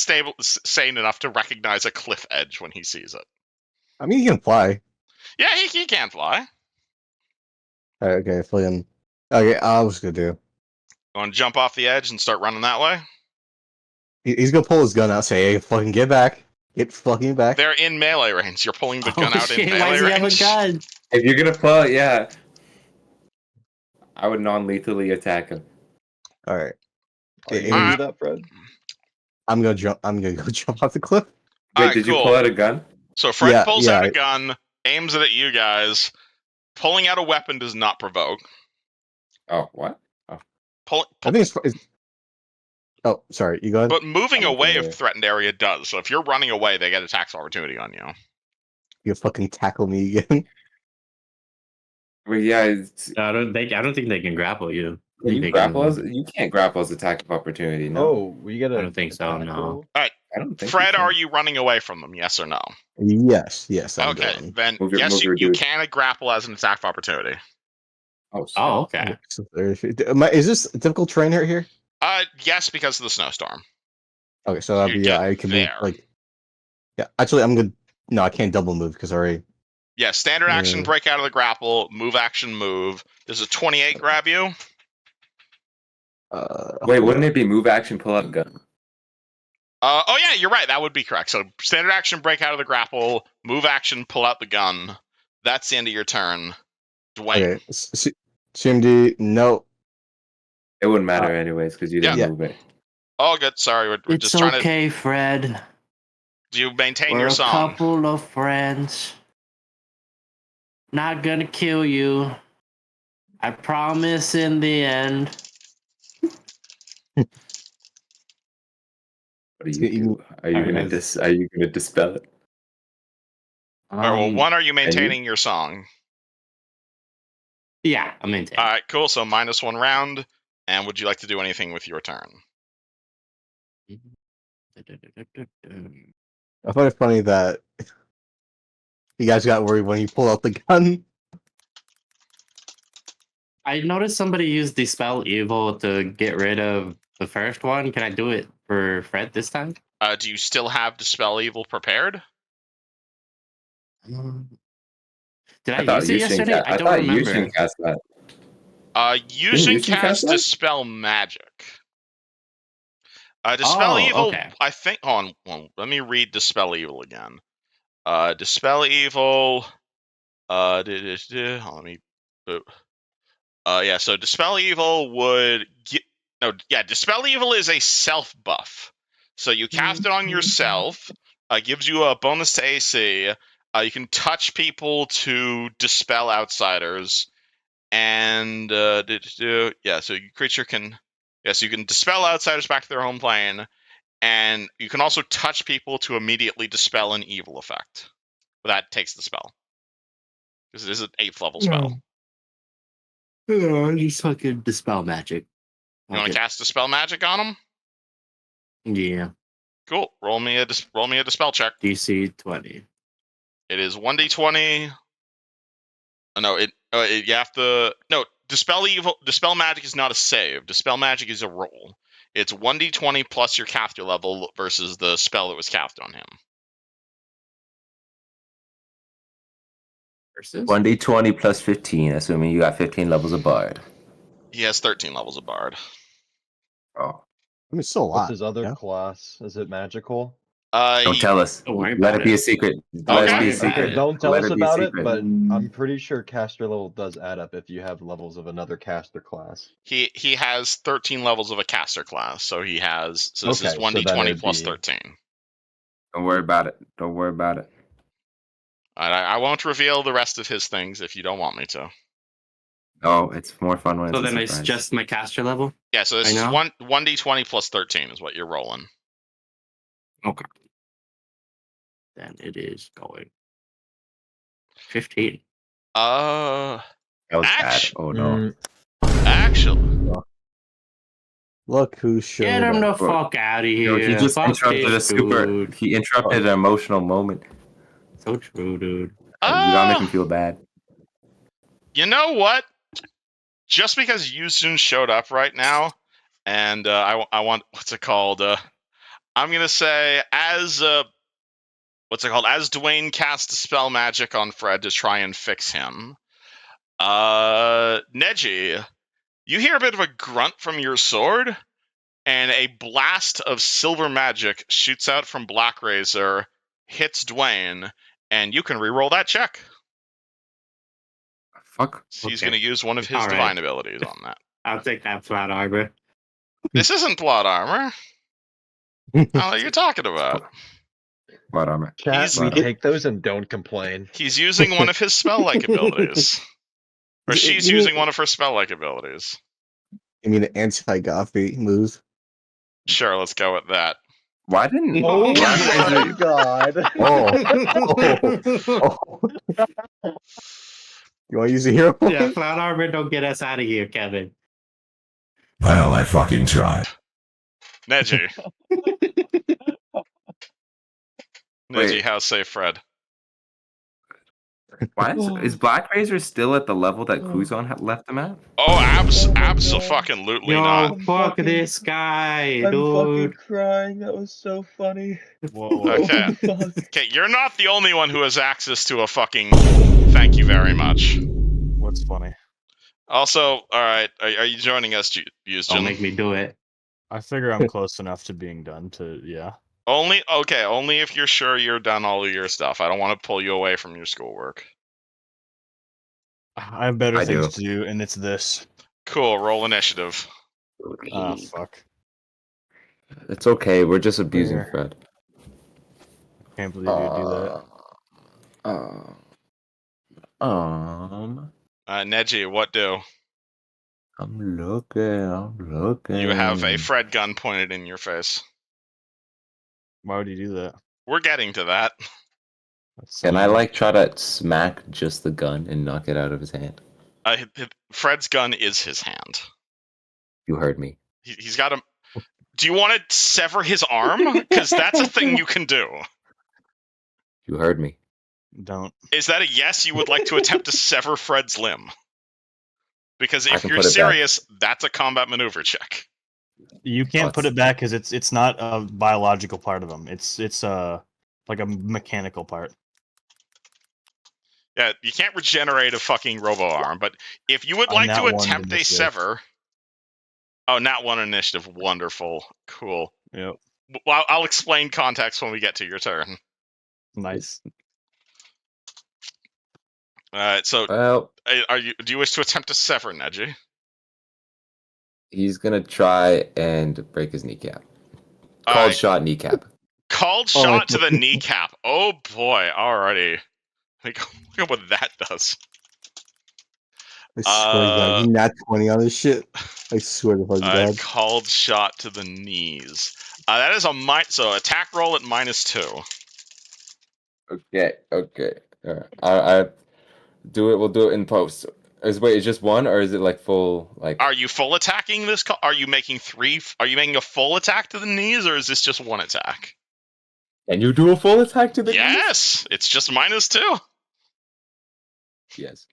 sane enough to recognize a cliff edge when he sees it. I mean, he can fly. Yeah, he can fly. Alright, okay, flying. Okay, I was gonna do. You want to jump off the edge and start running that way? He's gonna pull his gun out, say, "Hey, fucking get back! Get fucking back!" They're in melee range. You're pulling the gun out shit, in melee why does he have a range. gun? If you're gonna pull, yeah, I would non-lethally attack him. All right, Are you gonna do that, Fred? I'm gonna jump. I'm gonna go jump off the cliff. Wait, Alright, did cool. you pull out a gun? So Fred pulls out yeah. a gun, aims it at you guys. Pulling out a weapon does not provoke. Oh, what? I think it's. Oh, sorry. You go ahead. But moving I'm away okay. of threatened area does. So if you're running away, they get a tax opportunity on you. You fucking tackle me again. Well, yeah, I don't think they can grapple you. can you They grapple can- us? You can't grapple as attack of opportunity, no? Oh, we get a. I don't think so, attack no. roll? I don't think Fred, you can. are you running away from them? Yes or no? Yes. I'm Okay, going. then Move your- yes, move you your dude. can grapple as an attack of opportunity. Oh, shit. Oh, okay. So is this typical terrain right here? Yes, because of the snowstorm. Okay, so that'd You be get I can there. be like. Yeah, actually, I'm good. No, I can't double move because I already. Yeah, standard action, Yeah. break out of the grapple, move action, move. Does a 28 grab you? Wait, wouldn't it be move action, pull out a gun? Oh yeah, you're right. That would be correct. So standard action, break out of the grapple, move action, pull out the gun. That's the end of your turn. Dwayne. Okay, CMD. No. It wouldn't matter anyways because you didn't Yeah. move it. All good. Sorry, we're It's just trying okay, Fred. to. Do you maintain We're your a song? couple of friends. Not gonna kill you. I promise in the end. What do you do? Are you Alright, gonna Are you gonna dispel it? All right, well, one, are you maintaining your song? Yeah, I'm in. All right, cool. So -1 round. And would you like to do anything with your turn? I find it funny that you guys got worried when you pulled out the gun. I noticed somebody used Dispel Evil to get rid of the first one. Can I do it for Fred this time? Do you still have Dispel Evil prepared? Did I, thought use it yesterday? I don't thought remember. Yushin cast that. Yushin Yushin cast cast that? Dispel Magic. Dispel Evil, okay. I think. Hold on, let me read Dispel Evil again. Dispel Evil. Let me. Yeah. So Dispel Evil would get. No, yeah. Dispel Evil is a self buff. So you cast it on yourself. Gives you a bonus to AC. You can touch people to dispel outsiders, and yeah. So your creature can. Yes, you can dispel outsiders back to their home plane. And you can also touch people to immediately dispel an evil effect. But that takes the spell. Because it is an 8th level spell. I just fucking Dispel Magic. You want to cast Dispel Magic on them? Yeah. Cool. Roll me a Dispel check. DC 20. It is 1d20. No, you have to... No, Dispel Magic is not a save. Dispel Magic is a roll. It's 1d20 plus your caster level versus the spell that was cast on him. Versus? 1d20 plus 15, assuming you got 15 levels of Bard. He has 13 levels of Bard. Oh. I mean, still a lot. What's his other yeah? class? Is it magical? Don't tell us. Don't worry Let about it be it. a secret. Okay. Let it be a Don't worry secret. about it. Don't tell Let us it be a about it, secret. but I'm pretty sure caster level does add up if you have levels of another caster class. He has 13 levels of a caster class, so he has. So this is Okay, so then 1d20 it'd plus be- 13. Don't worry about it. Don't worry about it. I won't reveal the rest of his things if you don't want me to. Oh, it's more fun when So it's a then surprise. it's just my caster level? Yeah, so this I is know. 1d20 plus 13 is what you're rolling. Okay. Then it is going 15. That was Actu- bad. Oh no. Actually, Look who showed Get him the up. fuck out of Yo, here. he just Fuck interrupted this a super. dude. He interrupted an emotional moment. So true, dude. You gotta make him feel bad. you know what? Just because Yuzun showed up right now, and I want, what's it called? I'm gonna say as what's it called? As Dwayne cast Dispel Magic on Fred to try and fix him. Neji, you hear a bit of a grunt from your sword, and a blast of silver magic shoots out from Black Razor, hits Dwayne, and you can reroll that check. Fuck. So he's Okay. going to use one of his All right. divine abilities on that. I'll take that flat armor. This isn't plot armor. How are you talking about? What armor? Chat, He's- we take those and don't complain. He's using one of his spell-like abilities. Or she's using one of her spell-like abilities. I mean, the anti-Goffy move. Sure, let's go with that. Why didn't? Oh Black my Razor- god. Oh. You want to use a hero point? Yeah, flat armor, don't get us out of here, Kevin. Well, I fucking tried. Neji. Neji, Wait. how's safe, Fred? Why is Black Razor still at the level that Kuzon had left him at? Oh, Oh my abso-fucking-lutely Yo, not. fuck fucking- this guy, I'm fucking dude. crying. That was so funny. Whoa. Okay. Oh, fuck. Okay, you're not the only one who has access to a fucking thank you very much. What's funny? Also, alright, are you joining us, Yuzjin? Don't make me do it. I figure I'm close enough to being done to, yeah. Only if you're sure you're done all of your stuff. I don't want to pull you away from your schoolwork. I have better I things do. to do, and it's this. Cool, roll initiative. Ah, fuck. It's okay. We're just abusing Where? Fred. Can't believe you do that. Neji, what do? I'm looking. You have a Fred gun pointed in your face. Why would you do that? We're getting to that. That's Can so I mean. like try to smack just the gun and knock it out of his hand? Fred's gun is his hand. You heard me. He's got him. Do you want to sever his arm? Because that's a thing you can do. You heard me. Don't. Is that a yes? You would like to attempt to sever Fred's limb? Because I if can you're put it back. serious, that's a combat maneuver check. You can't put it back because it's not a biological part of him. It's like a mechanical part. Yeah, you can't regenerate a fucking robo arm, but if you would On like that to one attempt a initiative. sever. Oh, not one initiative. Wonderful. Cool. Yep. Well, I'll explain context when we get to your turn. Nice. So Well, do you wish to attempt to sever Neji? he's gonna try and break his kneecap. Called Alright. shot kneecap. Called Oh, shot to the kneecap. Oh boy, alrighty. Look at what that does. I swear to God, he nat 20 on this shit. I swear to fucking God. Called shot to the knees. That is a so attack roll at -2. Okay. All right. I do it. We'll do it in post. Is just one, or is it like full? Like, Are you full attacking this? Are you making Are you making a full attack to the knees, or is this just one attack? can you do a full attack to the knees? Yes, it's just -2. Yes.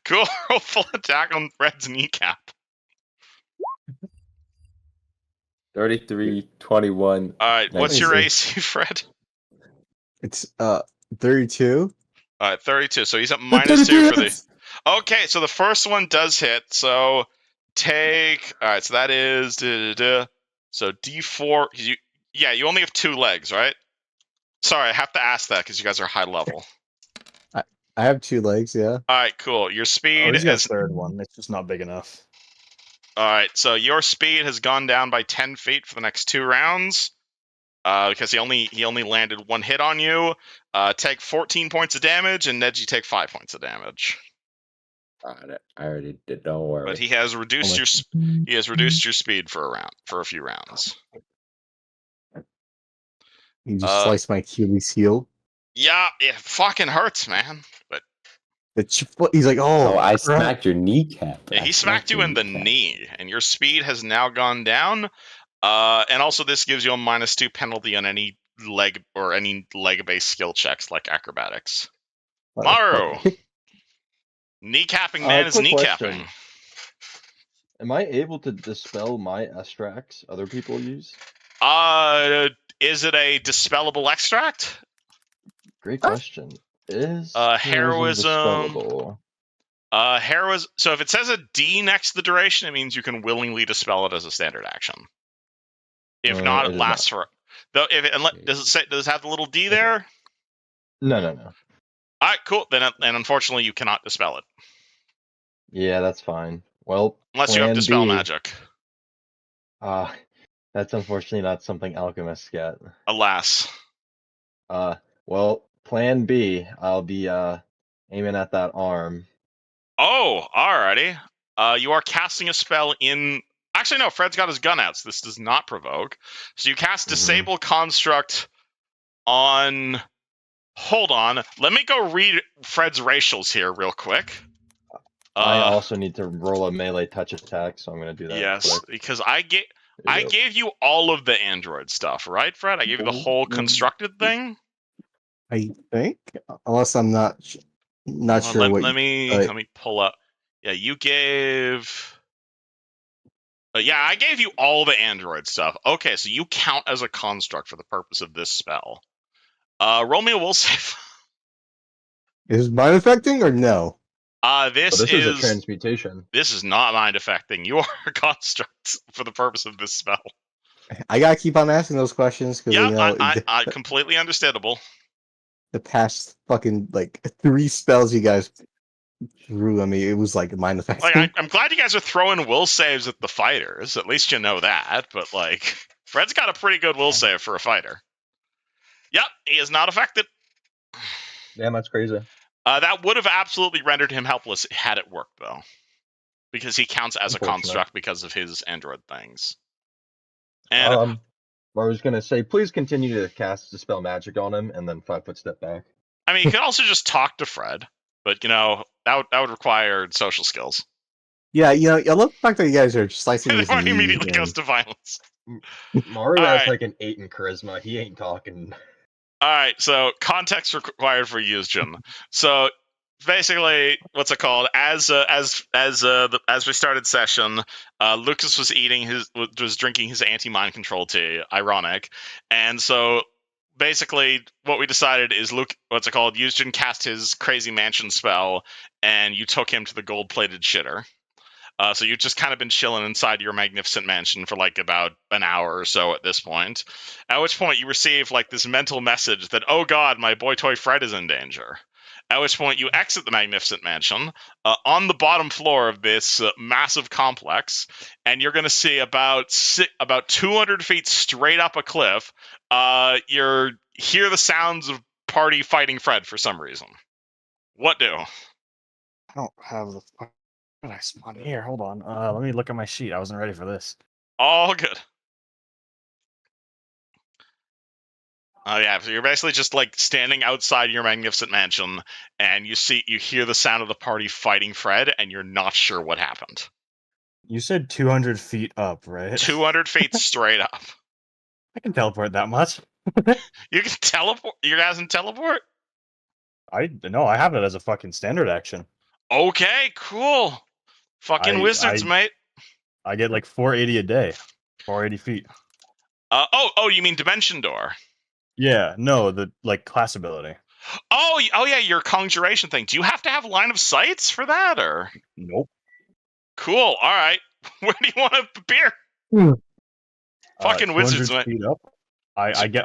Cool. Roll full attack on Fred's kneecap. 33, 21. All right, what's your 19. AC, Fred? It's 32. All right, 32. So he's at -2 for the. Okay, so the first one does hit. So take. All right, so that is. So D4. You only have 2 legs, right? Sorry, I have to ask that because you guys are high level. I have 2 legs, yeah. All right, cool. Your speed He's got is. a third one. It's just not big enough. All right, so your speed has gone down by 10 feet for the next 2 rounds. Because he only landed 1 hit on you. Take 14 points of damage, and Neji take 5 points of damage. I already did. Don't worry. But he has reduced your speed for a few rounds. You just sliced my Achilles heel. Yeah, it fucking hurts, man. But He's like, oh, So I crap. smacked your kneecap. yeah, he smacked you in the knee, and your speed has now gone down. And also, this gives you a -2 penalty on any leg-based skill checks like acrobatics. Maru, kneecapping man is quick kneecapping. question. Am I able to dispel my extracts other people use? Is it a dispellable extract? Great question. Is heroism. dispellable? Heroism. So if it says a D next to the duration, it means you can willingly dispel it as a standard action. If not, it lasts for. Though, does it have the little D there? No. All right, cool. Then unfortunately, you cannot dispel it. Yeah, that's fine. Well, unless you have plan dispel B. magic. That's unfortunately not something alchemists get. Alas. Well, plan B. I'll be aiming at that arm. Oh, alrighty. You are casting a spell in. Actually, no. Fred's got his gun out, so this does not provoke. So you cast Disable Construct on. Hold on. Let me go read Fred's racials here real quick. I also need to roll a melee touch attack, so I'm going to do that. Yes, because I gave you all of the android stuff, right, Fred? I gave you the whole constructed thing. I think, unless I'm not sure what. Let me pull up. Yeah, you gave. Yeah, I gave you all the android stuff. Okay, so you count as a construct for the purpose of this spell. Roll me a will save. Is mind affecting or no? This is a transmutation. This is not mind affecting. You are a construct for the purpose of this spell. I gotta keep on asking those questions because I completely understandable. The past fucking 3 spells you guys drew on me, it was like mind affecting. Like, I'm glad you guys are throwing will saves at the fighters. At least you know that. But Fred's got a pretty good will save for a fighter. Yep, he is not affected. Damn, that's crazy. That would have absolutely rendered him helpless had it worked, though. Because he counts as a construct because of his android things. And I was going to say, please continue to cast Dispel Magic on him, and then 5-foot step back. I mean, you could also just talk to Fred. But, that would require social skills. Yeah, you know, I love the fact that you guys are slicing his Everyone knee. immediately and- goes to violence. Maru All has right. like an 8 in charisma. He ain't talking. All right, so context required for Yuzjin. So basically, what's it called? As we started session, Lucas was drinking his anti-mind control tea. Ironic, and so basically, what we decided is Yuzjin cast his crazy mansion spell, and you took him to the gold-plated shitter. So you've just kind of been chilling inside your magnificent mansion for like about an hour or so at this point. At which point you receive like this mental message that, oh god, my boy toy Fred is in danger. At which point you exit the magnificent mansion on the bottom floor of this massive complex, and you're going to see about 200 feet straight up a cliff. You hear the sounds of party fighting Fred for some reason. What do? I don't have the. What did I spawn here? Hold on. Let me look at my sheet. I wasn't ready for this. All good. Oh yeah, so you're basically just like standing outside your magnificent mansion, and you hear the sound of the party fighting Fred, and you're not sure what happened. You said 200 feet up, right? 200 feet straight up. I can teleport that much. You can teleport. You guys can teleport. I have it as a fucking standard action. Okay, cool. Fucking wizards, mate. I get like 480 a day. 480 feet. Oh, you mean Dimension Door? Yeah, no, the like class ability. Oh yeah, your conjuration thing. Do you have to have line of sights for that, or? Nope. Cool. All right. Where do you want a beer? Fucking wizards, 200 mate. feet up. I get.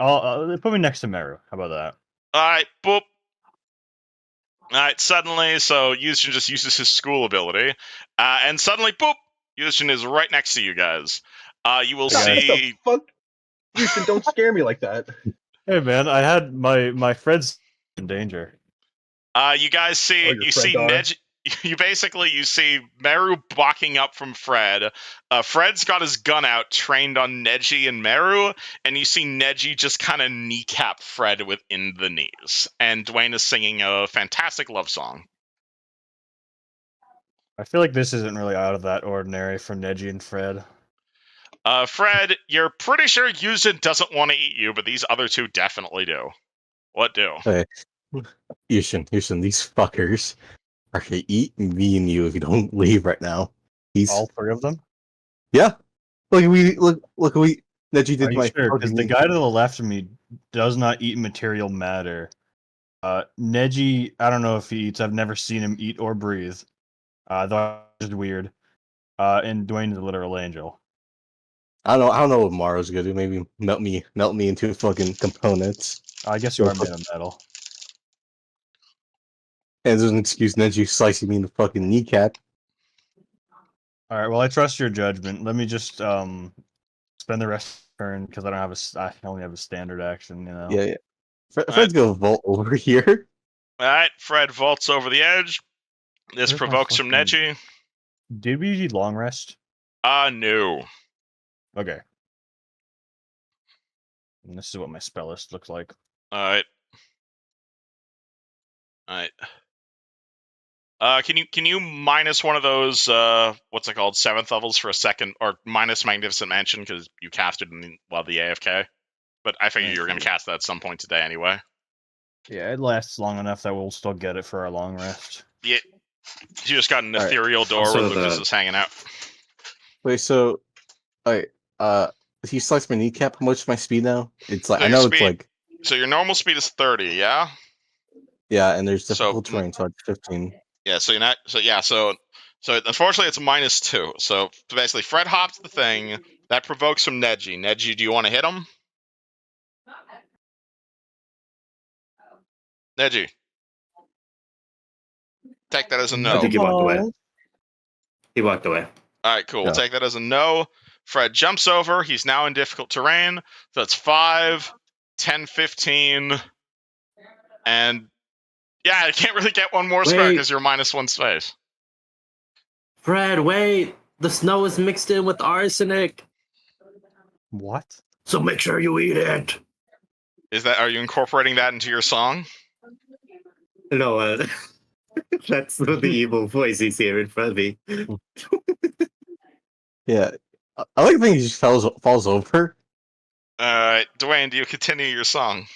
Put me next to Meru. How about that? All right, boop. All right, suddenly, so Yuzjin just uses his school ability, and suddenly, boop, Yuzjin is right next to you guys. You will What the see. fuck? Houston, don't scare me like that. Hey man, I had my friends in danger. You guys see. Oh, your You friend see daughter? Neji. You see Meru backing up from Fred. Fred's got his gun out, trained on Neji and Meru, and you see Neji just kind of kneecap Fred within the knees. And Dwayne is singing a fantastic love song. I feel like this isn't really out of that ordinary for Neji and Fred. Fred, you're pretty sure Yuzin doesn't want to eat you, but these other two definitely do. What do? Hey, Yushin, these fuckers are gonna eat me and you if you don't leave right now. All three of them? Yeah. Look, Neji Are did you my sure? Because fucking the guy to the left of me does not eat material matter. Neji, I don't know if he eats. I've never seen him eat or breathe. Though it's weird. And Dwayne is a literal angel. I don't know what Maro's gonna do. Maybe melt me into fucking components. I guess you are made of metal. And there's an excuse Neji slicing me in the fucking kneecap. All right. Well, I trust your judgment. Let me just spend the rest of the turn because I only have a standard action. You know. Yeah. Fred's gonna vault over here. All right, Fred vaults over the edge. This Where's my provokes from fucking- Neji. Did we need long rest? No. Okay. And this is what my spell list looks like. All right. Can you minus one of those what's it called 7th levels for a second, or minus Magnificent Mansion because you cast it while the AFK? But I figure you were gonna cast that at some point today anyway. Yeah, it lasts long enough that we'll still get it for our long rest. Yeah. You just got an All right. ethereal door Also where Lucas is hanging out. Wait, so if he sliced my kneecap, how much is my speed now? It's like So I your know speed- it's like So your normal speed is 30, yeah? yeah, and there's So- difficult terrain, so it's 15. Yeah, so you're not so unfortunately it's -2. So basically Fred hops the thing, that provokes from Neji. Neji, do you want to hit him? Neji. Take that as a no. I think he walked away. He walked away. Alright, cool. We'll Yeah. take that as a no. Fred jumps over, he's now in difficult terrain. So that's 5, 10, 15. And yeah, I can't really get one more square Wait. because you're -1 space. Fred, wait! The snow is mixed in with arsenic, What? so make sure you eat it. Are you incorporating that into your song? No, That's the evil voice he's here in front of me. Yeah, I like the thing he just falls over. Alright, Dwayne, do you continue your song?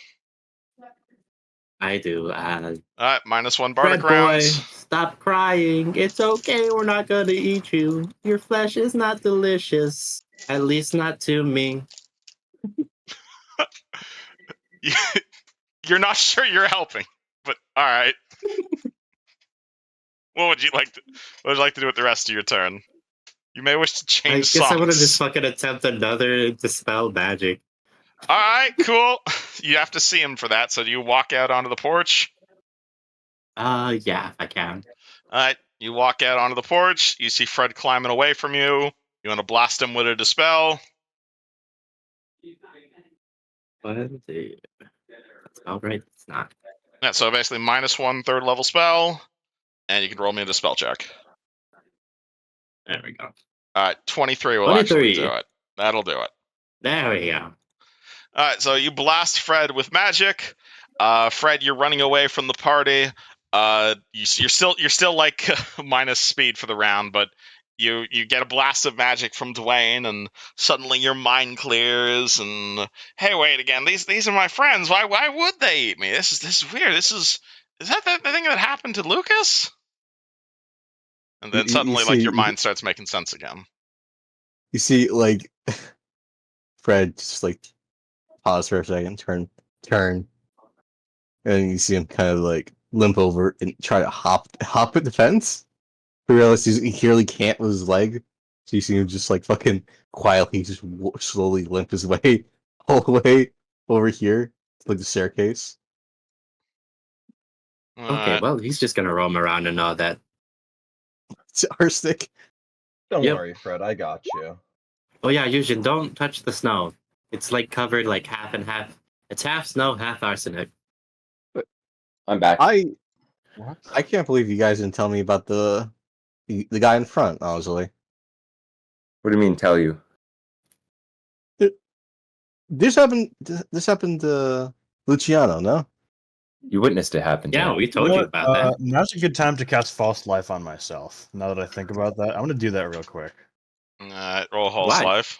I do. Alright, -1 Fred bardic boy, rounds. stop crying. It's okay. We're not gonna eat you. Your flesh is not delicious. At least not to me. You're not sure you're helping, but alright. What would you like to do with the rest of your turn? You may wish to I change guess I'm gonna songs. just fucking attempt another dispel magic. Alright, cool. You have to see him for that, so do you walk out onto the porch? Yeah, if I can. Alright, you walk out onto the porch, you see Fred climbing away from you. You want to blast him with a dispel? What? That's about right. It's not. Yeah, so basically -1 third level spell, and you can roll me a dispel check. There we go. Alright, 23 will actually 23. do it. That'll do it. There we go. Alright, so you blast Fred with magic. Fred, you're running away from the party. You're still like minus speed for the round, but you get a blast of magic from Dwayne, and suddenly your mind clears. And hey, wait again, these are my friends. Why would they eat me? This is weird. Is that the thing that happened to Lucas? And then suddenly, like, your mind starts making sense again. You see, like, Fred just like pause for a second, turn, and you see him kind of like limp over and try to hop at the fence. You realize he clearly can't with his leg, so you see him just like fucking quietly just slowly limp his way all the way over here to like the staircase. Okay, well, he's just gonna roam around and all that. It's arsenic. Don't Yep. worry, Fred. I got you. Oh yeah, Yujin, don't touch the snow. It's like covered like half and half. It's half snow, half arsenic. I'm back. I can't believe you guys didn't tell me about the guy in front, honestly. What do you mean tell you? This happened to Luciano, no? You witnessed it happen to Yeah, him. we told you about that. Now's a good time to cast False Life on myself. Now that I think about that, I'm gonna do that real quick. Roll False Why? Life.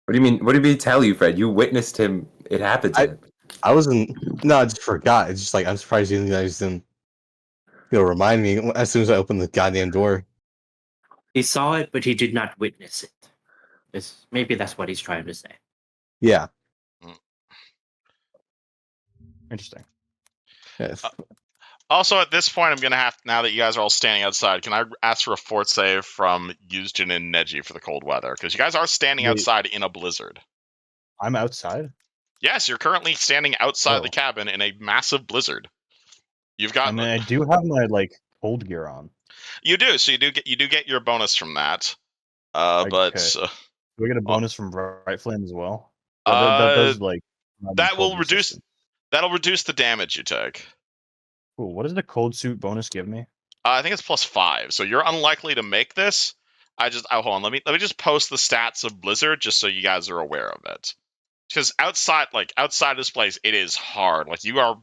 What do you mean? What did we tell you, Fred? You witnessed him. It happened to him. I wasn't. No, I just forgot. It's just like I'm surprised you guys didn't. Remind me as soon as I opened the goddamn door. He saw it, but he did not witness it. Maybe that's what he's trying to say. Yeah. Interesting. Yes. Also, at this point, I'm gonna have, now that you guys are all standing outside, can I ask for a fort save from Yuzjin and Neji for the cold weather? Because you guys are standing Wait. outside in a blizzard. I'm outside. Yes, you're currently standing outside the Oh. cabin in a massive blizzard. You've got. I mean, I do have my like cold gear on. You do, so you do get your bonus from that. But Do I get a bonus from Bright Flame as well? Uh, that does like that will cold reduce. resistance. That'll reduce the damage you take. Cool. What does the cold suit bonus give me? I think it's +5, so you're unlikely to make this. Hold on. Let me just post the stats of Blizzard just so you guys are aware of it. Because outside this place, it is hard. Like, you are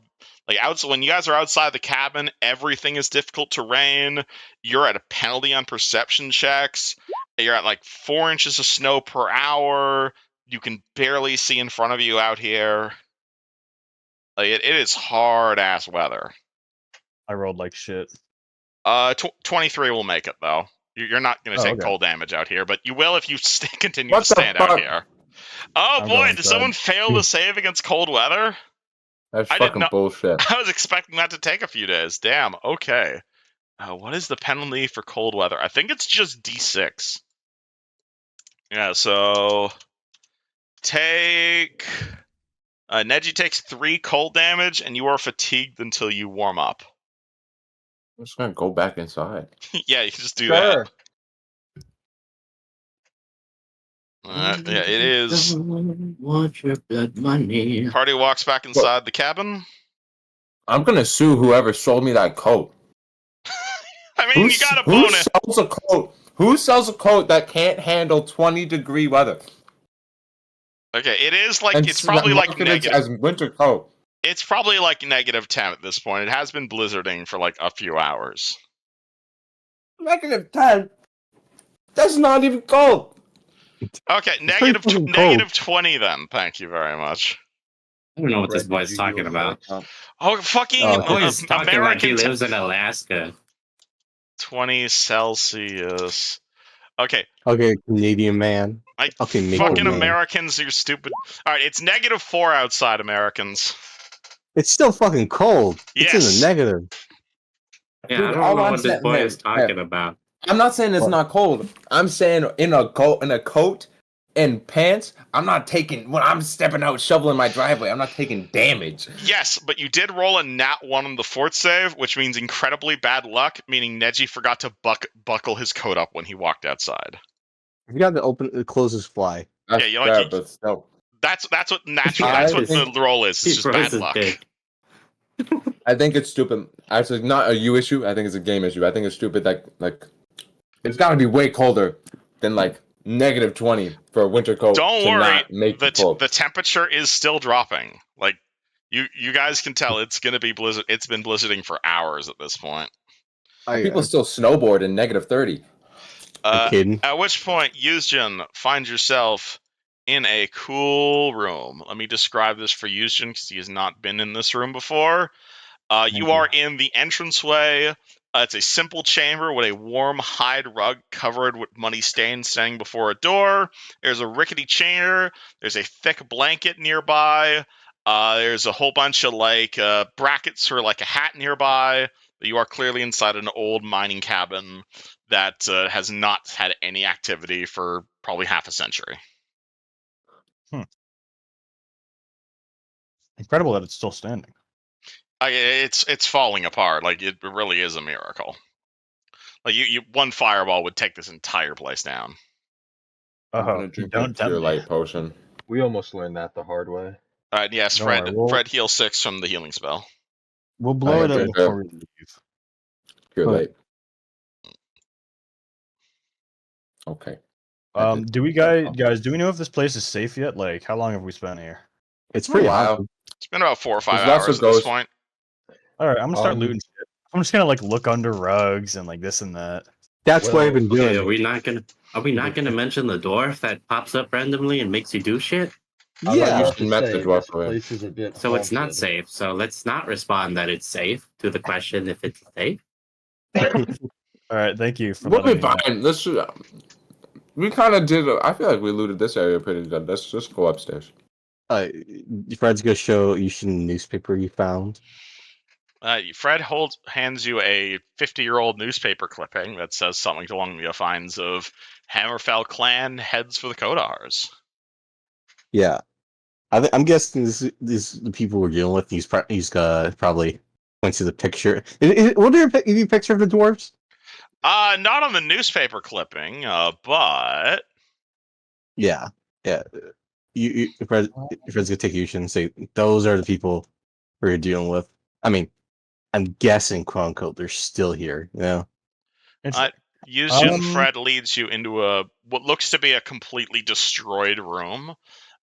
outside when you guys are outside the cabin, everything is difficult terrain. You're at a penalty on perception checks. You're at like 4 inches of snow per hour. You can barely see in front of you out here. Like, it is hard ass weather. I rolled like shit. 23 will make it though. You're not going to take okay. cold damage out here, but you will if you continue What to the stand out fuck? here. Oh I'm boy, going did inside. someone fail to save against cold weather? That's I didn't fucking know- bullshit. I was expecting that to take a few days. Damn. Okay. What is the penalty for cold weather? I think it's just D6. Yeah. So take. Neji takes 3 cold damage, and you are fatigued until you warm up. I'm just gonna go back inside. Yeah, you can just do Sure. that. Yeah, it is. Want your blood money. Party walks back inside the cabin. I'm gonna sue whoever sold me that coat. I mean, you got a bonus. Who sells a coat? Who sells a coat that can't handle 20-degree weather? Okay, it is like And it's probably like marketed negative. as winter coat. It's probably like -10 at this point. It has been blizzarding for like a few hours. -10. That's not even cold. Okay, pretty fucking cold. -20 then. Thank you very much. I don't know what this Fred, boy's did you talking use about. that? Oh, fucking Oh, Oh, he's talking like he American lives in Alaska. 20 Celsius. Okay, Okay, Canadian man. like Okay, make fucking it man. Americans, you're stupid. All right, it's -4 outside, Americans. It's still fucking cold. It's in the Yes. negative. Yeah, Dude, I don't all know I'm what this saying, boy hey, is talking about. I'm not saying it's What? not cold. I'm saying in a coat and pants, I'm not taking when I'm stepping out shoveling my driveway, I'm not taking damage. Yes, but you did roll a -1 on the fort save, which means incredibly bad luck, meaning Neji forgot to buckle his coat up when he walked outside. You got to close his fly. That's Yeah, you like fair, you- but still. That's what naturally. I That's what think- the roll is. He It's just froze bad his luck. dick. I think it's stupid. Actually, not a you issue. I think it's a game issue. I think it's stupid that like it's got to be way colder than like -20 for a winter coat. Don't to worry, not make the it cold. the temperature is still dropping. Like you guys can tell, it's gonna be blizzard. It's been blizzarding for hours at this point. People still snowboard in -30. kidding. At which point, Yuzjin finds yourself in a cool room. Let me describe this for Yuzjin because he has not been in this room before. You are in the entranceway. It's a simple chamber with a warm hide rug covered with muddy stains standing before a door. There's a rickety chair. There's a thick blanket nearby. There's a whole bunch of like brackets for like a hat nearby. You are clearly inside an old mining cabin that has not had any activity for probably half a century. Incredible that it's still standing. It's falling apart. Like it really is a miracle. Like you one fireball would take this entire place down. I'm Oh, gonna drink don't a pure tempt me. light potion. We almost learned that the hard way. Yes, No, Fred. I will- Fred heal 6 from the healing spell. We'll blow it okay, up before we leave. Pure What? light. Okay. Do we guys? Do we know if this place is safe yet? Like, how long have we spent here? It's pretty Wow. awesome. It's been about 4 or 5 There's lots hours of at this ghosts. point. All right, I'm gonna start Um, looting shit. I'm just gonna like look under rugs and like this and that. That's what I've been doing. Okay, are we not gonna mention the dwarf that pops up randomly and makes you do shit? I was Yeah. about to Met the say, dwarf this already. place is a bit So it's not haunted. safe. So let's not respond that it's safe to the question if it's safe. All right, thank you for We'll letting be me know. fine. Let's. We kind of did. I feel like we looted this area pretty good. Let's just go upstairs. Fred's gonna show you some newspaper you found. Fred hands you a 50-year-old newspaper clipping that says something along the lines of Hammerfell clan heads for the Kodars. Yeah, I'm guessing this is the people we're dealing with. He's probably went to the picture. Will there be a picture of the dwarves? Not on the newspaper clipping, but Yeah. Fred's gonna take you and say those are the people we're dealing with. I mean, I'm guessing, quote unquote, they're still here. You know. Yuzjin Fred leads you into what looks to be a completely destroyed room.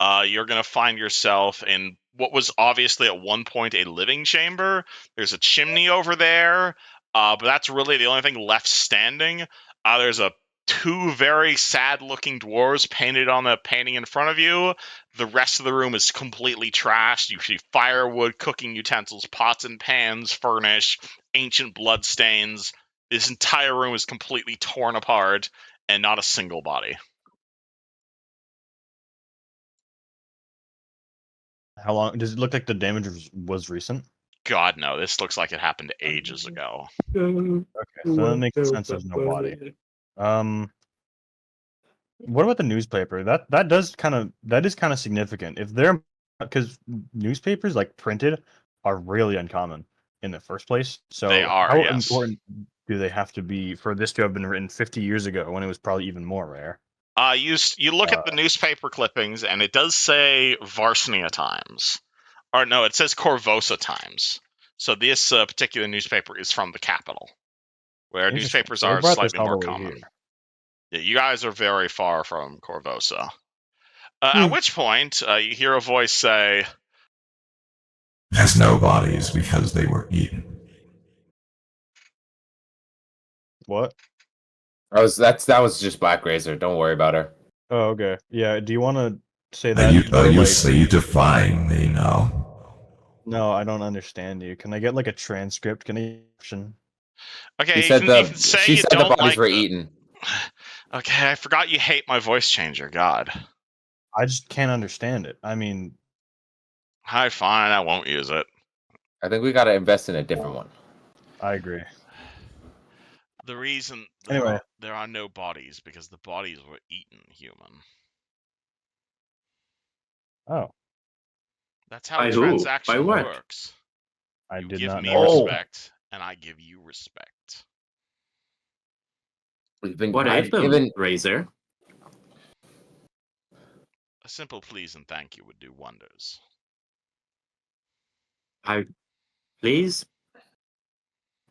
You're going to find yourself in what was obviously at one point a living chamber. There's a chimney over there, but that's really the only thing left standing. There's two very sad-looking dwarves painted on the painting in front of you. The rest of the room is completely trashed. You see firewood, cooking utensils, pots and pans furnished, ancient bloodstains. This entire room is completely torn apart, and not a single body. How long does it look like the damage was recent? God, no. This looks like it happened ages ago. Okay, so that makes sense. There's no body. What about the newspaper? That is kind of significant. If they're because newspapers like printed are really uncommon in the first place. So They are, how yes. important do they have to be for this to have been written 50 years ago when it was probably even more rare? You look at the newspaper clippings, and it does say Varsnia Times. Or no, it says Corvosa Times. So this particular newspaper is from the capital, where Interesting. newspapers So they are brought this slightly all more the way common. here. Yeah, you guys are very far from Corvosa. At which point, you hear a voice say, has no bodies because they were eaten. What? That was just Black Razor. Don't worry about her. Oh, okay. Yeah. Do you want to say Are that? you, Or, like, are you defying me now? no, I don't understand you. Can I get like a transcript? Can I option? Okay, He you said can say she you said the don't bodies like were the. eaten. Okay, I forgot you hate my voice changer. God. I just can't understand it. I mean, Hi, fine. I won't use it. I think we gotta invest in a different one. I agree. The reason Anyway. there are no bodies because the bodies were eaten, human. Oh, That's how By a who? transaction By what? works. I You did give not me know. Oh. respect, and I give you respect. We've been. What I've item, given. Razor? A simple please and thank you would do wonders. Please?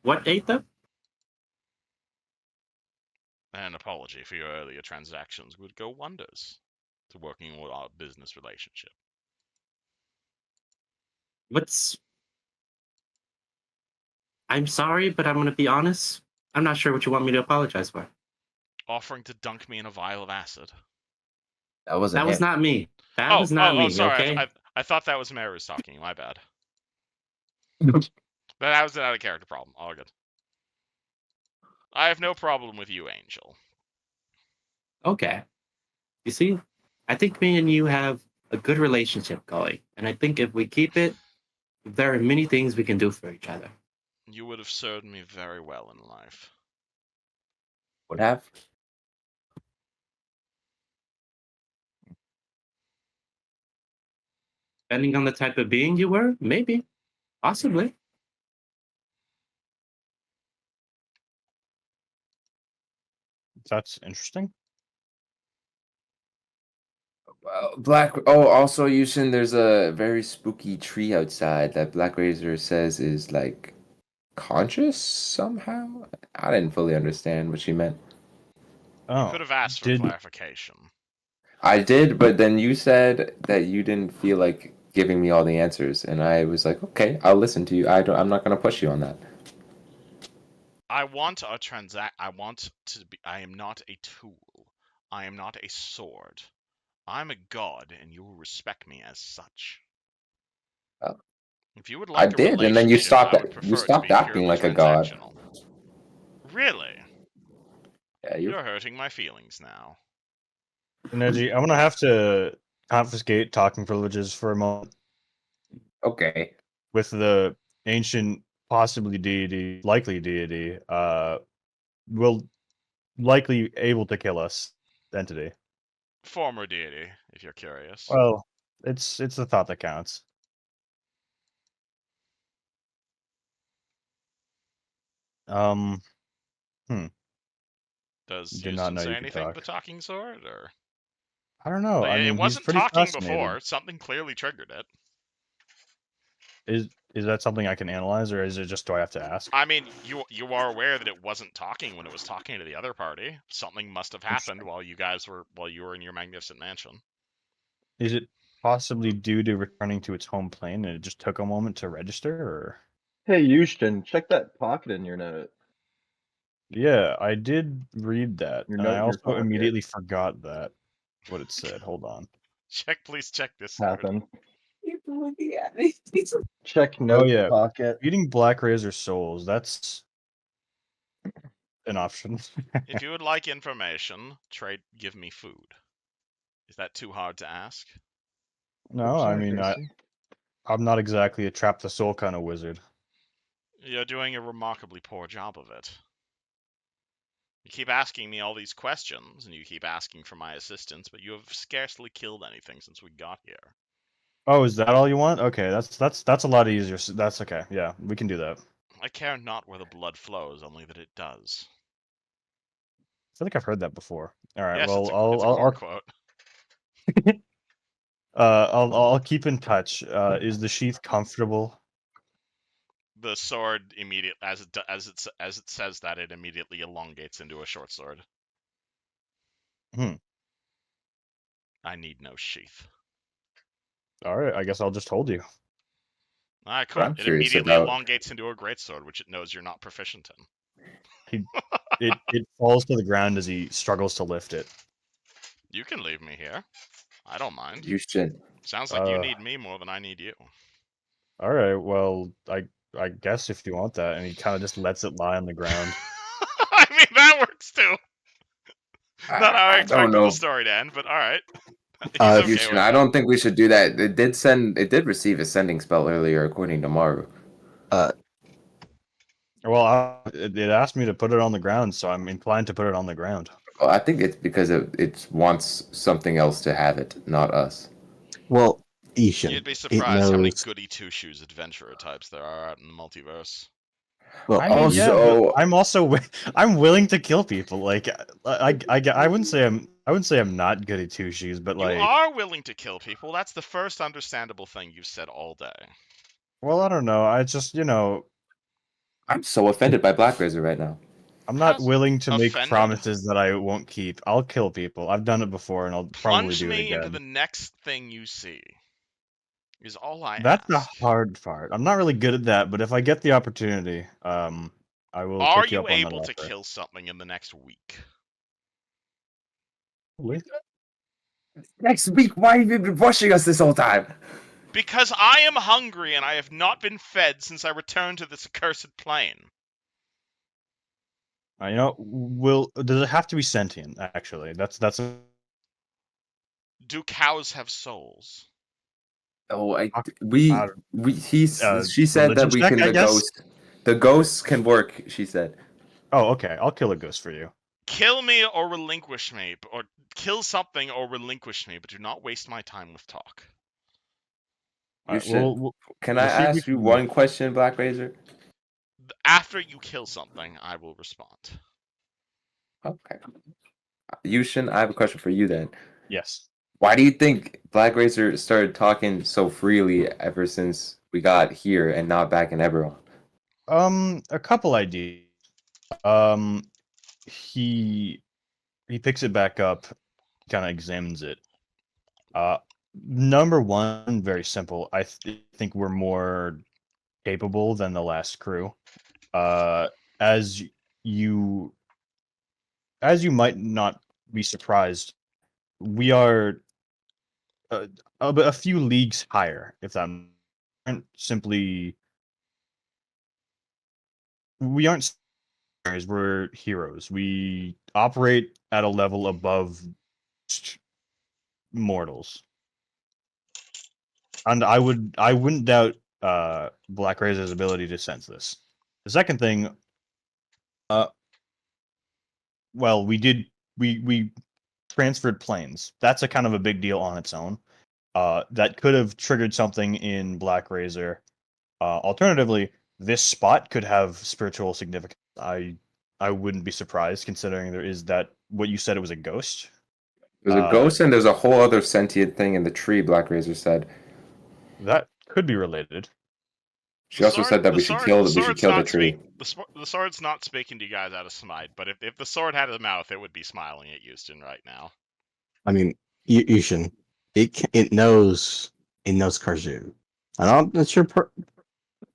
What item? An apology for your earlier transactions would go wonders to working with our business relationship. What's... I'm sorry, but I'm gonna be honest. I'm not sure what you want me to apologize for. Offering to dunk me in a vial of acid. That wasn't That was him. not me. That was not me, Sorry. okay? I thought that was Maru's talking. My bad. That was an out of character problem. All good. I have no problem with you, Angel. Okay. You see, I think me and you have a good relationship going. And I think if we keep it, there are many things we can do for each other. You would have served me very well in life. Would have. Depending on the type of being you were, maybe. Possibly. That's interesting. Black. Oh, also, Yushin, there's a very spooky tree outside that Black Razor says is like conscious somehow. I didn't fully understand what she meant. Oh, You could have asked for did clarification. I did, but then you said that you didn't feel like giving me all the answers, and I was like, okay, I'll listen to you. I'm not gonna push you on that. I want a I am not a tool. I am not a sword. I'm a god, and you will respect me as such. Oh. If you would I like a did, and then you relationship, stopped. I would You prefer it to stopped be acting purely like a god. transactional. Really? Yeah, You're hurting my feelings now. Neji, I'm gonna have to confiscate talking privileges for a moment okay. with the ancient, possibly deity, likely deity. Will likely able to kill us entity. Former deity, if you're curious. Well, it's the thought that counts. Um, Does did not Houston know say you could anything with the talk. talking sword, or I don't know. like, I it mean, he's wasn't pretty talking fascinating. before? Something clearly triggered it. Is that something I can analyze, or is it just do I have to ask? I mean, you are aware that it wasn't talking when it was talking to the other party. Something must have happened while you were in your magnificent mansion. Is it possibly due to returning to its home plane and it just took a moment to register, or? Hey, Houston, check that pocket in your note. Yeah, I did read that, Your and note I in your also pocket. immediately forgot that what it said. Hold on. Please check this sword. Happened. You're looking at me. Check note Oh yeah, pocket. feeding Black Razor souls. That's an option. If you would like information, give me food. Is that too hard to ask? No, I Sorry, mean Gracie. I'm not exactly a trap the soul kind of wizard. You're doing a remarkably poor job of it. You keep asking me all these questions, and you keep asking for my assistance, but you have scarcely killed anything since we got here. Oh, is that all you want? Okay, that's a lot easier. That's okay. Yeah, we can do that. I care not where the blood flows, only that it does. I feel like I've heard that before. All right, Yes, well, it's a core quote. I'll keep in touch. Is the sheath comfortable? The sword immediately, as it says that, it immediately elongates into a short sword. I need no sheath. All right, I guess I'll just hold you. I What could. I'm It curious immediately about. elongates into a greatsword, which it knows you're not proficient in. It falls to the ground as he struggles to lift it. You can leave me here. I don't mind. You should. Sounds like you need me more than I need you. All right, well, I guess if you want that, and he kind of just lets it lie on the ground. I mean, that works too. Not how I I don't expected know. the story to end, but all right. He's okay Yushin, with I it. don't think we should do that. It did receive a sending spell earlier, according to Maru. Well, it asked me to put it on the ground, so I'm inclined to put it on the ground. Well, I think it's because it wants something else to have it, not us. Well, Ishin, You'd be it surprised how many knows. goody two-shoes adventurer types there are out in the multiverse. Well, I mean, yeah, but Also, I'm also I'm willing to kill people. Like, I wouldn't say I'm not good at two shoes, but You like, are willing to kill people. That's the first understandable thing you've said all day. well, I don't know. I just, I'm so offended by Black Razor right now. I'm not How's willing to make offended? promises that I won't keep. I'll kill people. I've done it before, and I'll probably Plunge do it me into again. the next thing you see. Is all I That's the ask. hard part. I'm not really good at that, but if I get the opportunity, I will Are take you you up on that able to offer. kill something in the next week? Next week, why have you been rushing us this whole time? Because I am hungry and I have not been fed since I returned to this accursed plane. Does it have to be sentient? Actually, that's. Do cows have souls? Oh, I don't- she said that religion we check, can I guess? the ghosts can work, she said. Oh, okay. I'll kill a ghost for you. Kill me or relinquish me, or kill something or relinquish me, but do not waste my time with talk. You Alright, should. Can I we'll see if we ask you can- one question, Black Razor? After you kill something, I will respond. Okay. Yushin, I have a question for you then. Yes. Why do you think Black Razor started talking so freely ever since we got here and not back in Eberron? A couple ideas. He picks it back up, kind of examines it. Number one, very simple. I think we're more capable than the last crew. As you might not be surprised, we are a few leagues higher. If that aren't simply, we aren't stars, we're heroes. We operate at a level above mortals, and I wouldn't doubt Black Razor's ability to sense this. The second thing, well, we transferred planes. That's a kind of a big deal on its own. That could have triggered something in Black Razor. Alternatively, this spot could have spiritual significance. I wouldn't be surprised, considering there is that what you said, it was a ghost. There's a ghost and there's a whole other sentient thing in the tree, Black Razor said. That could be related. She also said that we should kill the tree. The sword's not speaking to you guys out of smite, but if the sword had a mouth, it would be smiling at Houston right now. I mean, Ishin, it knows Karzu. I'm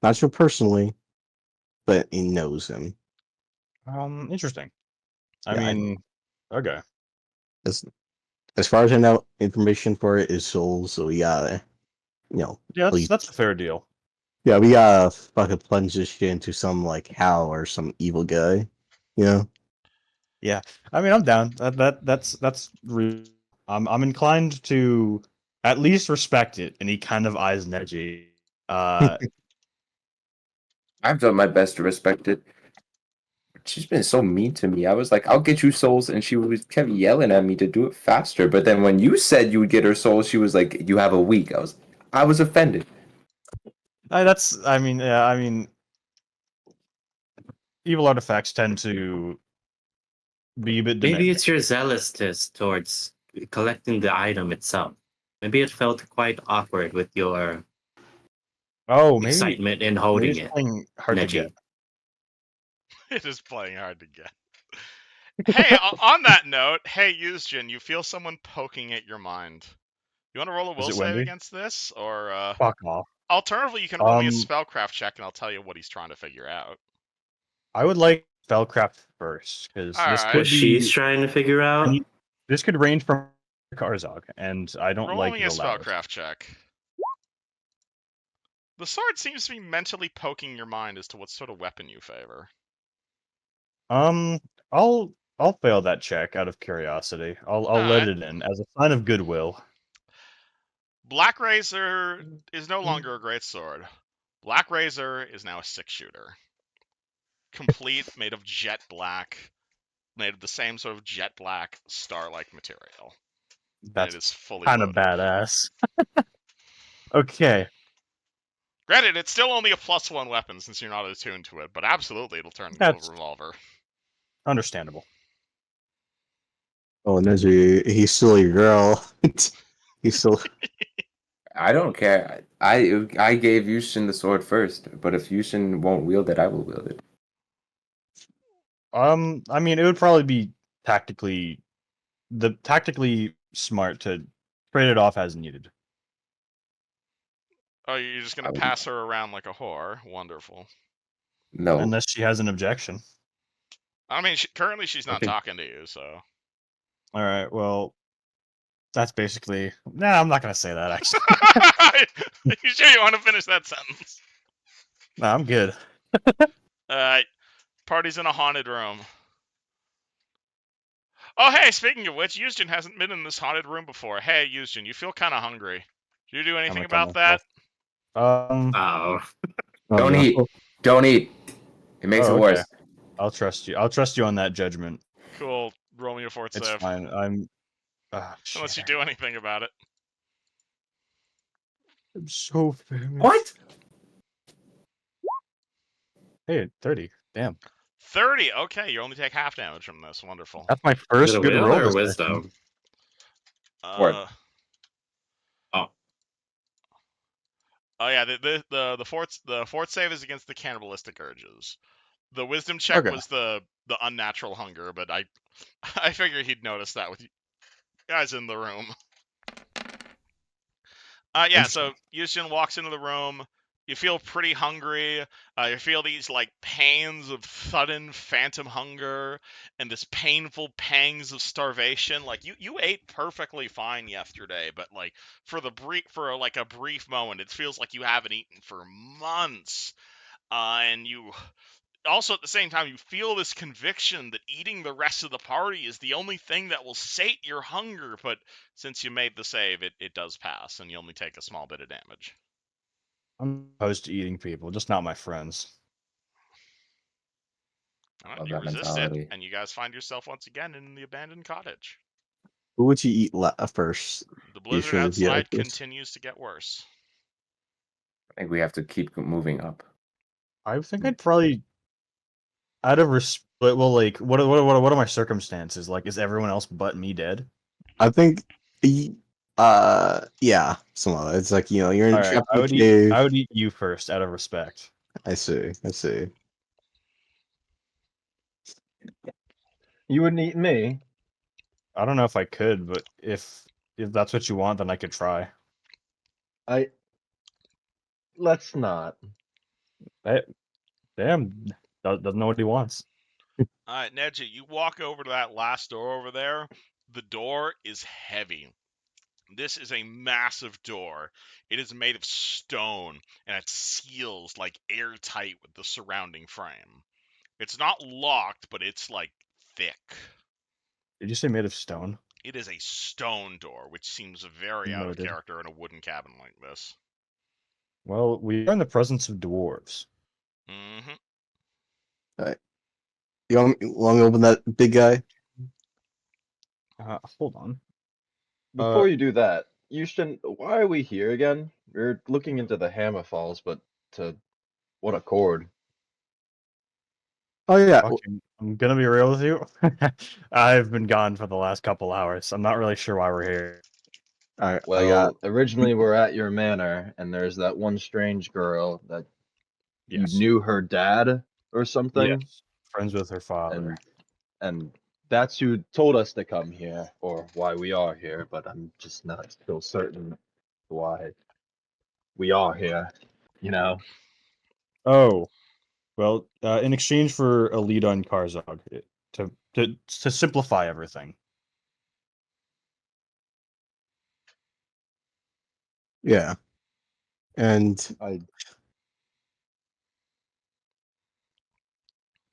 not sure personally, but it knows him. Interesting. I Yeah, mean, okay. As far as I know, information for it is souls, so we gotta, Yeah, please. that's a fair deal. Yeah, we gotta fucking plunge this shit into some like Hal or some evil guy, Yeah, I mean, I'm down. That's I'm inclined to at least respect it, and he kind of eyes Neji. I've done my best to respect it. She's been so mean to me. I was like, I'll get you souls, and she kept yelling at me to do it faster. But then when you said you would get her souls, she was like, you have a week. I was offended. I mean, evil artifacts tend to be a bit Maybe demanding. it's your zealousness towards collecting the item itself. Maybe it felt quite awkward with your excitement in holding maybe it. it's playing hard to Neji. get. It is playing hard to get. Hey, on that note, hey, Yuzjin, you feel someone poking at your mind. You want to roll a will Is it save Wendy? against this, or Fuck off. Alternatively, you can roll me a Um, spellcraft check, and I'll tell you what he's trying to figure out. I would like spellcraft first because All this right. could What she's be trying to figure out. this could range from Karzog, and I don't Roll like me the a loudest. spellcraft check. The sword seems to be mentally poking your mind as to what sort of weapon you favor. I'll fail that check out of curiosity. I'll let Alright. it in as a sign of goodwill. Black Razor is no longer a great sword. Black Razor is now a 6-shooter. Complete, made of jet black, made of the same sort of jet black star-like material. And it is That's fully kind of loaded. badass. Okay. Granted, it's still only a +1 weapon since you're not attuned to it, but absolutely it'll turn into That's a revolver. understandable. Oh, Neji, he's still your girl. He's still. I don't care. I gave Yushin the sword first, but if Yushin won't wield it, I will wield it. I mean, it would probably be tactically smart to trade it off as needed. Oh, you're just I gonna would- pass her around like a whore? Wonderful. No. Unless she has an objection. I mean, currently she's not Okay. talking to you, so... All right. Well, that's basically. Nah, I'm not gonna say that actually. You sure you want to finish that sentence? Nah, I'm good. Party's in a haunted room. Oh, hey, speaking of which, Yusjin hasn't been in this haunted room before. Hey, Yusjin, you feel kind of hungry. Did you do anything gonna about kill that? myself. Oh, Oh, Don't no. eat. Don't eat. It makes it okay. worse. I'll trust you. I'll trust you on that judgment. Cool. Roll me a fort It's save. fine. Unless you Shit. do anything about it. I'm so famous. What? Hey, 30. Damn. 30. Okay, you only take half damage from this. Wonderful. That's my is first it a good will roll. or this wisdom? Fort. Oh yeah, the fort save is against the cannibalistic urges. The wisdom check Okay. was the unnatural hunger, but I figure he'd notice that with you guys in the room. Yeah, so Yushin walks into the room. You feel pretty hungry. You feel these like pains of sudden phantom hunger and this painful pangs of starvation. Like you ate perfectly fine yesterday, but like for a brief moment, it feels like you haven't eaten for months. And you also at the same time you feel this conviction that eating the rest of the party is the only thing that will sate your hunger, but since you made the save, it does pass and you only take a small bit of damage. I'm opposed to eating people, just not my friends. Alright, Love you that resist it mentality. and you guys find yourself once again in the abandoned cottage. Who would you eat first? The You blizzard should have yet outside this. continues to get worse. I think we have to keep moving up. I think I'd probably, out of respect. Well, like, what are my circumstances? Like, is everyone else but me dead? I think. Yeah. Some it's like you're in All a right, trap I would cave. eat you first out of respect. I see. You wouldn't eat me. I don't know if I could, but if that's what you want, then I could try. Let's not. Damn, doesn't know what he wants. Alright, Neji, you walk over to that last door over there. The door is heavy. This is a massive door. It is made of stone, and it seals like airtight with the surrounding frame. It's not locked, but it's like thick. Did you say made of stone? It is a stone door, which seems very out of Noted. character in a wooden cabin like this. Well, we are in the presence of dwarves. Mm-hmm. You want me to open that big guy? Hold on. Before you do that, Houston, why are we here again? We're looking into the Hammer Falls, but to what accord? Oh yeah. Fucking, I'm gonna be real with you. I've been gone for the last couple hours. I'm not really sure why we're here. All right. Well, originally we're at your manor, and there's that one strange girl that Yes. you knew her dad or something. Yes. Friends with her father. And that's who told us to come here, or why we are here, but I'm just not still certain why. we are here. You know. Oh, well, in exchange for a lead on Karzog, to simplify everything. Yeah. And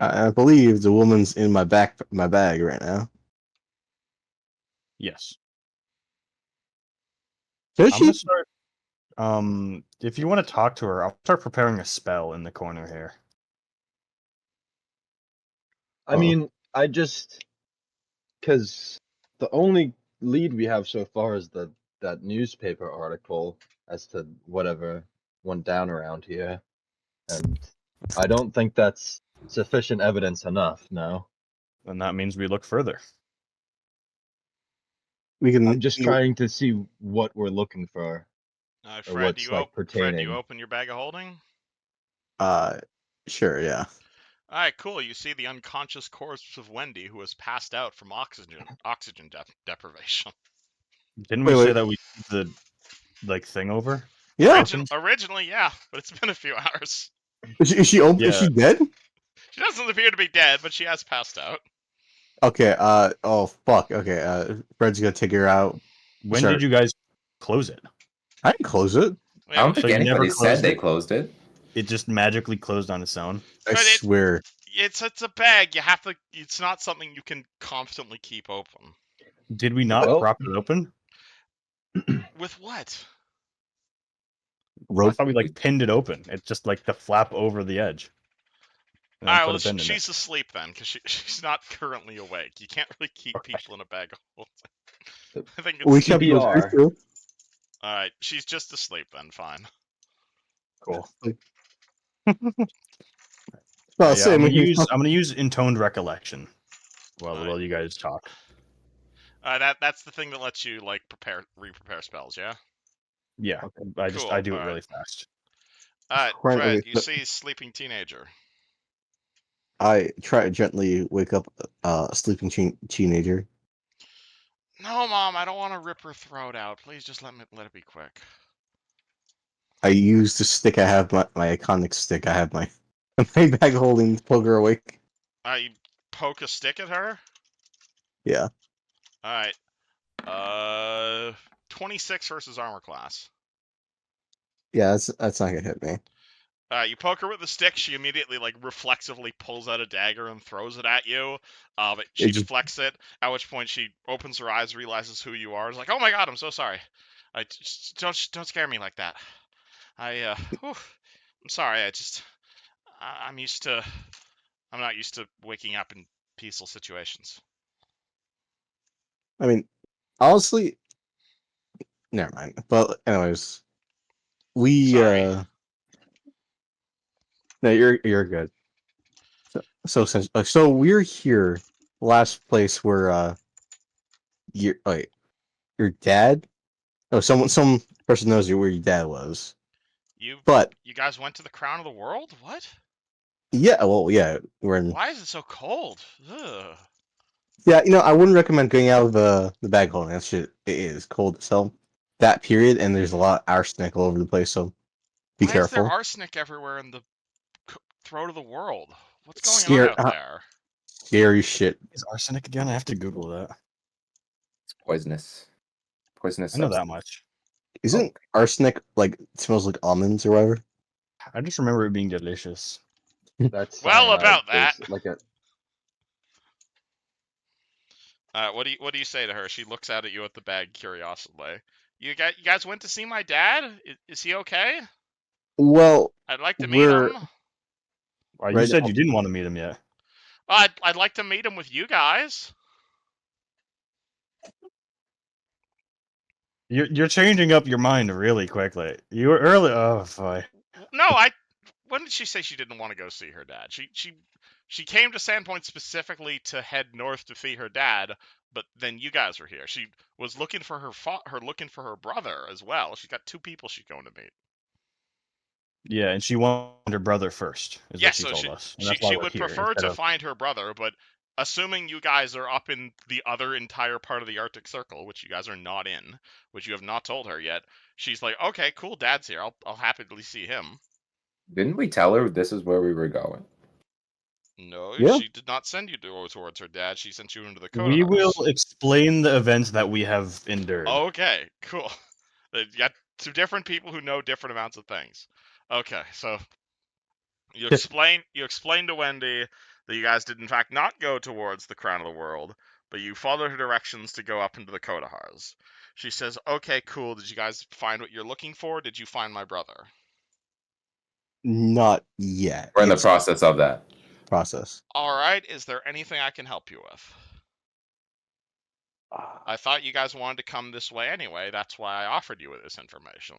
I believe the woman's in my bag right now. Yes. Does I'm she? gonna start. If you want to talk to her, I'll start preparing a spell in the corner here. I mean, I just because the only lead we have so far is that newspaper article as to whatever went down around here, and I don't think that's sufficient evidence enough. No, And that means we look further. We can. I'm just trying to see what we're looking for or Fred, do what's you like Fred, do you pertaining. open your bag of holding? Sure, yeah. All right, cool. You see the unconscious corpse of Wendy, who has passed out from oxygen deprivation. Didn't Wait, we say wait. that we keep the thing over? Yeah. Originally, yeah, but it's been a few hours. Is she open? Is Yeah. she dead? She doesn't appear to be dead, but she has passed out. Okay. Oh fuck. Okay. Fred's gonna take her out. When Sure. did you guys close it? I can close it. I don't So think you never anybody said closed they it? closed it. It just magically closed on its own. I But swear. it's a bag. You have to. It's not something you can constantly keep open. Did we not Well- prop it open? With what? I Rope. thought we like pinned it open. It's just like the flap over the edge. And All then right, put well, a pin in it. she's asleep then, because she's not currently awake. You can't really keep people in a bag of holding. I think We it's kept those CPR. too. all right. She's just asleep then. Fine. Cool. Well, Yeah, I'm Sam, gonna use intoned recollection while you guys talk. That's the thing that lets you like re-prepare spells. Yeah. Yeah, Cool, I do it alright. really fast. All right, Right, Fred. okay, You see sleeping teenager. I try to gently wake up a sleeping teenager. No, Mom, I don't want to rip her throat out. Please just let it be quick. I use the stick I have, my iconic stick. I have my bag holding to poke her awake. You poke a stick at her. Yeah. All right. 26 versus armor class. Yeah, that's not gonna hit me. You poke her with the stick. She immediately, like, reflexively pulls out a dagger and throws it at you. But she deflects it. At which point she opens her eyes, realizes who you are. Is like, "Oh my God, I'm so sorry. Don't scare me like that. I'm sorry. I'm not used to waking up in peaceful situations." I mean, honestly, never mind. But anyways, we Sorry. no, you're good. So we're here, last place where your dad. Oh, some person knows where your dad was. But You guys went to the Crown of the World? What? yeah, well, yeah, we're in. Why is it so cold? Ugh. Yeah, I wouldn't recommend going out of the bag holding. That shit it is cold as hell. That period, and there's a lot of arsenic all over the place, so be Why careful. is there arsenic everywhere in the throat of the world? What's going on out there? Scary shit. Is arsenic again? I have to Google that. It's poisonous. Poisonous. I know that substance. much. Isn't arsenic like smells like almonds or whatever? I just remember it being delicious. That's Well, cyanide. about that. There's like a What do you say to her? She looks out at you at the bag curiously. You guys went to see my dad? Is he okay? Well, I'd like to meet him. You Right said now- you didn't want to meet him yet. I'd like to meet him with you guys. You're changing up your mind really quickly. You were early. Oh, boy. No, when did she say she didn't want to go see her dad? She came to Sandpoint specifically to head north to see her dad, but then you guys were here. She was looking for looking for her brother as well. She's got two people she's going to meet. Yeah, and she wanted her brother first, is what she so told us. And she would prefer to find her brother, but assuming you guys are up in the other entire part of the Arctic Circle, which you guys are not in, which you have not told her yet, she's like, okay, cool, Dad's here. I'll happily see him. Didn't we tell her this is where we were going? No, Yeah. she did not send you towards her dad. She sent you into the Coda We will House. explain the events that we have endured. Okay, cool. You got two different people who know different amounts of things. Okay, so you explain to Wendy that you guys did in fact not go towards the Crown of the World, but you followed her directions to go up into the Kodahars. She says, okay, cool. Did you guys find what you're looking for? Did you find my brother? Not yet. We're in the It's process of that. process. All right, is there anything I can help you with? I thought you guys wanted to come this way anyway. That's why I offered you this information.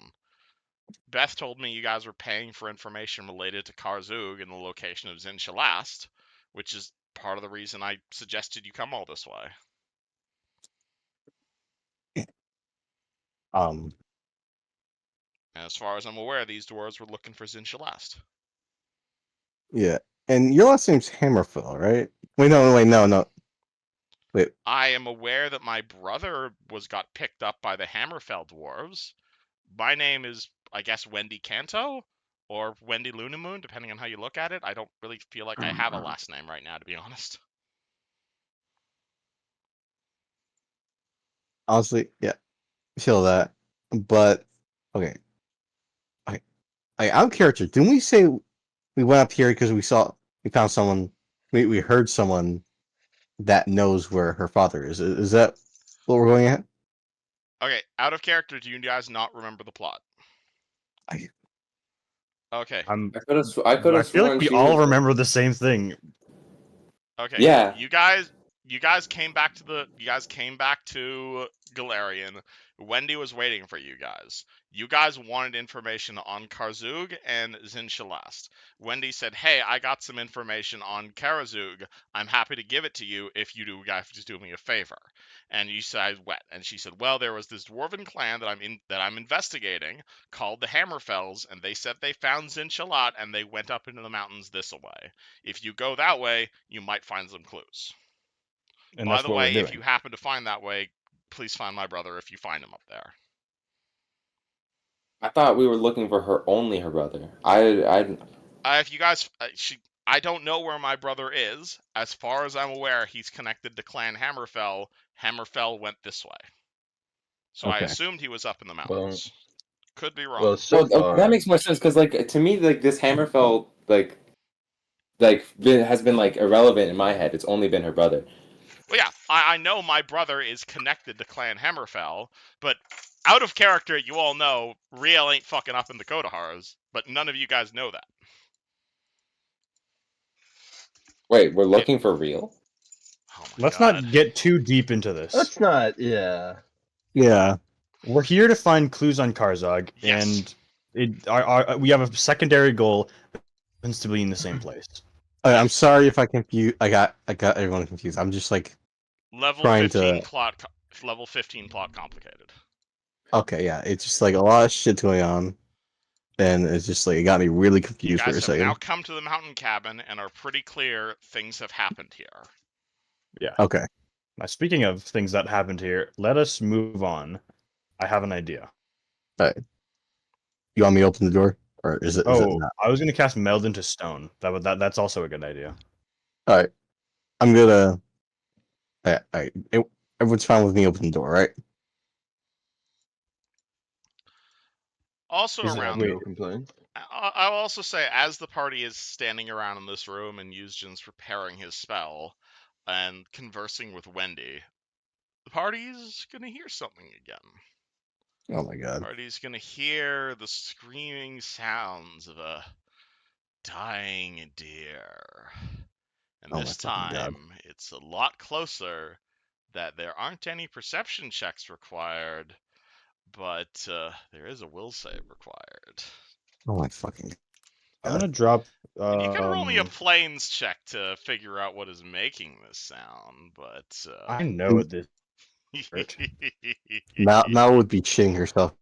Beth told me you guys were paying for information related to Karzug and the location of Zin Shalast, which is part of the reason I suggested you come all this way. Um, And as far as I'm aware, these dwarves were looking for Zin Shalast. yeah. And your last name's Hammerfell, right? Wait, no. Wait. I am aware that my brother got picked up by the Hammerfell dwarves. My name is, I guess, Wendy Canto or Wendy Lunamoon, depending on how you look at it. I don't really feel like I have a last name right now, to be honest. Honestly, yeah, I feel that. But okay, I'm character. Didn't we say we went up here because we found someone, we heard someone that knows where her father is? Is that what we're going at? Okay, out of character, do you guys not remember the plot? Okay. I could have feel sworn like we she all was- remember the same thing. Okay. Yeah. You guys came back to Galarian. Wendy was waiting for you guys. You guys wanted information on Karzug and Zinshalast. Wendy said, "Hey, I got some information on Karazug. I'm happy to give it to you if you guys just do me a favor." And you said, "What?" And she said, "Well, there was this dwarven clan that I'm investigating called the Hammerfells, and they said they found Zinshalat and they went up into the mountains this way. If you go that way, you might find some clues. And By that's the what we're way, if doing. you happen to find that way, please find my brother if you find him up there." I thought we were looking for her brother. If you guys, I don't know where my brother is. As far as I'm aware, he's connected to Clan Hammerfell. Hammerfell went this way. So I Okay. assumed he was up in the Well, mountains. Could be wrong. well, so far, that makes more sense because, like, to me, like this Hammerfell, has been like irrelevant in my head. It's only been her brother. Well, yeah, I know my brother is connected to Clan Hammerfell, but out of character, you all know Riel ain't fucking up in the Kodahars, but none of you guys know that. Wait, we're looking for Riel? Oh my Let's God. not get too deep into this. let's not. Yeah. Yeah. We're here to find clues on Karzog, Yes. and we have a secondary goal that happens to be in the same place. I'm sorry if I confuse. I got everyone confused. I'm just like Level trying 15 to. plot. Level 15 plot complicated. Okay, yeah, it's just like a lot of shit going on, and it's just like it got me really You confused for a guys have now second. come to the mountain cabin and are pretty clear things have happened here. Yeah. Okay. Now, speaking of things that happened here, let us move on. I have an idea. You want me to open the door, or is it? Oh, Not? I was going to cast Meld into Stone. That's also a good idea. All right. I'm gonna. All right. Everyone's fine with me opening the door, right? Also Is it- around, wait. No complaints. I'll also say, as the party is standing around in this room and Yuzjin's preparing his spell and conversing with Wendy, the party's gonna hear something again. Oh my god. The party's gonna hear the screaming sounds of a dying deer. And Oh my this fucking God. time, it's a lot closer, that there aren't any perception checks required, but there is a will save required. Oh my fucking. I'm going to drop. And you can roll me a planes check to figure out what is making this sound, but I know what this. Mal would be shitting herself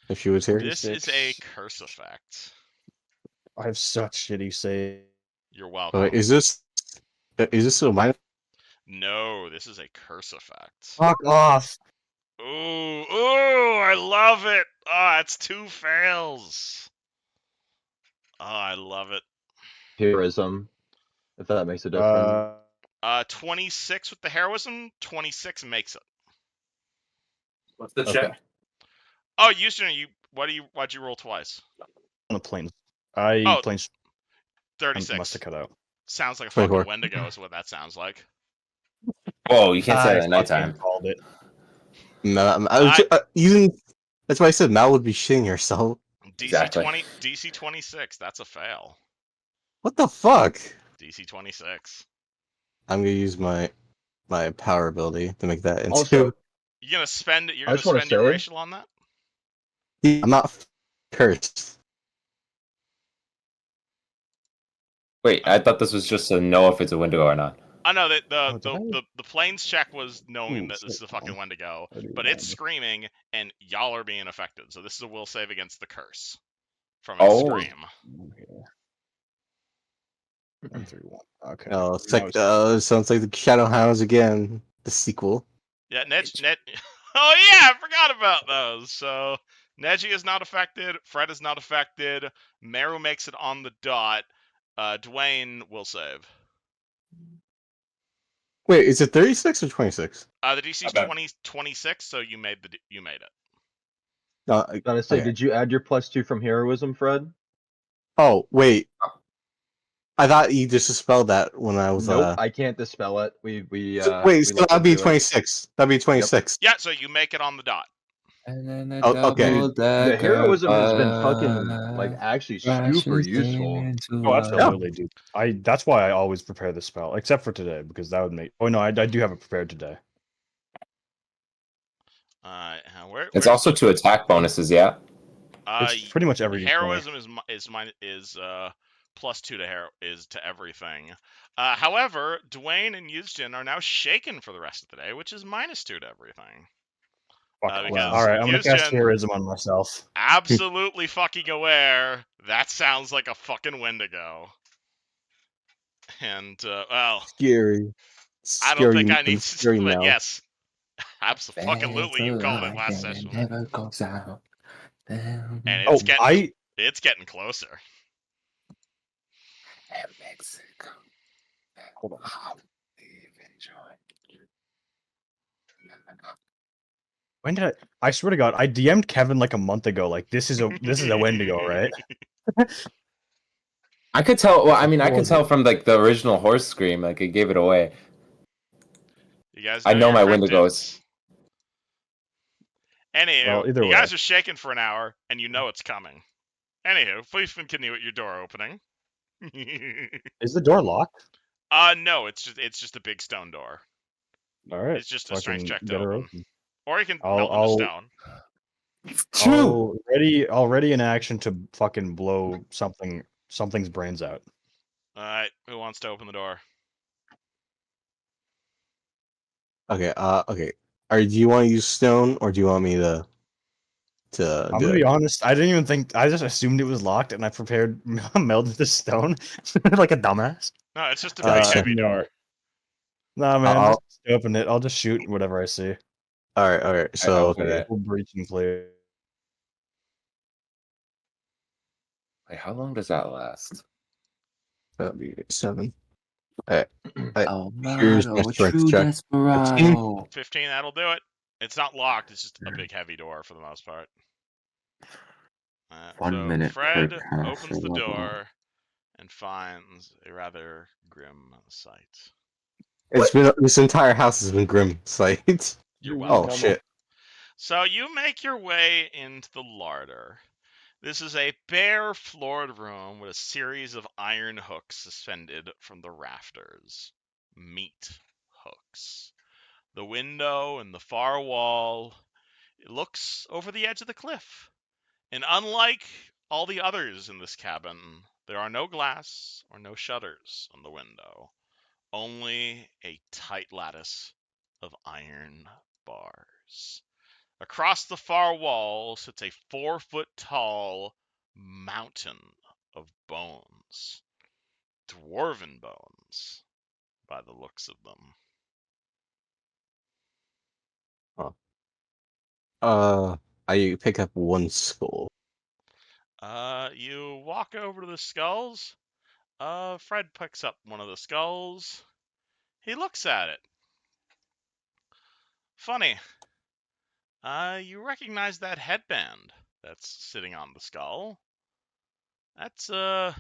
if she was here. This is a curse effect. I have such shitty save. You're welcome. Is this? Is this still minus? No, this is a curse effect. Fuck off. Ooh, I love it. Ah, it's 2 fails. Oh, I love it. Heroism, if that makes a difference. 26 with the heroism. 26 makes it. What's the Okay. check? Oh, Houston, why'd you roll twice? On the planes. Oh, Planes. I 36. must have cut out. Sounds like a 24. fucking Wendigo is what that sounds like. Whoa, you can't say that at fucking nighttime. called it. No, that's why I said Mal would be shitting herself. Exactly. DC 26. That's a fail. What the fuck? DC 26. I'm gonna use my power ability to make that into. Also, You're gonna spend I just wanna your say- racial on that? I'm not cursed. Wait, I thought this was just to know if it's a Wendigo or not. I know that Oh, did I? the planes check was knowing Ooh, that this is a fucking shit. Wendigo, I do but it's want- screaming and y'all are being affected. So this is a will save against the curse from its Oh. scream. Okay. 1, 3, 1. Okay. Oh, it's Now like sounds like the Shadow Hounds again. The sequel. Yeah, Ned. Oh yeah, I forgot about those. So Neji is not affected. Fred is not affected. Meru makes it on the dot. Dwayne will save. Wait, is it 36 or 26? The DC's Okay. 26, so you made it. No, gotta say, okay. did you add your +2 from heroism, Fred? Oh wait, I thought you just dispelled that when I was. Nope, I can't dispel it. We Wait, we so looked that'd be into it. 26. That'd be 26. Yeah, so you make it on the dot. And then a Oh, okay. The heroism has been fucking like actually super useful. Oh, absolutely, dude. That's why I always prepare the spell, except for today, because that would make. Oh no, I do have it prepared today. It's also 2 attack bonuses, yeah? It's pretty much every heroism is +2 to everything. However, Dwayne and Houston are now shaken for the rest of the day, which is -2 to everything. Because all right, I'm gonna cast Houston, heroism on myself. absolutely fucking aware that sounds like a fucking Wendigo. And well, Scary. I don't think I I'm need scary to, but now. yes, absolutely. You called it last session, Never goes out. and Oh, it's getting closer. Mexico. Hold on. When did I swear to God, I DM'd Kevin like a month ago. Like this is a Wendigo, right? I could tell. Well, I mean, I What could was tell it? from like the original horse scream. Like it gave it away. You guys I know your my cryptids. Wendigos. Anywho, Well, either you way. guys are shaking for an hour, and you know it's coming. Anywho, please continue with your door opening. Is the door locked? No, it's just a big stone door. All right. It's just so a I strength can check to get her open. Or you can I'll- melt I'll- into stone. Already in action to fucking blow something's brains out. Alright, who wants to open the door? Okay. Okay. Do you want to use stone or do you want me to? I'm gonna be honest. I didn't even think. I just assumed it was locked, and I prepared melded the stone like a dumbass. No, it's just a big heavy door. Nah, man, I'll- just open it. I'll just shoot whatever I see. All right. So open okay. it. We'll breach and clear. Wait, how long does that last? That'll be 7. Alright. Oh, Here's my strength check. 15. 15, that'll do it. It's not locked, it's just a big heavy door for the most part. 1 minute per Fred pass opens or the level. door and finds a rather grim sight. It's been this entire house has been grim sight. You're Oh welcome. shit. So you make your way into the larder. This is a bare floored room with a series of iron hooks suspended from the rafters. Meat hooks. The window in the far wall, it looks over the edge of the cliff. And unlike all the others in this cabin, there are no glass or no shutters on the window. Only a tight lattice of iron bars. Across the far wall sits a 4-foot-tall mountain of bones. Dwarven bones, by the looks of them. I pick up one skull. You walk over to the skulls. Fred picks up one of the skulls. He looks at it. Funny. You recognize that headband that's sitting on the skull? That's a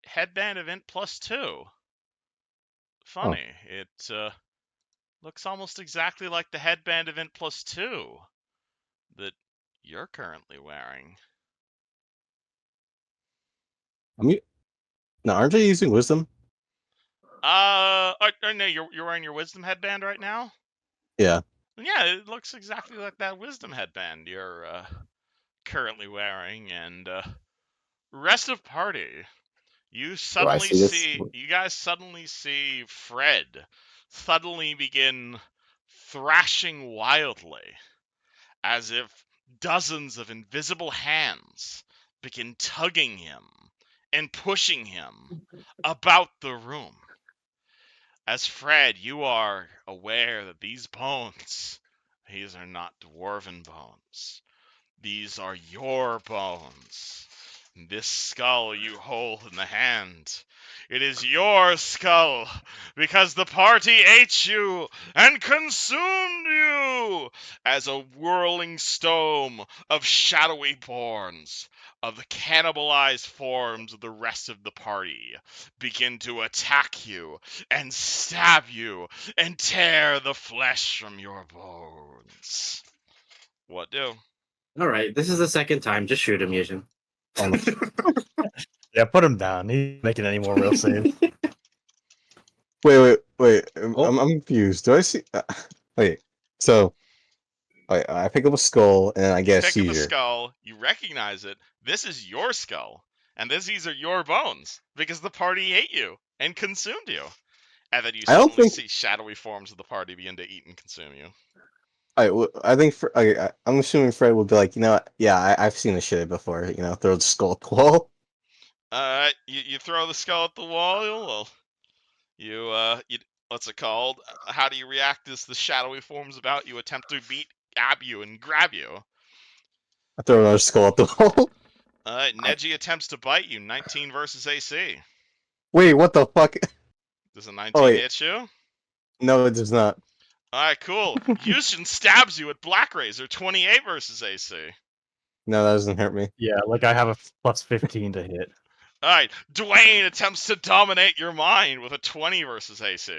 headband event +2. Funny. It looks almost exactly like the headband event +2 that you're currently wearing. Now, aren't they using wisdom? No, you're wearing your wisdom headband right now? Yeah. Yeah, it looks exactly like that wisdom headband you're currently wearing, and rest of party, you guys suddenly see Fred suddenly begin thrashing wildly, as if dozens of invisible hands begin tugging him and pushing him about the room. As Fred, you are aware that these are not dwarven bones. These are your bones. This skull you hold in the hand, it is your skull, because the party ate you and consumed you as a whirling storm of shadowy forms, of the cannibalized forms of the rest of the party, begin to attack you and stab you and tear the flesh from your bones. What do? All right, this is the second time. Just shoot him, Yushin. Yeah, put him down. He's not making any more real saves. Wait. Oh. I'm confused. Do I see? Wait. So, I pick up a skull and I get a Pick up a seizure. skull, you recognize it. This is your skull, and these are your bones because the party ate you and consumed you. And then you I don't suddenly think- see shadowy forms of the party begin to eat and consume you. I think I'm assuming Fred will be like, you know what? Yeah, I've seen this shit before. You know, throw the skull at the wall. You throw the skull at the wall. Well, you what's it called? How do you react as the shadowy forms about you attempt to grab you and grab you? I throw another skull at the wall. Neji attempts to bite you. 19 versus AC. Wait, what the fuck? Does a 19 hit you? No, it does not. Alright, cool. Yushin stabs you at Black Razor. 28 versus AC. No, that doesn't hurt me. Yeah, like I have a +15 to hit. Alright, Dwayne attempts to dominate your mind with a 20 versus AC.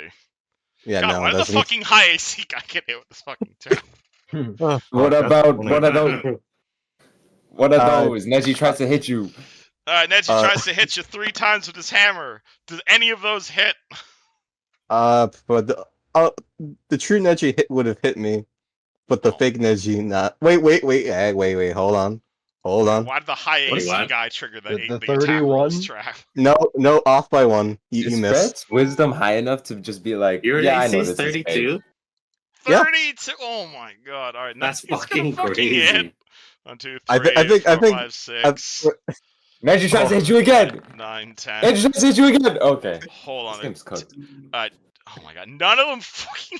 Yeah, God, no, why it did the doesn't. fucking high AC guy get hit with this fucking turn? Oh, What fuck, about that's what are those? What are those? Neji tries to hit you. Neji tries to hit you 3 times with his hammer. Does any of those hit? But the true Neji would have hit me, but the Oh. fake Neji not. Wait. Hold on. Why did the high Wait, AC what? guy trigger The the attack 31? rolls trap? No, off by one. You Is missed. Fred's wisdom high enough to just be like, Your yeah, I know AC's this is fake. 32? Yeah. 32. Oh my god! All right, That's he's gonna fucking crazy. hit. 1, 2, 3, I think- 4, 5, I- 6, Neji tries to hit you again. 9, 10. Neji tries to hit you again. Okay. Hold on. This game's cooked. Oh my god! None of them fucking.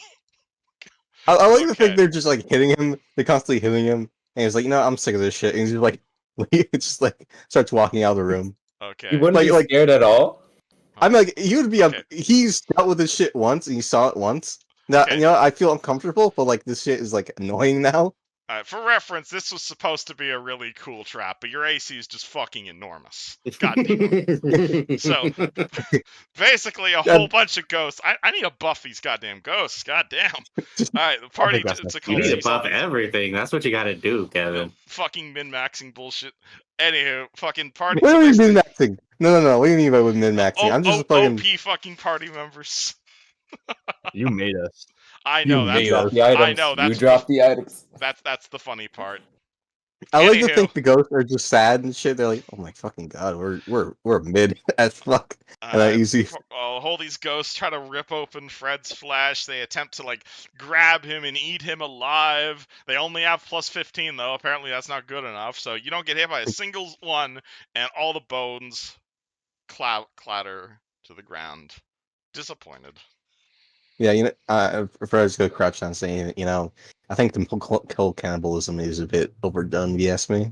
I like to Okay. think they're just like hitting him. They're constantly hitting him, and he's like, you know, I'm sick of this shit. And he's just like, just like starts walking out of the room. Okay. You wouldn't Like- be like- scared at all. I'm like, he would be. Okay. He's dealt with this shit once, and he saw it once. Now, Okay. you know, I feel uncomfortable, but like this shit is like annoying now. For reference, this was supposed to be a really cool trap, but your AC is just fucking enormous. God damn. So, basically, a whole bunch of ghosts. I need to buff these goddamn ghosts. God damn. Alright, the party. that's It's a You need to cult buff season. everything. That's what you gotta do, Kevin. Fucking min-maxing bullshit. Anywho, fucking party. What do you mean min-maxing? No. What do you mean by with min-maxing? I'm just fucking. OP fucking party members. You made us. I You know You that's made drop us. the items. I know You that's drop the items. that's the funny part. I like to Anywho. think the ghosts are just sad and shit. They're like, oh my fucking god, we're mid as fuck. And I easy. All these ghosts try to rip open Fred's flesh. They attempt to like grab him and eat him alive. They only have +15 though. Apparently that's not good enough. So you don't get hit by a single one, and all the bones clatter to the ground. Disappointed. Yeah, if I was going to crouch down saying, I think the whole cannibalism is a bit overdone, if you ask me.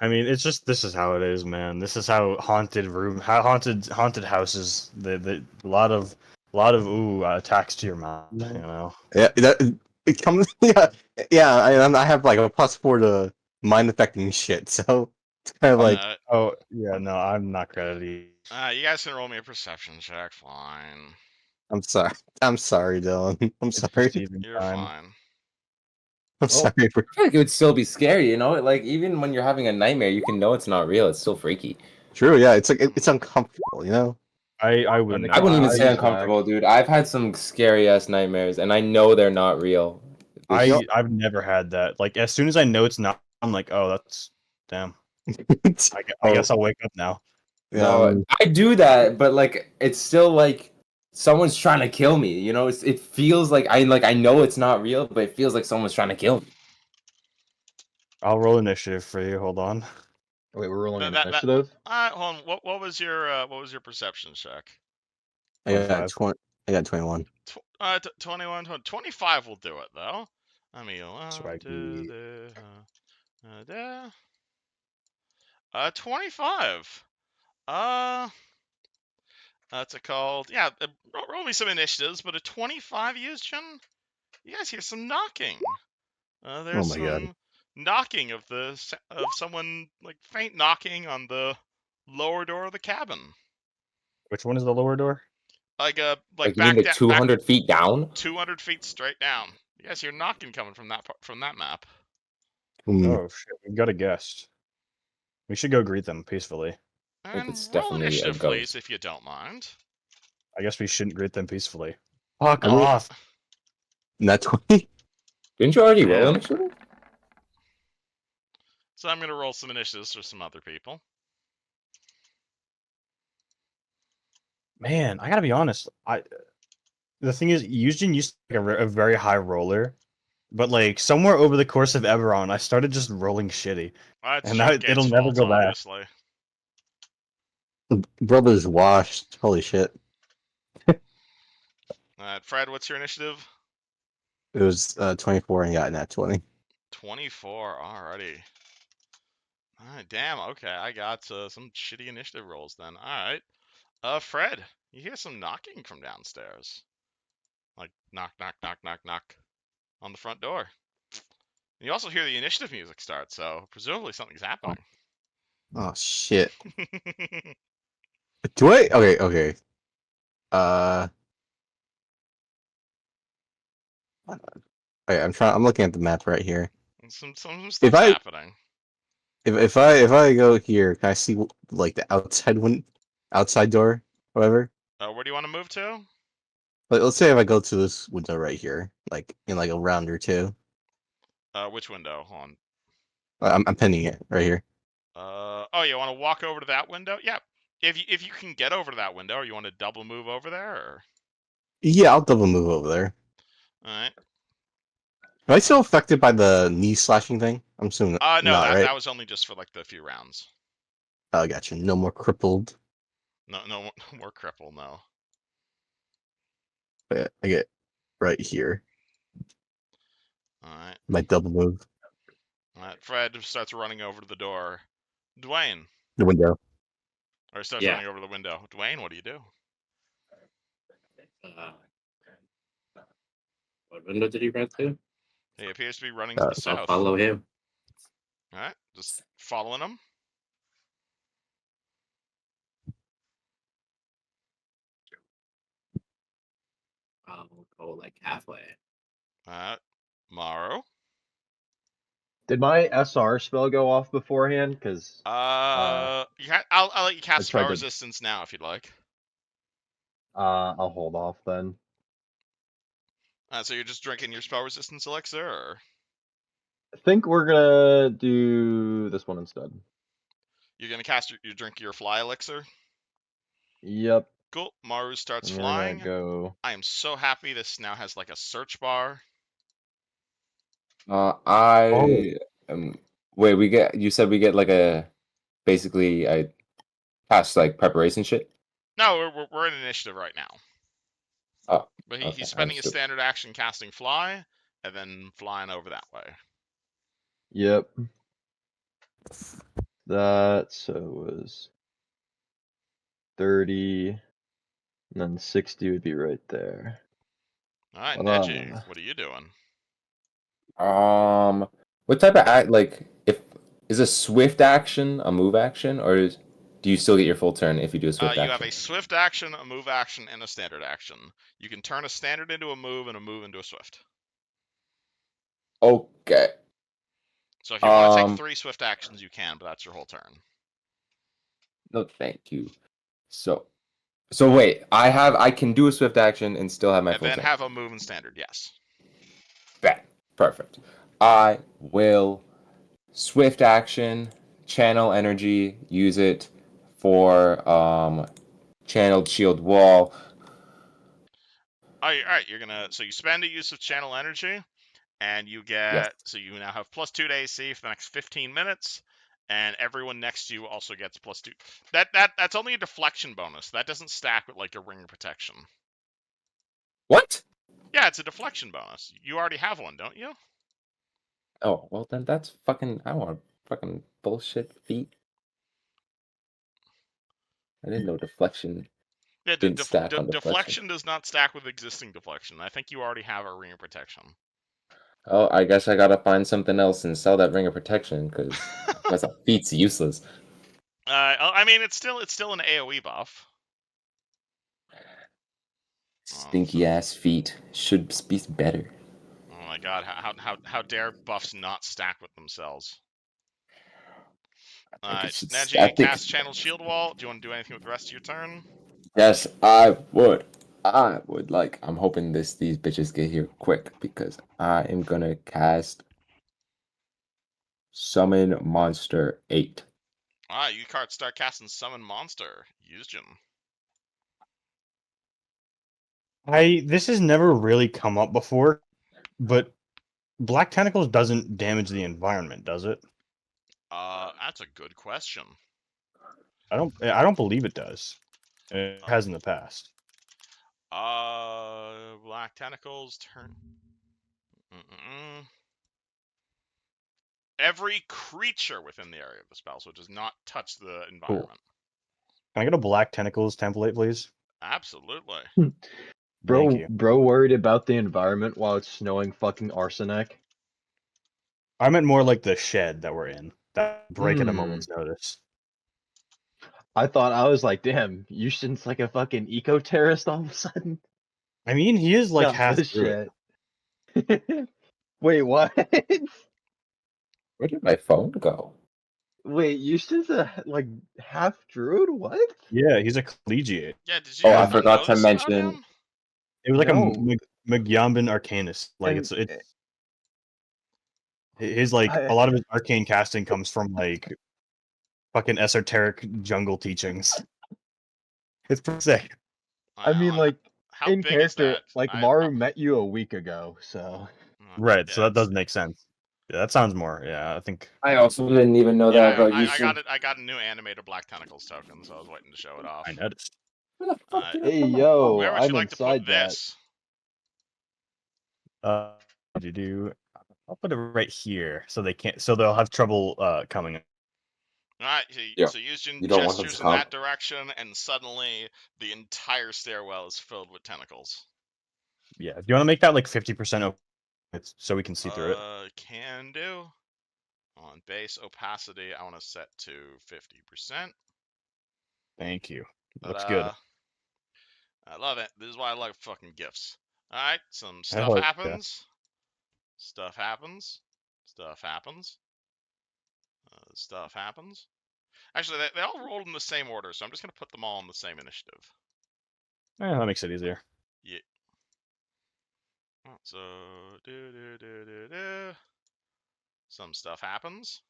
I mean, it's just this is how it is, man. This is how haunted houses. A lot of attacks to your mind. You know. Yeah, it comes. Yeah. I have like a +4 to mind affecting shit, so it's kind of like Oh yeah, no, I'm not credited. You guys can roll me a perception check. Fine. I'm sorry. I'm sorry, Dylan. I'm It's sorry. receiving You're time. fine. I'm sorry for. I feel like it would still be scary, Like even when you're having a nightmare, you can know it's not real. It's still freaky. True. Yeah, it's like it's uncomfortable. I When wouldn't. it I comes wouldn't to even say these, Zach, uncomfortable, dude. I've had some scary ass nightmares, and I know they're not real. This- I've never had that. Like as soon as I know it's not, I'm like, oh, that's damn. I guess I'll wake up now. No, I do that, but like it's still like someone's trying to kill me. It feels like I know it's not real, but it feels like someone's trying to kill me. I'll roll initiative for you. Hold on. wait, we're rolling That initiative. hold on. What was your perception check? I got 25. 20. I got 21. 21, 25 will do it though. I mean, Swaggy. 25. That's it called. Yeah, roll me some initiatives, but a 25 Yuzchin? You guys hear some knocking. There's my God. some knocking of someone like faint knocking on the lower door of the cabin. Which one is the lower door? Like Like you mean like 200 feet down? 200 feet straight down. You guys hear knocking coming from that map. Oh shit, we've got a guest. We should go greet them peacefully. And It's roll definitely a initiative, ghost. please, if you don't mind. I guess we shouldn't greet them peacefully. Fuck I mean- off. Not 20. Didn't you already roll Yeah. initiative? So I'm gonna roll some initiatives for some other people. Man, I gotta be honest. The thing is, Eugen used to be a very high roller, but like somewhere over the course of Eberron, I started just rolling shitty, That's and now it'll never go back. obviously. Brothers washed. Holy shit. Fred, what's your initiative? It was 24 and got nat 20. 24. Alrighty. Alright, damn. Okay, I got some shitty initiative rolls then. Alright. Fred, you hear some knocking from downstairs. Like knock, knock, knock, knock, knock on the front door. You also hear the initiative music start, so presumably something's happening. Oh shit. Do I? Okay. Okay, I'm looking at the map right here. some stuff's I- happening. If I go here, can I see like the outside door, whatever? Where do you want to move to? Like, let's say if I go to this window right here, like in like a round or two. Which window? Hold I'm pinning it right here. on. Oh, you want to walk over to that window? Yeah. If you can get over to that window, or you want to double move over there, or? Yeah, I'll double move over there. All right. Am I still affected by the knee slashing thing? I'm assuming No, not, right? that was only just for like the few rounds. Oh, gotcha. No more crippled. No more cripple. No. But I get right here. All right. My double move. All right. Fred starts running over to the door. Dwayne. The window. Or starts Yeah. running over to the window. Dwayne, what do you do? What window did he run to? He appears to be running to the I'll south. follow him. All right. Just following him. I'll go like halfway. All right. Morrow. Did my SR spell go off beforehand? Because I'll let you cast tried spell to- resistance now if you'd like. I'll hold off then. So you're just drinking your spell resistance elixir, or I think we're gonna do this one instead. you're gonna cast you drink your fly elixir? Yep. Cool. Maru starts And we're flying. gonna go. I am so happy this now has like a search bar. Wait, you said we get like basically I cast like preparation shit. No, we're in initiative right now. Oh, But okay, he's spending his understood. standard action casting fly, and then flying over that way. Yep. That so was 30, and then 60 would be right there. All right, But, Neji, what are you doing? What type of act? Like, if is a swift action a move action, or do you still get your full turn if you do a swift You have action? a swift action, a move action, and a standard action. You can turn a standard into a move and a move into a swift. Okay. So if you want to take Um, 3 swift actions, you can, but that's your whole turn. no, thank you. So wait, I can do a swift action and still have my And full then turn. have a move and standard, yes. Bet. Perfect. I will swift action, channel energy, use it for channeled shield wall. All right, you're gonna. So you spend a use of channel energy, and you Yes. get. So you now have +2 to AC for the next 15 minutes, and everyone next to you also gets +2. That's only a deflection bonus. That doesn't stack with like your ring of protection. What? Yeah, it's a deflection bonus. You already have one, don't you? Oh, well then that's fucking I want fucking bullshit feet. I didn't know deflection Yeah, didn't stack on deflection. deflection does not stack with existing deflection. I think you already have a ring of protection. Oh, I guess I gotta find something else and sell that ring of protection because that's a feat's useless. I mean, it's still an AOE buff. Stinky ass feet should be better. Oh my god, how dare buffs not stack with themselves? I think it should. I Neji, think cast Channel Shield Wall. Do you want to do anything with the rest of your turn? yes, I would. I would like. I'm hoping these bitches get here quick because I am gonna cast Summon Monster 8. You can't start casting Summon Monster. Use Jin. This has never really come up before, but Black Tentacles doesn't damage the environment, does it? That's a good question. I don't believe it does. It has in the past. Black Tentacles turn. Every creature within the area of the spell, so it does not touch the environment. Can I get a Black Tentacles template, please? Absolutely. Thank you. Bro worried about the environment while it's snowing fucking arsenic. I meant more like the shed that we're in. That break at a moment's notice. I thought I was like, damn, Houston's like a fucking eco-terrorist all of a sudden. I mean, he is like Not half this through it. shit. Wait, what? Where did my phone go? Wait, Houston's a like half druid? What? Yeah, he's a collegiate. Yeah, did you Oh, I guys not forgot know to this about mention. him? It was like No. a Magyamban Arcanist. Like And- it's his like I- a lot of his arcane casting comes from like fucking esoteric jungle teachings. It's pretty sick. I mean, know. like, How in big is character, that? like, Maru met you a week ago, so. Right, so that it's- does make sense. Yeah, that sounds more. Yeah, I think. I also didn't even know that Yeah, about you. I got a new animated Black Tentacles token, so I was waiting to show it off. I noticed. Where the fuck did I Hey, put my yo, phone? Where would I'm you like to inside put that. this? What do you do? I'll put it right here, so they can't. So they'll have trouble coming. Alright, Yeah, so Yuzjin you don't want them gestures to in come. that direction, and suddenly the entire stairwell is filled with tentacles. Yeah, do you want to make that like 50% open, so we can see through it? Can do. On base opacity, I want to set to 50%. Thank you. But, Looks good. I love it. This is why I love fucking gifts. Alright, some Hell stuff yeah. happens. Stuff happens. Stuff happens. Stuff happens. Actually, they all rolled in the same order, so I'm just going to put them all in the same initiative. That makes it easier. Yeah. So, some stuff happens.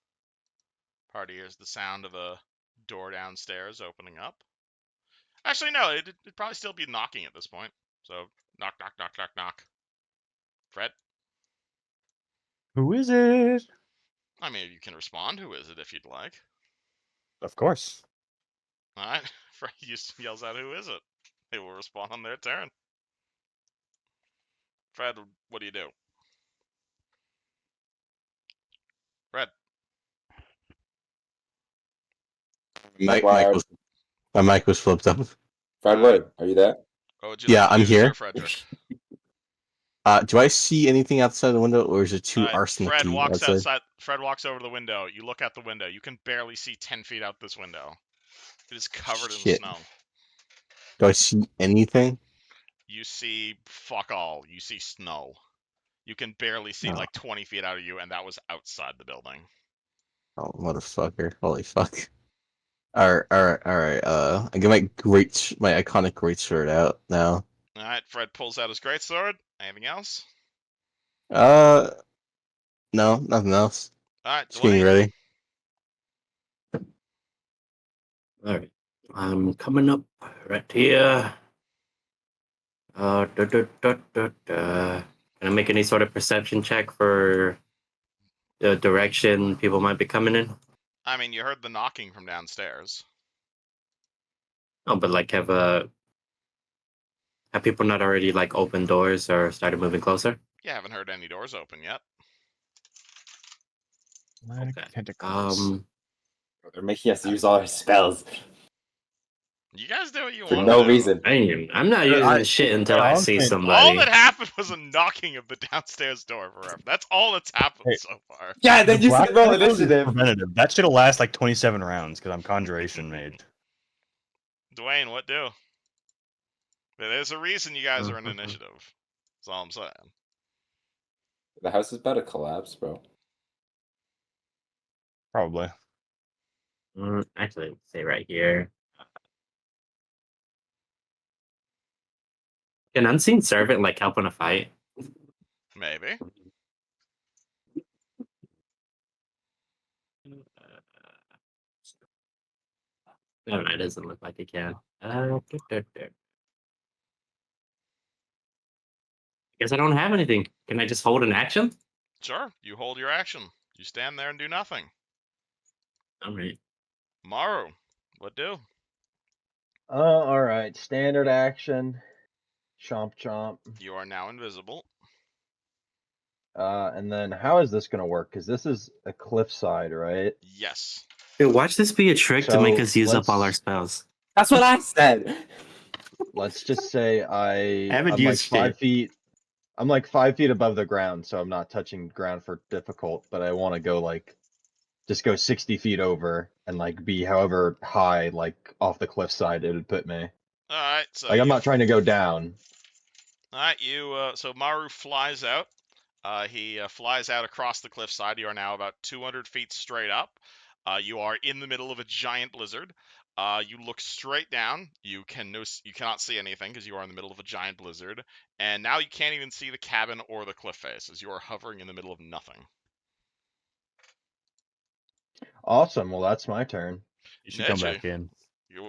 Party hears the sound of a door downstairs opening up. Actually, no, it'd probably still be knocking at this point. So, knock, knock, knock, knock, knock. Fred? Who is it? I mean, you can respond. Who is it if you'd like? Of course. Alright. Fred yells out, who is it? They will respond on their turn. Fred, what do you do? Fred. My Why are- mic was flipped up. Fred, wait, are you there? What would you Yeah, like to I'm do, here. Sir Frederick? Do I see anything outside the window, or is it too Fred arsenic-y walks outside? outside. Fred walks over to the window. You look out the window. You can barely see 10 feet out this window. It is covered in Shit. snow. Do I see anything? You see fuck all. You see snow. You can barely see Oh. like 20 feet out of you, and that was outside the building. Oh, motherfucker! Holy fuck! All right. I get my iconic great sword out now. All right, Fred pulls out his greatsword. Anything else? No, nothing else. All right, Just getting Dwayne. ready. All right. I'm coming up right here. Can I make any sort of perception check for the direction people might be coming in? I mean, you heard the knocking from downstairs. Oh, but like have people not already like opened doors or started moving closer? You haven't heard any doors open yet. Okay. They're making us use all our spells You guys do what you for want no to do. reason. I'm not using shit until I see All somebody. that happened was a knocking of the downstairs door forever. That's all that's happened Hey. so far. Yeah, then you said roll initiative. Preventative. That should have lasted like 27 rounds because I'm Conjuration Mage. Dwayne, what do? There's a reason you guys are in initiative. That's all I'm saying. The house is about to collapse, bro. Probably. Actually, say right here. Can unseen servant like help in a fight? Maybe. No, it doesn't look like it can. Guess I don't have anything. Can I just hold an action? Sure, you hold your action. You stand there and do nothing. All right. Maru, what do? All right. Standard action. Chomp chomp. You are now invisible. And then how is this gonna work? Because this is a cliffside, right? Yes. Dude, watch this be a trick to make So, us use up all our let's- spells. That's what I said. Let's just say haven't I'm like used 5 feet. I'm like 5 feet above the ground, so I'm not touching ground for difficult. But I want to go like, just go 60 feet over and like be however high like off the cliffside it would put me. All right. So Like I'm not trying to go down. All right. So Maru flies out. He flies out across the cliffside. You are now about 200 feet straight up. You are in the middle of a giant blizzard. You look straight down. You cannot see anything because you are in the middle of a giant blizzard. And now you can't even see the cabin or the cliff face as you are hovering in the middle of nothing. Awesome. Well, that's my turn. You should come Neji, back in.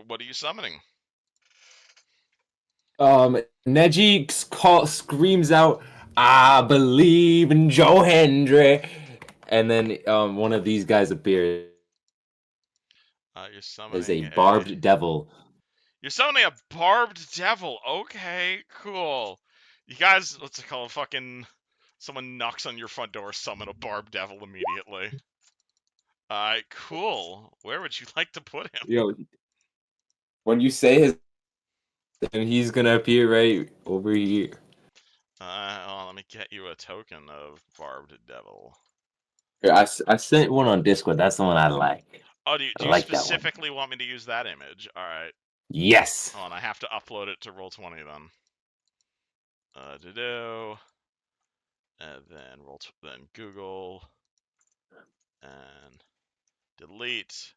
what are you summoning? Neji screams out, "I believe in Joe Hendry," and then one of these guys appears. You're summoning As a barbed devil. You're summoning a barbed devil. Okay, cool. You guys, what's it called? Fucking someone knocks on your front door, summon a barbed devil immediately. Cool. Where would you like to put him? Yo, when you say his, then he's gonna appear right over here. Let me get you a token of barbed devil. Here, I sent one on Discord. That's the one I like. Oh, do you like that one. specifically want me to use that image? All right. Yes. Hold on, I have to upload it to Roll20 then. And then then Google, and delete,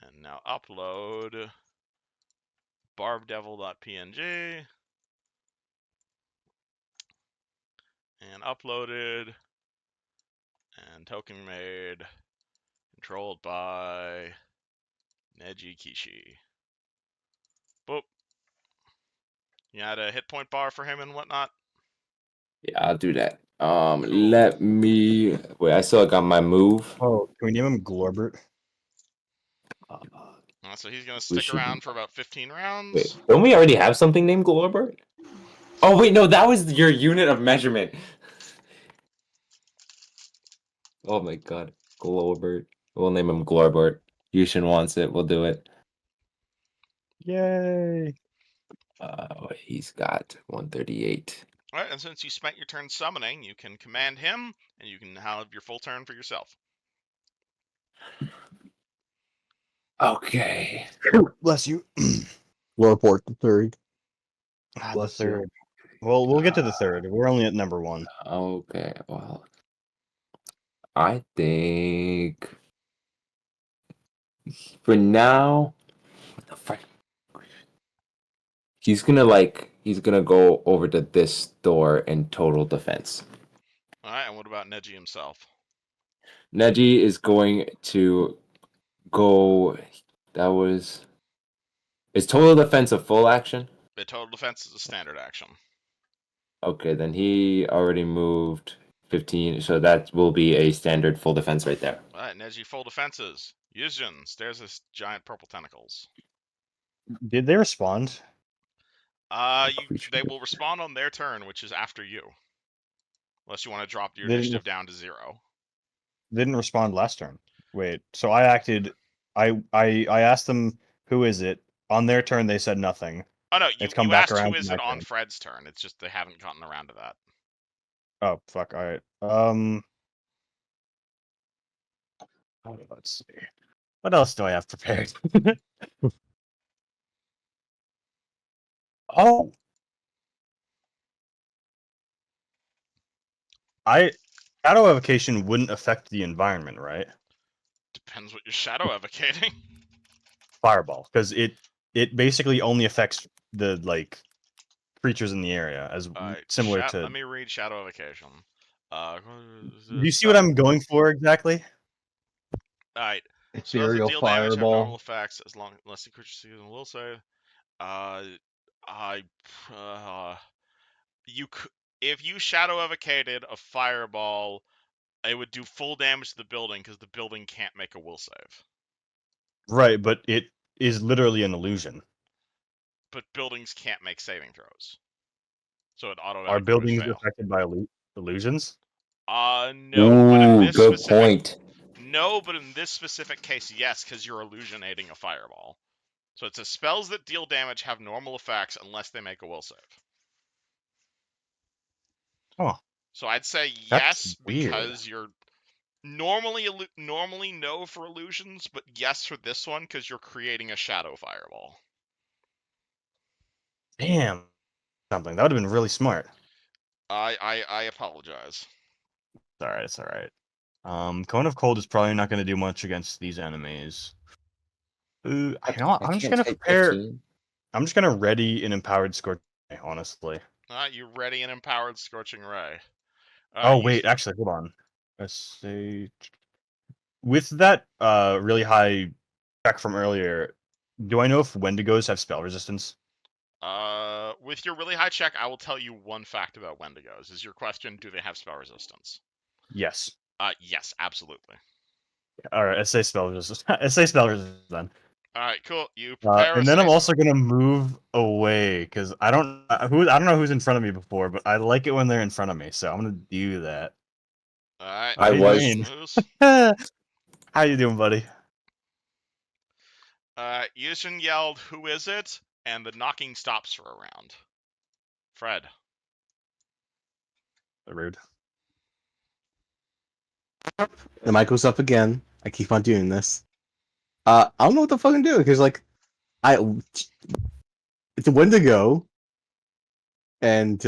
and now upload barbdevil.png, and uploaded, and token made, controlled by Neji Kishi. Boop. You had a hit point bar for him and whatnot? Yeah, I'll do that. Let me wait. I still got my move. Oh, can we name him Glorbert? So he's gonna stick should- around for about 15 rounds. Wait, don't we already have something named Glorbert? Oh wait, no, that was your unit of measurement. Oh my god, Glorbert. We'll name him Glorbert. Yushin wants it. We'll do it. Yay! He's got 138. All right, and since you spent your turn summoning, you can command him, and you can have your full turn for yourself. Okay. Bless you. We'll report the third. The Bless you. third. Well, we'll get to the third. We're only at number 1. Okay, well, I think for now, what the fuck? He's gonna go over to this door in total defense. All right, and what about Neji himself? Neji is going to go. Is total defense a full action? The total defense is a standard action. Okay, then he already moved 15, so that will be a standard full defense right there. All right, Neji, full defenses. Yuzhin stares at giant purple tentacles. Did they respond? They will respond on their turn, which is after you. Unless you want to drop your They didn't- initiative down to 0. They didn't respond last turn. Wait, so I acted. I asked them who is it. On their turn, they said nothing. Oh no, It's come you back asked around who to is my it on turn. Fred's turn. It's just they haven't gotten around to that. Oh fuck! All right. Let's see. What else do I have prepared? Oh, shadow evocation wouldn't affect the environment, right? Depends what you're shadow advocating. Fireball, because it basically only affects the creatures in the area, as similar to. Let me read shadow evocation. Do you see what I'm going for exactly? All right. So does it Ethereal deal damage have fireball. normal effects unless the creature sees them will save? If you shadow evocated a fireball, it would do full damage to the building because the building can't make a will save. Right, but it is literally an illusion. But buildings can't make saving throws, so it automatically Are would buildings fail. affected by illusions? No, but in this good specific point. No, but in this specific case, yes, because you're illusionating a fireball. So it says spells that deal damage have normal effects unless they make a will save. Oh, So I'd say that's yes weird. because you're normally no for illusions, but yes for this one because you're creating a shadow fireball. Damn, something that would have been really smart. I apologize. It's all right. It's all right. Cone of Cold is probably not going to do much against these enemies. You know what? I'm just can't gonna take prepare. 15. I'm just gonna ready an empowered scorch. Honestly. You ready and empowered Scorching Ray. Oh wait, actually, hold on. Let's say with that really high check from earlier, do I know if Wendigos have spell resistance? With your really high check, I will tell you one fact about Wendigos. Is your question, do they have spell resistance? Yes. Yes, absolutely. All right, I say spell resistance. I say spell resistance then. All right, cool. You prepare. And then I'm also gonna move away because I don't know who's in front of me before, but I like it when they're in front of me, so I'm gonna do that. All right. I was- Moves. How you doing, buddy? Yushin yelled, "Who is it?" And the knocking stops for a round. Fred. Rude. The mic goes up again. I keep on doing this. I don't know what the fuck I'm doing because it's a Wendigo, and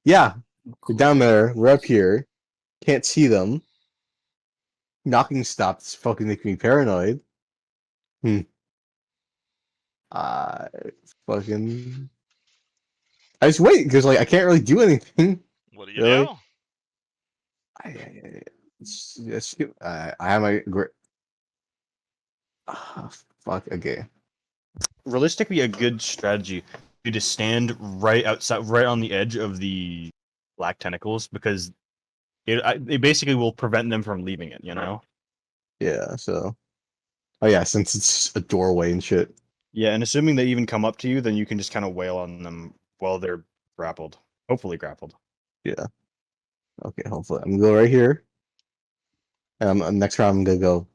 yeah, they're down there. We're up here. Can't see them. Knocking stopped. It's fucking making me paranoid. Fucking. I just wait because I can't really do anything. What do you Really? do? I have my great. Fuck. Okay. Realistically, a good strategy would be to stand right outside, right on the edge of the black tentacles, because it basically will prevent them from leaving it. You know. Yeah. So. Oh yeah, since it's a doorway and shit. Yeah, and assuming they even come up to you, then you can just kind of wail on them Well, they're grappled. Hopefully grappled. Yeah. Okay, hopefully I'm gonna go right here. Next round I'm gonna go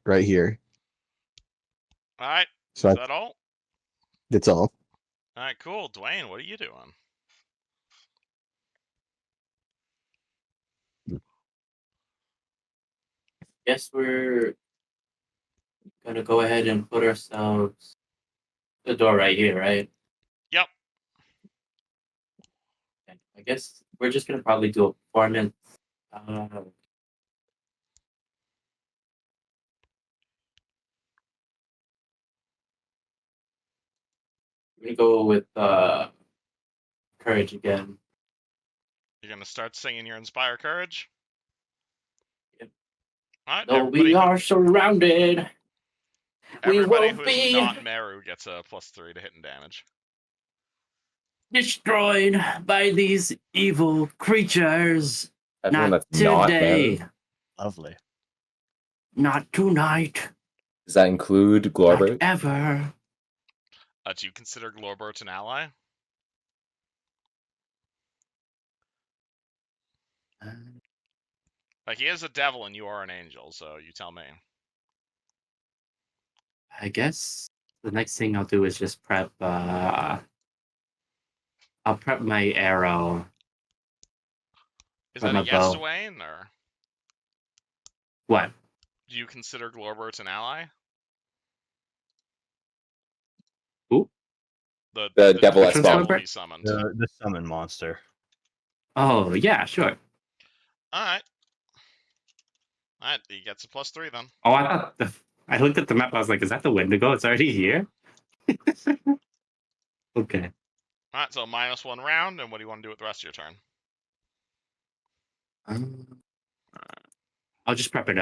right here. All right. So Is that all? that's all. All right, cool. Dwayne, what are you doing? Guess we're gonna go ahead and put ourselves the door right here, right? Yep. Okay. I guess we're just gonna probably do a performance. We're gonna go with courage again. You're gonna start singing your Inspire Courage. Yep. All right, Though everybody. we are surrounded, we Everybody will who be is not Meru gets a +3 to hit and damage. destroyed by these evil creatures. Everyone Not that's not today. Meru. Lovely. Not tonight. Does that include Not Glorbert? ever. Do you consider Glorbert an ally? Like, he is a devil and you are an angel, so you tell me. I guess the next thing I'll do is just prep. I'll prep my arrow. Is For that my a yes, bow. Dwayne, or What? do you consider Glorbert an ally? Who? The devil that spawned? devil he summoned. The summon monster. Oh yeah, sure. Alright. Alright, he gets a +3 then. Oh, I thought I looked at the map. I was like, "Is that the Wendigo? It's already here." Okay. Alright, so -1 round, and what do you want to do with the rest of your turn? I'll just prep it.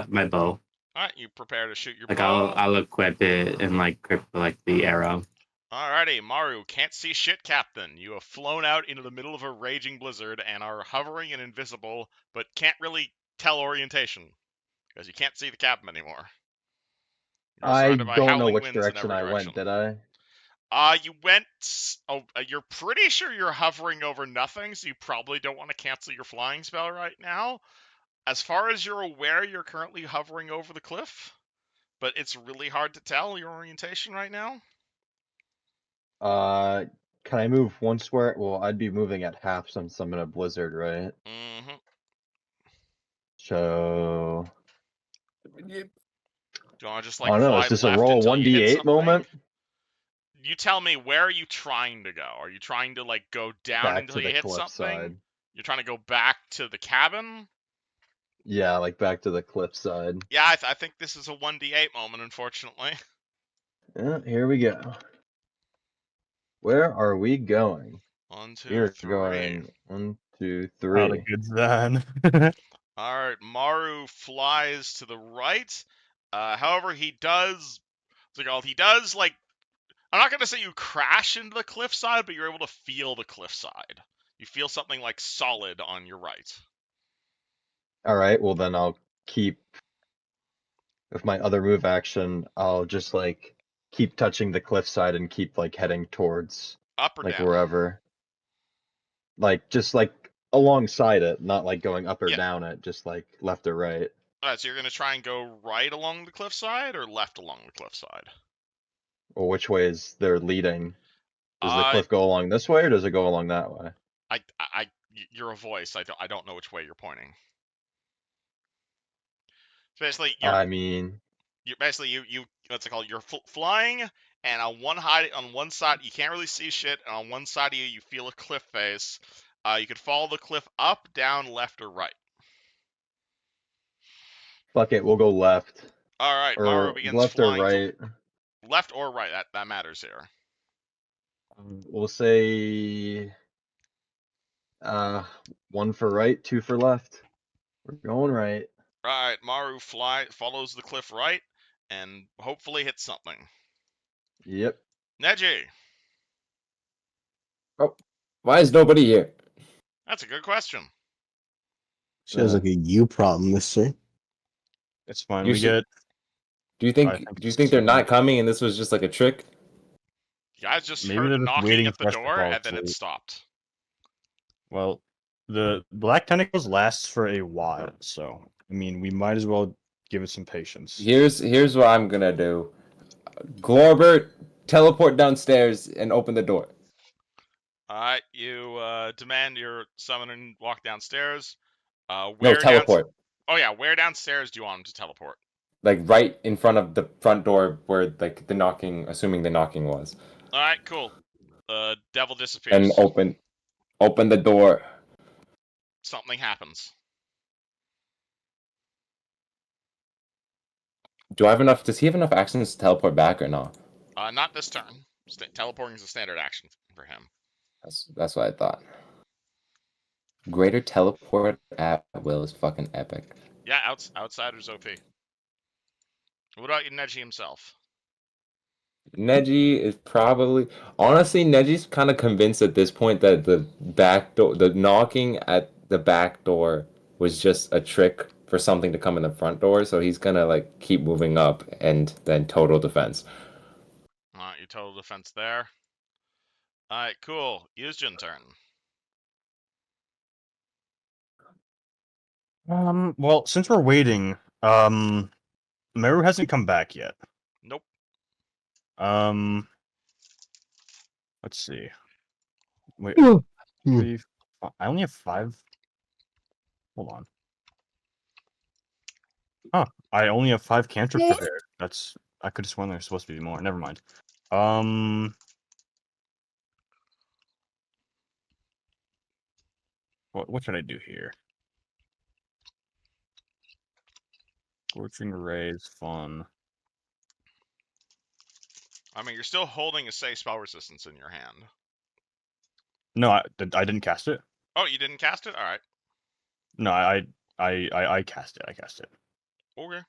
My bow. Alright, you prepare to shoot your Like bow. I'll equip it and like grip like the arrow. Alrighty, Maru, can't see shit, Captain. You have flown out into the middle of a raging blizzard and are hovering and invisible, but can't really tell orientation because you can't see the captain anymore. You're I surrounded by don't know howling which winds in direction every I direction. went, did I? You went. You're pretty sure you're hovering over nothing, so you probably don't want to cancel your flying spell right now. As far as you're aware, you're currently hovering over the cliff, but it's really hard to tell your orientation right now. Can I move one square? Well, I'd be moving at half since I'm in a blizzard, right? Mm-hmm. So Do you want to just I like don't know. fly Is this a left roll until you hit 1d8 something? moment? You tell me, where are you trying to go? Are you trying to like go down Back until to you the hit cliff something? side. You're trying to go back to the cabin? Yeah, like back to the cliff side. Yeah, I think this is a 1d8 moment, unfortunately. Yeah, here we go. Where are we going? 1, 2, We're 3. going 1, 2, How the 3. good's done. All right, Maru flies to the right. However, he does. He does like. I'm not gonna say you crash into the cliffside, but you're able to feel the cliffside. You feel something like solid on your right. All right, well then I'll keep with my other move action. I'll just like keep touching the cliffside and keep like heading towards Up or like down? wherever. Like just like alongside it, not like going up or Yeah. down it, just like left or right. Alright, so you're gonna try and go right along the cliffside or left along the cliffside? Or which way is they're leading? Does the cliff go along this way or does it go along that way? You're a voice. I don't know which way you're pointing. So basically, I mean, you what's it called? You're flying, and on one side you can't really see shit, and on one side of you feel a cliff face. You could follow the cliff up, down, left, or right. fuck it, we'll go left. All right, Or Maru begins left or flying. right. Left or right? That matters here. We'll say 1 for right, 2 for left. We're going right. All right, Maru follows the cliff right, and hopefully hits something. Yep. Neji. Oh, why is nobody here? That's a good question. Sounds like a you problem, mister. It's fine. You We should- get. Do you I think? think Do you think they're not coming and this was just like a trick? You guys just Maybe heard they're just knocking waiting at the for us to door, fall and then it asleep. stopped. Well, the black tentacles lasts for a while, so I mean, we might as well give it some patience. Here's what I'm gonna do. Glorbert, teleport downstairs and open the door. Alright, you demand your summoner walk downstairs. No, Where down? teleport. Oh yeah, where downstairs do you want him to teleport? Like right in front of the front door where like the knocking, assuming the knocking was. Alright, cool. Devil And disappears. open the door. Something happens. Do I have enough? Does he have enough actions to teleport back or not? Not this turn. Teleporting is a standard action for him. That's what I thought. Greater teleport at will is fucking epic. Yeah, outsider's OP. What about Neji himself? Neji is probably honestly Neji's kind of convinced at this point that the back door, the knocking at the back door was just a trick for something to come in the front door, so he's gonna like keep moving up and then total defense. Alright, you total defense there. Alright, cool. Yuzjin turn. Well, since we're waiting, Meru hasn't come back yet. Nope. Let's see. Wait, Hmm. 3, I only have 5. Hold on. Huh, I only have 5 cantrips prepared. I could have sworn there's supposed to be more. Never mind. What should I do here? Scorching Ray is fun. I mean, you're still holding a say spell resistance in your hand. No, I didn't cast it. Oh, you didn't cast it? Alright. No, I cast it. I cast it. Okay.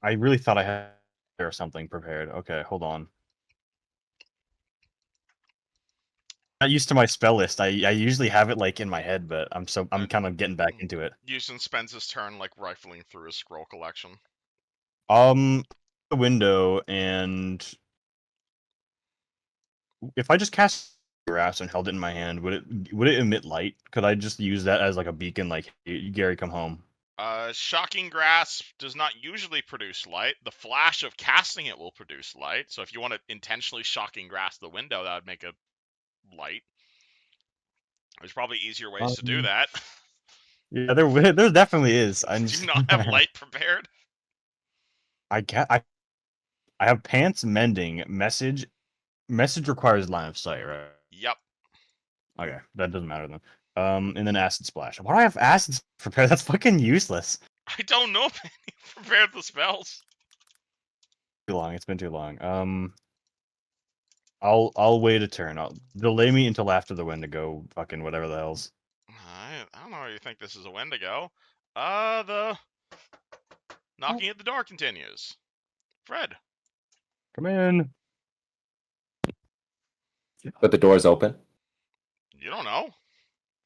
I really thought I had or something prepared. Okay, hold on. Not used to my spell list. I usually have it like in my head, but I'm kind of getting back into it. Yuzjin spends his turn like rifling through his scroll collection. The window, and if I just cast grass and held it in my hand, would it emit light? Could I just use that as like a beacon, like, hey, Gary, come home? Shocking Grasp does not usually produce light. The flash of casting it will produce light. So if you want to intentionally Shocking Grasp the window, that would make a light. There's probably easier ways to do that. Yeah, there definitely is. Do you not have light prepared? I have pants mending. Message requires line of sight, right? Yep. Okay, that doesn't matter then. And then acid splash. Why do I have acid prepared? That's fucking useless. I don't know if any prepared the spells. Too long. It's been too long. I'll wait a turn. I'll delay me until after the Wendigo. Fucking whatever the hell's. I don't know where you think this is a Wendigo. The knocking at the door continues. Fred. Come in. But the door's open. You don't know.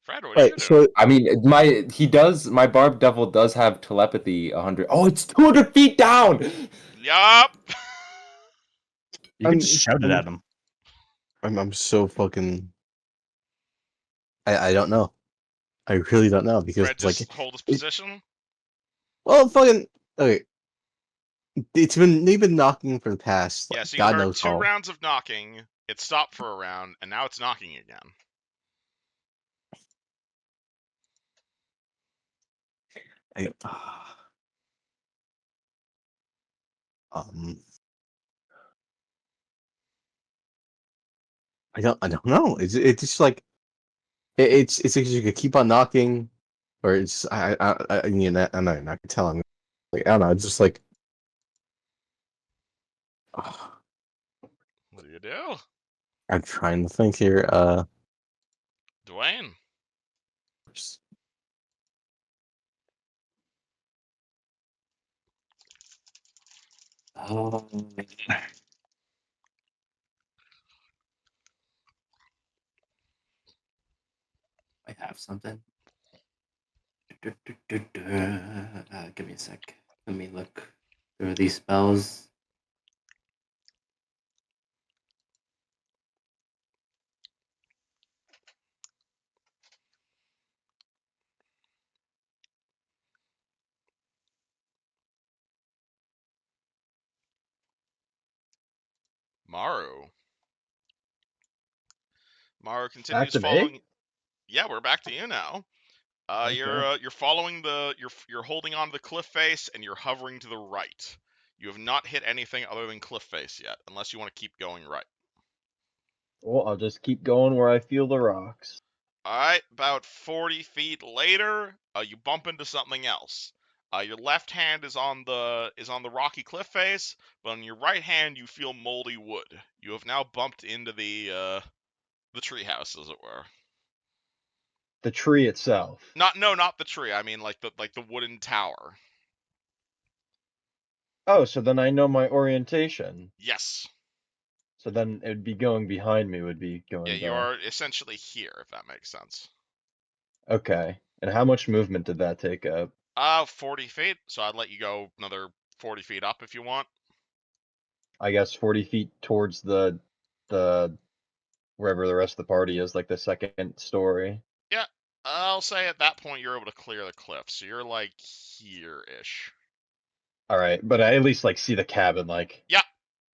Fred, what are you Wait, doing? so I mean, my Barb Devil does have telepathy 100. Oh, it's 200 feet down. Yup. You can just shout it at him. I'm so fucking. I don't know. I really don't know because Fred it's like just hold his position. well, fucking okay. They've been knocking for the past Yeah, so you God heard knows 2 how. rounds of knocking. It stopped for a round, and now it's knocking again. I, um, I don't know. It's just like it's like you could keep on knocking, or it's I mean I'm not gonna tell him. Like I don't know. It's just like. What do you do? I'm trying to think here. Dwayne. I have something. Give me a sec. Let me look. through these spells. Maru. Maru Back continues to me? following. Yeah, we're back to you now. Okay. You're following the you're holding on to the cliff face and you're hovering to the right. You have not hit anything other than cliff face yet, unless you want to keep going right. Well, I'll just keep going where I feel the rocks. All right, about 40 feet later, you bump into something else. Your left hand is on the rocky cliff face, but on your right hand you feel moldy wood. You have now bumped into the treehouse, as it were. The tree itself. Not the tree. I mean like the wooden tower. Oh, so then I know my orientation. Yes. So then it would be going behind me would be Yeah, going you back. are essentially here, if that makes sense. Okay. And how much movement did that take up? 40 feet. So I'd let you go another 40 feet up if you want. I guess 40 feet towards the wherever the rest of the party is, like the second story. Yeah, I'll say at that point you're able to clear the cliff, so you're like here-ish. All right, but I at least like see the cabin, like. Yeah,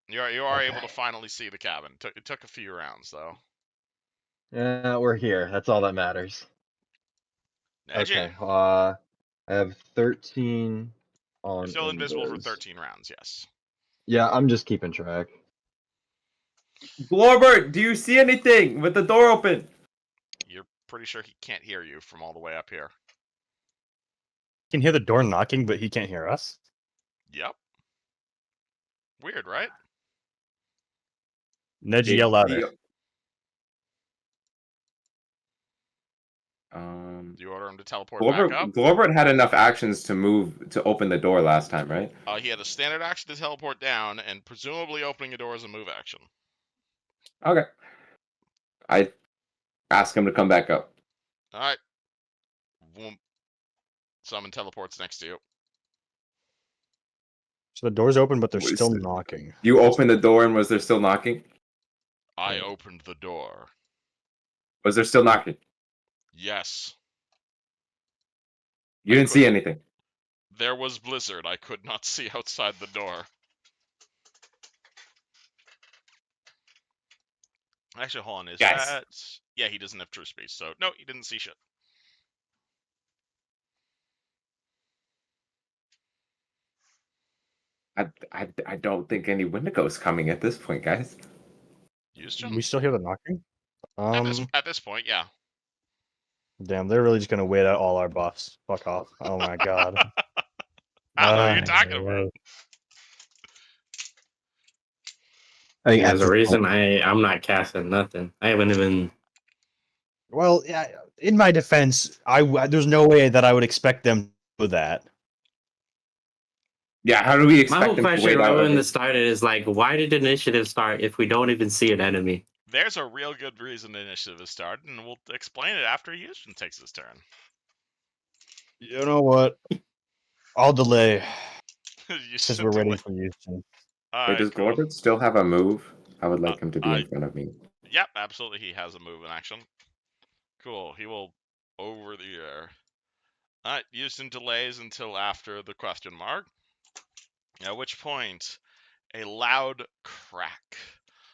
you are able to Okay. finally see the cabin. It took a few rounds though. Yeah, we're here. That's all that matters. Neji, Okay. I have 13 on. you're still invisible for invis. 13 rounds. Yes. Yeah, I'm just keeping track. Glorbert, do you see anything with the door open? You're pretty sure he can't hear you from all the way up here. He can hear the door knocking, but he can't hear us. Yep. Weird, right? Neji, yell louder. Do you order him to teleport back up? Glorbert had enough actions to move to open the door last time, right? He had a standard action to teleport down, and presumably opening a door is a move action. Okay. I ask him to come back up. All right. Boom. Summon teleports next to you. So the door's open, but they're What is still it? knocking. You opened the door and was there still knocking? I opened the door. Was there still knocking? Yes. You didn't see anything. There was blizzard. I could not see outside the door. Actually, hold on. Is Yes. that... Yeah, he doesn't have true speech, so... No, he didn't see shit. I don't think any Wendigo's coming at this point, guys. Houston? We still hear the knocking? At this point, yeah. Damn, they're really just gonna wait out all our buffs. Fuck off. Oh my god. I don't know what you're talking about. I think There's at a this reason point- I'm not casting nothing. I haven't even. Well, yeah. In my defense, there's no way that I would expect them to do that. Yeah, how do we My expect whole them to question wait out? when this started is like, why did initiative start if we don't even see an enemy? There's a real good reason the initiative has started, and we'll explain it after Houston takes his turn. You know what? I'll delay Because because we're waiting for Houston. Wait, does Glorbert still have a move? I would like him to be in front of me. Yep, absolutely. He has a move in action. Cool. He will over the air. Alright, Houston delays until after the question mark. At which point, a loud crack,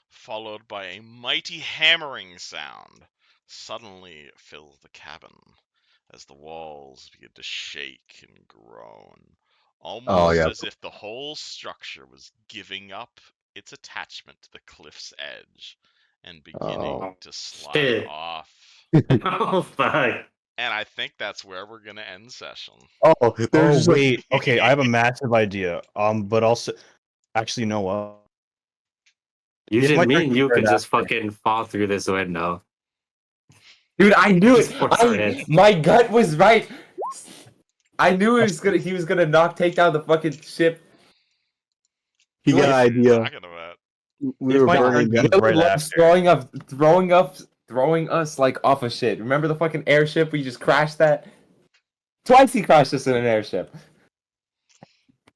followed by a mighty hammering sound, suddenly fills the cabin as the walls begin to shake and groan, almost yeah. as if the whole structure was giving up its attachment to the cliff's edge and beginning to slide shit. off. Oh fuck! And I think that's where we're gonna end session. Oh, there's Wait. Okay, I have a massive idea. But also, actually, you know what? Usually, might me turn and you right can just after. fucking fall through this window. Dude, I knew it. Just force our heads. My gut was right. I knew he was gonna take down the fucking ship. he got an idea. Talking about. We were might burning turn down. right loves after. throwing us like off a shit. Remember the fucking airship? We just crashed that. Twice he crashed us in an airship.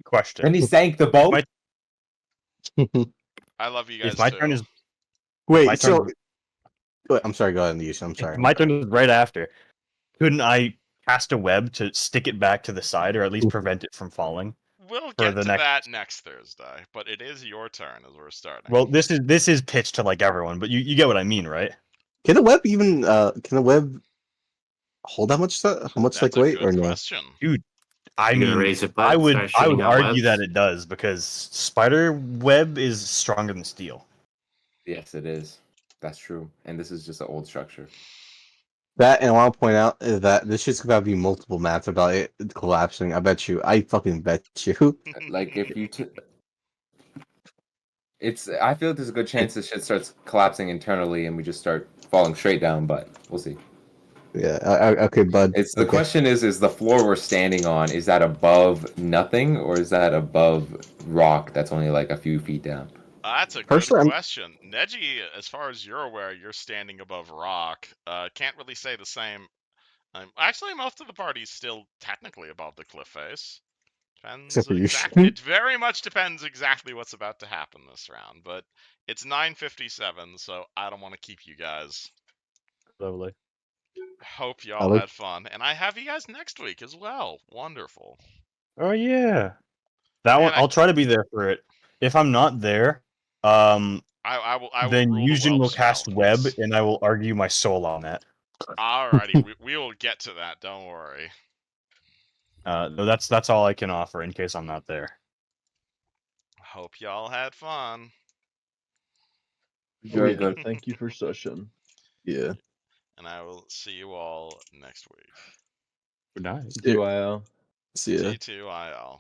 question. And he sank the boat. I love you guys If my too. turn is Wait, my so turn, wait, I'm sorry. Go ahead, Nisha. I'm if sorry. my turn is right after. Couldn't I cast a web to stick it back to the side, or at least prevent it from falling? We'll For get the to next- that next Thursday, but it is your turn as we're starting. Well, this is pitched to like everyone, but you get what I mean, right? Can the web even? Can the web hold that much stuff? How much That's like a weight good or no? question. I You're gonna mean, raise your butt, I would start shooting out argue webs? that it does because spider web is stronger than steel. Yes, it is. That's true. And this is just an old structure. That, and I want to point out is that this shit's about to be multiple maps about it collapsing. I bet you. I fucking bet you. Like if you it's I feel like there's a good chance this shit starts collapsing internally and we just start falling straight down, but we'll see. Yeah. Okay, bud. It's the Okay. question is the floor we're standing on, is that above nothing or is that above rock that's only like a few feet down? That's a good Personally, I'm- question. Neji, as far as you're aware, you're standing above rock. Can't really say the same. Actually, most of the party's still technically above the cliff face. Except for you. It very much depends exactly what's about to happen this round, but it's 9:57, so I don't want to keep you guys. Lovely. Hope y'all had fun, and I have you guys next week as well. Wonderful. Oh yeah, that Man, one. I'll try to be there for it. If I'm not there, I will. then rule the Yujin will Welsh cast web, Falcons. and I will argue my soul on that. Alrighty, we will get to that. Don't worry. No, that's all I can offer in case I'm not there. Hope y'all had fun. Very Yeah, good. thank you for session. Yeah. And I will see you all next week. Good night. TYL. See ya. T2IL.